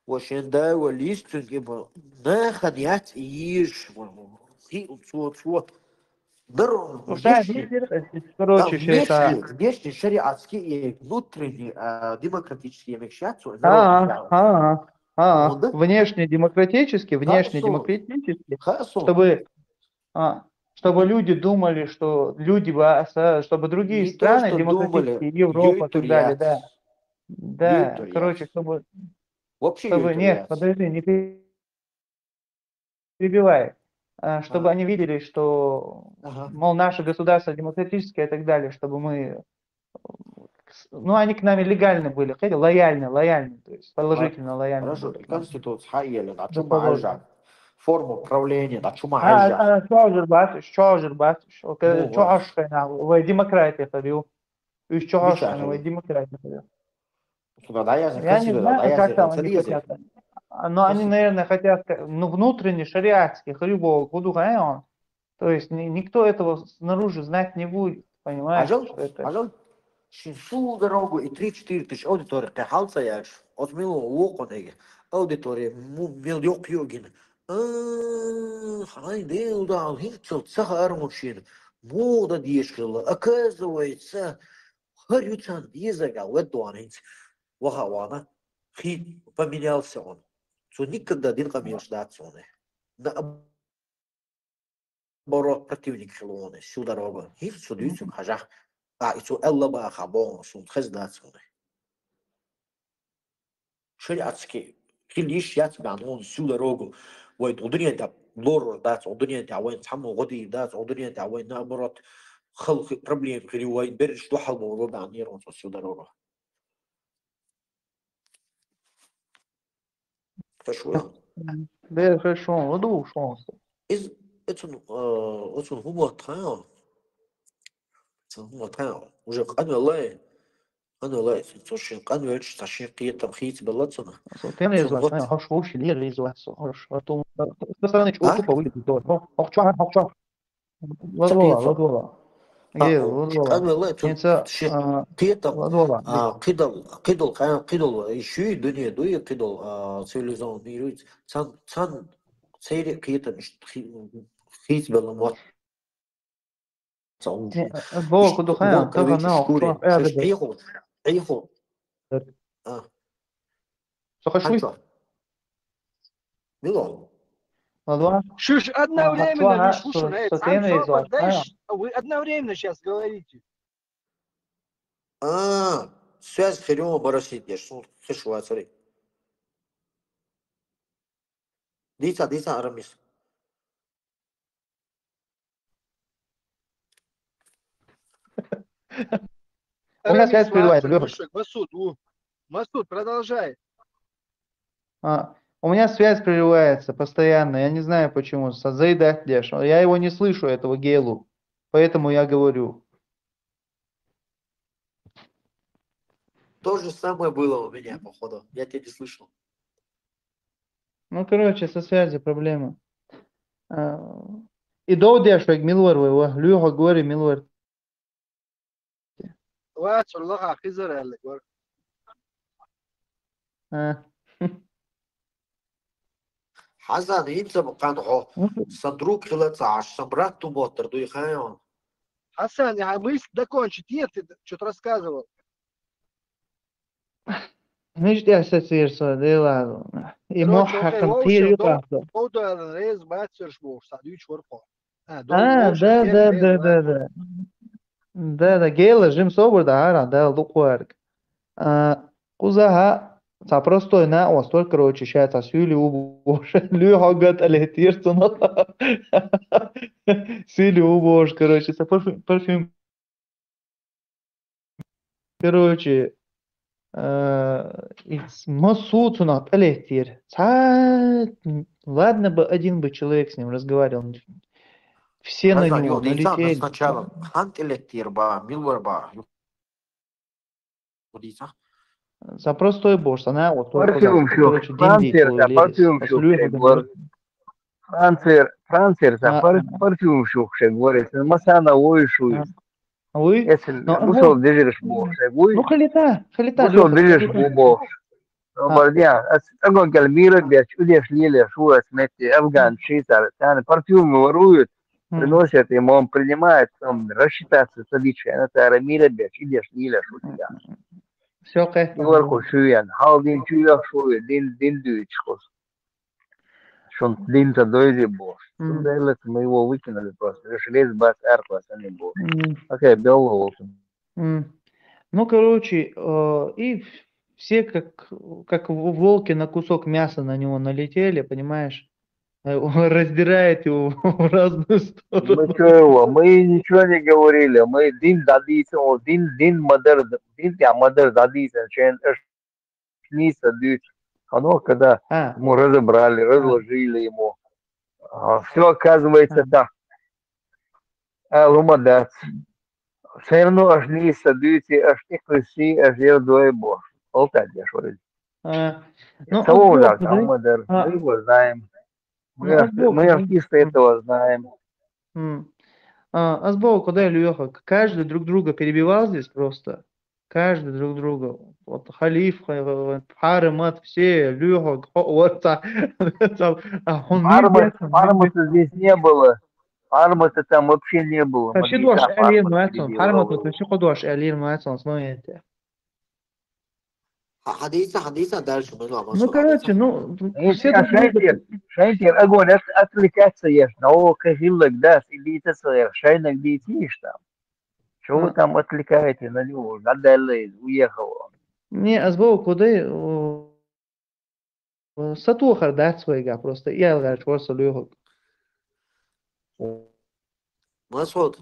Очень да, лист, находят ешь, короче, внешний шариатский и внутренний демократический мешаться. Внешне демократический, чтобы люди думали, что люди, чтобы другие страны, демократические, Европа и так далее, да, короче, чтобы нет, подожди, не перебивай, чтобы они видели, что, мол, наше государство демократическое и так далее, чтобы мы, ну, они к нами легальны были, лояльны, то есть положительно лояльны. Хорошо, Конституция, форма управления, да, чумажа. Что вы демократия ходил? Что вы демократия ходил? Я не знаю, как там они хотят. Но они, наверное, хотят, ну, внутренне шариатский, то есть никто этого снаружи знать не будет, понимаешь? Всю дорогу и 3-4 тысяч аудиторий, ты халца яш, от мило локонеги, аудитория, мил йогин. Хай делал, хитцел, сахармушин, мода дешкала, оказывается, харютан языка, ведуанец, вахавана, хит поменялся он. Что никогда один камень ждаться он. Наоборот, противник шелоны, всю дорогу, хитцел, дюйцем, хажах, и что Элла бахабон, сон, хаздаться он. Шариатский, хилиш ятбан, он всю дорогу. وين ودنيا تاع لور دات ودنيا تاع وين تحمل غدي دات ودنيا تاع وين نابرت خلق بروبليم كري وين برش دوحل الموضوع ده عن يرون سو ضروره Хорошо. Да, хорошо, воду шансы. Это гумор трао. Это гумор трао. Уже أنا لا توشين قانون يرش تشين قية تبخيت بلاتنا صوتين يزوج أنا هوش هوش اللي يزوج هوش هتوم بس أنا شو شو بقول الدكتور هوش والله غير والله قانون لا تشين قية قدل قدل شو الدنيا دوي قدل سيلزون بيروت تان سير قية مش خيت بالموت بابا كده خير ترى أنا شو قاعد عيخو سخشوي ميلون والله Шуш, одновременно не слушай, сам сотен что يزوج поддаешь, вы одновременно сейчас говорите. Связь херема барасит, я что хешва цари. Дица арамис. У меня связь прерывается, Лёха. Масуд, продолжай. У меня связь прерывается постоянно, я не знаю почему. Заедать лишь. Я его не слышу, этого Гелу. Поэтому я говорю. То же самое было у меня, походу. Я тебя не слышал. Ну, короче, со связью проблема. И до дешек Милвар, Лёха говори Милвар. والله خزر قال لك حسن انت مقنعه صدروك خلص عش собрать туботер дуй хаон. Хасан, я мысль докончить. Нет, ты что-то рассказывал. مش دي أساسية صديقة محقق كتير يقع Ода рез бацер шбур, садюч ворпо. Да, Гейла, Жим Собор, да, Лукварк. Кузаха, простой на острове, короче, сейчас Сюли убош. Лёха гад алетир цуната. Сюли убош, короче, парфюм. Короче, Масуд цунат алетир. Ладно бы один бы человек с ним разговаривал. Все на него налетели. Сначала хант электир ба, милвар ба. За простой бош, она вот парфюм короче, Францер, парфюм шухше, говорит, масана ойшуй. Если мусор держишь бош, ну халита, мусор держишь бош. Бардия, أقول كلميرك بيشوديش ليلة شو اسمتي أفغان شيء تاني парфюм воруют, приносят ему, он принимает, там рассчитаться садичи, она тарамира бيشوديش ليلة شو тебя. Все как. Говорю, что я, халдин чуя шо, дин дючкос. Шон дин-то дойди бош. Сунда мы его выкинули просто. Решили сбать R-класс, а не бош. Окей, белого. Ну, короче, и все как волки на кусок мяса на него налетели, понимаешь? Раздирает его в разную сторону. Мы что его? Мы ничего не говорили. Мы дин дадите, дин мадер, дин я мадер дадите, чен шница дюч. Оно когда мы разобрали, разложили ему. Все оказывается так. Лумадец. Все равно аж ниса дюти, аж их крыси, аж я двое бош. Олтать я шорил. Того да, там мадер, мы его знаем. Мы артисты этого знаем. А сбоку, куда Лёха? Каждый друг друга перебивал здесь просто. Каждый друг друга. Вот Халиф, Харамат, все, Лёха, вот так. Фармата здесь не было. Фармата там вообще не было. Шидуаш Алир Муэцон. Фармата, ты что ходуаш Алир Муэцон, смотрите. حديثة دارش منه. Ну, короче, ну... Шайнтер, огонь, отвлекаться ешь. Но, кажилок, да, сидите своих, шайнок детишь там. Что вы там отвлекаете на него? Надалый, уехал. Не, а сбоку куда... Сатухар дать своего просто. Я говорю, что это Лёха. Масуд,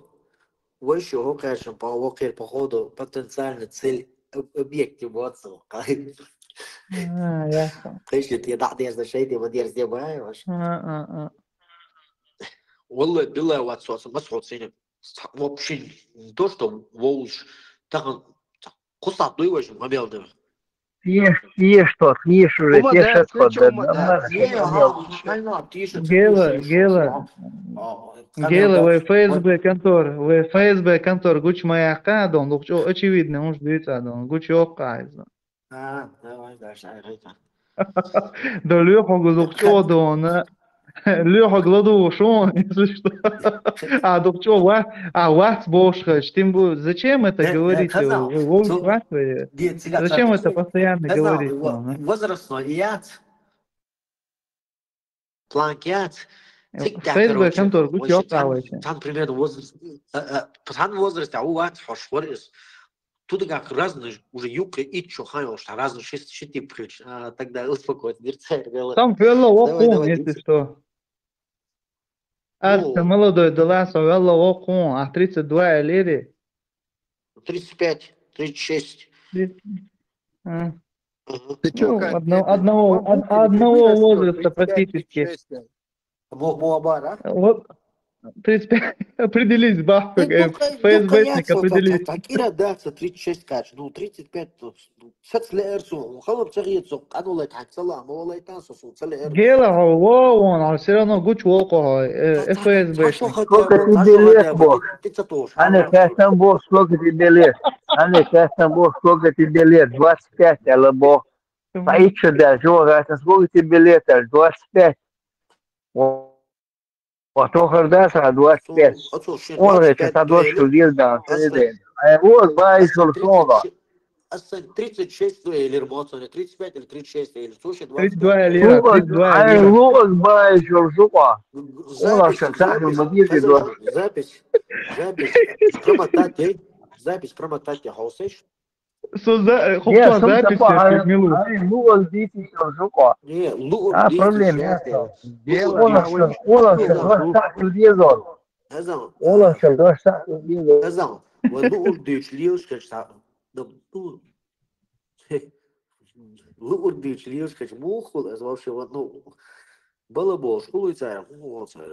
вы еще конечно, по ходу потенциально цель объективацию. Ясно. Конечно, я да, я знаю, я вот я сделаю. والله بالله واتسوس مسعود سيني вообще то что волш так قصة دويش ما بيلده Тише тот, тише уже, Uma тише dez, тот, frente a да, uma нормально, dez. что мелочи. Гела, вы ФСБ контор, гуч моя кадон, очевидно, уж бьется, гуч окайза. давай дальше. Да лёха гузукчо дона. Лёха гладу шон, если что. А докчо вас бошха, штим зачем это говорите? Вы волк зачем это постоянно говорите? Возрастной яд, планкят, ФСБ контор, гуч окавайте. там примерно возраст, пацан возраст, а у вас хошворис. Тут как разные уже юка и чухаю, что разные шести ключ, тогда успокойтесь, дерцер. Там вело окун, если что. Ты молодой, Деласо, вело окун, а 32 лири. 35, 36. Ты что, как? Одного возраста практически. Муабара? Вот 35, определись, бабка, ФСБшник, определись. Такира даться 36 кач, 35, сацлерсу, халап царицу, канулай как салам, волай тансу, цалер. Гела, он все равно гуч волко, ФСБшник. Сколько тебе лет, Бог? Ане, кажется, Бог, сколько тебе лет? Ане, кажется, Бог, сколько тебе лет? 25, алло, Бог. Поищу даже, сколько тебе лет? 25. Вот когда 25. Он говорит, это дочь Вильда, вот, байшел снова. 36 или работали, 35 или 36 или слушай, 32 лира, 32 лира. Вот, байшел снова. Он ошибся, запись, промотать, запись промотать, я хаусеш. Хоптон запись, как милу. Лук дити шуко. Не, лук дити. Проблем нет. Он ошибся, телевизор. Он ошибся, телевизор. Казал, вот лук дич льешь, как лук дич льешь, как муху, это вообще вот, было бы школу и царь, Он ошибся,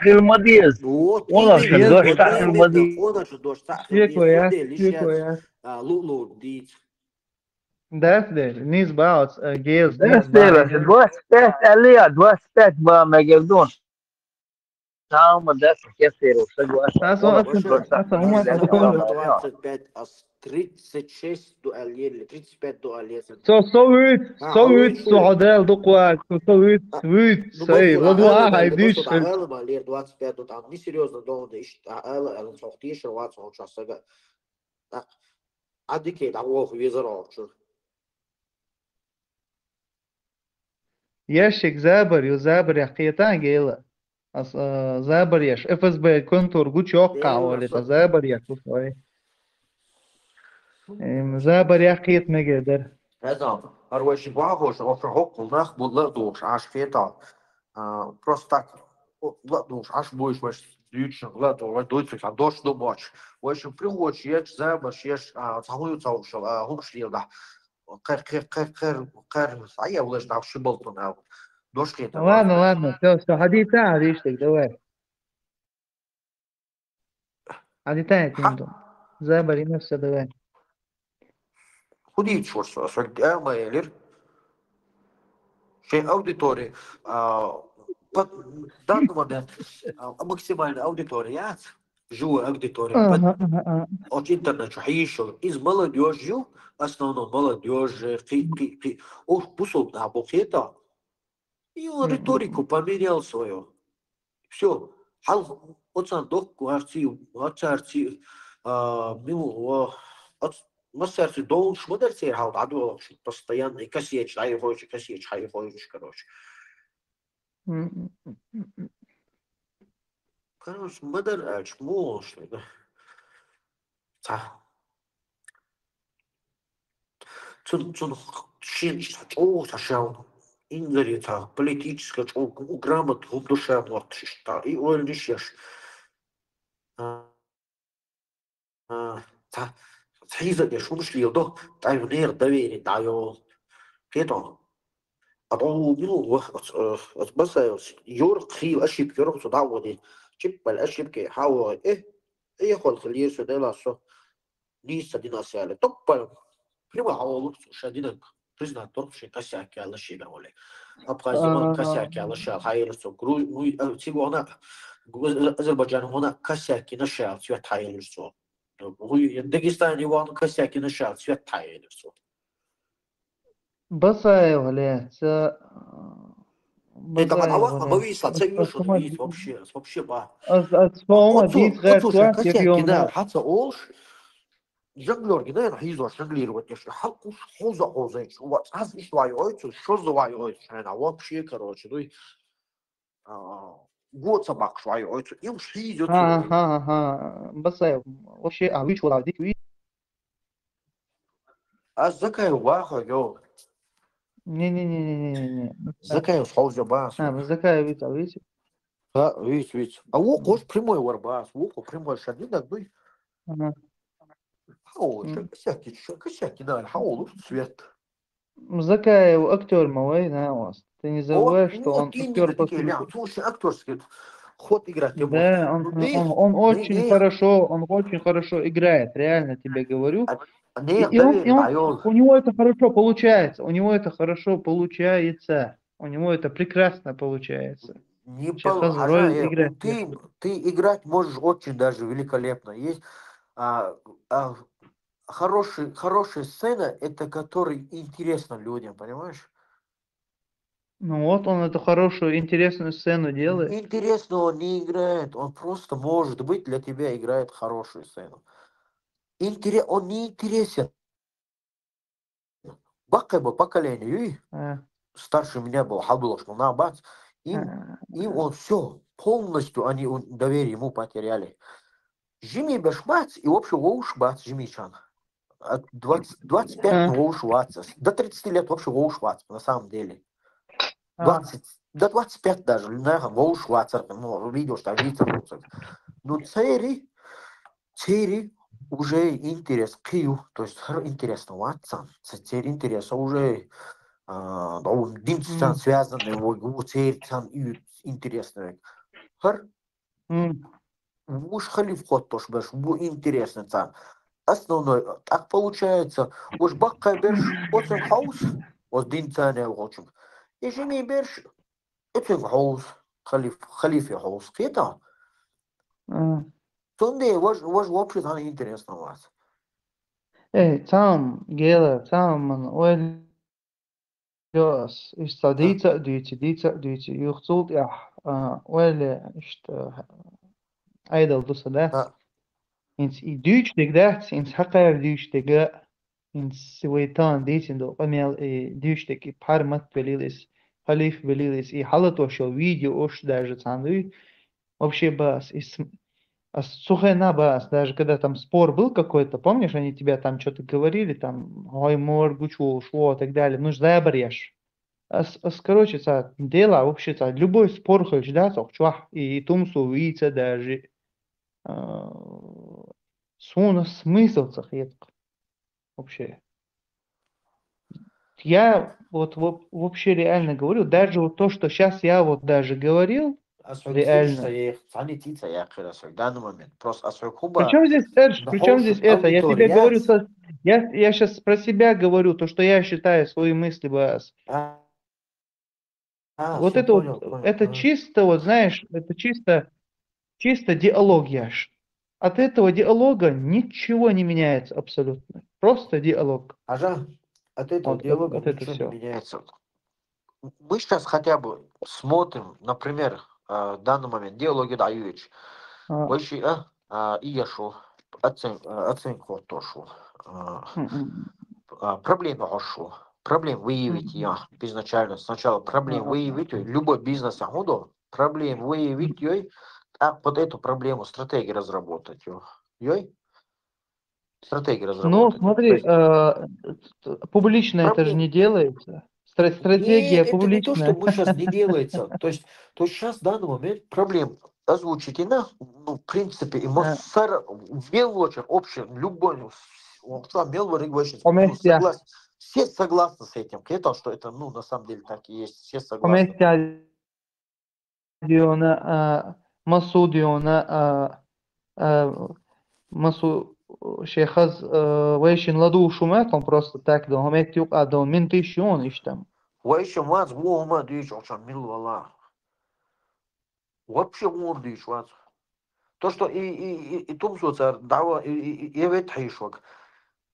телевизор. Он ошибся, телевизор. Лук дич. Десдель, низ баутс, гейс. Десдель, 25 лет, 25 был Мегедон. Там 10 кефиров, согласен. 25, а 36 дуалет, 35 дуалет. Совет, Саудел, докуак, совет, сей, ладуа, хайдиш. 25, ну там несерьезно, долго, он сохтишь, рваться, он сейчас сега. Так, а дикей, там лох, визоров, чур. Ящик забр, юзабр, яхиятан гейла. Забр яш, ФСБ контур, гучок кавали, забр яш, усвои. Забр яхият мегедер. Это, короче, багож, офрагок, нах, душ, аж фета. Просто так, душ, аж будешь, лично, дуйся, а дождь до ночь. В общем, приходишь, ешь, забр, ешь, целую цаушел, гумшлилда. А я влез на шибалту на дошке. Ладно, все, хадита, риштик, давай. Хадита, тимду. Забари на все, давай. Худить, что Мейлер. Шей аудитория. По данный момент максимальная аудитория. Живая аудитория. От интернета еще из молодежью, основном молодежи, пусок на букета, и он риторику поменял свою. Все. От сандок, арти, мастерцы должен шмодерцы, постоянно, и косечь, короче. Короче, модерч, мощный, да. Сошел инвалида, политическая, грамоту, душевно, и он лишь. تعيزة يشوفش لي ده تعيو نير دويري تعيو كده أبغى منو بس يورق خيو أشيب يورق صداودي جيب بالأشيب كي حاول إيه خل خليه سدلا شو ليس دينا سالة طب prima حاول شدينا بريزنا تركش كسر كلا شيء ولا أبغى زمان كسر كلا شيء هاي رسو كرو نو تيجو هنا أذربيجان هنا كسر كنا شيء سوى هاي رسو هو داغستان يوان كسر كنا شيء سوى هاي رسو بصايا ولا Это بصايا подавах, ولا мы соцсоюз, вид вообще ба. أصفهم ديت غير Отцу سواء كسر يوم كنا ده حتى أولش جنگلور كنا نحيزو شنگلير وتش حلقوش خوزة شو عايز إيش واي أويتو شو زواي أويتو أنا вообще короче ну год собак швай أويتو им шизо ها بصايا вообще ويش ولا ديك ويش زكاة واخا يو не زكاة خوزة باس بس زكاة ويش ها вид а वो кош прямой варбас वो прямой шадина ну حاول كساكي да حاول цвет زكاة وأكتر موي ناوس ты не забываешь что он вот актер именно по такие ля сути слушай актерский ход играть ему да он очень хорошо играет реально тебе говорю не и доверен дает у него это хорошо получается у него это прекрасно получается не сейчас роль играть ты играть можешь очень даже великолепно есть хорошая сцена это который интересно людям понимаешь ну вот он эту хорошую интересную сцену делает интересно он не играет он просто может быть для тебя играет хорошую сцену он не интересен бакайба поколению старше меня был Хабулов на бац им он все полностью они доверие ему потеряли Жими бешбац и вообще воуш бац жимичан от 25 воуш ваца до 30 лет вообще воуш вац на самом деле 20 до 25 даже наверное воуш ваца ну видео что видео ну цери уже интерес кию то есть интересно ваца цери интереса уже динцан связаны его цери там интересно хар муж халиф ход тоже беш интересно там основной так получается уж бакка берш оцен хаус вот динцане хочем и жими берш оцен хаус халифе хаус кета сонде ваш вообще там интересно вас там гела там он Jos, ist da ديتا يخصوت ولا ist ايدل دوسا داس انس يدوش ديك داس انس حقا يدوش ديك انس سويتان ديتين دو اميل دوش ديك пармат белилис халиф белилис и халато шо видео ош даже цандуй вообще бас сухена бас даже когда там спор был какой-то помнишь они тебя там что-то говорили там ой моргучу шо и так далее ну забрешь короче дело вообще любой спор хочешь да и тумсу видится даже суна смысл цахетк вообще я вот вообще реально говорю даже вот то что сейчас я вот даже говорил реально в данный момент просто причем здесь это я тебе говорю я сейчас про себя говорю то что я считаю свои мысли бас вот это вот это чисто вот знаешь это чисто диалог яш от этого диалога ничего не меняется абсолютно просто диалог от этого диалога ничего не меняется мы сейчас хотя бы смотрим например в данный момент диалоги дающие больше и я шел оценку тоже проблема ошел проблем выявить я изначально сначала проблем выявить любой бизнес проблем выявить ее так под эту проблему стратегию разработать стратегию разработать ну смотри публично это же не делается стратегия публичная. Это не то, что мы сейчас не делается. То есть сейчас в данный момент проблем озвучить и в принципе, в мелочах, общем, любой он что, Мелвер очень, Коммерция. согласен. Все согласны с этим. Это, что это, на самом деле так и есть. Все согласны. Коммерция диона, масу диона, масу шейхаз вейшин ладу шумат, он просто так, да, он этюк, а да, он ментишион иштам. Вейшин вац, вума дичь, очень мил вала. Вообще он дичь вац. То, что и тумсу цар, дава, и ветхишвак.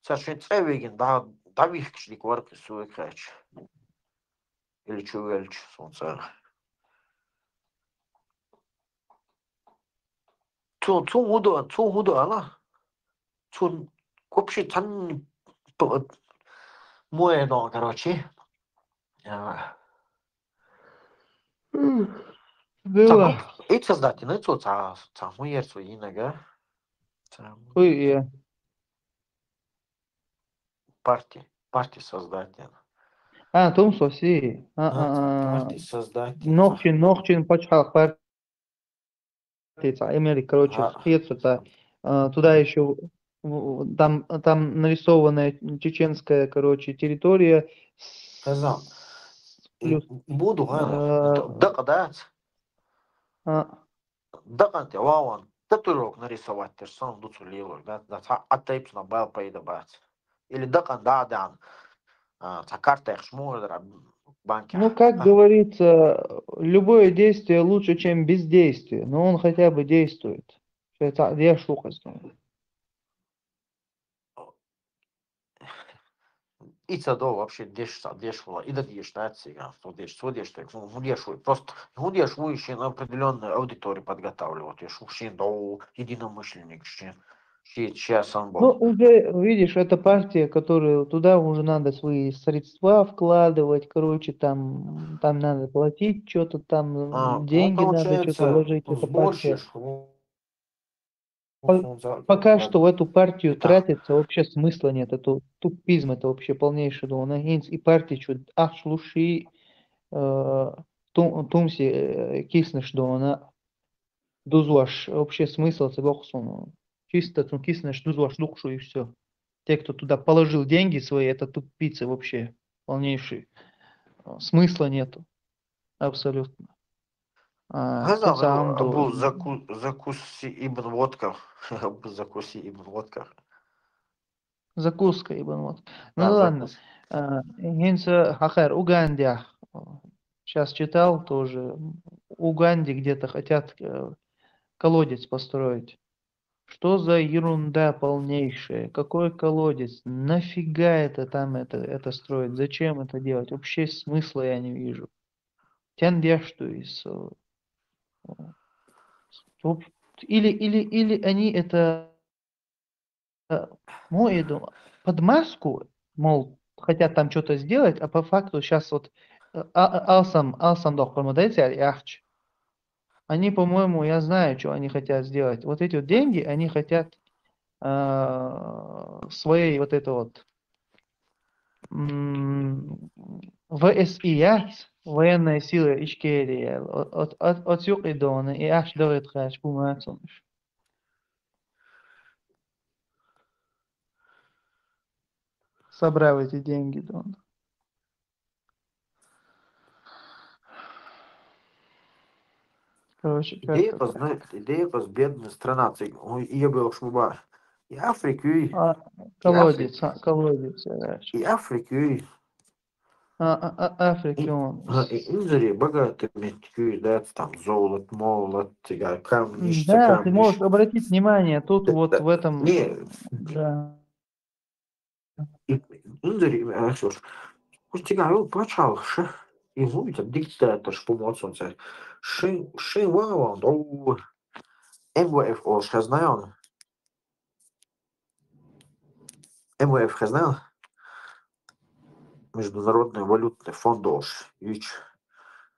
Царшин цевеген, да, давихчник варки свой кач. Или чувельч, сон цар. Цу худу, ала. Цу, вообще, там, мое, да, короче. Да. И создатель, ну, муер свой инога. Ой, Партия создатель. тумсо, си. Партия создатель. Нохчин, почхал партия, имели, короче, хецу-то. Туда еще там нарисованная чеченская, короче, территория. Сказал. Плюс. Буду, докадать. Доканте, вауан. Татуировок нарисовать, ты же сам дуцулилок, да, оттейпс на бал поедобать. Или докадан, карта их шмурдера, банки. Ну, как говорится, любое действие лучше, чем бездействие, но он хотя бы действует. Это я шуха знаю. И цадо вообще дешево, и да дешевле, сега, дешево, просто дешевле на определенную аудиторию подготавливать, дешевле до единомышленников, сейчас он был. Ну, уже, видишь, это партия, которая туда уже надо свои средства вкладывать, короче, там надо платить что-то, там деньги надо что-то вложить. Это партия. Пока что в эту партию тратиться вообще смысла нет. Это тупизм, это вообще полнейший донагинс. И партия чуть ахшлуши тумси киснеш дона дузуаш. Вообще смысл цебохсуну. Чисто киснеш дузуаш духшу и все. Те, кто туда положил деньги свои, это тупицы вообще полнейшие. Смысла нету. Абсолютно. Абу закуси ибн водка. Закуси ибн водка. Закуска ибн водка. Ну Да, ладно. Гинца Хахер, Уганде. Сейчас читал тоже. Уганде где-то хотят колодец построить. Что за ерунда полнейшая? Какой колодец? Нафига это там это строить? Зачем это делать? Вообще смысла я не вижу. Тяндештуис. Или они это под маску, мол, хотят там что-то сделать, а по факту сейчас вот Алсам Ахч. Они, по-моему, я знаю, что они хотят сделать. Вот эти вот деньги, они хотят своей вот это вот ВСИ, военная сила Ичкерия, от Юкидона и аж до Редхач, Пумацумш. Собрал эти деньги, Дон. Короче, идея с бедной страна, я был шмуба. И Африку, колодец. И Африку. Африку. И Инзари богатыми, да, там золото, молот, камни, да, ты можешь обратить внимание, тут вот в этом... Да. Инзари, пусть почал, и будет диктатор, помощник царь. Шин вау, до МВФ знаю. МВФ знаю. Международный валютный фонд ВИЧ.